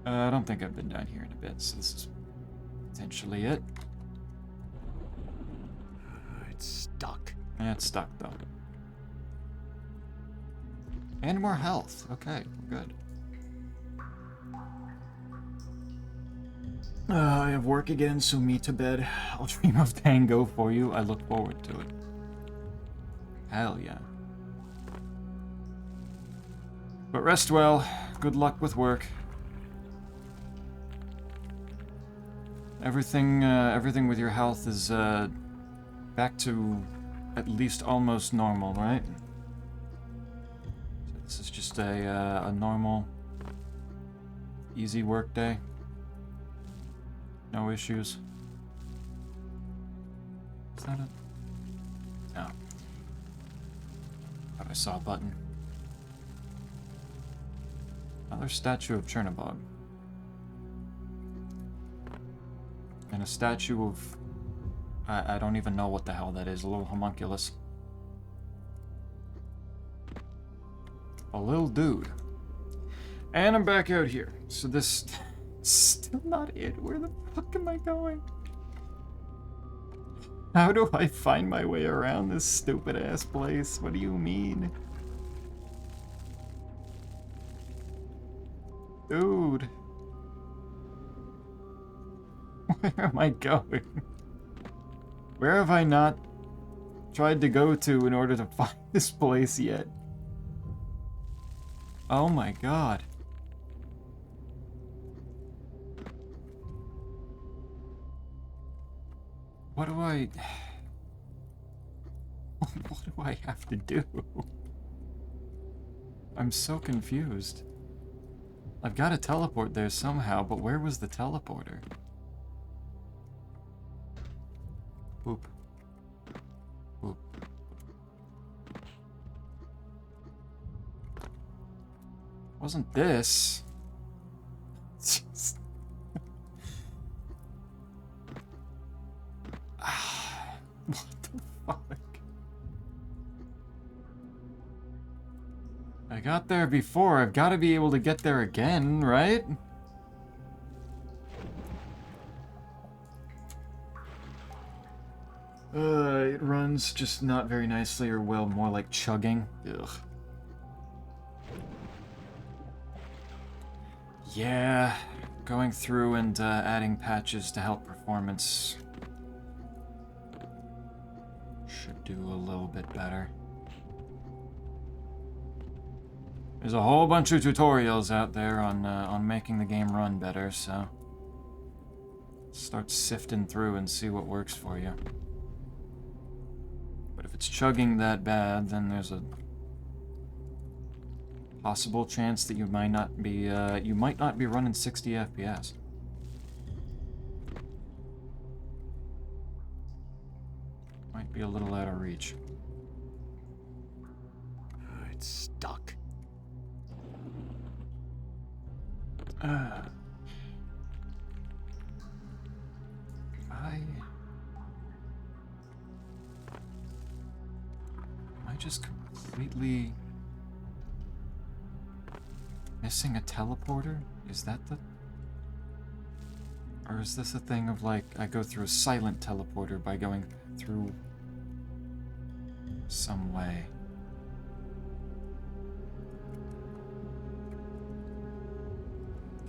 I don't think I've been down here in a bit, so this is potentially it. It's stuck. Yeah, it's stuck, though. And more health. Okay, we're good. I have work again, so me to bed. I'll dream of tango for you. I look forward to it. Hell yeah. But rest well. Good luck with work. Everything with your health is, back to at least almost normal, right? So this is just a normal, easy work day. No issues. Is that it? No. Thought I saw a button. Another statue of Chernobog. And a statue of... I don't even know what the hell that is. A little homunculus. A little dude. And I'm back out here. So this... Still not it. Where the fuck am I going? How do I find my way around this stupid ass place? What do you mean? Dude. Where am I going? Where have I not tried to go to in order to find this place yet? Oh my god. What do I... What do I have to do? I'm so confused. I've got to teleport there somehow, but where was the teleporter? Boop. Boop. Wasn't this? Just... What the fuck? I got there before. I've got to be able to get there again, right? It runs just not very nicely, or well, more like chugging. Ugh. Yeah, going through and adding patches to help performance should do a little bit better. There's a whole bunch of tutorials out there on making the game run better, so start sifting through and see what works for you. But if it's chugging that bad, then there's a possible chance that you might not be running 60 FPS. Might be a little out of reach. It's stuck. Am I just completely missing a teleporter? Is that the... Or is this a thing of, like, I go through a silent teleporter by going through some way?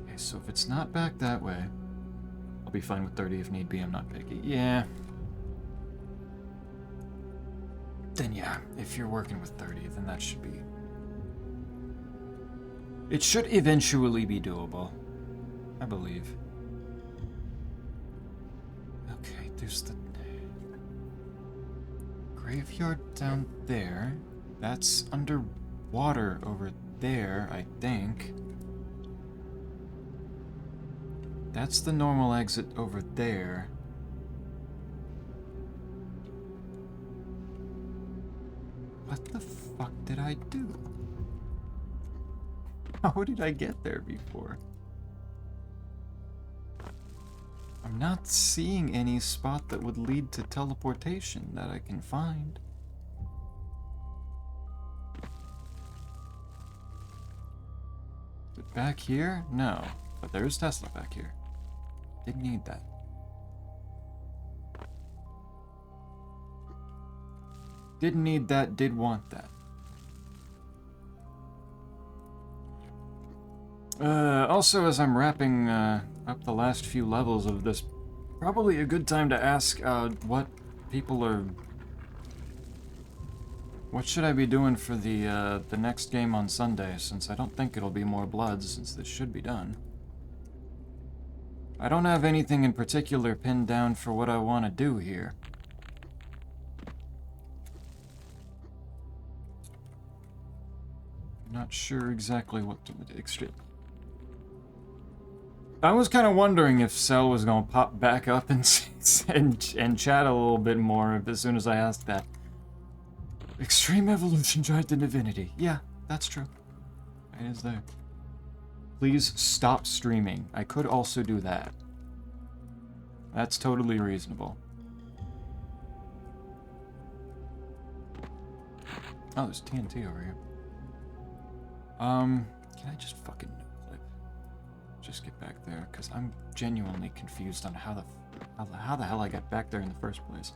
Okay, so if it's not back that way, I'll be fine with 30 if need be. I'm not picky. Yeah. Then yeah, if you're working with 30, then that should be... It should eventually be doable, I believe. Okay, there's the graveyard down there. That's underwater over there, I think. That's the normal exit over there. What the fuck did I do? How did I get there before? I'm not seeing any spot that would lead to teleportation that I can find. Is it back here? No. But there is Tesla back here. Didn't need that. Didn't need that, did want that. Also, as I'm wrapping up the last few levels of this, probably a good time to ask what people are... What should I be doing for the next game on Sunday, since I don't think it'll be more Bloods, since this should be done. I don't have anything in particular pinned down for what I want to do here. Not sure exactly what to extract. I was kind of wondering if Cell was going to pop back up and chat a little bit more as soon as I asked that. Extreme Evolution tried to Divinity. Yeah, that's true. It is there. Please stop streaming. I could also do that. That's totally reasonable. Oh, there's TNT over here. Can I just fucking no-clip? Just get back there, because I'm genuinely confused on how the hell I got back there in the first place.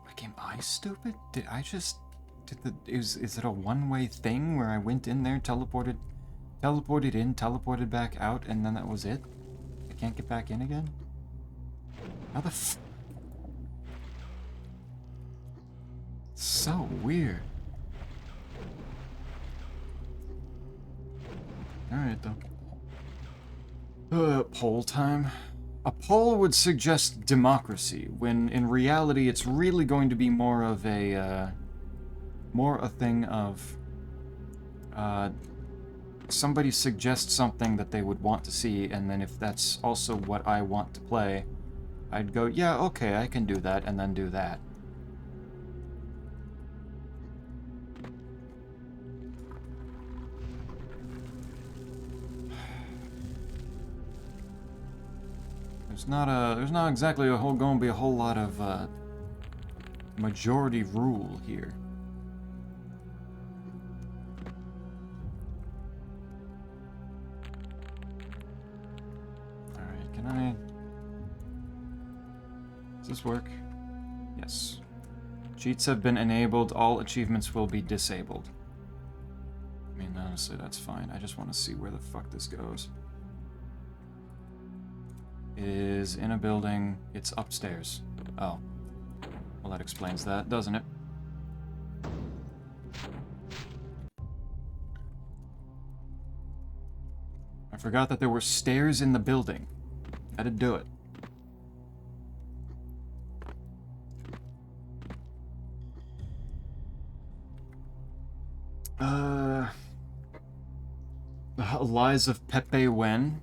Like, am I stupid? Did I just... Is it a one-way thing where I went in there, teleported in, teleported back out, and then that was it? I can't get back in again? How the f... So weird. Alright, though. Poll time. A poll would suggest democracy, when in reality it's really going to be more of a, more a thing of, somebody suggests something that they would want to see, and then if that's also what I want to play, I'd go, yeah, okay, I can do that, and then do that. There's not exactly going to be a whole lot of, majority rule here. Alright, can I... Does this work? Yes. Cheats have been enabled, all achievements will be disabled. I mean, honestly, that's fine. I just want to see where the fuck this goes. It is in a building. It's upstairs. Oh. Well, that explains that, doesn't it? forgot that there were stairs in the building. That'd do it. Lies of Pepe when?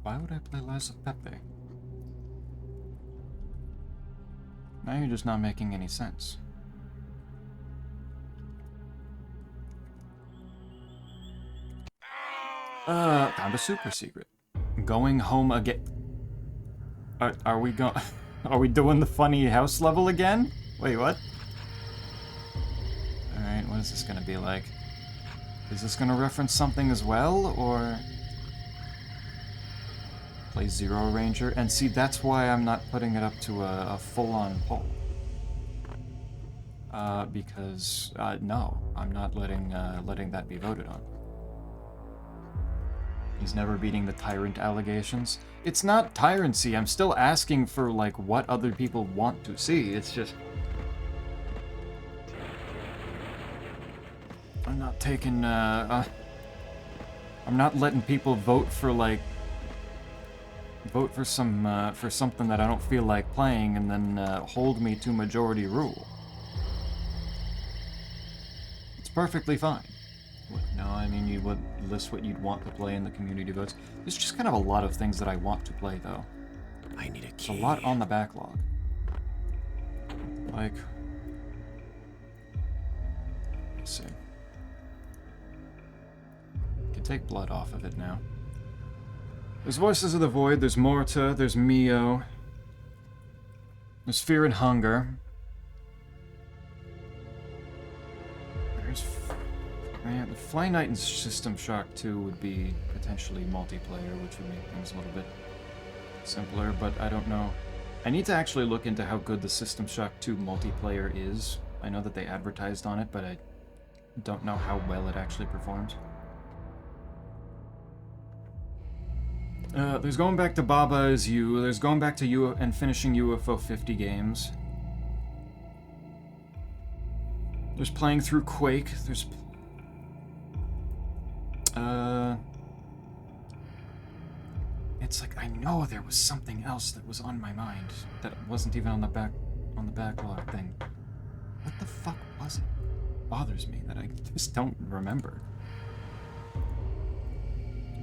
Why would I play Lies of Pepe? Now you're just not making any sense. Found a super secret. Going home again. Are we going? Are we doing the funny house level again? Wait, what? Alright, what is this gonna be like? Is this gonna reference something as well, or... Play Zero Ranger? And see, that's why I'm not putting it up to a full-on poll. Because, no, I'm not letting that be voted on. He's never beating the tyrant allegations. It's not tyrancy, I'm still asking for, like, what other people want to see, it's just... I'm not taking, I'm not letting people vote for, like... Vote for some, for something that I don't feel like playing and then, hold me to majority rule. It's perfectly fine. No, I mean, you would list what you'd want to play in the community votes. There's just kind of a lot of things that I want to play, though. I need a key. There's a lot on the backlog. Like... Let's see. Can take blood off of it now. There's Voices of the Void, there's Morta, there's Mio. There's Fear and Hunger. There's... Man, the Fly Knight and System Shock 2 would be potentially multiplayer, which would make things a little bit simpler, but I don't know. I need to actually look into how good the System Shock 2 multiplayer is. I know that they advertised on it, but I don't know how well it actually performs. There's going back to Baba as you. There's going back to you and finishing UFO 50 games. There's playing through Quake. There's... It's like, I know there was something else that was on my mind that wasn't even on the backlog thing. What the fuck was it? Bothers me that I just don't remember.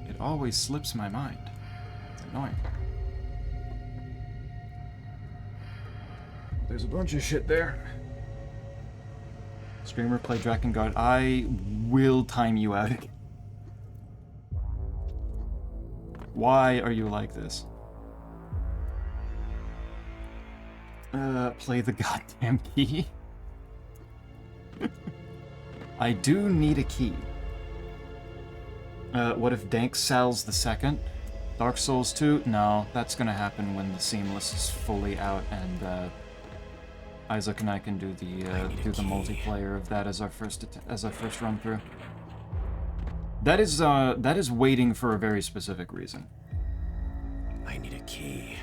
It always slips my mind. It's annoying. There's a bunch of shit there. Streamer play Drakengard. I will time you out. Why are you like this? Play the goddamn key. I do need a key. What if Dank sells the second? Dark Souls 2? No, that's gonna happen when the Seamless is fully out and Isaac and I can do the multiplayer of that as our first run through. That is waiting for a very specific reason. I need a key.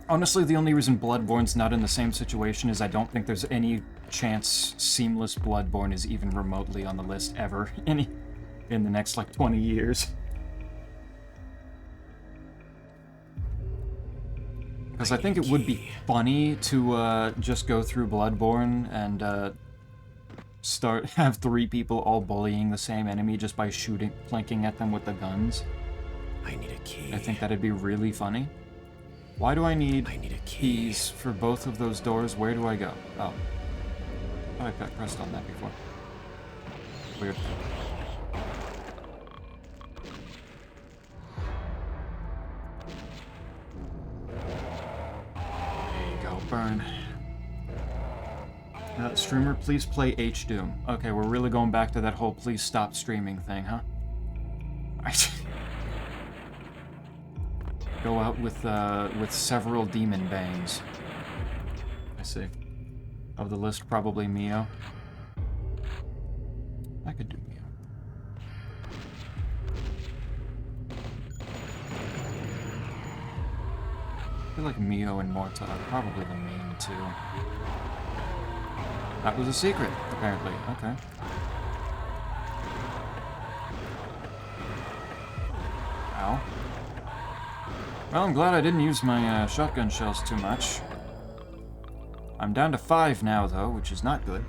Honestly, the only reason Bloodborne's not in the same situation is I don't think there's any chance Seamless Bloodborne is even remotely on the list ever in the next, like, 20 years. Because I think it would be funny to just go through Bloodborne and have 3 people all bullying the same enemy just by flanking at them with the guns. I need a key. I think that'd be really funny. Why do I need a key. keys for both of those doors? Where do I go? Oh. Oh, I got pressed on that before. Weird. There you go, burn. Streamer, please play H-Doom. Okay, we're really going back to that whole please stop streaming thing, huh? Go out with several demon bangs. I see. Of the list, probably Mio. I could do Mio. I feel like Mio and Morta are probably the main two. That was a secret, apparently. Okay. Ow. Well, I'm glad I didn't use my shotgun shells too much. I'm down to 5 now, though, which is not good.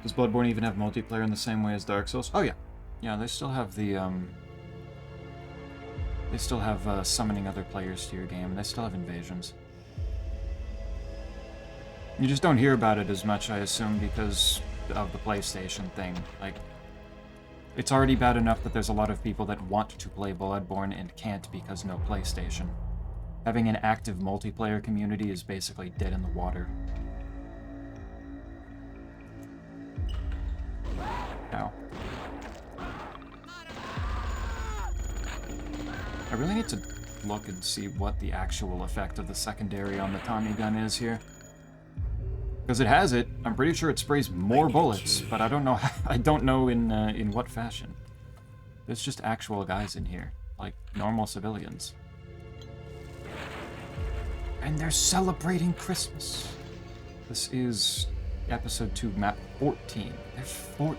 Does Bloodborne even have multiplayer in the same way as Dark Souls? Oh, yeah. Yeah, they still have the, They still have summoning other players to your game. They still have invasions. You just don't hear about it as much, I assume, because of the PlayStation thing. Like, it's already bad enough that there's a lot of people that want to play Bloodborne and can't because no PlayStation. Having an active multiplayer community is basically dead in the water. Ow. I really need to look and see what the actual effect of the secondary on the Tommy gun is here. Because it has it. I'm pretty sure it sprays more bullets, but I don't know I don't know in what fashion. There's just actual guys in here, like normal civilians. And they're celebrating Christmas. This is episode 2, map 14. There's 14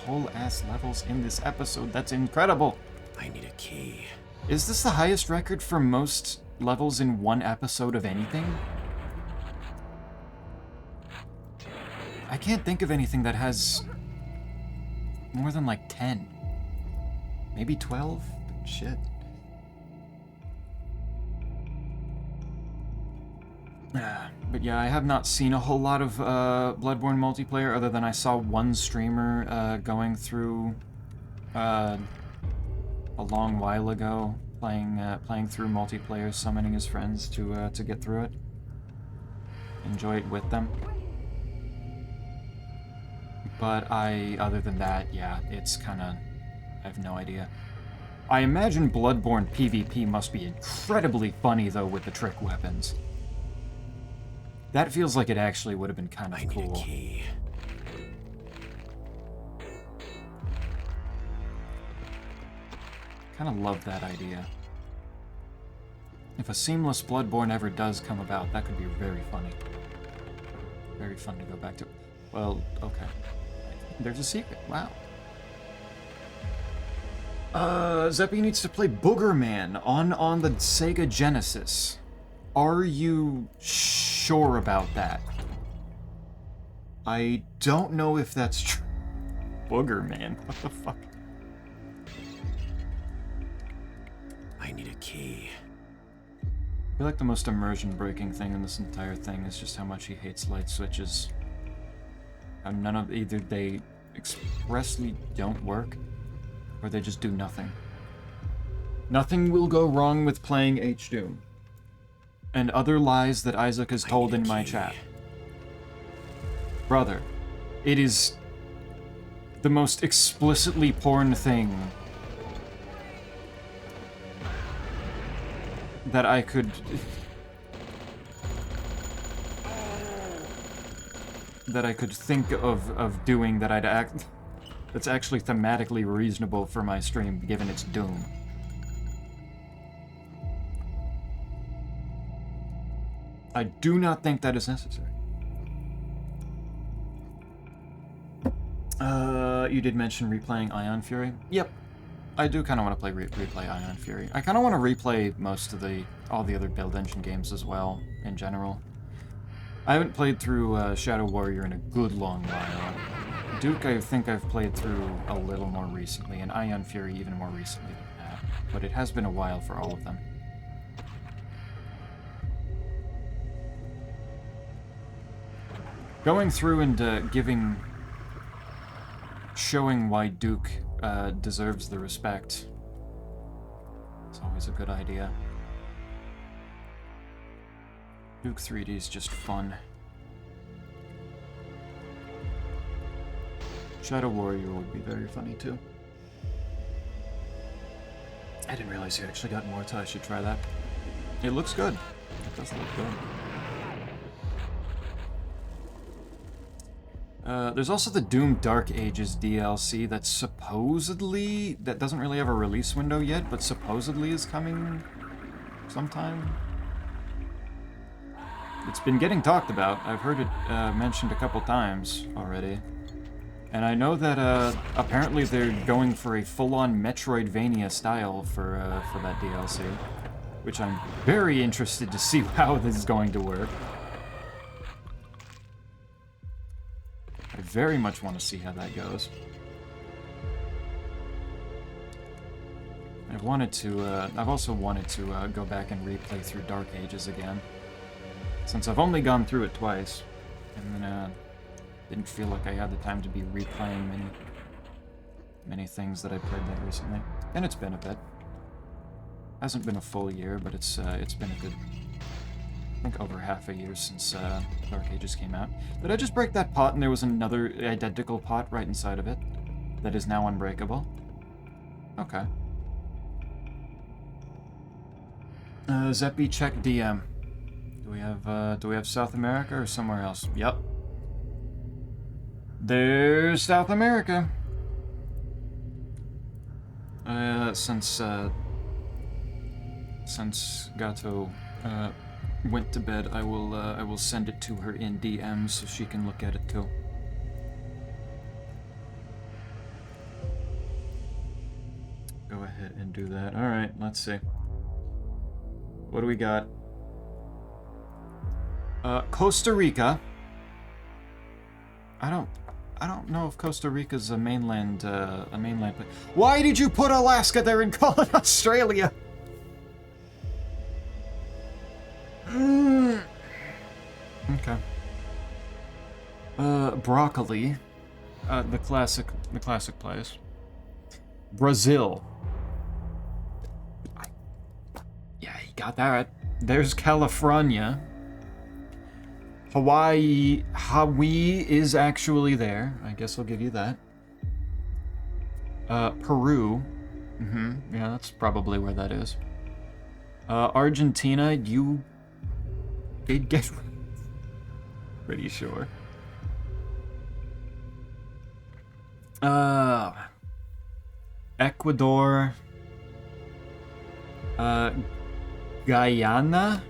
whole-ass levels in this episode. That's incredible. I need a key. Is this the highest record for most levels in one episode of anything? I can't think of anything that has more than like 10. Maybe 12? Shit. But yeah, I have not seen a whole lot of Bloodborne multiplayer other than I saw one streamer going through a long while ago, playing through multiplayer, summoning his friends to get through it. Enjoy it with them. But other than that, yeah, it's kinda, I have no idea. I imagine Bloodborne PvP must be incredibly funny, though, with the trick weapons. That feels like it actually would have been kind of cool. I need a key. Kind of love that idea. If a seamless Bloodborne ever does come about, that could be very funny. Very fun to go back to. Well, okay. There's a secret. Wow. Zeppy needs to play Boogerman on the Sega Genesis. Are you sure about that? I don't know if that's true. Boogerman? What the fuck? I need a key. I feel like the most immersion-breaking thing in this entire thing is just how much he hates light switches. How none of either they expressly don't work, or they just do nothing. Nothing will go wrong with playing H-Doom. And other lies that Isaac has told in my chat. Brother, it is the most explicitly porn thing that I could... that I could think of doing that that's actually thematically reasonable for my stream, given its doom. I do not think that is necessary. You did mention replaying Ion Fury. Yep. I do kind of want to replay Ion Fury. I kind of want to replay most of all the other Build Engine games as well, in general. I haven't played through Shadow Warrior in a good long while. Duke, I think I've played through a little more recently, and Ion Fury even more recently than that. But it has been a while for all of them. Going through and showing why Duke deserves the respect. It's always a good idea. Duke 3D is just fun. Shadow Warrior would be very funny too. I didn't realize you actually got Morta. I should try that. It looks good. It does look good. There's also the Doom Dark Ages DLC that that doesn't really have a release window yet, but supposedly is coming sometime. It's been getting talked about. I've heard it mentioned a couple times already. And I know that apparently they're going for a full-on Metroidvania style for that DLC, which I'm very interested to see how this is going to work. I very much want to see how that goes. I've also wanted to go back and replay through Dark Ages again, since I've only gone through it twice, and then didn't feel like I had the time to be replaying many things that I played there recently. And it's been a bit. Hasn't been a full year, but it's been a good, I think, over half a year since Dark Ages came out. Did I just break that pot and there was another identical pot right inside of it that is now unbreakable? Okay. Zeppy, check DM. Do we have South America or somewhere else? Yep. There's South America. Since Gato went to bed, I will send it to her in DM so she can look at it too. Go ahead and do that. All right, let's see. What do we got? Costa Rica. I don't know if Costa Rica's a mainland place. Why did you put Alaska there and call it Australia? Okay. Broccoli. The classic place. Brazil. Yeah, you got that. There's California. Hawaii is actually there. I guess I'll give you that. Peru. Yeah, that's probably where that is. Argentina, you did get pretty sure. Ecuador. Guyana.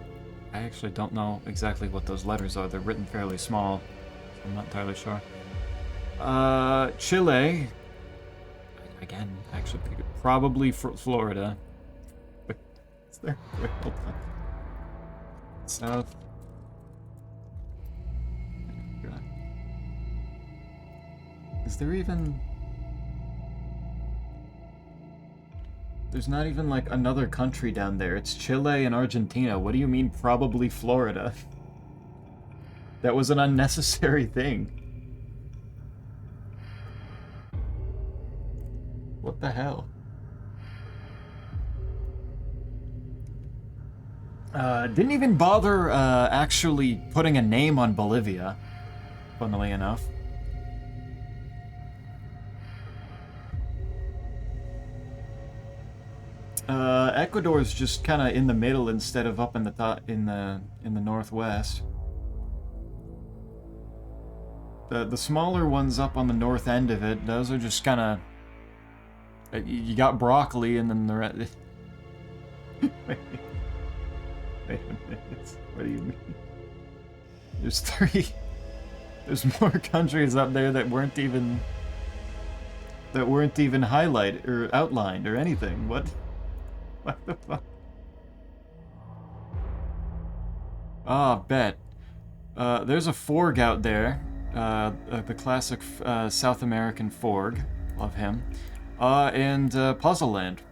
I actually don't know exactly what those letters are. They're written fairly small. I'm not entirely sure. Chile. Again, actually, probably Florida. Is there? Wait, hold on. South. God. Is there even... There's not even, like, another country down there. It's Chile and Argentina. What do you mean, probably Florida? That was an unnecessary thing. What the hell? Didn't even bother, actually putting a name on Bolivia, funnily enough. Ecuador's just kind of in the middle instead of up in the top, in the northwest. The smaller ones up on the north end of it, those are just kind of... You got broccoli and then the rest... Wait a minute. What do you mean? There's 3... There's more countries up there that weren't even highlighted or outlined or anything. What the fuck? Ah, bet. There's a forg out there. The classic South American forg. Love him. And Puzzle Land.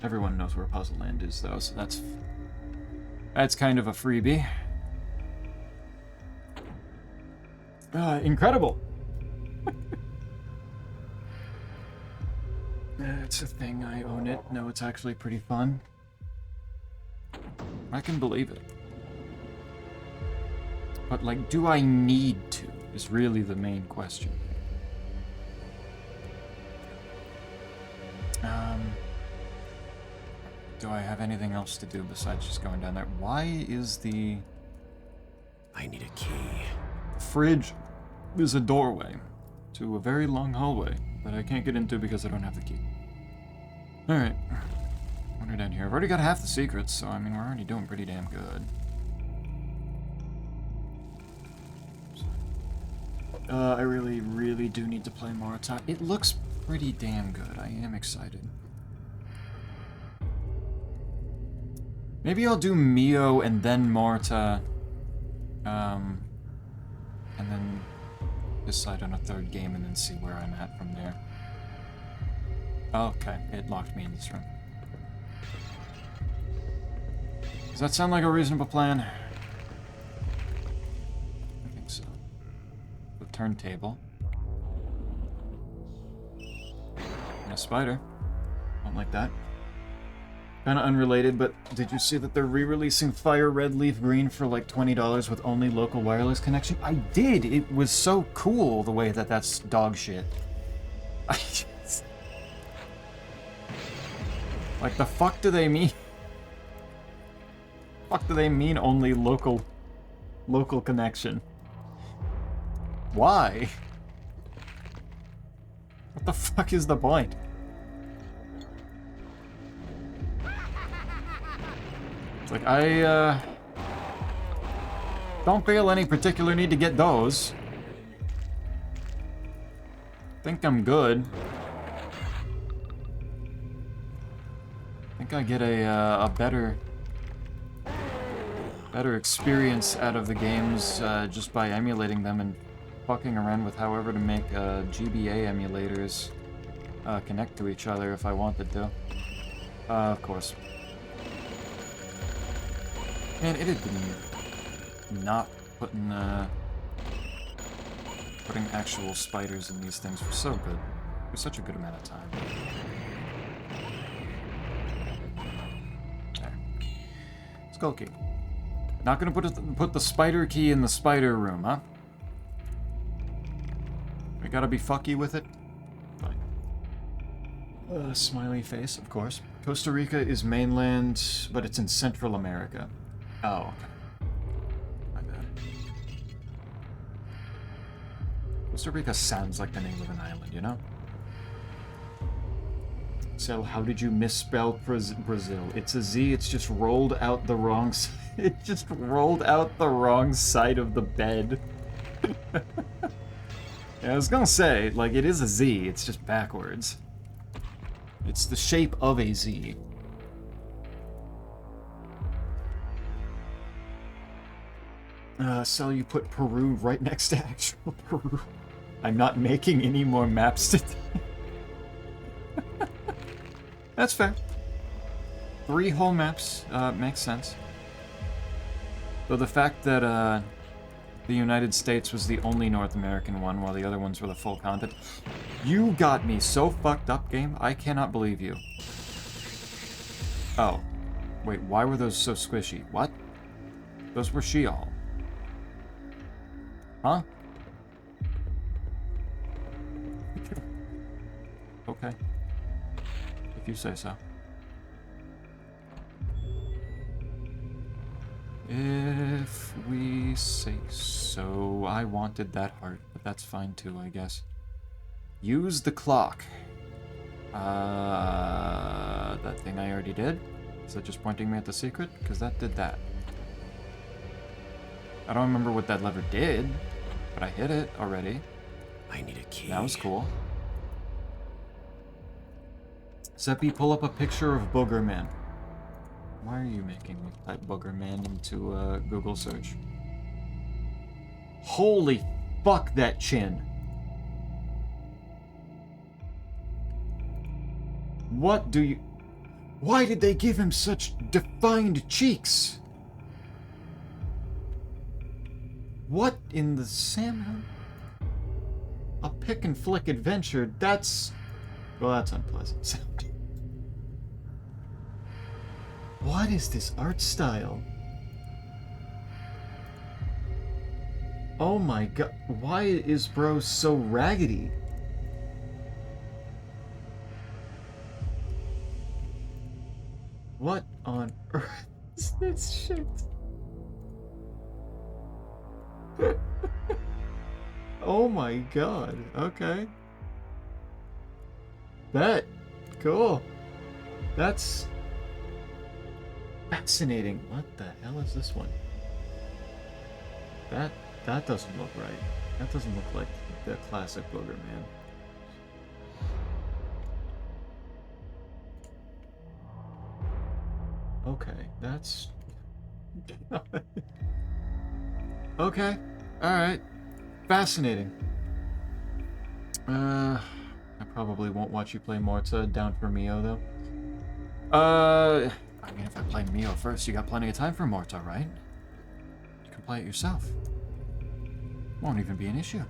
Everyone knows where Puzzle Land is, though, so that's kind of a freebie. Incredible. It's a thing. I own it. No, it's actually pretty fun. I can believe it. But, like, do I need to? Is really the main question. Do I have anything else to do besides just going down there? Why is the... I need a key. Fridge is a doorway to a very long hallway that I can't get into because I don't have the key. Alright. Wander down here. I've already got half the secrets, so I mean, we're already doing pretty damn good. I really, really do need to play Morita. It looks pretty damn good. I am excited. Maybe I'll do Mio and then Morita. And then decide on a third game and then see where I'm at from there. Okay, it locked me in this room. Does that sound like a reasonable plan? I think so. The turntable. And a spider. Don't like that. Kinda unrelated, but did you see that they're re-releasing Fire Red Leaf Green for like $20 with only local wireless connection? I did! It was so cool the way that that's dog shit. Like, the fuck do they mean? Fuck do they mean only local connection? Why? What the fuck is the point? It's like, I, don't feel any particular need to get those. Think I'm good. Think I get a better experience out of the games just by emulating them and fucking around with however to make GBA emulators connect to each other if I wanted to. Of course. Man, it had been not putting actual spiders in these things for so good. For such a good amount of time. There. Skull key. Not gonna put the spider key in the spider room, huh? We gotta be fucky with it? Fine. Smiley face, of course. Costa Rica is mainland, but it's in Central America. Oh, okay. My bad. Costa Rica sounds like the name of an island, you know? So, how did you misspell Brazil? It's a Z, it's just rolled out the wrong side. It just rolled out the wrong side of the bed. Yeah, I was gonna say, like, it is a Z, it's just backwards. It's the shape of a Z. So you put Peru right next to actual Peru. I'm not making any more maps today. That's fair. 3 whole maps makes sense. Though the fact that the United States was the only North American one while the other ones were the full continent. You got me so fucked up, game. I cannot believe you. Oh. Wait, why were those so squishy? What? Those were Sheol. Huh? Okay. If you say so. If we say so. I wanted that heart, but that's fine too, I guess. Use the clock. That thing I already did? Is that just pointing me at the secret? Because that did that. I don't remember what that lever did, but I hit it already. I need a key. That was cool. Seppi, pull up a picture of Booger Man. Why are you making me type Booger Man into a Google search? Holy fuck, that chin. What do you... Why did they give him such defined cheeks? What in the salmon? A pick and flick adventure, that's... Well, that's unpleasant sound. What is this art style? Oh my god, why is bro so raggedy? What on earth is this shit? Oh my god, okay. Bet. Cool. That's fascinating. What the hell is this one? That That doesn't look right. That doesn't look like the classic booger, man. Okay, that's... Okay, alright. Fascinating. I probably won't watch you play Morta. Down for Mio, though. I mean, if I play Mio first, you got plenty of time for Morta, right? You can play it yourself. Won't even be an issue.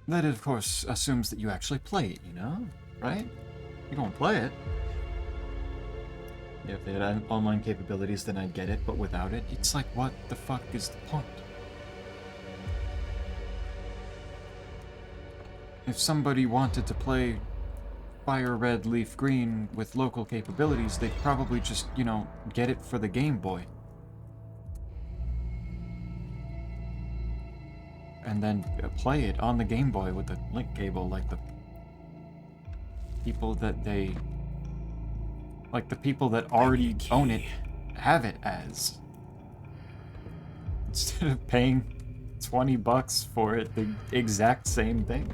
That, of course, assumes that you actually play it, you know? Right? You don't play it. Yeah, if they had online capabilities, then I'd get it, but without it, it's like, what the fuck is the point? If somebody wanted to play Fire Red, Leaf Green with local capabilities, they'd probably just, you know, get it for the Game Boy. And then play it on the Game Boy with the link cable, like the people that they... Like the people that already own it have it as. Instead of paying $20 for it, the exact same thing.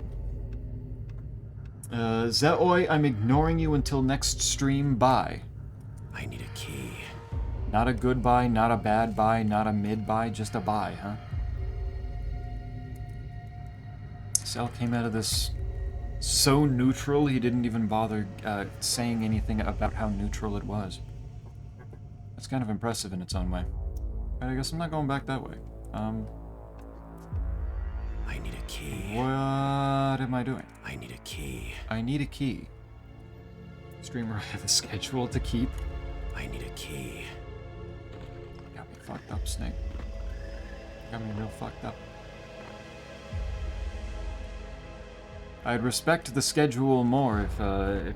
Zeoi, I'm ignoring you until next stream. Bye. I need a key. Not a good bye, not a bad bye, not a mid bye, just a bye, huh? Cell came out of this so neutral, he didn't even bother saying anything about how neutral it was. That's kind of impressive in its own way. But I guess I'm not going back that way. I need a key. What am I doing? I need a key. I need a key. Streamer, I have a schedule to keep. I need a key. Got me fucked up, Snake. Got me real fucked up. I'd respect the schedule more if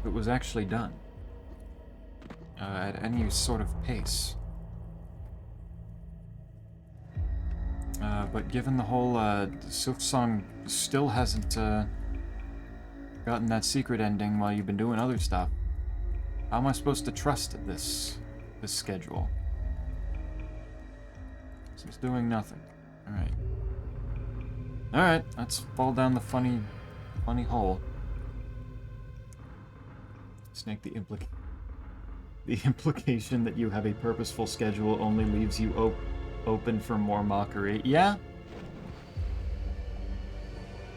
it was actually done. At any sort of pace. But given the whole, Silksong still hasn't, gotten that secret ending while you've been doing other stuff, how am I supposed to trust this schedule? So it's doing nothing. Alright. Alright, let's fall down the funny hole. Snake, the implication that you have a purposeful schedule only leaves you open for more mockery. Yeah.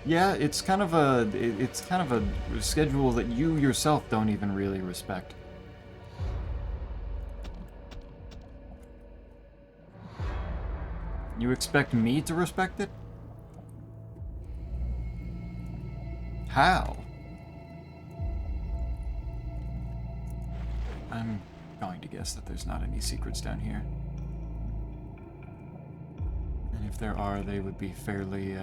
Yeah, it's kind of a schedule that you yourself don't even really respect. You expect me to respect it? How? I'm going to guess that there's not any secrets down here. And if there are, they would be fairly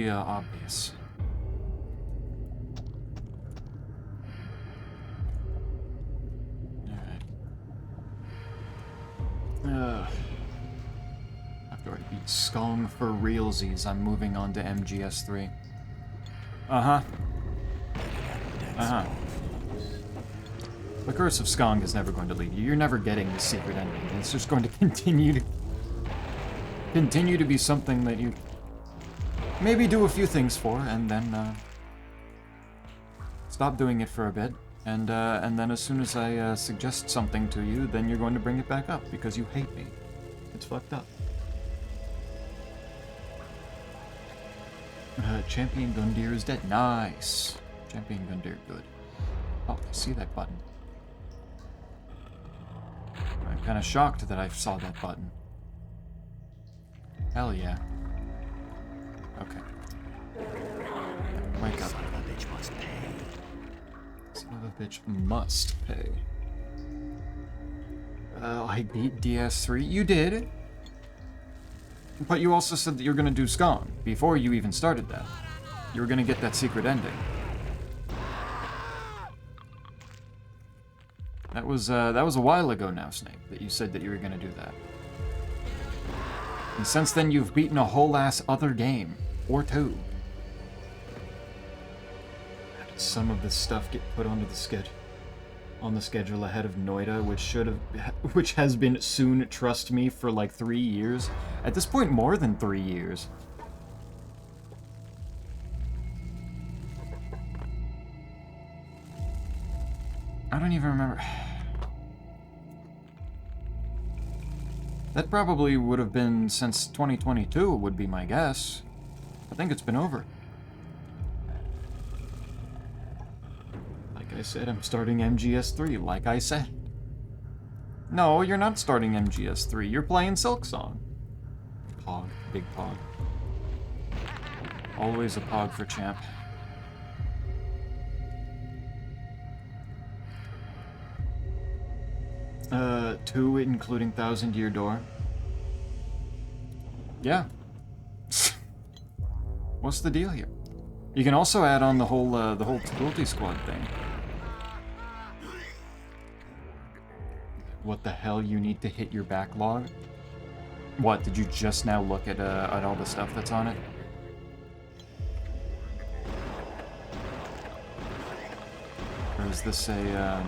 obvious. Alright. After I beat Skong for realsies, I'm moving on to MGS3. Uh-huh. Uh-huh. The Curse of Skong is never going to leave you. You're never getting the secret ending. It's just going to continue to be something that you maybe do a few things for, and then stop doing it for a bit, and then as soon as I suggest something to you, then you're going to bring it back up because you hate me. It's fucked up. Champion Gundyr is dead. Nice. Champion Gundyr, good. Oh, I see that button. I'm kind of shocked that I saw that button. Hell yeah. Okay. Wake up. Son of a bitch must pay. Son of a bitch must pay. I beat DS3. You did. But you also said that you're gonna do Skong before you even started that. You were gonna get that secret ending. That was a while ago now, Snake, that you said that you were gonna do that. And since then, you've beaten a whole ass other game. Or two. How did some of this stuff get put onto the skid? on the schedule ahead of Noida, which has been soon, trust me, for like 3 years. At this point, more than 3 years. I don't even remember. That probably would have been since 2022, would be my guess. I think it's been over. Like I said, I'm starting MGS3, like I said. No, you're not starting MGS3, you're playing Silksong. Pog, big pog. Always a pog for champ. 2, including Thousand Year Door. Yeah. What's the deal here? You can also add on the whole Cruelty Squad thing. What the hell? You need to hit your backlog? What? Did you just now look at all the stuff that's on it? Or is this a?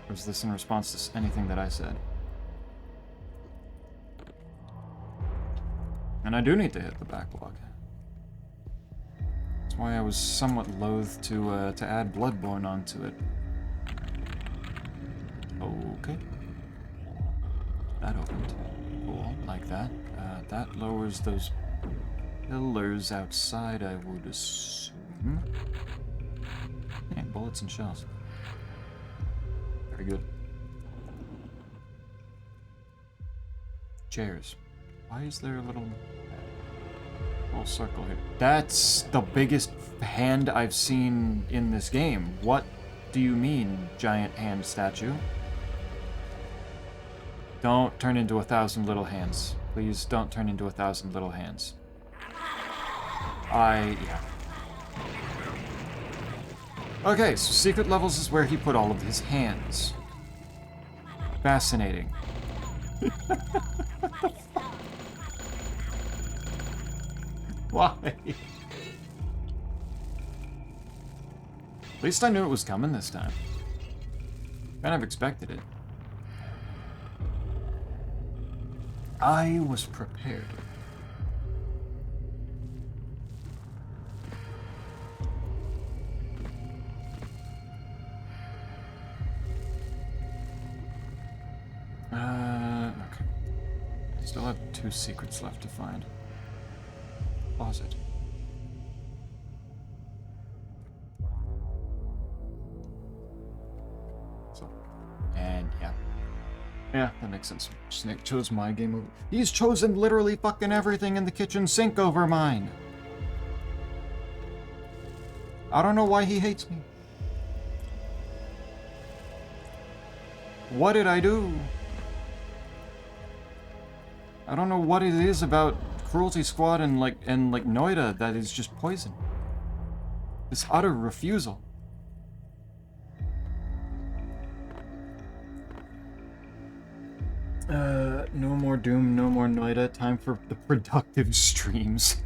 Or is this in response to anything that I said? And I do need to hit the backlog. That's why I was somewhat loath to add Bloodborne onto it. Okay. That opened. Cool, like that. That lowers those pillars outside, I would assume. Yeah, bullets and shells. Very good. Chairs. Why is there a little circle here? That's the biggest hand I've seen in this game. What do you mean, giant hand statue? Don't turn into 1,000 little hands. Please don't turn into 1,000 little hands. Yeah. Okay, so secret levels is where he put all of his hands. Fascinating. Why? At least I knew it was coming this time. Kind of expected it. I was prepared. Okay. Still have 2 secrets left to find. Closet. So, and yeah. Yeah, that makes sense. Snake chose my game over. He's chosen literally fucking everything in the kitchen sink over mine. I don't know why he hates me. What did I do? I don't know what it is about Cruelty Squad and like Noida that is just poison. This utter refusal. No more Doom, no more Noida. Time for the productive streams.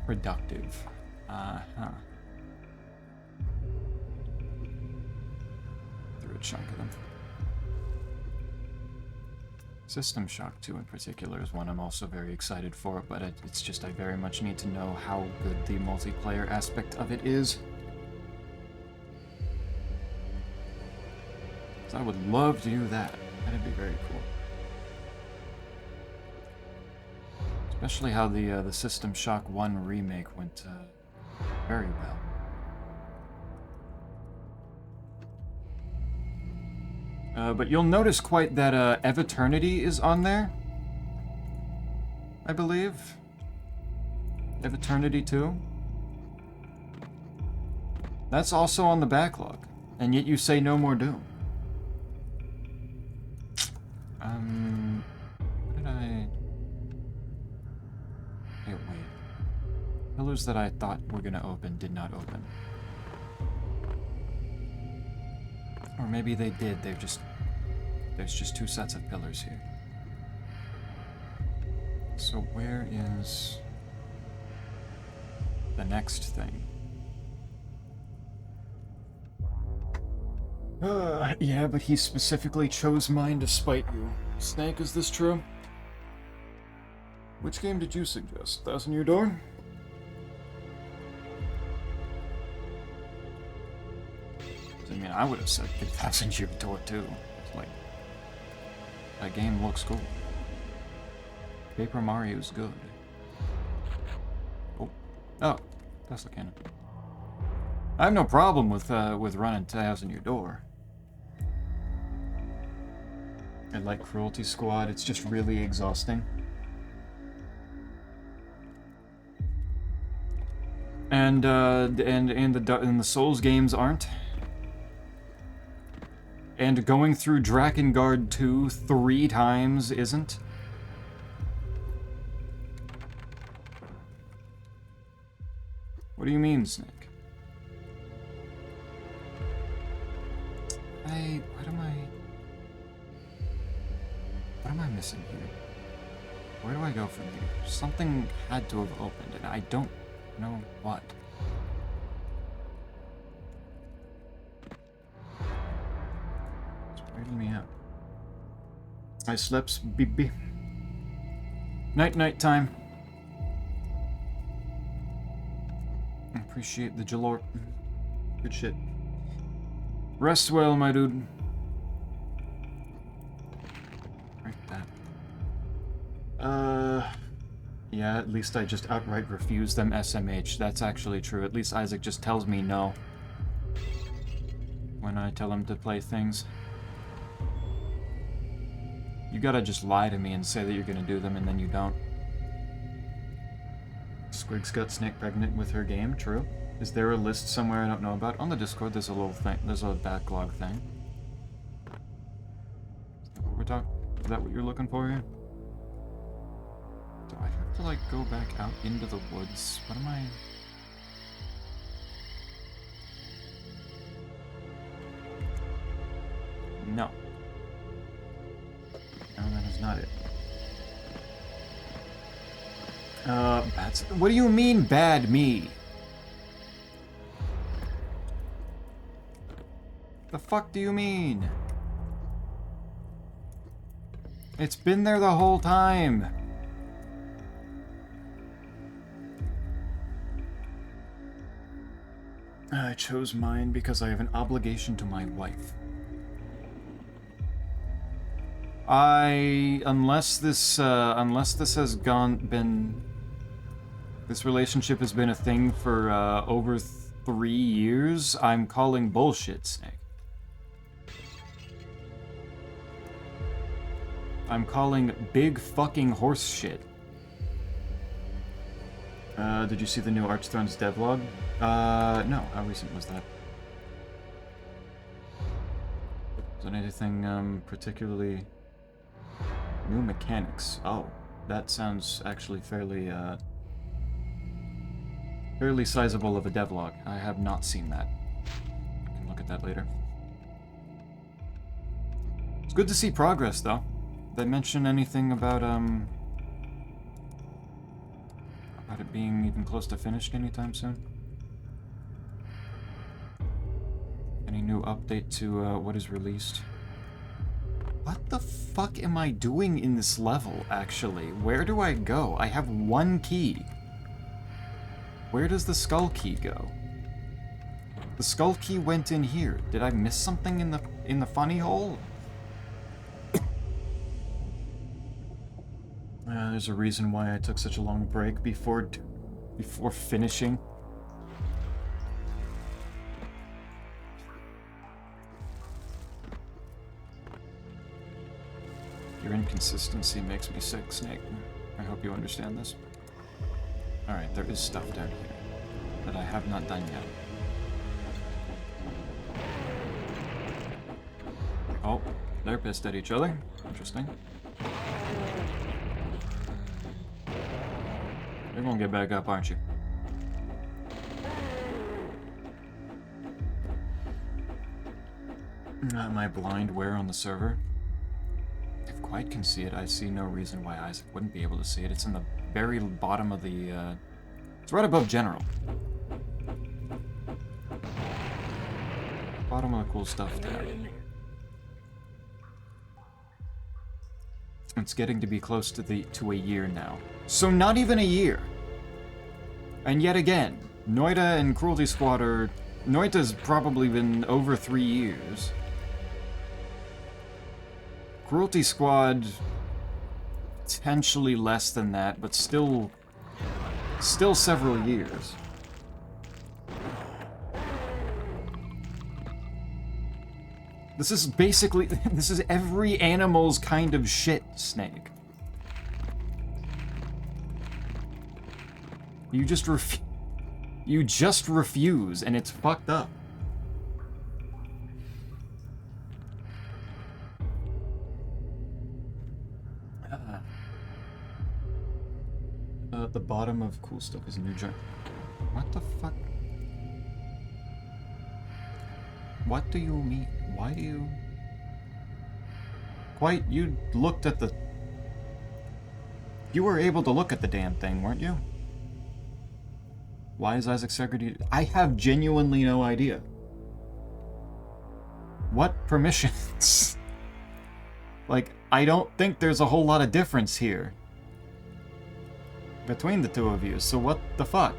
Productive. Through a chunk of them. System Shock 2 in particular is one I'm also very excited for, but it's just I very much need to know how good the multiplayer aspect of it is. So I would love to do that. That'd be very cool. Especially how the System Shock 1 remake went very well. But you'll notice quite that Eternity is on there. I believe. Eternity 2. That's also on the backlog. And yet you say no more Doom. What did I... Hey, wait. Pillars that I thought were gonna open did not open. Or maybe they did, there's just 2 sets of pillars here. So where is the next thing? Yeah, but he specifically chose mine to spite you. Snake, is this true? Which game did you suggest? Thousand Year Door? I mean, I would have said Thousand Year Door too. It's like, that game looks cool. Paper Mario's good. Oh, Tesla cannon. I have no problem with running Thousand Year Door. I like Cruelty Squad. It's just really exhausting. And the Souls games aren't. And going through Drakengard 2 3 times isn't. What do you mean, Snake? What am I missing here? Where do I go from here? Something had to have opened, and I don't know what. It's weirding me out. I slept BB. Night time. I appreciate the Jalor. Good shit. Rest well, my dude. Right that. Yeah, at least I just outright refuse them SMH. That's actually true. At least Isaac just tells me no when I tell him to play things. You gotta just lie to me and say that you're gonna do them and then you don't. Squig's got Snake pregnant with her game, true. Is there a list somewhere I don't know about? On the Discord, there's a little thing. There's a backlog thing. Is that what we're talking? Is that what you're looking for here? Do I have to, like, go back out into the woods? What am I... No. No, that is not it. Bad... What do you mean, bad me? The fuck do you mean? It's been there the whole time. I chose mine because I have an obligation to my wife. Unless this has this relationship has been a thing for over 3 years, I'm calling bullshit, Snake. I'm calling big fucking horse shit. Did you see the new Archthrone's devlog? No. How recent was that? Was there anything, particularly... New mechanics. Oh, that sounds actually fairly sizable of a devlog. I have not seen that. I can look at that later. It's good to see progress, though. Did they mention anything about it being even close to finished anytime soon? Any new update to what is released? What the fuck am I doing in this level, actually? Where do I go? I have one key. Where does the skull key go? The skull key went in here. Did I miss something in the funny hole? There's a reason why I took such a long break before finishing. Your inconsistency makes me sick, Snake. I hope you understand this. Alright, there is stuff down here that I have not done yet. Oh, they're pissed at each other. Interesting. You're gonna get back up, aren't you? Am I blind where on the server? If Quite can see it, I see no reason why Isaac wouldn't be able to see it. It's in the very bottom of the, it's right above General. Bottom of the cool stuff tab. It's getting to be close to a year now. So not even a year. And yet again, Noita and Cruelty Squad are... Noita's probably been over 3 years. Cruelty Squad... potentially less than that, but still several years. This is basically... this is every animal's kind of shit, Snake. You just refuse, and it's fucked up. The bottom of cool stuff is new joint. What the fuck? What do you mean? Why do you... Quite, you looked at the... You were able to look at the damn thing, weren't you? Why is Isaac segregated? I have genuinely no idea. What permissions? Like, I don't think there's a whole lot of difference here between the two of you, so what the fuck?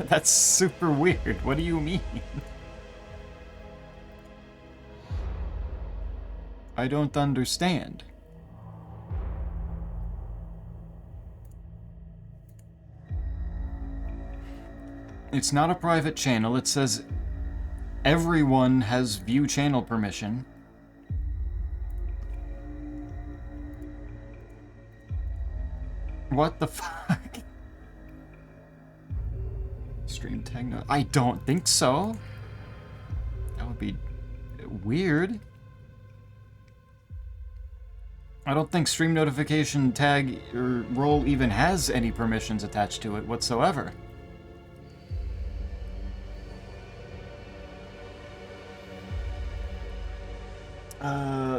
That's super weird. What do you mean? I don't understand. It's not a private channel. It says everyone has view channel permission. What the fuck? Stream tag no. I don't think so. That would be weird. I don't think stream notification tag or role even has any permissions attached to it whatsoever.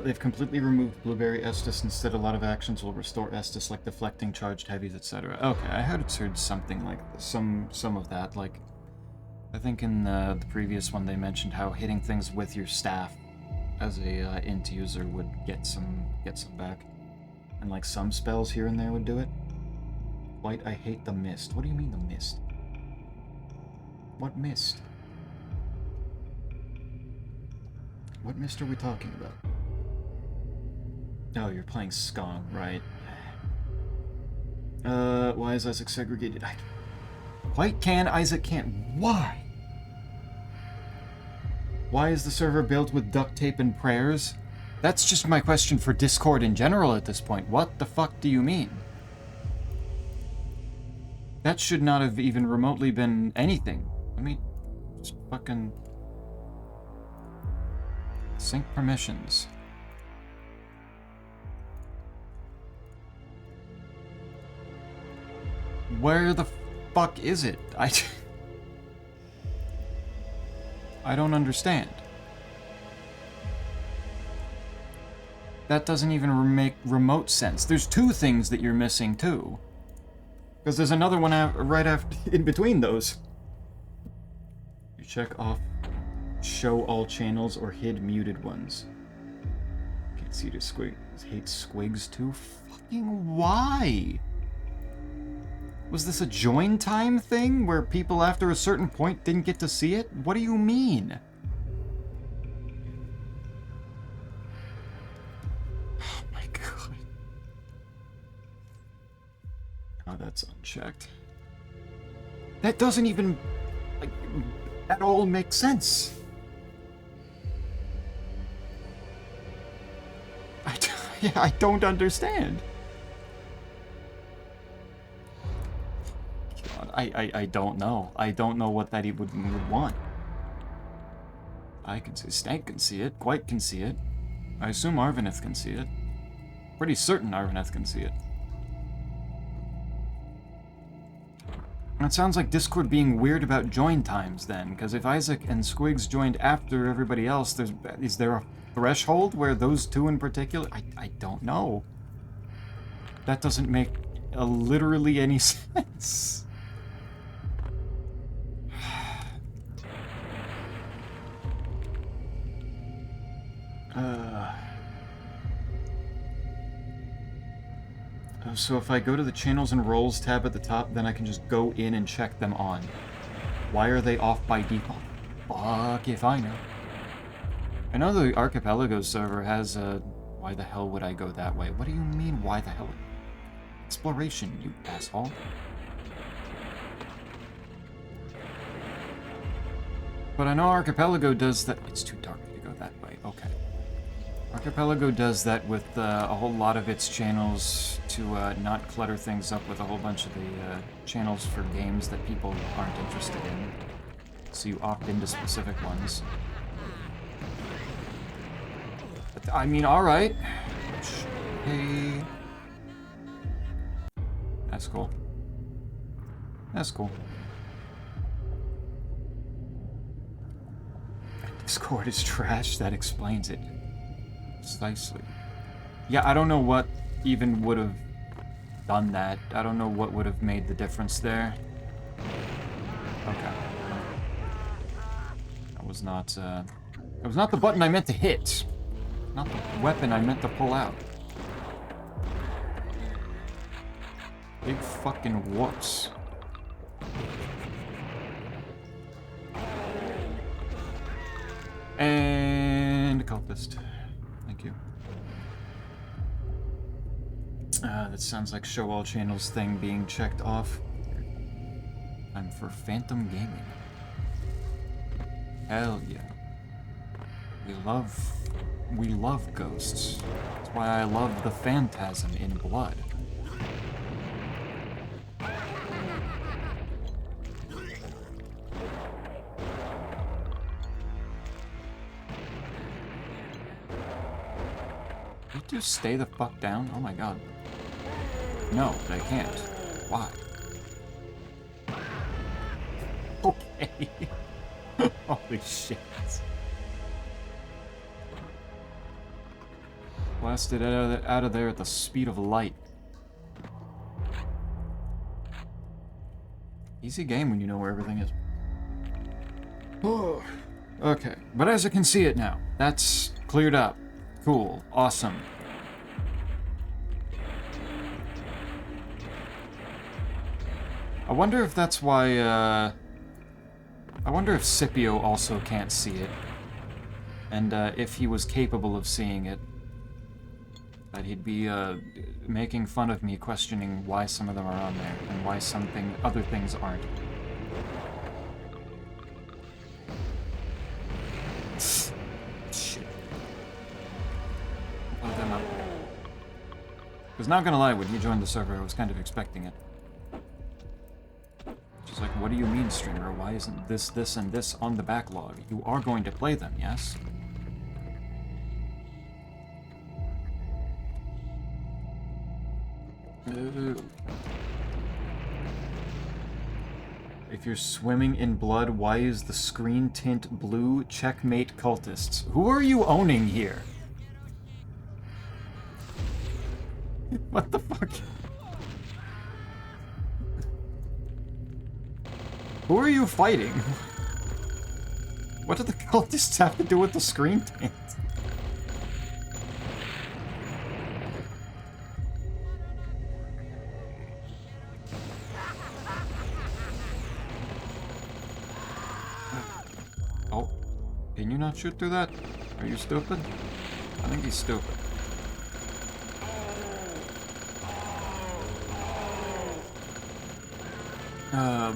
They've completely removed Blueberry Estus. Instead, a lot of actions will restore Estus, like deflecting charged heavies, etc. Okay, I had heard something like this, some of that. Like, I think in the previous one they mentioned how hitting things with your staff as a int user would get some back, and like some spells here and there would do it. White, I hate the mist. What do you mean the mist? What mist? What mist are we talking about? Oh, you're playing Skong, right? Why is Isaac segregated? White can, Isaac can't. Why? Why is the server built with duct tape and prayers? That's just my question for Discord in general at this point. What the fuck do you mean? That should not have even remotely been anything. Let me just fucking... sync permissions. Where the fuck is it? I don't understand. That doesn't even make remote sense. There's two things that you're missing too. Because there's another one right after, in between those. You check off show all channels or hid muted ones. Can't see the squig. Hate squigs too? Fucking why? Was this a join time thing where people after a certain point didn't get to see it? What do you mean? Oh my god. Oh, that's unchecked. That doesn't even, like, at all make sense. I don't understand. God, I don't know. I don't know what that he would want. I can see, Stank can see it, Quite can see it. I assume Arvineth can see it. Pretty certain Arvineth can see it. It sounds like Discord being weird about join times then, because if Isaac and Squigs joined after everybody else, is there a threshold where those two in particular? I don't know. That doesn't make literally any sense. So if I go to the channels and roles tab at the top, then I can just go in and check them on. Why are they off by default? Fuck if I know. I know the Archipelago server has a... Why the hell would I go that way? What do you mean, why the hell? Exploration, you asshole. But I know Archipelago does that... It's too dark to go that way. Okay. Archipelago does that with a whole lot of its channels to not clutter things up with a whole bunch of the channels for games that people aren't interested in. So you opt into specific ones. But, I mean, alright. Hey. That's cool. That's cool. Discord is trash, that explains it. Precisely. Yeah, I don't know what even would have done that. I don't know what would have made the difference there. Okay. That was not the button I meant to hit. Not the weapon I meant to pull out. Big fucking whoops. And a cultist. Thank you. That sounds like show all channels thing being checked off. Time for Phantom Gaming. Hell yeah. We love ghosts. That's why I love the phantasm in Blood. You two stay the fuck down? Oh my god. No, I can't. Why? Okay. Holy shit. Blasted out of there at the speed of light. Easy game when you know where everything is. Oh, okay, but as I can see it now, that's cleared up. Cool. Awesome. I wonder if that's why, I wonder if Scipio also can't see it. And, if he was capable of seeing it. That he'd be, making fun of me questioning why some of them are on there, and why other things aren't. Shit. Load them up. Because not gonna lie, when he joined the server, I was kind of expecting it. Just like, what do you mean, streamer? Why isn't this, this, and this on the backlog? You are going to play them, yes? If you're swimming in blood, why is the screen tint blue? Checkmate cultists. Who are you owning here? What the fuck? Who are you fighting? What do the cultists have to do with the screen tint? Oh, can you not shoot through that? Are you stupid? I think he's stupid.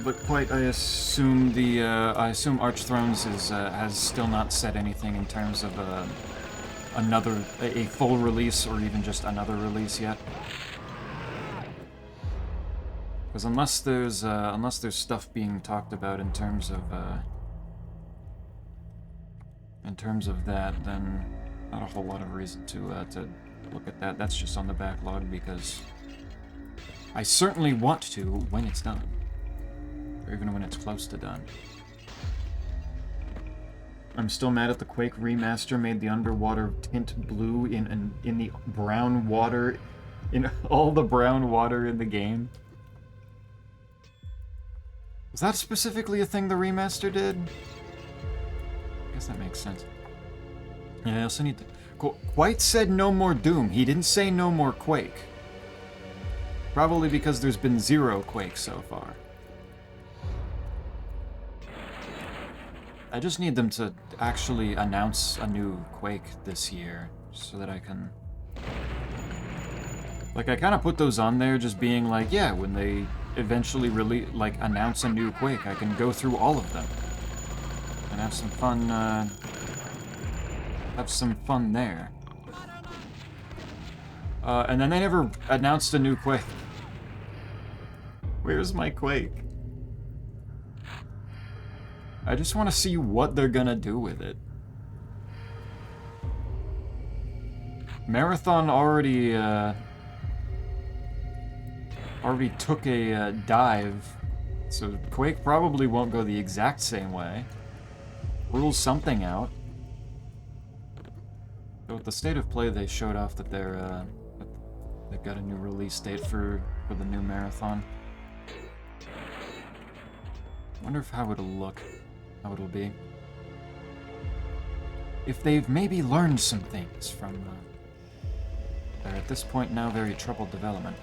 But quite, I assume Archthrones has still not said anything in terms of a full release or even just another release yet. Because unless there's stuff being talked about in terms of that, then not a whole lot of reason to look at that. That's just on the backlog because I certainly want to when it's done. Or even when it's close to done. I'm still mad at the Quake remaster made the underwater tint blue in the brown water, in all the brown water in the game. Was that specifically a thing the remaster did? I guess that makes sense. Yeah, I also need to... Quite said no more Doom. He didn't say no more Quake. Probably because there's been 0 Quake so far. I just need them to actually announce a new Quake this year so that I can... Like, I kind of put those on there just being like, yeah, when they eventually announce a new Quake, I can go through all of them. And have some fun, there. And then they never announced a new Quake. Where's my Quake? I just want to see what they're gonna do with it. Marathon already took a dive, so Quake probably won't go the exact same way. Rules something out. So with the state of play, they showed off that they've got a new release date for the new Marathon. Wonder how it'll look, how it'll be. If they've maybe learned some things from their at this point now very troubled development.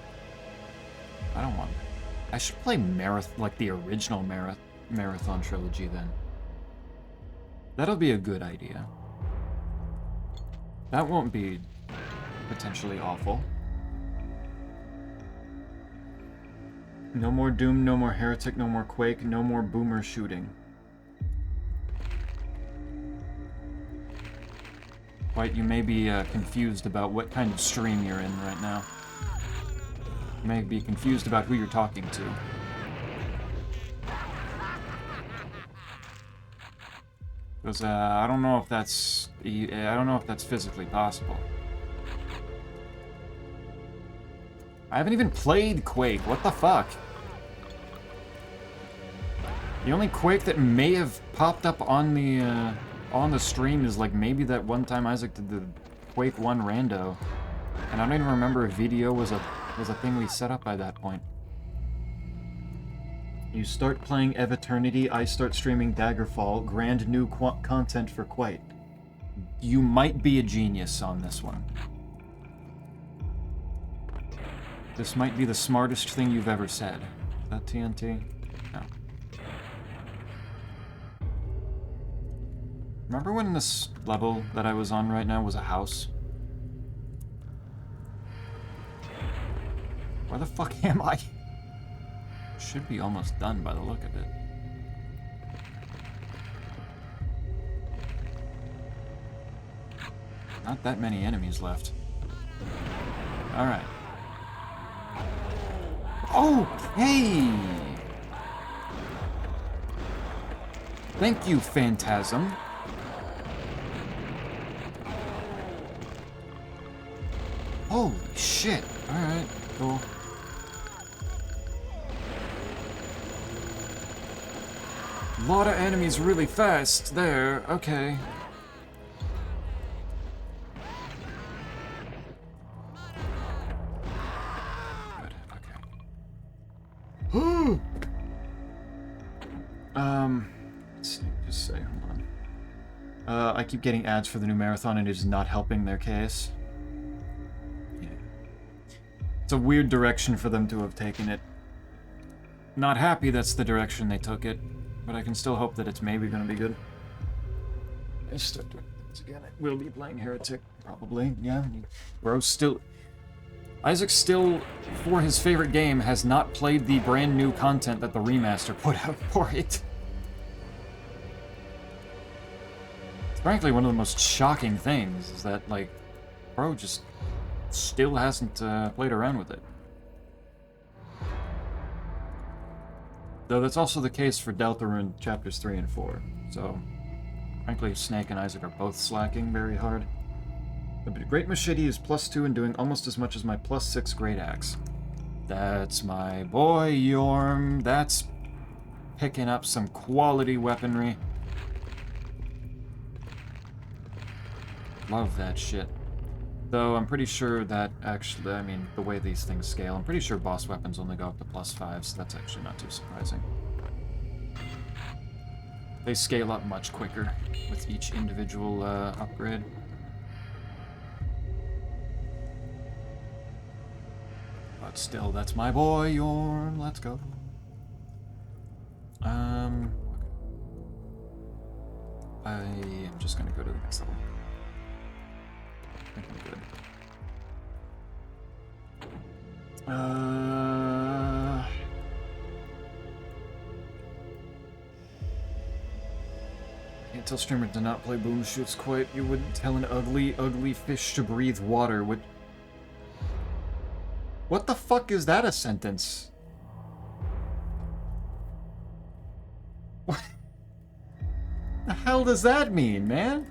I don't want. I should play the original Marathon trilogy then. That'll be a good idea. That won't be potentially awful. No more Doom, no more Heretic, no more Quake, no more Boomer shooting. White, you may be confused about what kind of stream you're in right now. You may be confused about who you're talking to. Because I don't know if that's physically possible. I haven't even played Quake. What the fuck? The only Quake that may have popped up on the stream is like maybe that one time Isaac did the Quake 1 rando, and I don't even remember if video was a thing we set up by that point. You start playing Ev Eternity, I start streaming Daggerfall, grand new content for Quake. You might be a genius on this one. This might be the smartest thing you've ever said. Is that TNT? No. Remember when this level that I was on right now was a house? Where the fuck am I? Should be almost done by the look of it. Not that many enemies left. Alright. Oh, hey! Thank you, Phantasm. Holy shit. Alright, cool. A lot of enemies really fast there. Okay. Good, okay. Let's see, just say, hold on. I keep getting ads for the new Marathon and it is not helping their case. Yeah. It's a weird direction for them to have taken it. Not happy that's the direction they took it. But I can still hope that it's maybe going to be good. I start doing things again. I will be playing Heretic, probably. Yeah. Bro, still... Isaac still, for his favorite game, has not played the brand new content that the remaster put out for it. It's frankly one of the most shocking things, is that, like, bro just still hasn't played around with it. Though that's also the case for Deltarune chapters 3 and 4, so frankly Snake and Isaac are both slacking very hard. The Great Machete is +2 and doing almost as much as my +6 Great Axe. That's my boy Yorm, that's picking up some quality weaponry. Love that shit. Though I'm pretty sure that actually, I mean, the way these things scale, I'm pretty sure boss weapons only go up to +5, so that's actually not too surprising. They scale up much quicker with each individual upgrade. But still, that's my boy, Yorn. Let's go. Okay. I am just gonna go to the next level. I think I'm good. Can't tell streamer to not play boom shoots quite. You wouldn't tell an ugly, ugly fish to breathe water. What the fuck is that a sentence? What the hell does that mean, man?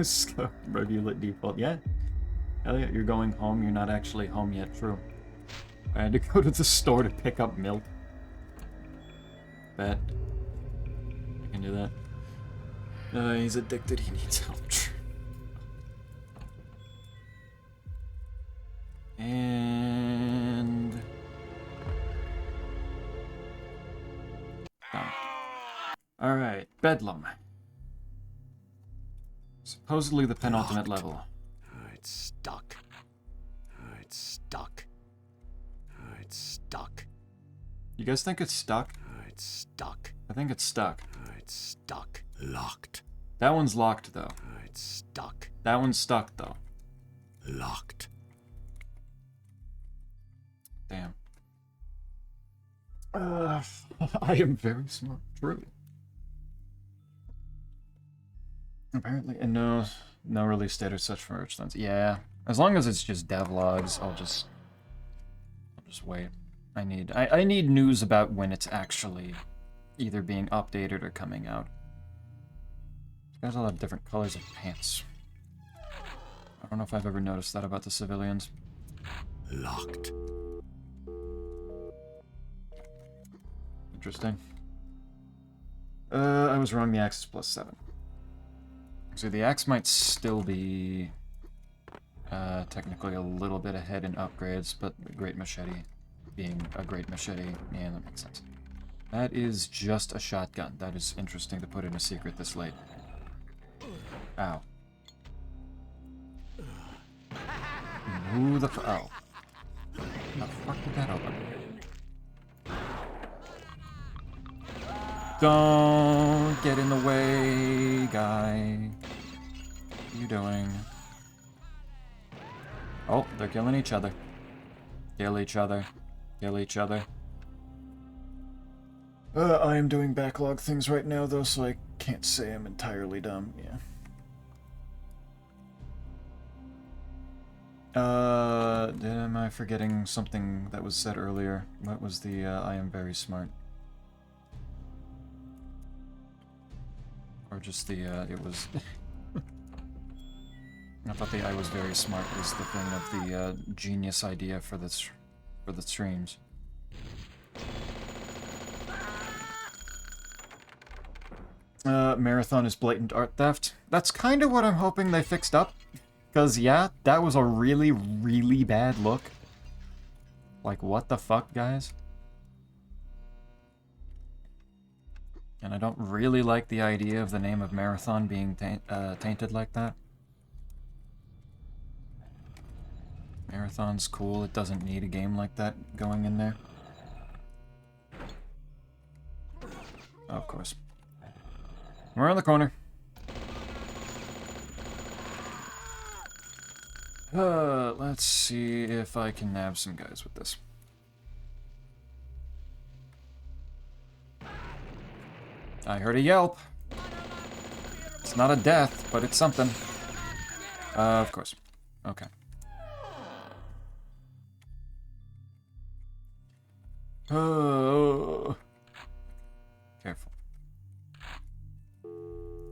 Slow regulate default, yeah. Hell yeah, you're going home, you're not actually home yet, true. I had to go to the store to pick up milk. Bet. I can do that. He's addicted, he needs help. And... done. Alright, Bedlam. Supposedly the penultimate level. It's stuck. It's stuck. It's stuck. You guys think it's stuck? It's stuck. I think it's stuck. It's stuck. Locked. That one's locked, though. It's stuck. That one's stuck, though. Locked. Damn. I am very smart. True. Apparently, and no release date or such for Urchlins. Yeah, as long as it's just devlogs, I'll just wait. I need news about when it's actually either being updated or coming out. These guys all have different colors of pants. I don't know if I've ever noticed that about the civilians. Locked. Interesting. I was wrong. The axe is +7. So the axe might still be technically a little bit ahead in upgrades, but the great machete being a great machete, yeah, that makes sense. That is just a shotgun. That is interesting to put in a secret this late. Ow. Who the oh. The fuck did that open? Don't get in the way, guy. What are you doing? Oh, they're killing each other. Kill each other. Kill each other. I am doing backlog things right now, though, so I can't say I'm entirely dumb. Yeah. Am I forgetting something that was said earlier? What was the, I am very smart? Or just the, it was... I thought the I was very smart was the thing of the, genius idea for the streams. Marathon is blatant art theft. That's kind of what I'm hoping they fixed up. Because, yeah, that was a really, really bad look. Like, what the fuck, guys? And I don't really like the idea of the name of Marathon being tainted like that. Marathon's cool, it doesn't need a game like that going in there. Oh, of course. We're on the corner. Let's see if I can nab some guys with this. I heard a yelp. It's not a death, but it's something. Of course. Okay. Oh. Careful.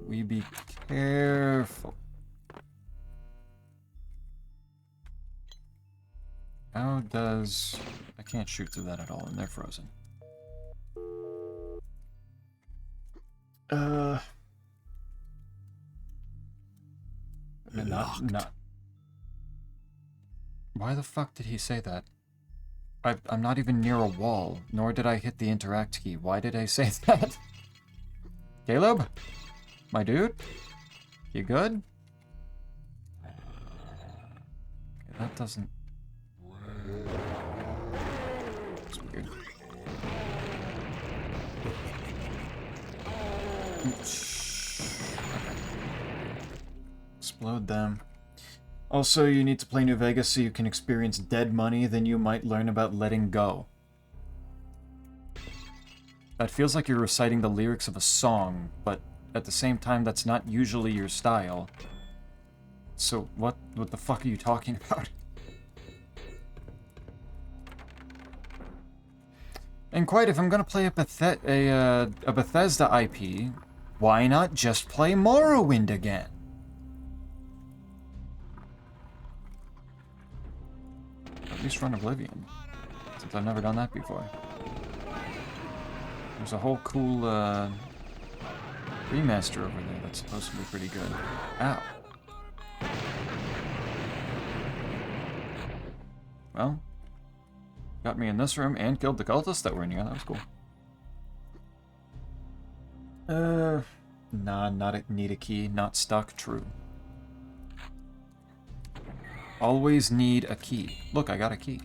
We be careful. How does... I can't shoot through that at all, and they're frozen. Not. Why the fuck did he say that? I'm not even near a wall, nor did I hit the interact key. Why did I say that? Caleb? My dude? You good? doesn't... It's weird. Okay. Explode them. Also, you need to play New Vegas so you can experience dead money, then you might learn about letting go. That feels like you're reciting the lyrics of a song, but at the same time, that's not usually your style. So, what the fuck are you talking about? And quite, if I'm gonna play a Bethesda IP, why not just play Morrowind again? At least run Oblivion, since I've never done that before. There's a whole cool remaster over there that's supposed to be pretty good. Ow. Well, got me in this room and killed the cultists that were in here. That was cool. Nah, need a key. Not stuck. True. Always need a key. Look, I got a key.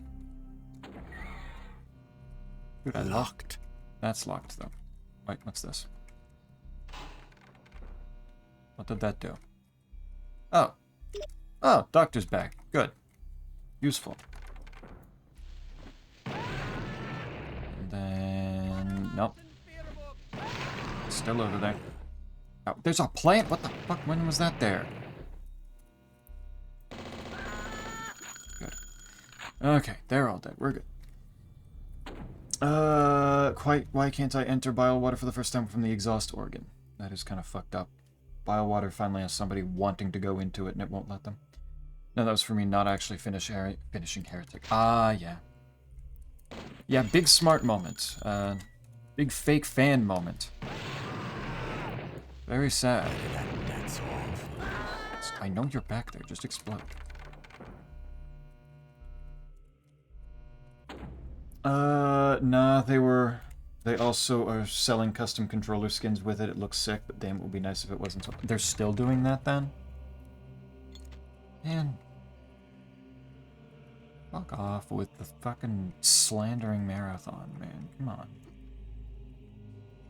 Dude, I Locked. That's locked, though. Wait, what's this? What did that do? Oh. Oh, doctor's back. Good. Useful. And then... Nope. Still over there. Oh, there's a plant? What the fuck? When was that there? Good. Okay, they're all dead. We're good. Why can't I enter bile water for the first time from the exhaust organ? That is kind of fucked up. Bile water finally has somebody wanting to go into it and it won't let them. No, that was for me not actually finishing Heretic. Ah, yeah. Yeah, big smart moment. Big fake fan moment. Very sad. That's awful. I know you're back there. Just explode. Nah, they also are selling custom controller skins with it. It looks sick, but damn, it would be nice if it wasn't so... They're still doing that, then? Man. Fuck off with the fucking slandering marathon, man. Come on.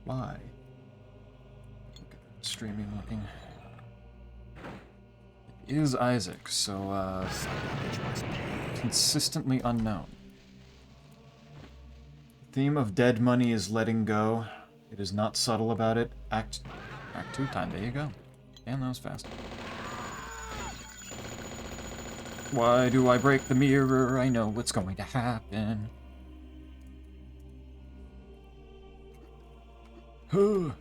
Why? Look at that streaming looking. It is Isaac, so, consistently unknown. Theme of dead money is letting go. It is not subtle about it. Act 2 time. There you go. Damn, that was fast. Why do I break the mirror? I know what's going to happen. Oop.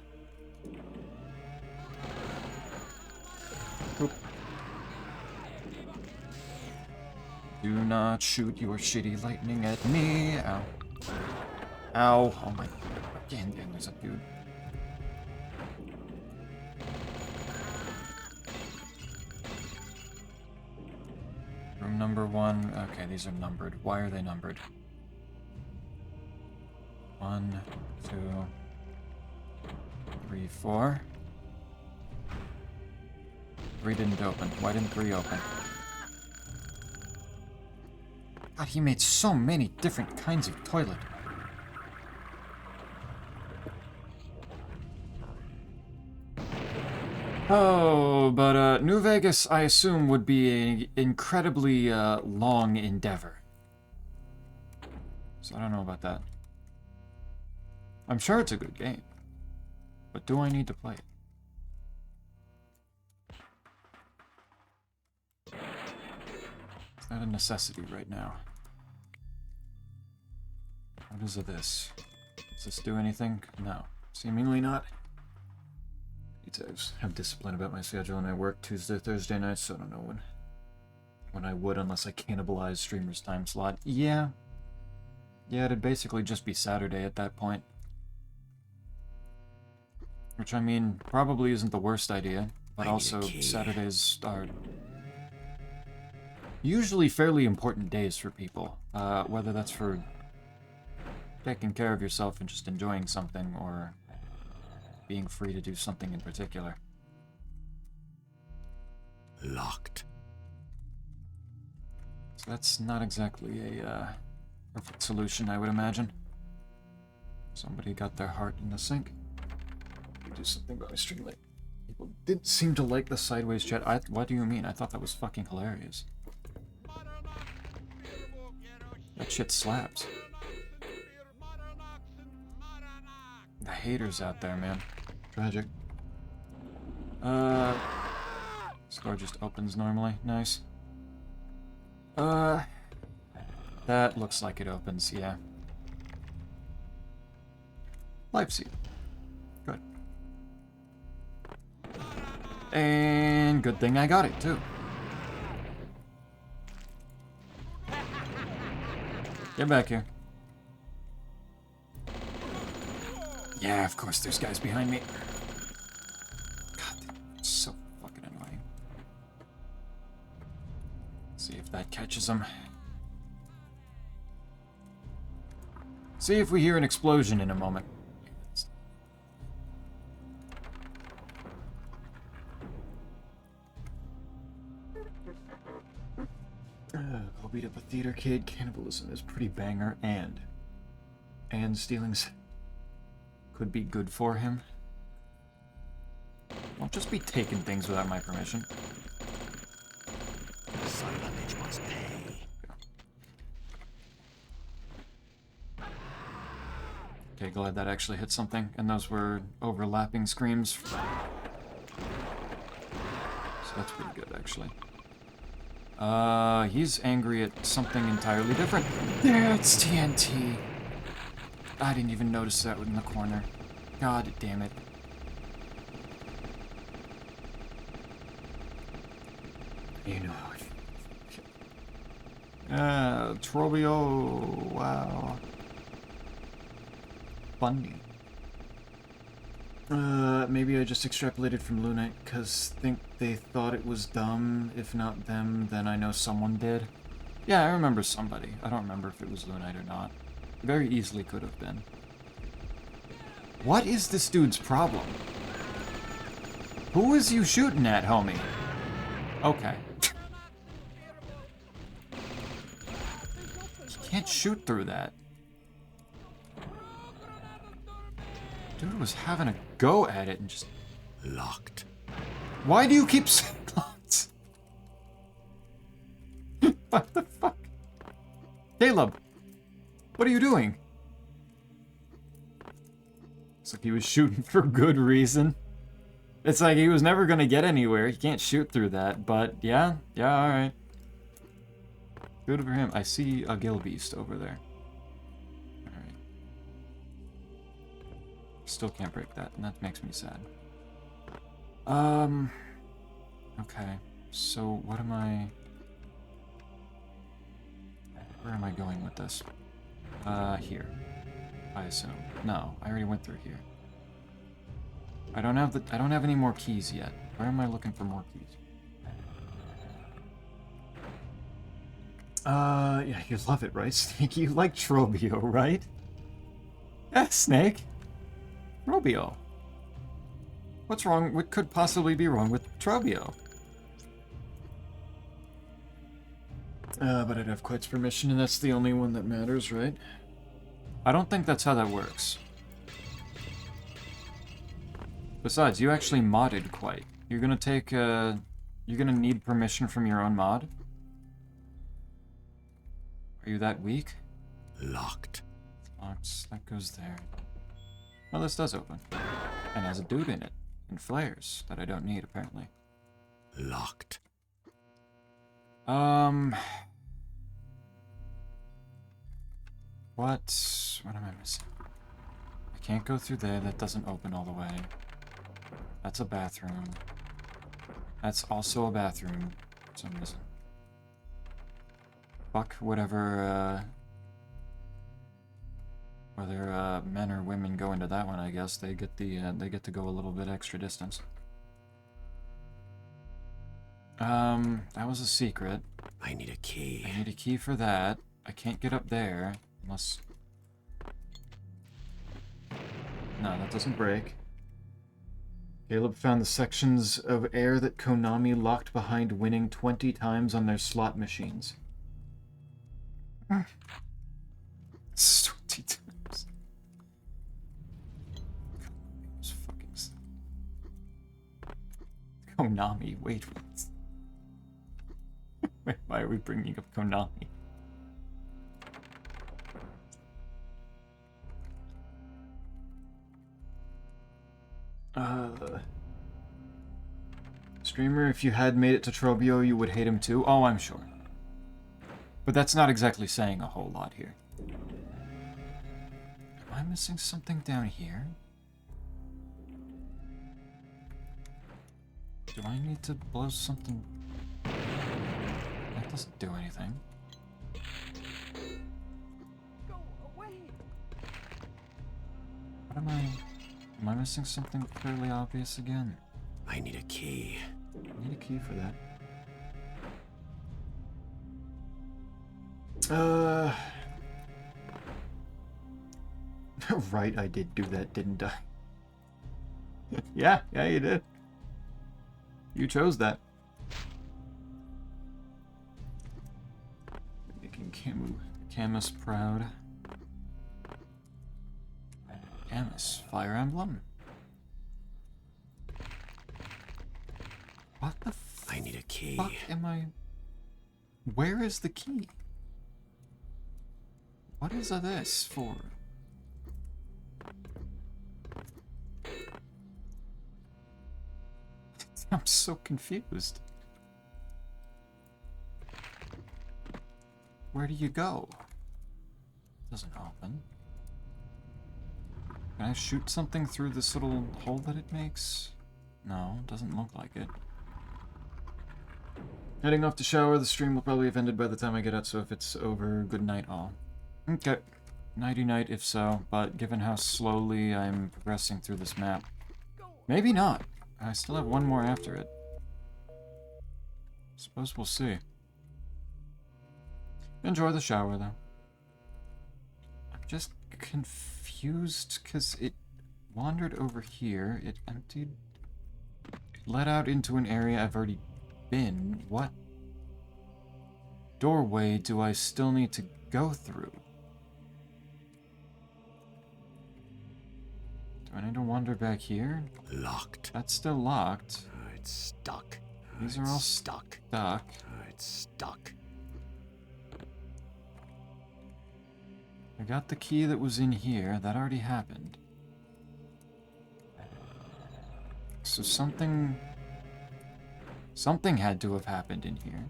Do not shoot your shitty lightning at me. Ow. Ow. Oh my... Again, there's a dude. Room number 1. Okay, these are numbered. Why are they numbered? 1, 2, 3, 4. 3 didn't open. Why didn't 3 open? God, he made so many different kinds of toilet. Oh, but New Vegas, I assume, would be an incredibly long endeavor. So I don't know about that. I'm sure it's a good game. But do I need to play it? It's not a necessity right now. What is this? Does this do anything? No. Seemingly not. Need to have discipline about my schedule, and I work Tuesday, Thursday nights, so I don't know when I would unless I cannibalize streamers' time slot. Yeah. Yeah, it'd basically just be Saturday at that point. Which, I mean, probably isn't the worst idea, but also Saturdays are usually fairly important days for people, whether that's for taking care of yourself and just enjoying something, or being free to do something in particular. Locked. So that's not exactly a perfect solution, I would imagine. Somebody got their heart in the sink. Do something about my stream light. People didn't seem to like the sideways chat. What do you mean? I thought that was fucking hilarious. That shit slaps. The haters out there, man. Tragic. This door just opens normally. Nice. That looks like it opens, yeah. Life seed. Good. And good thing I got it, too. Get back here. Yeah, of course there's guys behind me. God, it's so fucking annoying. See if that catches them. See if we hear an explosion in a moment. I'll beat up a theater kid. Cannibalism is pretty banger, and stealing could be good for him. Don't just be taking things without my permission. Son of a bitch must pay. Okay, glad that actually hit something, and those were overlapping screams. So that's pretty good, actually. He's angry at something entirely different. There, it's TNT. I didn't even notice that in the corner. God damn it. You know how I feel. Trobio, wow. Funny. Maybe I just extrapolated from Lunite, because think they thought it was dumb. If not them, then I know someone did. Yeah, I remember somebody. I don't remember if it was Lunite or not. Very easily could have been. What is this dude's problem? Who is you shooting at, homie? Okay. You can't shoot through that. Dude was having a go at it and just... Locked. Why do you keep saying locked? What the fuck? Caleb! What are you doing? It's like he was shooting for good reason. It's like he was never gonna get anywhere. He can't shoot through that, but yeah, alright. Good for him. I see a Gilbeast over there. Alright. Still can't break that, and that makes me sad. Okay. So, what am I... Where am I going with this? Here. I assume. No, I already went through here. I don't have any more keys yet. Where am I looking for more keys? Yeah, you love it, right, Snake? You like Trobio, right? Yeah, Snake. Trobio. What's wrong? What could possibly be wrong with Trobio? But I'd have Quite's permission, and that's the only one that matters, right? I don't think that's how that works. Besides, you actually modded Quite. You're gonna take, you're gonna need permission from your own mod? Are you that weak? Locked. Locked. That goes there. Well, this does open. And has a dude in it. And flares that I don't need, apparently. Locked. What am I missing? I can't go through there. That doesn't open all the way. That's a bathroom. That's also a bathroom for some reason. Fuck whatever, whether men or women go into that one, I guess they get to go a little bit extra distance. That was a secret. I need a key. I need a key for that. I can't get up there unless... No, that doesn't break. Caleb found the sections of air that Konami locked behind winning 20 times on their slot machines. It's 20 times. It's fucking... Konami, wait, what? Wait, why are we bringing up Konami? Streamer, if you had made it to Trobio, you would hate him too? Oh, I'm sure. But that's not exactly saying a whole lot here. Am I missing something down here? Do I need to blow something? That doesn't do anything. Go away. What am I... Am I missing something fairly obvious again? I need a key. I need a key for that. Right, I did do that, didn't I? yeah, you did. You chose that. Making Camus proud. Camus, Fire Emblem. What the I need a key. fuck am I... Where is the key? What is this for? I'm so confused. Where do you go? Doesn't open. Can I shoot something through this little hole that it makes? No, doesn't look like it. Heading off to shower. The stream will probably have ended by the time I get out, so if it's over, good night all. Okay. Nighty-night if so, but given how slowly I'm progressing through this map, maybe not. I still have one more after it. Suppose we'll see. Enjoy the shower, though. I'm just confused, because it wandered over here, it emptied... It led out into an area I've already been. What doorway do I still need to go through? Do I need to wander back here? Locked. That's still locked. It's stuck. These are It's all stuck. stuck. It's stuck. I got the key that was in here. That already happened. So something had to have happened in here.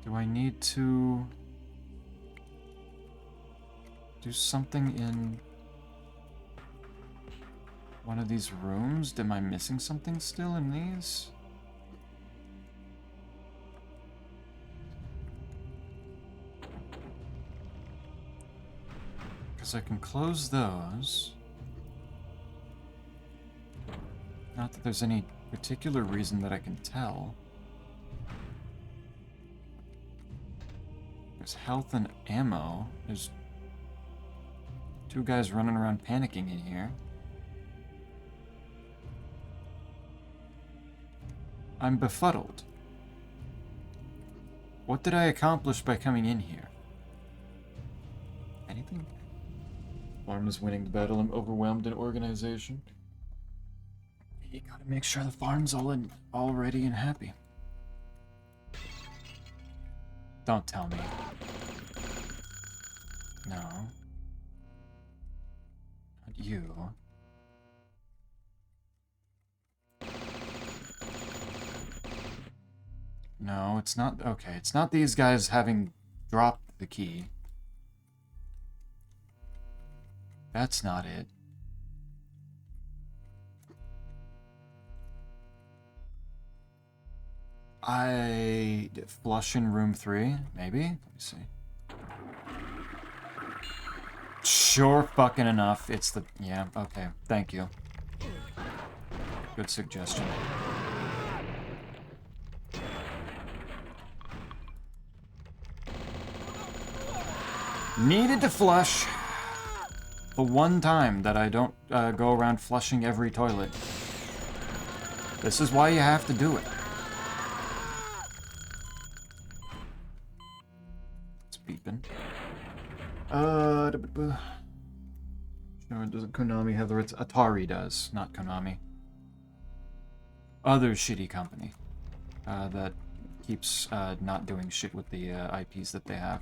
Do I need to do something in one of these rooms? Am I missing something still in these? Because I can close those. Not that there's any particular reason that I can tell. There's health and ammo. There's two guys running around panicking in here. I'm befuddled. What did I accomplish by coming in here? Anything? Farm is winning the battle. I'm overwhelmed in organization. You gotta make sure the farm's all ready and happy. Don't tell me. No. Not you. No, it's not. Okay, it's not these guys having dropped the key. That's not it. I flush in room 3, maybe? Let me see. Sure fucking enough. It's the... Yeah, okay. Thank you. Good suggestion. Needed to flush. The one time that I don't go around flushing every toilet. This is why you have to do it. beeping. Sure, doesn't Konami have the rights? Atari does, not Konami. Other shitty company that keeps not doing shit with the IPs that they have.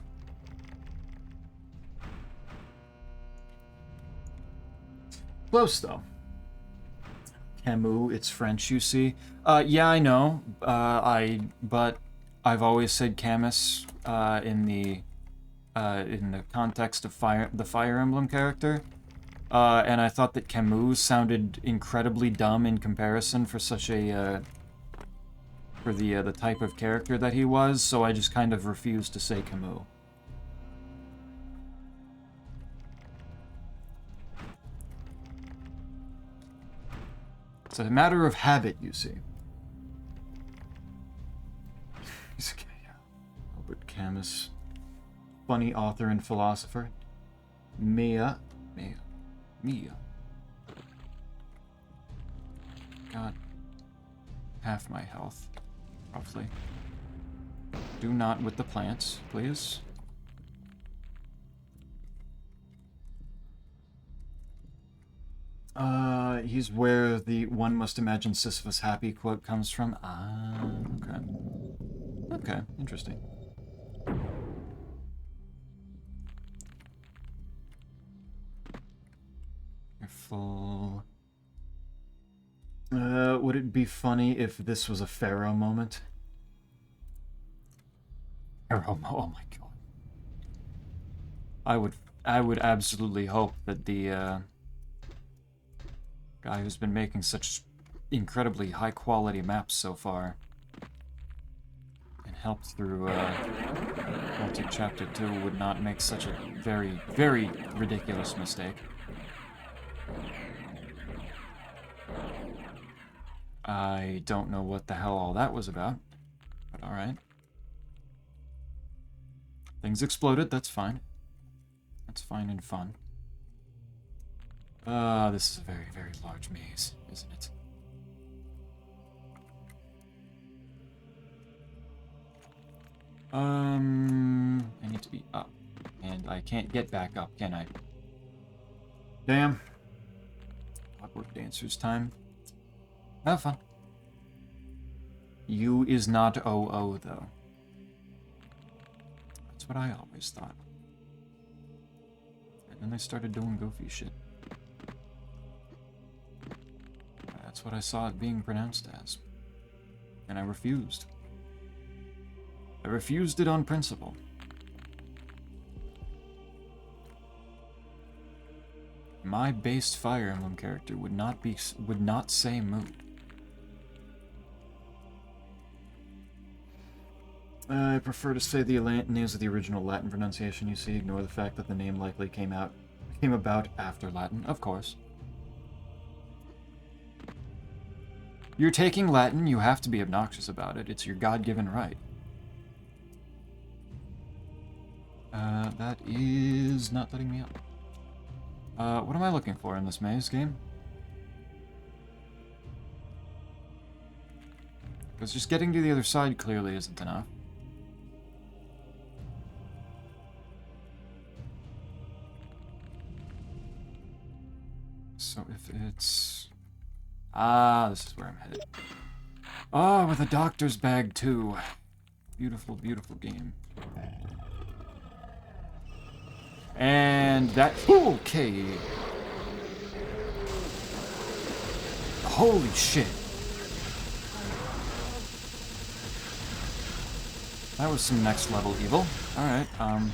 Close, though. Camus, it's French, you see. Yeah, I know. But I've always said Camus in the context of the Fire Emblem character. And I thought that Camus sounded incredibly dumb in comparison for such a for the type of character that he was, so I just kind of refused to say Camus. It's a matter of habit, you see. Albert Camus, funny author and philosopher. Mia. Got half my health, roughly. Do not with the plants, please. He's where the "one must imagine Sisyphus happy" quote comes from. Ah, okay. Okay, interesting. You're full. Would it be funny if this was a Pharaoh moment? Pharaoh, oh my god. I would absolutely hope that the guy who's been making such incredibly high-quality maps so far and helped through Chapter 2 would not make such a very, very ridiculous mistake. I don't know what the hell all that was about, but alright. Things exploded, that's fine. That's fine and fun. This is a very, very large maze, isn't it? I need to be up. And I can't get back up, can I? Damn. Clockwork Dancer's time. Have fun. You is not OO, though. That's what I always thought. And then they started doing goofy shit. That's what I saw it being pronounced as. And I refused. I refused it on principle. My based Fire Emblem character would not say moo. I prefer to say the names of the original Latin pronunciation, you see. Ignore the fact that the name likely came about after Latin, of course. You're taking Latin, you have to be obnoxious about it. It's your God-given right. That is not letting me up. What am I looking for in this maze game? Because just getting to the other side clearly isn't enough. So if it's... Ah, this is where I'm headed. Oh, with a doctor's bag too. Beautiful, beautiful game. And that... Okay. Holy shit. That was some next level evil. Alright, I'm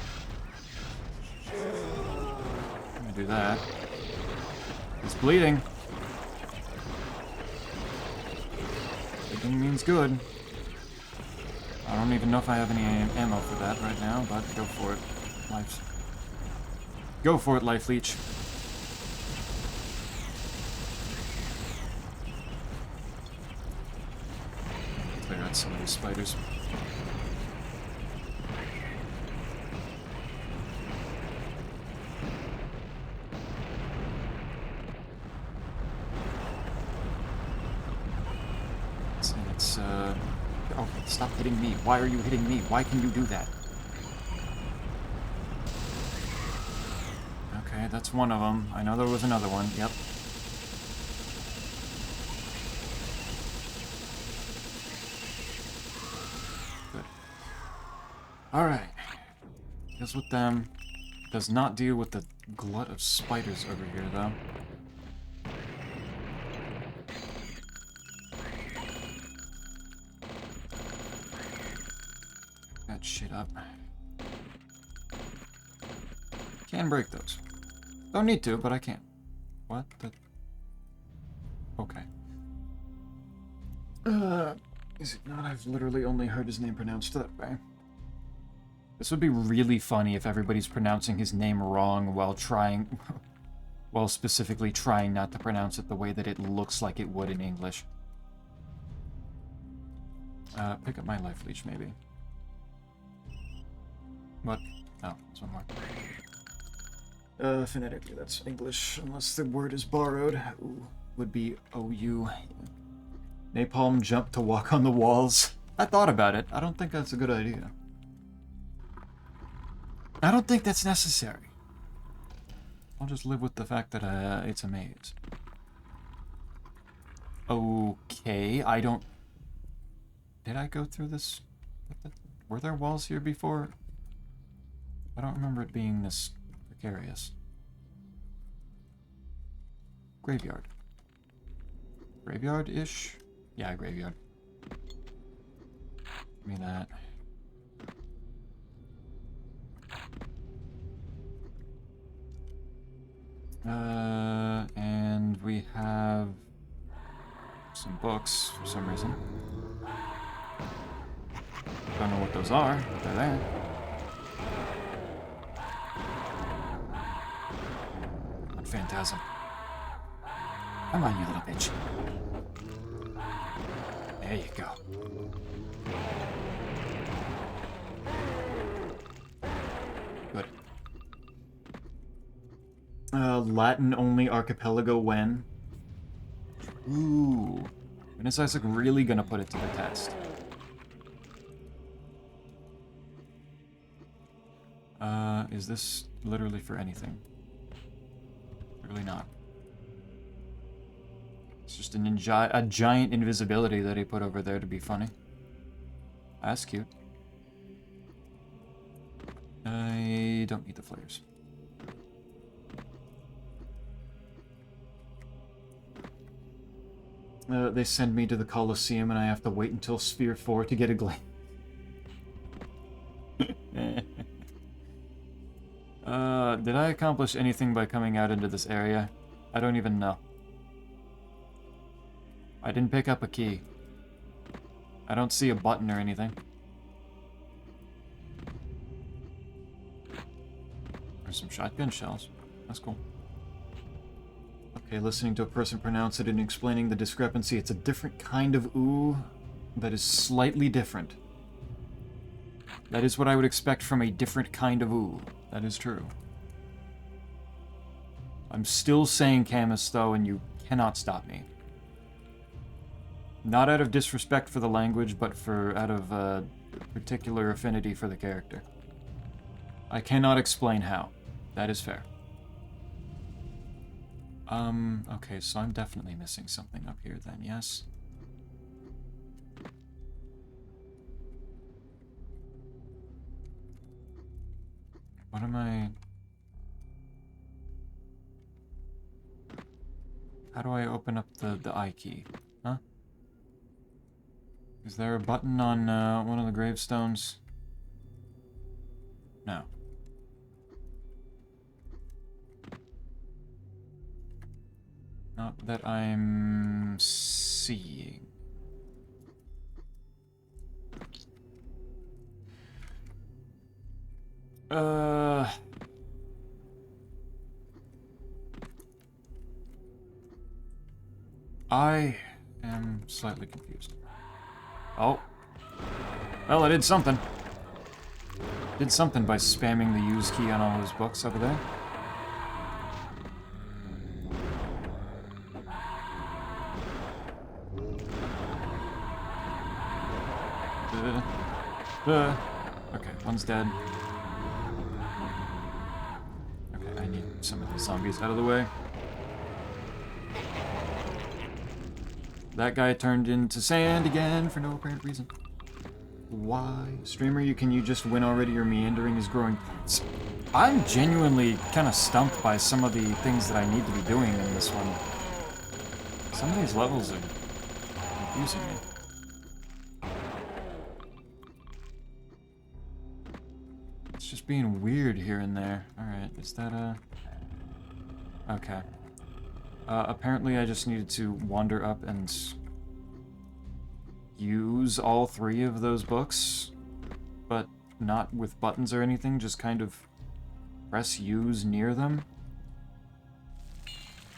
gonna do that. He's bleeding. Bleeding means good. I don't even know if I have any ammo for that right now, but go for it. Go for it, Life Leech. Clear out some of these spiders. Okay, stop hitting me. Why are you hitting me? Why can you do that? Okay, that's one of them. I know there was another one. Yep. Good. Alright. Deals with them. Does not deal with the glut of spiders over here, though. That shit up. Can break those. Don't need to, but I can. What the... Okay. Is it not? I've literally only heard his name pronounced that way. This would be really funny if everybody's pronouncing his name wrong while trying... while specifically trying not to pronounce it the way that it looks like it would in English. Pick up my life leech, maybe. What? Oh, there's one more. Phonetically, that's English, unless the word is borrowed. Ooh, would be OU. Napalm jump to walk on the walls. I thought about it. I don't think that's a good idea. I don't think that's necessary. I'll just live with the fact that it's a maze. Okay, I don't... Did I go through this? Were there walls here before? I don't remember it being this precarious. Graveyard. Graveyard-ish? Yeah, graveyard. Give me that. And we have some books for some reason. Don't know what those are, but they're there. Phantasm. Come on, you little bitch. There you go. Good. Latin-only archipelago when? Ooh. When is Isaac really gonna put it to the test? Is this literally for anything? Really not. It's just a giant invisibility that he put over there to be funny. That's cute. I don't need the flares. They send me to the Colosseum and I have to wait until Sphere 4 to get a glimpse. Did I accomplish anything by coming out into this area? I don't even know. I didn't pick up a key. I don't see a button or anything. There's some shotgun shells. That's cool. Okay, listening to a person pronounce it and explaining the discrepancy, it's a different kind of ooh that is slightly different. That is what I would expect from a different kind of ooh. That is true. I'm still saying Camus, though, and you cannot stop me. Not out of disrespect for the language, but out of particular affinity for the character. I cannot explain how. That is fair. Okay, so I'm definitely missing something up here then, yes? What am I... How do I open up the I key? Huh? Is there a button on one of the gravestones? No. Not that I'm seeing. I am slightly confused. Oh. Well, I did something. Did something by spamming the use key on all those books over there. Okay, one's dead. Okay, I need some of these zombies out of the way. That guy turned into sand again for no apparent reason. Why? Streamer, can you just win already? Your meandering is growing. I'm genuinely kind of stumped by some of the things that I need to be doing in this one. Some of these levels are confusing me. It's just being weird here and there. Alright, is that a... Okay. Apparently I just needed to wander up and use all 3 of those books, but not with buttons or anything, just kind of press use near them.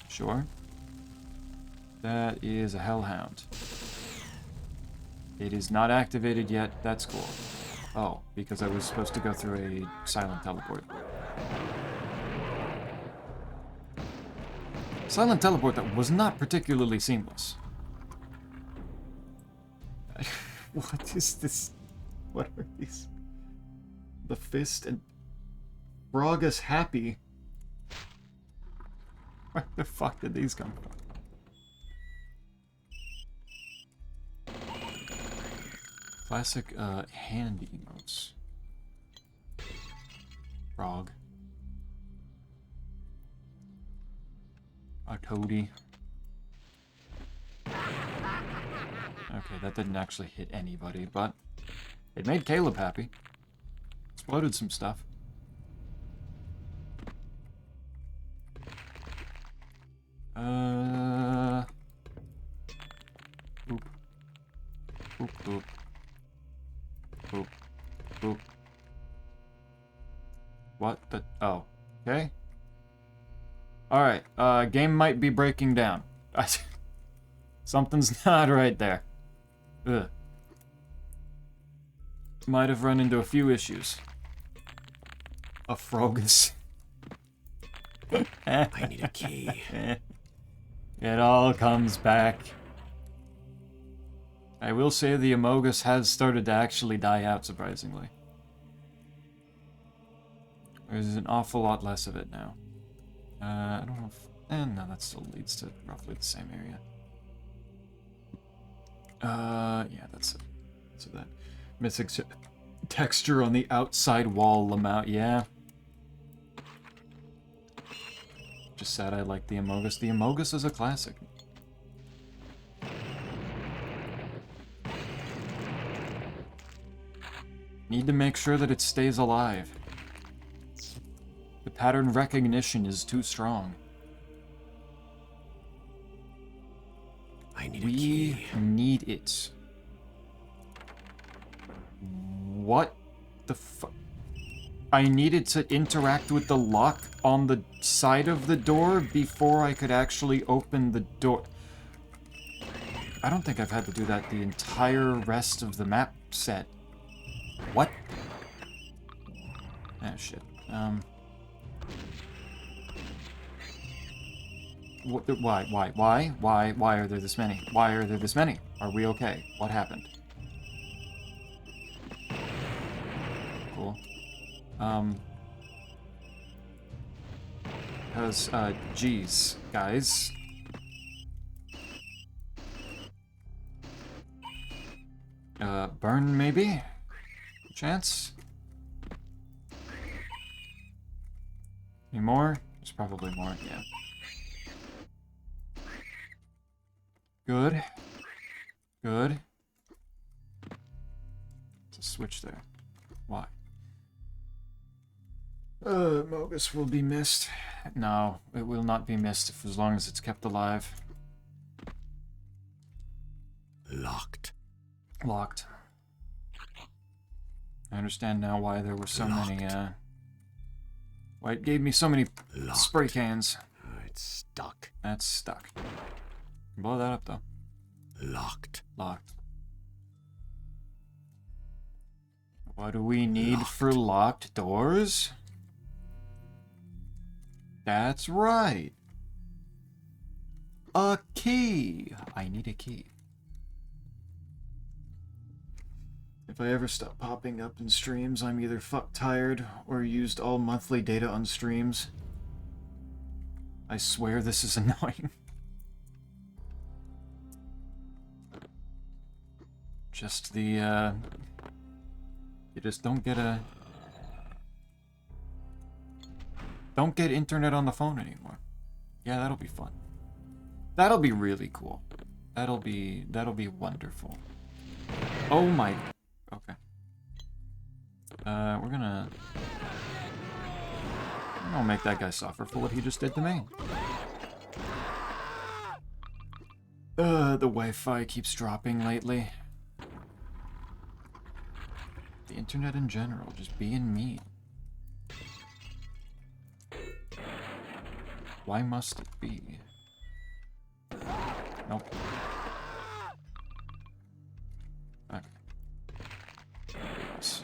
Sure. That is a hellhound. It is not activated yet, that's cool. Oh, because I was supposed to go through a silent teleport. Silent teleport that was not particularly seamless. What is this? What are these? The fist and Braga's happy. Where the fuck did these come from? Classic hand emotes. Frog. A toady. Okay, that didn't actually hit anybody, but it made Caleb happy. Exploded some stuff. Boop. Boop, boop. Boop. Boop. What the... Oh. Okay. Alright, game might be breaking down. Something's not right there. Ugh. Might have run into a few issues. A frogus. I need a key. It all comes back. I will say the Amogus has started to actually die out, surprisingly. There's an awful lot less of it now. I don't know if... no, that still leads to roughly the same area. Yeah, that's it. So that missing texture on the outside wall Lamau, yeah. Just sad I like the Amogus. The Amogus is a classic. Need to make sure that it stays alive. The pattern recognition is too strong. I need a key. We need it. What the fuck? I needed to interact with the lock on the side of the door before I could actually open the door. I don't think I've had to do that the entire rest of the map set. What? Ah, shit. Why are there this many? Why are there this many? Are we okay? What happened? Cool. Because, geez, guys. Burn, maybe? Chance? Any more? There's probably more, yeah. Good. Good. It's a switch there. Why? Mogus will be missed. No, it will not be missed as long as it's kept alive. Locked. Locked. I understand now why there were so many, why it gave me so many spray cans. It's stuck. That's stuck. Blow that up, though. Locked. Locked. What do we need for locked doors? That's right. A key. I need a key. If I ever stop popping up in streams, I'm either fuck tired or used all monthly data on streams. I swear this is annoying. Just the, you just don't get don't get internet on the phone anymore. Yeah, that'll be fun. That'll be really cool. That'll be wonderful. Oh my, okay. We're gonna make that guy suffer for what he just did to me. The Wi-Fi keeps dropping lately. The internet in general, just being mean. Why must it be? Nope. Okay. Yes.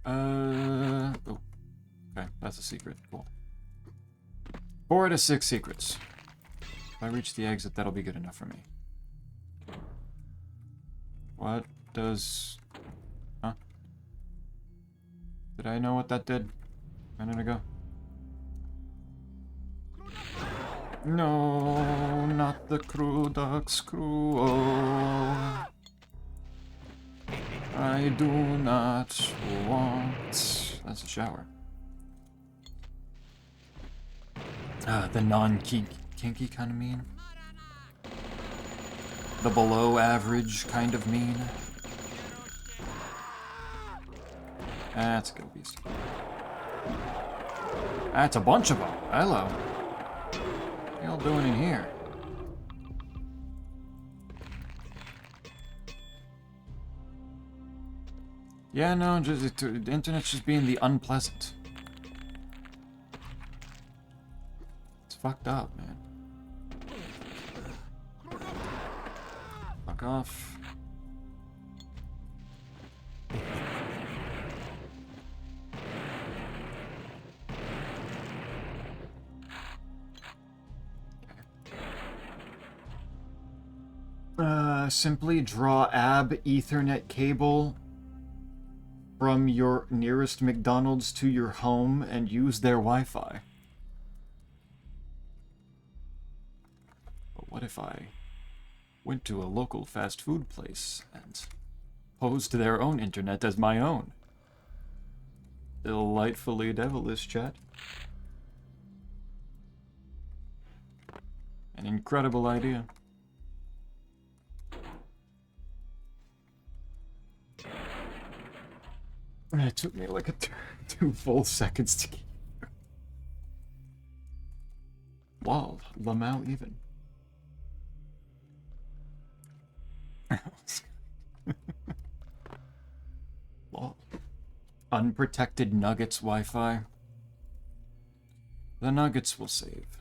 Oh. Okay, that's a secret. Cool. 4 out of 6 secrets. If I reach the exit, that'll be good enough for me. What does... Huh? Did I know what that did a minute ago? No, not the crew duck screw. Oh. I do not want... That's a shower. The non-kinky kind of mean. The below average kind of mean. That's a good beast. That's a bunch of them. Hello. What y'all doing in here? Yeah, no, just the internet's just being the unpleasant. It's fucked up, man. Fuck off. Simply draw AB Ethernet cable from your nearest McDonald's to your home and use their Wi-Fi. But what if I went to a local fast food place and posed their own internet as my own? Delightfully devilish, chat. An incredible idea. It took me like 2 full seconds to get here. Wow, Lamau even. Lol. Unprotected Nuggets Wi-Fi. The Nuggets will save.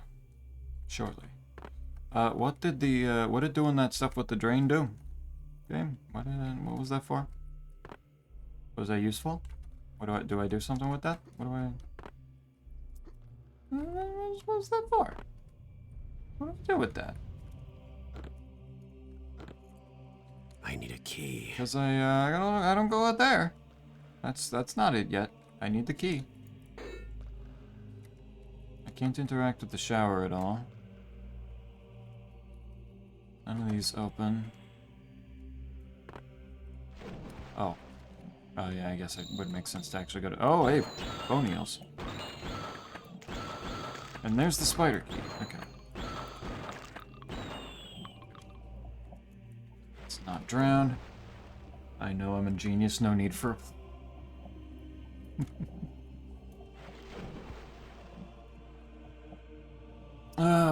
Surely. What did doing that stuff with the drain do? Okay, what was that for? Was that useful? What do I do something with that? What do I... What's that for? What do I do with that? I need a key. Because I don't go out there. That's not it yet. I need the key. I can't interact with the shower at all. None of these open. Oh. Oh yeah, I guess it would make sense to actually go to... Oh, hey, bone eels. And there's the spider key. Okay. Let's not drown. I know I'm a genius, no need for...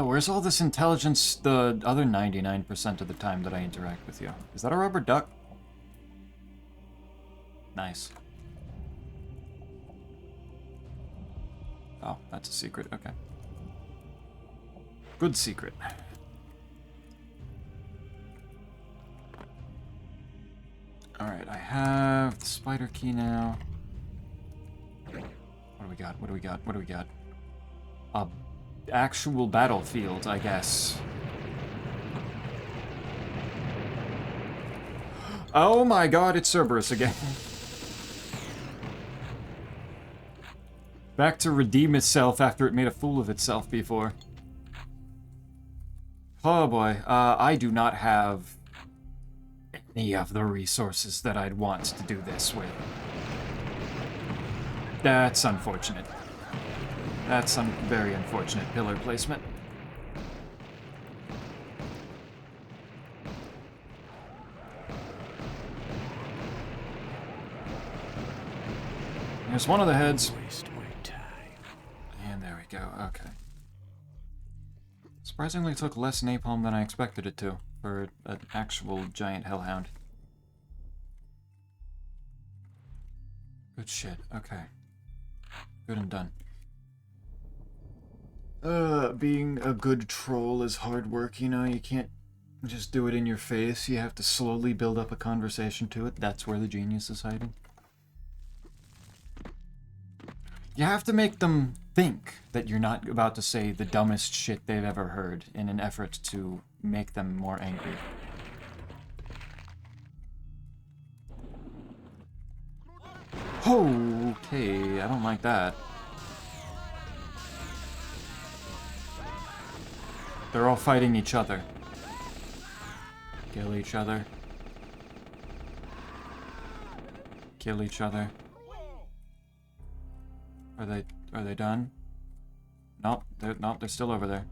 Where's all this intelligence the other 99% of the time that I interact with you? Is that a rubber duck? Nice. Oh, that's a secret. Okay. Good secret. Alright, I have the spider key now. What do we got? What do we got? What do we got? A actual battlefield, I guess. Oh my god, it's Cerberus again. Back to redeem itself after it made a fool of itself before. Oh boy, I do not have any of the resources that I'd want to do this with. That's unfortunate. That's some very unfortunate pillar placement. There's one of the heads. Waste my time. And there we go, okay. Surprisingly took less napalm than I expected it to, for an actual giant hellhound. Good shit, okay. Good and done. Being a good troll is hard work, you know, you can't just do it in your face, you have to slowly build up a conversation to it, that's where the genius is hiding. You have to make them think that you're not about to say the dumbest shit they've ever heard in an effort to make them more angry. Okay, I don't like that. They're all fighting each other. Kill each other. Kill each other. Are they done? Nope, they're still over there.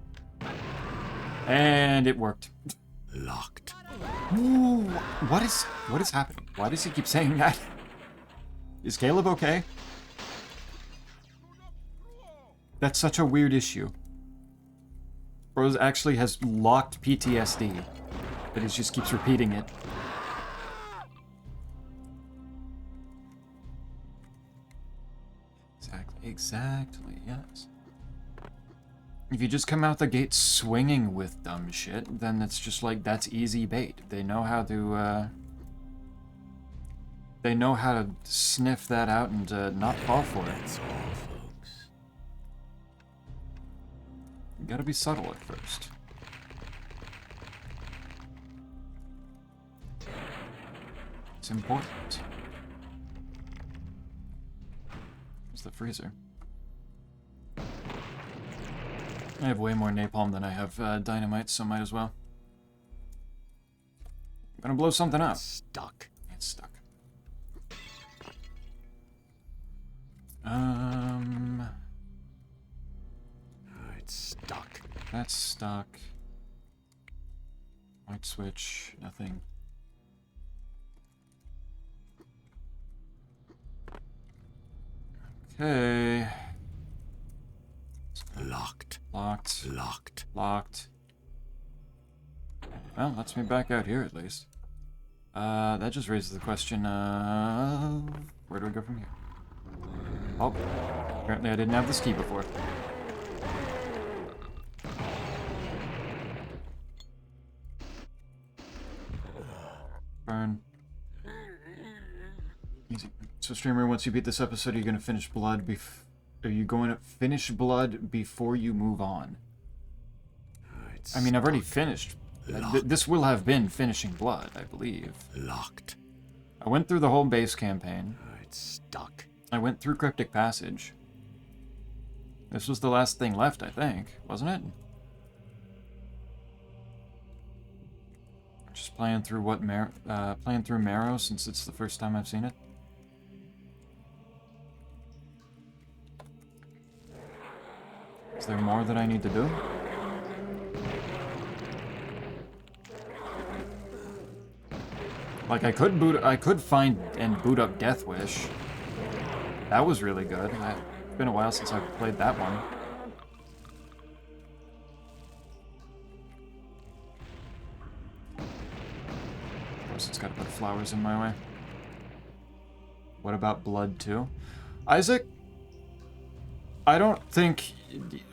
And it worked. Locked. Ooh, what is happening? Why does he keep saying that? Is Caleb okay? That's such a weird issue. Rose actually has locked PTSD, but he just keeps repeating it. Exactly, yes. If you just come out the gate swinging with dumb shit, then it's just like, that's easy bait. They know how to, they know how to sniff that out and, not fall for it. That's all, folks. You gotta be subtle at first. It's important. Where's the freezer? I have way more napalm than I have dynamite, so might as well. I'm gonna blow something up. Stuck. It's stuck. It's stuck. That's stuck. White switch, nothing. Okay. Locked. Locked. Locked. Locked. Well, lets me back out here at least. That just raises the question, where do we go from here? Oh, apparently I didn't have this key before. Burn. Easy. So, streamer, once you beat this episode, are you gonna finish Blood are you going to finish Blood before you move on? I mean, I've already finished. This will have been finishing Blood, I believe. Locked. I went through the whole base campaign. It's stuck. I went through Cryptic Passage. This was the last thing left, I think, wasn't it? Just playing through playing through Marrow since it's the first time I've seen it. Is there more that I need to do? Like I could find and boot up Death Wish. That was really good. It's been a while since I've played that one. Of course, it's got to put flowers in my way. What about Blood 2? Isaac, I don't think...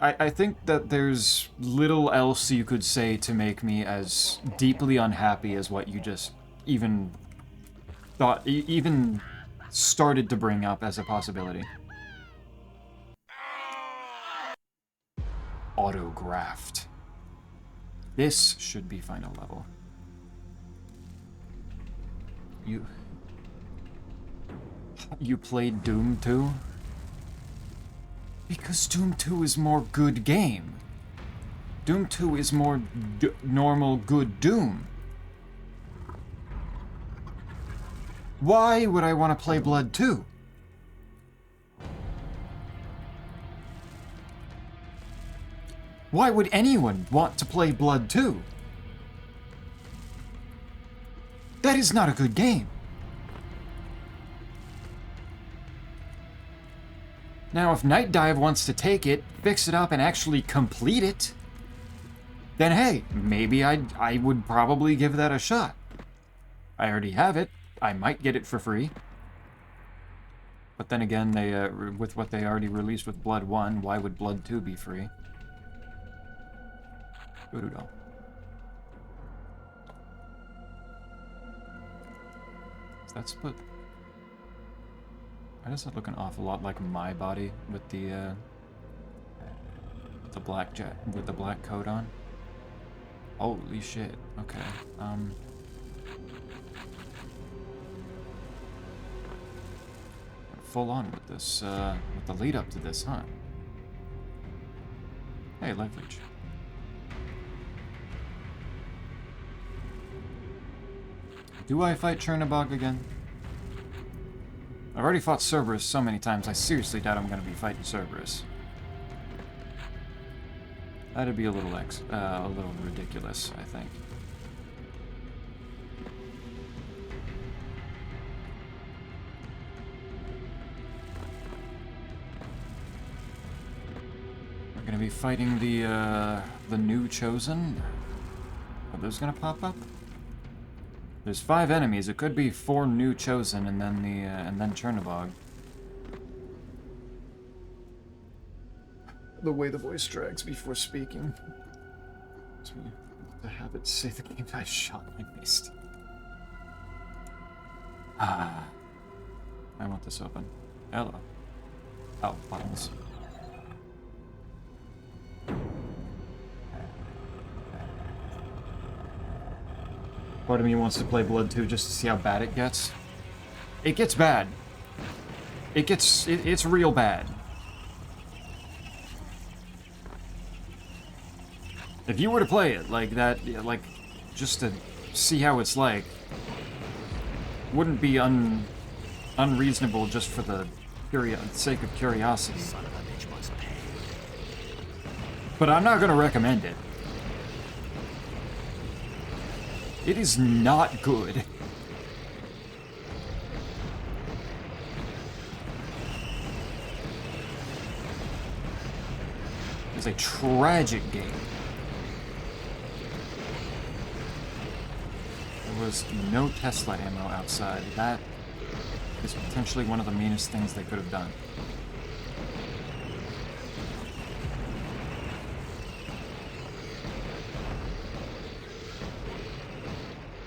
I think that there's little else you could say to make me as deeply unhappy as what you just even started to bring up as a possibility. Autographed. This should be final level. You played Doom 2? Because Doom 2 is more good game. Doom 2 is more normal good Doom. Why would I want to play Blood 2? Why would anyone want to play Blood 2? That is not a good game. Now, if Night Dive wants to take it, fix it up, and actually complete it, then hey, maybe I would probably give that a shot. I already have it. I might get it for free. But then again, they with what they already released with Blood 1, why would Blood 2 be free? Urudo. That's split. Why does that look an awful lot like my body with the black with the black coat on? Holy shit. Okay. Full on with this, with the lead up to this, huh? Hey, life leech. Do I fight Chernobog again? I've already fought Cerberus so many times, I seriously doubt I'm going to be fighting Cerberus. That'd be a little ridiculous, I think. We're going to be fighting the new Chosen. Are those going to pop up? There's 5 enemies. It could be 4 new Chosen, and then and then Chernobog. The way the voice drags before speaking. To have it say the game I shot my beast. Ah. I want this open. Hello. Oh, buttons. Part of me wants to play Blood 2 just to see how bad it gets. It gets bad. It's real bad. If you were to play it like that, like, just to see how it's like, wouldn't be unreasonable just for the sake of curiosity. Son of a bitch must pay. But I'm not gonna recommend it. It is not good. It's a tragic game. There was no Tesla ammo outside. That is potentially one of the meanest things they could have done.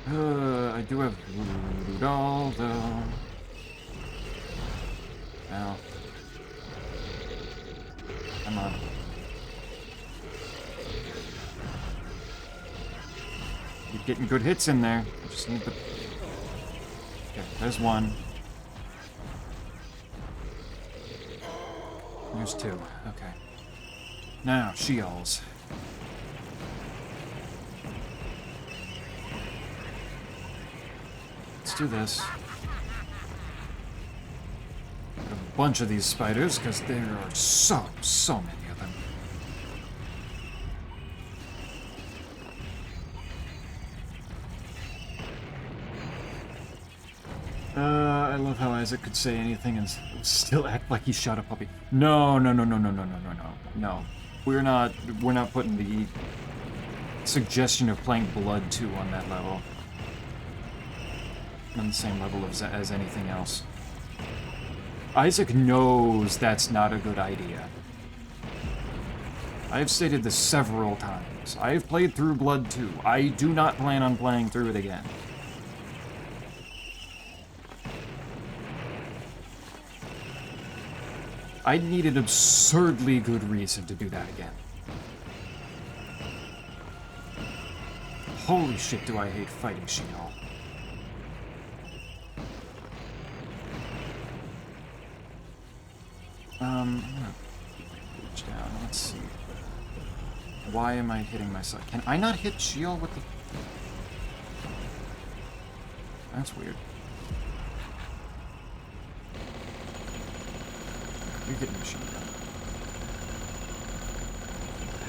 I do have Rudoldo. Now. Come on. Keep getting good hits in there. I just need the... Okay, there's one. There's 2. Okay. Now, Sheols. Let's do this. Got a bunch of these spiders, because there are so many of them. I love how Isaac could say anything and still act like he shot a puppy. No. No. We're not putting the suggestion of playing Blood 2 on that level. On the same level as anything else. Isaac knows that's not a good idea. I have stated this several times. I have played through Blood 2. I do not plan on playing through it again. I need an absurdly good reason to do that again. Holy shit, do I hate fighting Sheol. Let's see. Why am I hitting myself? Can I not hit shield with the... That's weird. You're getting machine gun.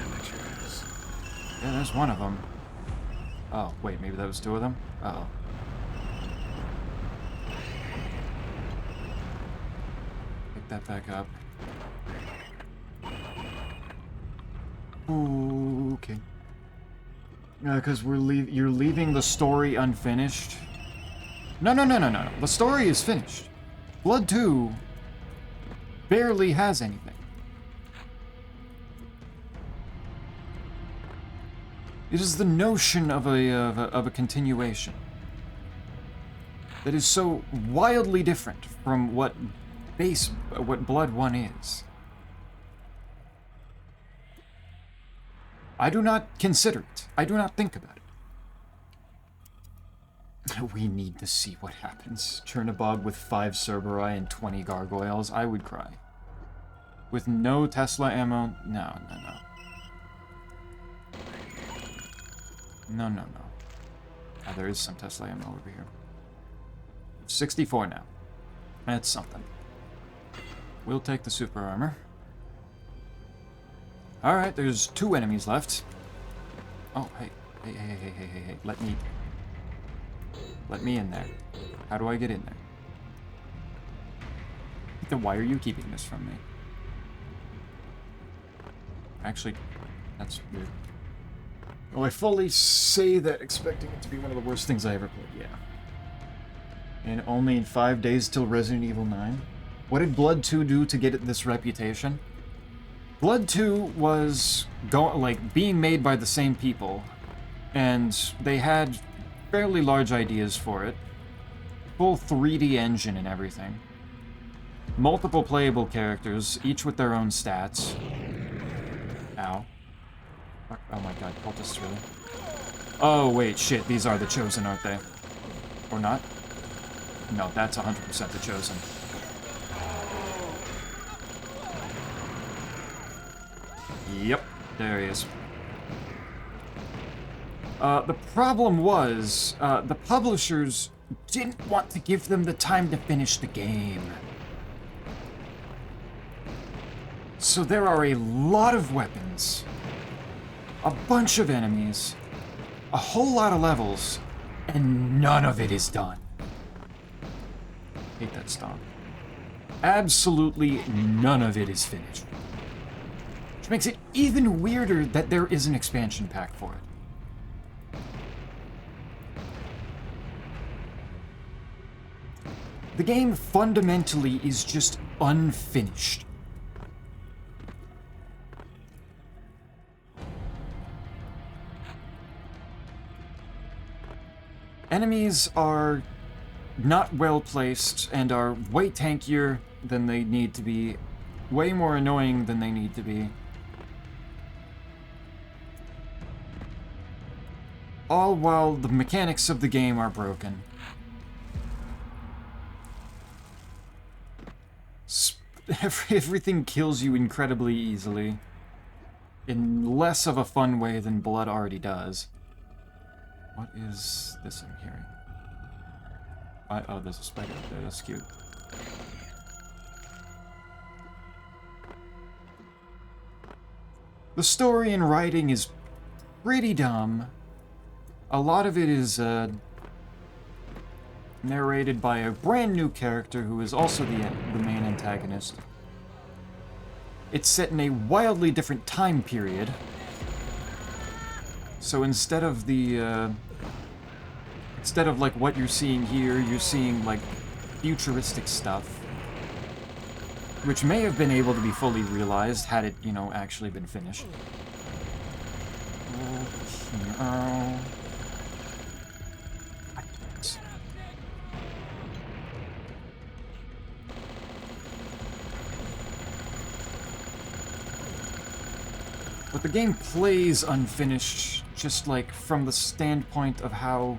Amateurs. Yeah, there's one of them. Oh, wait, maybe that was two of them? Uh-oh. Pick that back up. Ooh, okay. Because you're leaving the story unfinished. No. The story is finished. Blood 2 barely has anything. It is the notion of a continuation that is so wildly different from what Blood 1 is. I do not consider it. I do not think about it. We need to see what happens. Chernobog with 5 Cerberus and 20 gargoyles. I would cry. With no Tesla ammo. No. No. Ah, there is some Tesla ammo over here. 64 now. That's something. We'll take the super armor. Alright, there's 2 enemies left. Oh, hey. Let me in there. How do I get in there? Then why are you keeping this from me? Actually, that's weird. Oh, I fully say that expecting it to be one of the worst things I ever played, yeah. And only in 5 days till Resident Evil 9? What did Blood 2 do to get it this reputation? Blood 2 was being made by the same people, and they had fairly large ideas for it. Full 3D engine and everything. Multiple playable characters, each with their own stats. Ow. Oh my god, cultists, really? Oh, wait, shit, these are the Chosen, aren't they? Or not? No, that's 100% the Chosen. Yep, there he is. The problem was, the publishers didn't want to give them the time to finish the game. So there are a lot of weapons, a bunch of enemies, a whole lot of levels, and none of it is done. Hate that stomp. Absolutely none of it is finished. Which makes it even weirder that there is an expansion pack for it. The game fundamentally is just unfinished. Enemies are not well placed and are way tankier than they need to be, way more annoying than they need to be. All while the mechanics of the game are broken. Everything kills you incredibly easily, in less of a fun way than Blood already does. What is this I'm hearing? Oh, there's a spider up there. That's cute. The story and writing is pretty dumb. A lot of it is narrated by a brand new character who is also the main antagonist. It's set in a wildly different time period. So instead of like what you're seeing here, you're seeing like futuristic stuff, which may have been able to be fully realized had it, you know, actually been finished. But the game plays unfinished, just like from the standpoint of how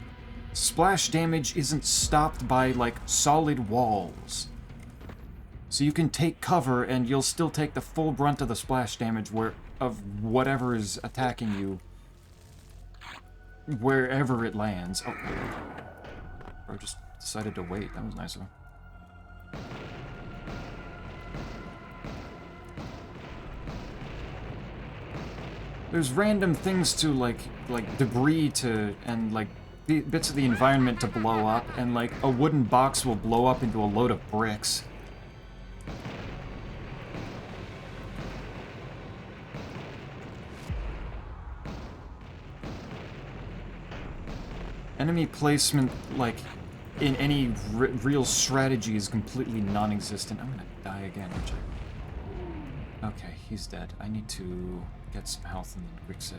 splash damage isn't stopped by like solid walls. So you can take cover and you'll still take the full brunt of the splash damage of whatever is attacking you wherever it lands. Oh, bro just decided to wait. That was nice of him. There's random things to, like debris to, and, like, bits of the environment to blow up, and, like, a wooden box will blow up into a load of bricks. Enemy placement, like, in any real strategy is completely non-existent. I'm gonna die again, aren't I? Okay, he's dead. I need to get some health and then quick save.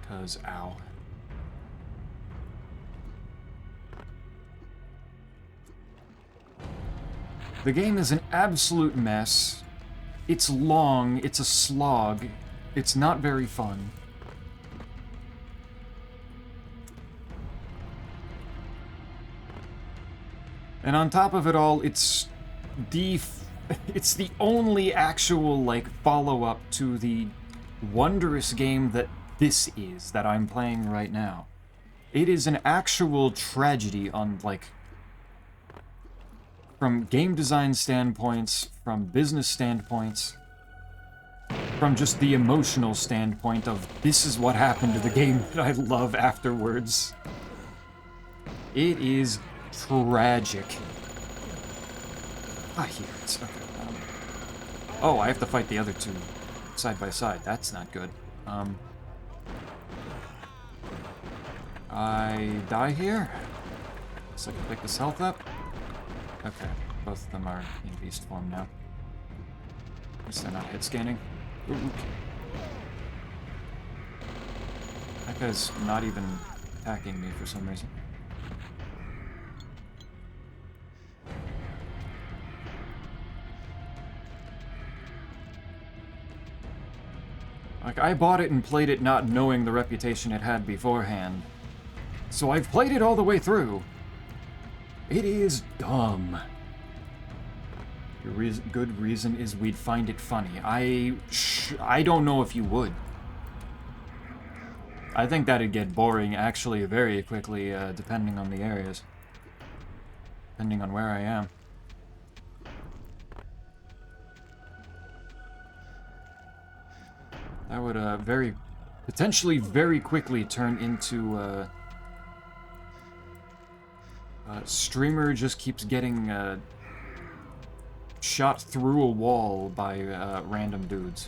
Cause, ow. The game is an absolute mess. It's long, it's a slog, it's not very fun. And on top of it all, it's the only actual, like, follow-up to the Wondrous game that this is, that I'm playing right now. It is an actual tragedy on, like, from game design standpoints, from business standpoints, from just the emotional standpoint of, this is what happened to the game that I love afterwards. It is tragic. I hear it. Okay. Oh, I have to fight the other two side by side. That's not good. I die here? So I can pick this health up? Okay, both of them are in beast form now. At least they're not hit scanning. Ooh, okay. That guy's not even attacking me for some reason. Like, I bought it and played it not knowing the reputation it had beforehand. So I've played it all the way through. It is dumb. The good reason is we'd find it funny. I don't know if you would. I think that'd get boring actually very quickly, depending on the areas. Depending on where I am. That would, potentially very quickly turn into, streamer just keeps getting, shot through a wall by, random dudes.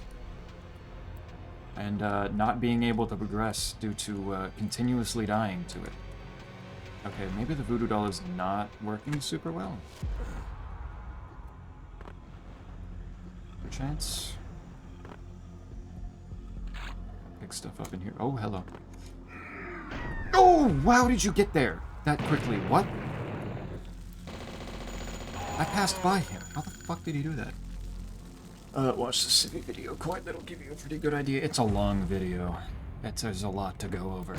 And, not being able to progress due to, continuously dying to it. Okay, maybe the voodoo doll is not working super well. Chance. Pick stuff up in here. Oh, hello. Oh, how did you get there that quickly? What? I passed by him. How the fuck did he do that? Watch the city video quite. That'll give you a pretty good idea. It's a long video. There's a lot to go over.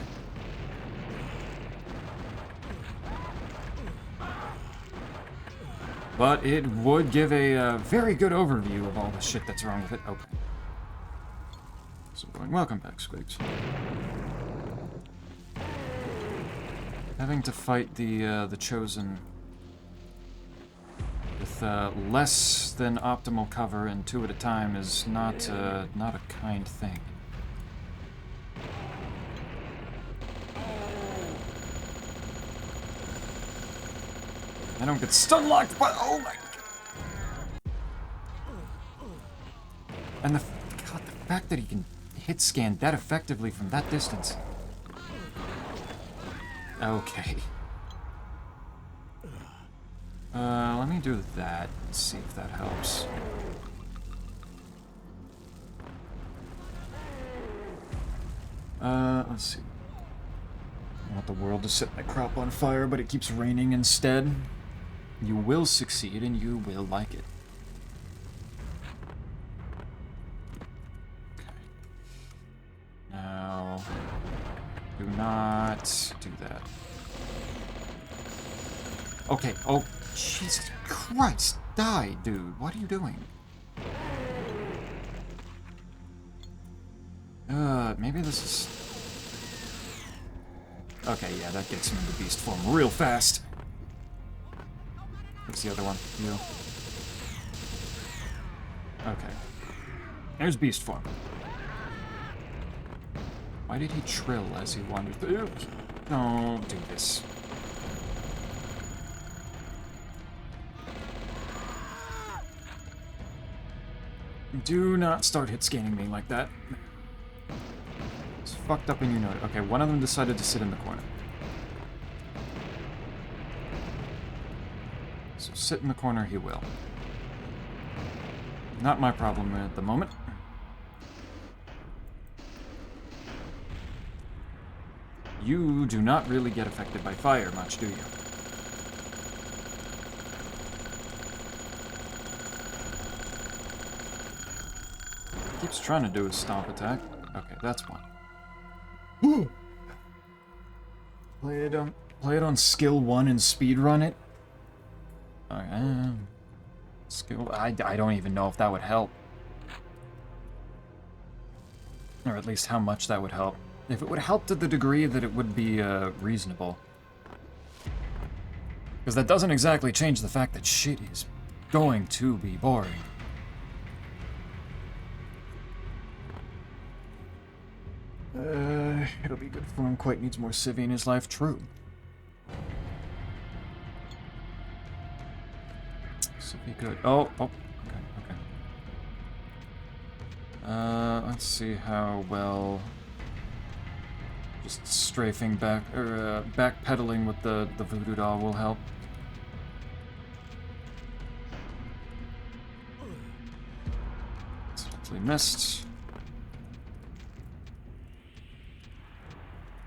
But it would give a very good overview of all the shit that's wrong with it. Okay. So going, welcome back, Squigs. Having to fight the Chosen with less than optimal cover and two at a time is not a kind thing. I don't get stun locked, but oh my god! And the fact that he can hit scan that effectively from that distance. Okay. Let me do that and see if that helps. Let's see. I want the world to set my crop on fire, but it keeps raining instead. You will succeed and you will like it. Okay. Now, do not do that. Okay, oh, Jesus Christ. Die, dude. What are you doing? Maybe this is... Okay, yeah, that gets him into beast form real fast. What's the other one? You. Okay. There's beast form. Why did he trill as he wandered through? Don't do this. Do not start hit scanning me like that. It's fucked up and you know it. Okay, one of them decided to sit in the corner. So sit in the corner he will. Not my problem at the moment. You do not really get affected by fire much, do you? Keeps trying to do his stomp attack. Okay, that's one. Play it on skill 1 and speedrun it. Alright, skill... I don't even know if that would help. Or at least how much that would help. If it would help to the degree that it would be, reasonable. Because that doesn't exactly change the fact that shit is going to be boring. It'll be good for him. Quite needs more civvy in his life. True. Civvy good. Oh, okay, okay. Let's see how well just strafing back, or backpedaling with the voodoo doll will help. Hopefully missed.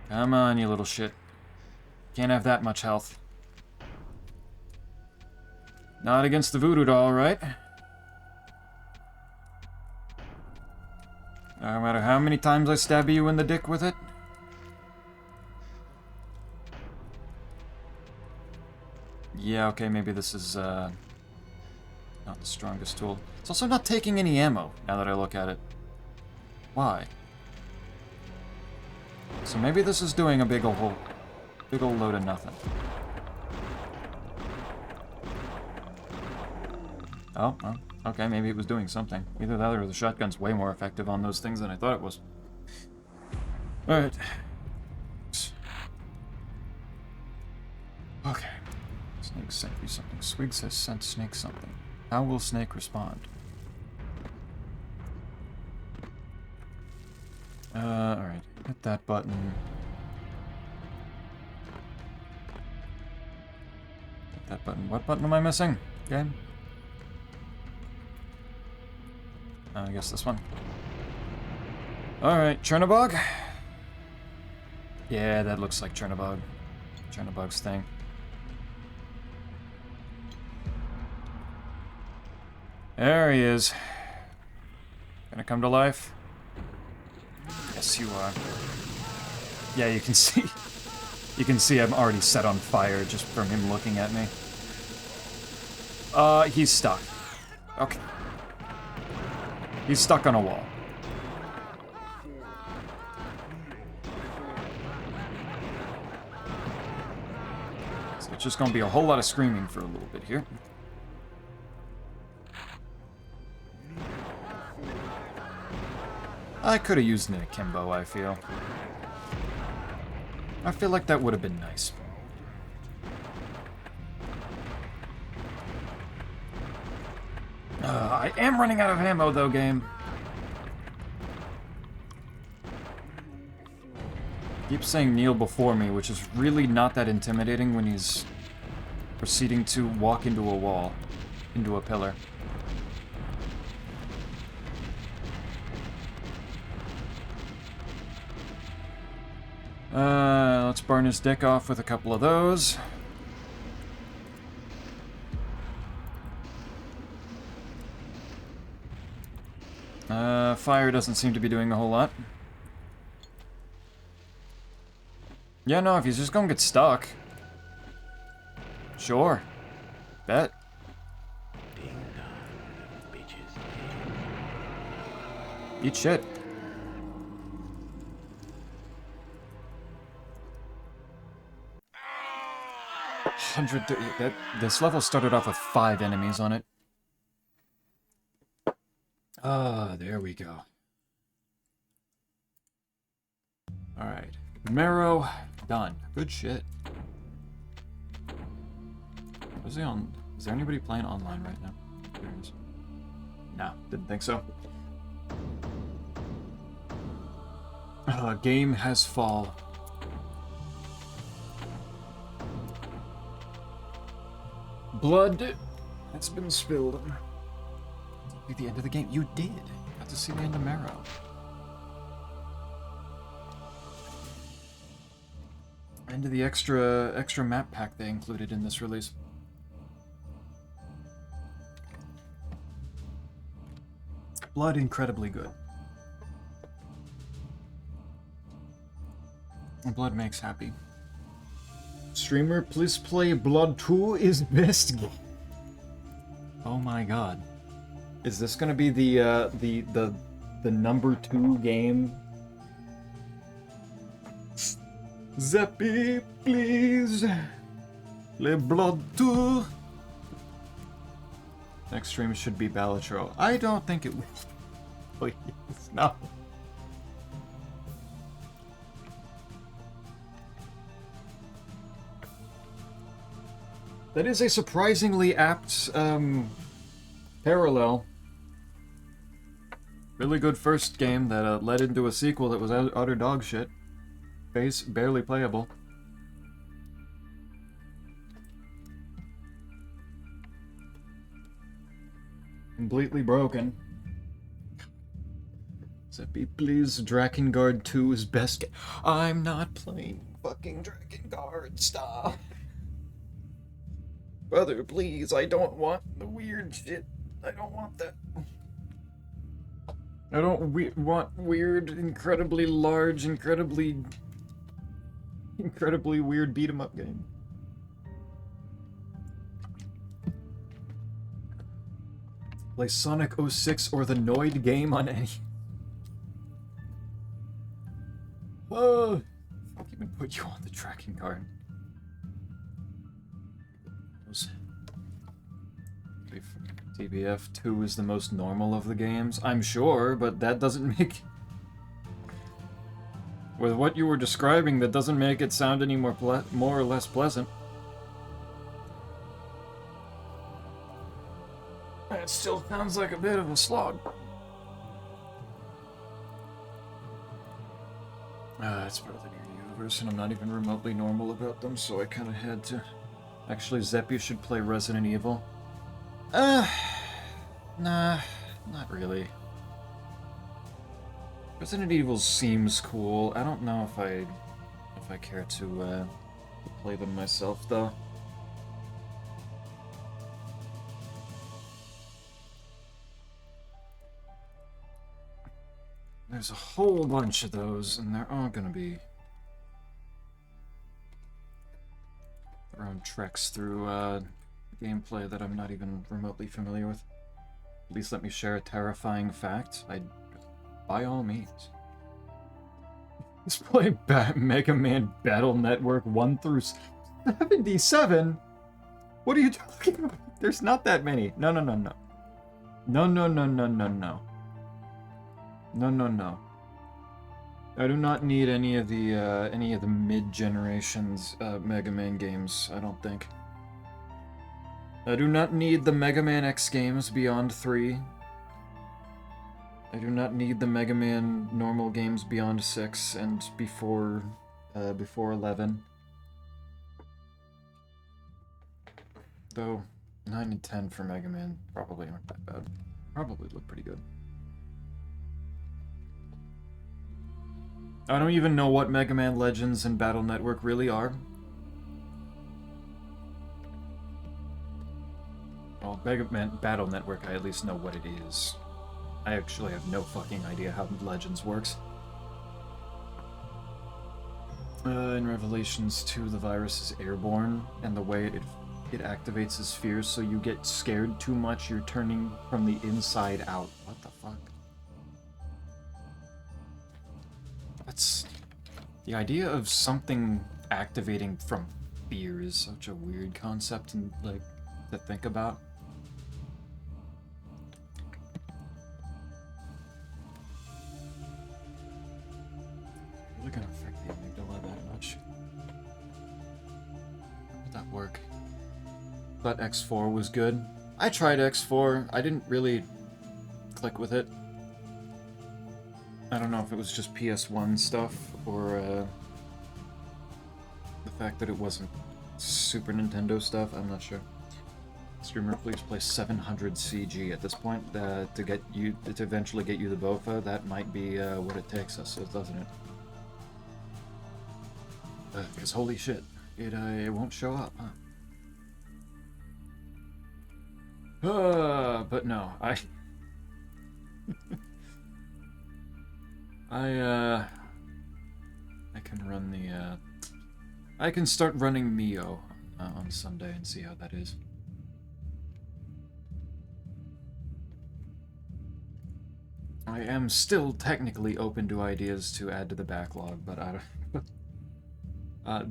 Come on, you little shit. Can't have that much health. Not against the voodoo doll, right? No matter how many times I stab you in the dick with it. Yeah, okay, maybe this is, not the strongest tool. It's also not taking any ammo, now that I look at it. Why? So maybe this is doing a big ol' load of nothing. Oh, well, okay, maybe it was doing something. Either that or the shotgun's way more effective on those things than I thought it was. Alright. Okay. Snake sent you something. Swig says sent Snake something. How will Snake respond? Alright. Hit that button. Hit that button. What button am I missing? Okay. I guess this one. Alright, Chernobog? Yeah, that looks like Chernobog. Chernobog's thing. There he is. Gonna come to life? Yes, you are. Yeah, you can see... You can see I'm already set on fire just from him looking at me. He's stuck. Okay. He's stuck on a wall. So it's just gonna be a whole lot of screaming for a little bit here. I could have used an akimbo, I feel. I feel like that would have been nice. I am running out of ammo, though, game. Keep saying kneel before me, which is really not that intimidating when he's proceeding to walk into a wall, into a pillar. Let's burn his dick off with a couple of those. Fire doesn't seem to be doing a whole lot. Yeah, no, if he's just gonna get stuck, Sure. Bet. Ding dong, bitches. Eat shit. This level started off with 5 enemies on it. Ah, there we go. Alright. Marrow, done. Good shit. Is there anybody playing online right now? There is. No, didn't think so. Game has fall. Blood has been spilled. Be the end of the game. You did. Got to see the end of Marrow. End of the extra map pack they included in this release. Blood incredibly good. Blood makes happy. Streamer, please play Blood 2 is best game. Oh my god. Is this gonna be the number 2 game? Zeppy, please. Play Blood 2. Next stream should be Balatro. I don't think it will. Please, no. That is a surprisingly apt parallel. Really good first game that led into a sequel that was utter dog shit. Barely playable. Completely broken. Zeppy, please. Drakengard 2 is best game. I'm not playing fucking Drakengard. Stop. Brother, please. I don't want the weird shit. I don't want that. I don't want weird, incredibly large, incredibly weird beat-em-up game. Play Sonic 06 or the Noid game on any... Oh, fuck, even put you on the tracking card. TBF 2 is the most normal of the games. I'm sure, but that doesn't make... With what you were describing, that doesn't make it sound any more or less pleasant. It still sounds like a bit of a slog. It's part of the new universe, and I'm not even remotely normal about them, so I kind of had to... Actually, Zeppy should play Resident Evil. Nah, not really. Resident Evil seems cool. I don't know if I care to play them myself, though. There's a whole bunch of those, and they're all gonna be their own treks through gameplay that I'm not even remotely familiar with. At least let me share a terrifying fact. By all means. Let's play Mega Man Battle Network 1 through 77? What are you talking about? There's not that many. No. No. I do not need any of the mid-generations Mega Man games, I don't think. I do not need the Mega Man X games beyond 3. I do not need the Mega Man normal games beyond 6 and before 11. Though 9 and 10 for Mega Man probably aren't that bad. Probably look pretty good. I don't even know what Mega Man Legends and Battle Network really are. Well, Mega Man Battle Network, I at least know what it is. I actually have no fucking idea how Legends works. In Revelations 2, the virus is airborne, and the way it it activates his fears, so you get scared too much, you're turning from the inside out. What the fuck? That's... The idea of something activating from fear is such a weird concept and, like, to think about. Really gonna affect the amygdala that much. How would that work? Thought X4 was good. I tried X4. I didn't really click with it. I don't know if it was just PS1 stuff or the fact that it wasn't Super Nintendo stuff. I'm not sure. Streamer, please play 700 CG at this point to get you to eventually get you the BOFA. That might be what it takes us, doesn't it? Because holy shit, it won't show up, huh? But no, I can run the I can start running Mio on Sunday and see how that is. I am still technically open to ideas to add to the backlog, but I don't.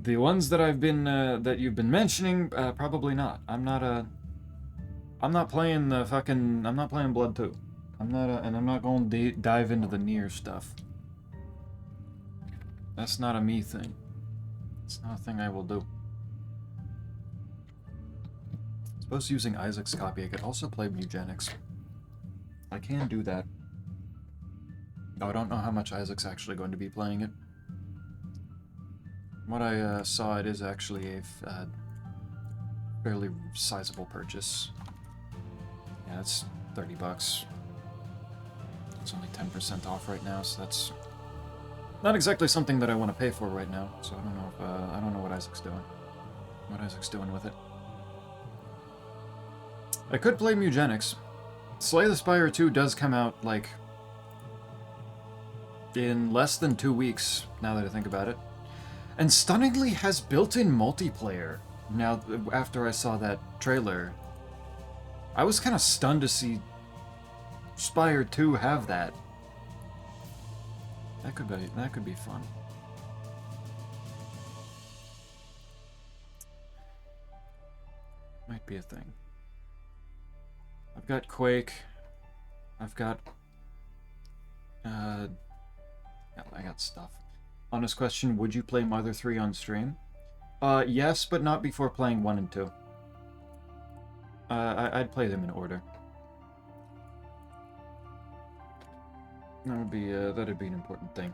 The ones that I've been that you've been mentioning, probably not. I'm not playing the fucking. I'm not playing Blood 2. And I'm not going to dive into the Nier stuff. That's not a me thing. It's not a thing I will do. I suppose using Isaac's copy, I could also play Eugenics. I can do that. Though I don't know how much Isaac's actually going to be playing it. From what I saw, it is actually a fairly sizable purchase. Yeah, it's $30. It's only 10% off right now, so that's not exactly something that I want to pay for right now. So I don't know if I don't know what Isaac's doing. What Isaac's doing with it. I could play Eugenics. Slay the Spire 2 does come out like in less than 2 weeks, now that I think about it. And stunningly has built-in multiplayer. Now, after I saw that trailer, I was kind of stunned to see Spire 2 have that. That could be fun. Might be a thing. I've got Quake. I've got yeah, I got stuff. Honest question, would you play Mother 3 on stream? Yes, but not before playing 1 and 2. I'd play them in order. That'd be an important thing.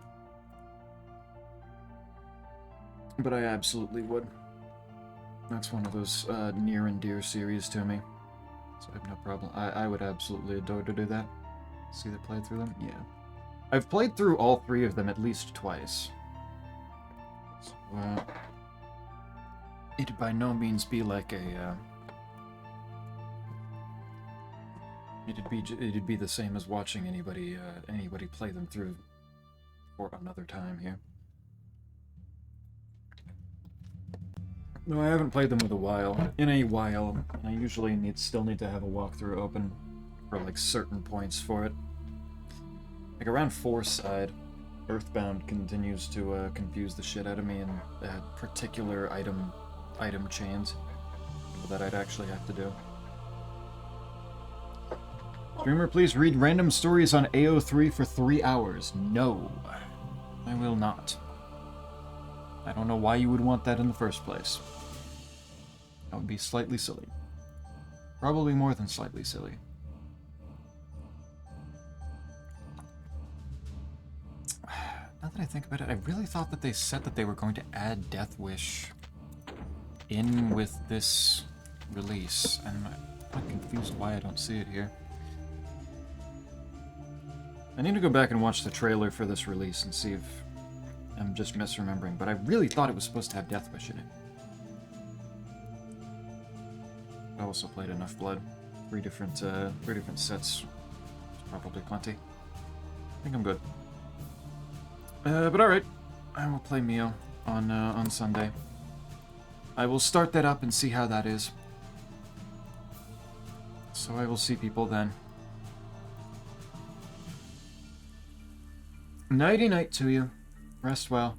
But I absolutely would. That's one of those near and dear series to me. So I have no problem. I would absolutely adore to do that. See that play through them? Yeah. I've played through all 3 of them at least twice. So, it'd by no means be like a, it'd be the same as watching anybody play them through for another time here. No, I haven't played them in a while. I usually still need to have a walkthrough open for like certain points for it. Like around 4 side, Earthbound continues to confuse the shit out of me in particular item chains that I'd actually have to do. Streamer, please read random stories on AO3 for 3 hours. No, I will not. I don't know why you would want that in the first place. That would be slightly silly. Probably more than slightly silly. Now that I think about it, I really thought that they said that they were going to add Death Wish in with this release, and I'm confused why I don't see it here. I need to go back and watch the trailer for this release and see if I'm just misremembering, but I really thought it was supposed to have Death Wish in it. I also played enough Blood. 3 different sets. Probably plenty. I think I'm good. But alright, I will play Mio on Sunday. I will start that up and see how that is. So I will see people then. Nighty night to you. Rest well.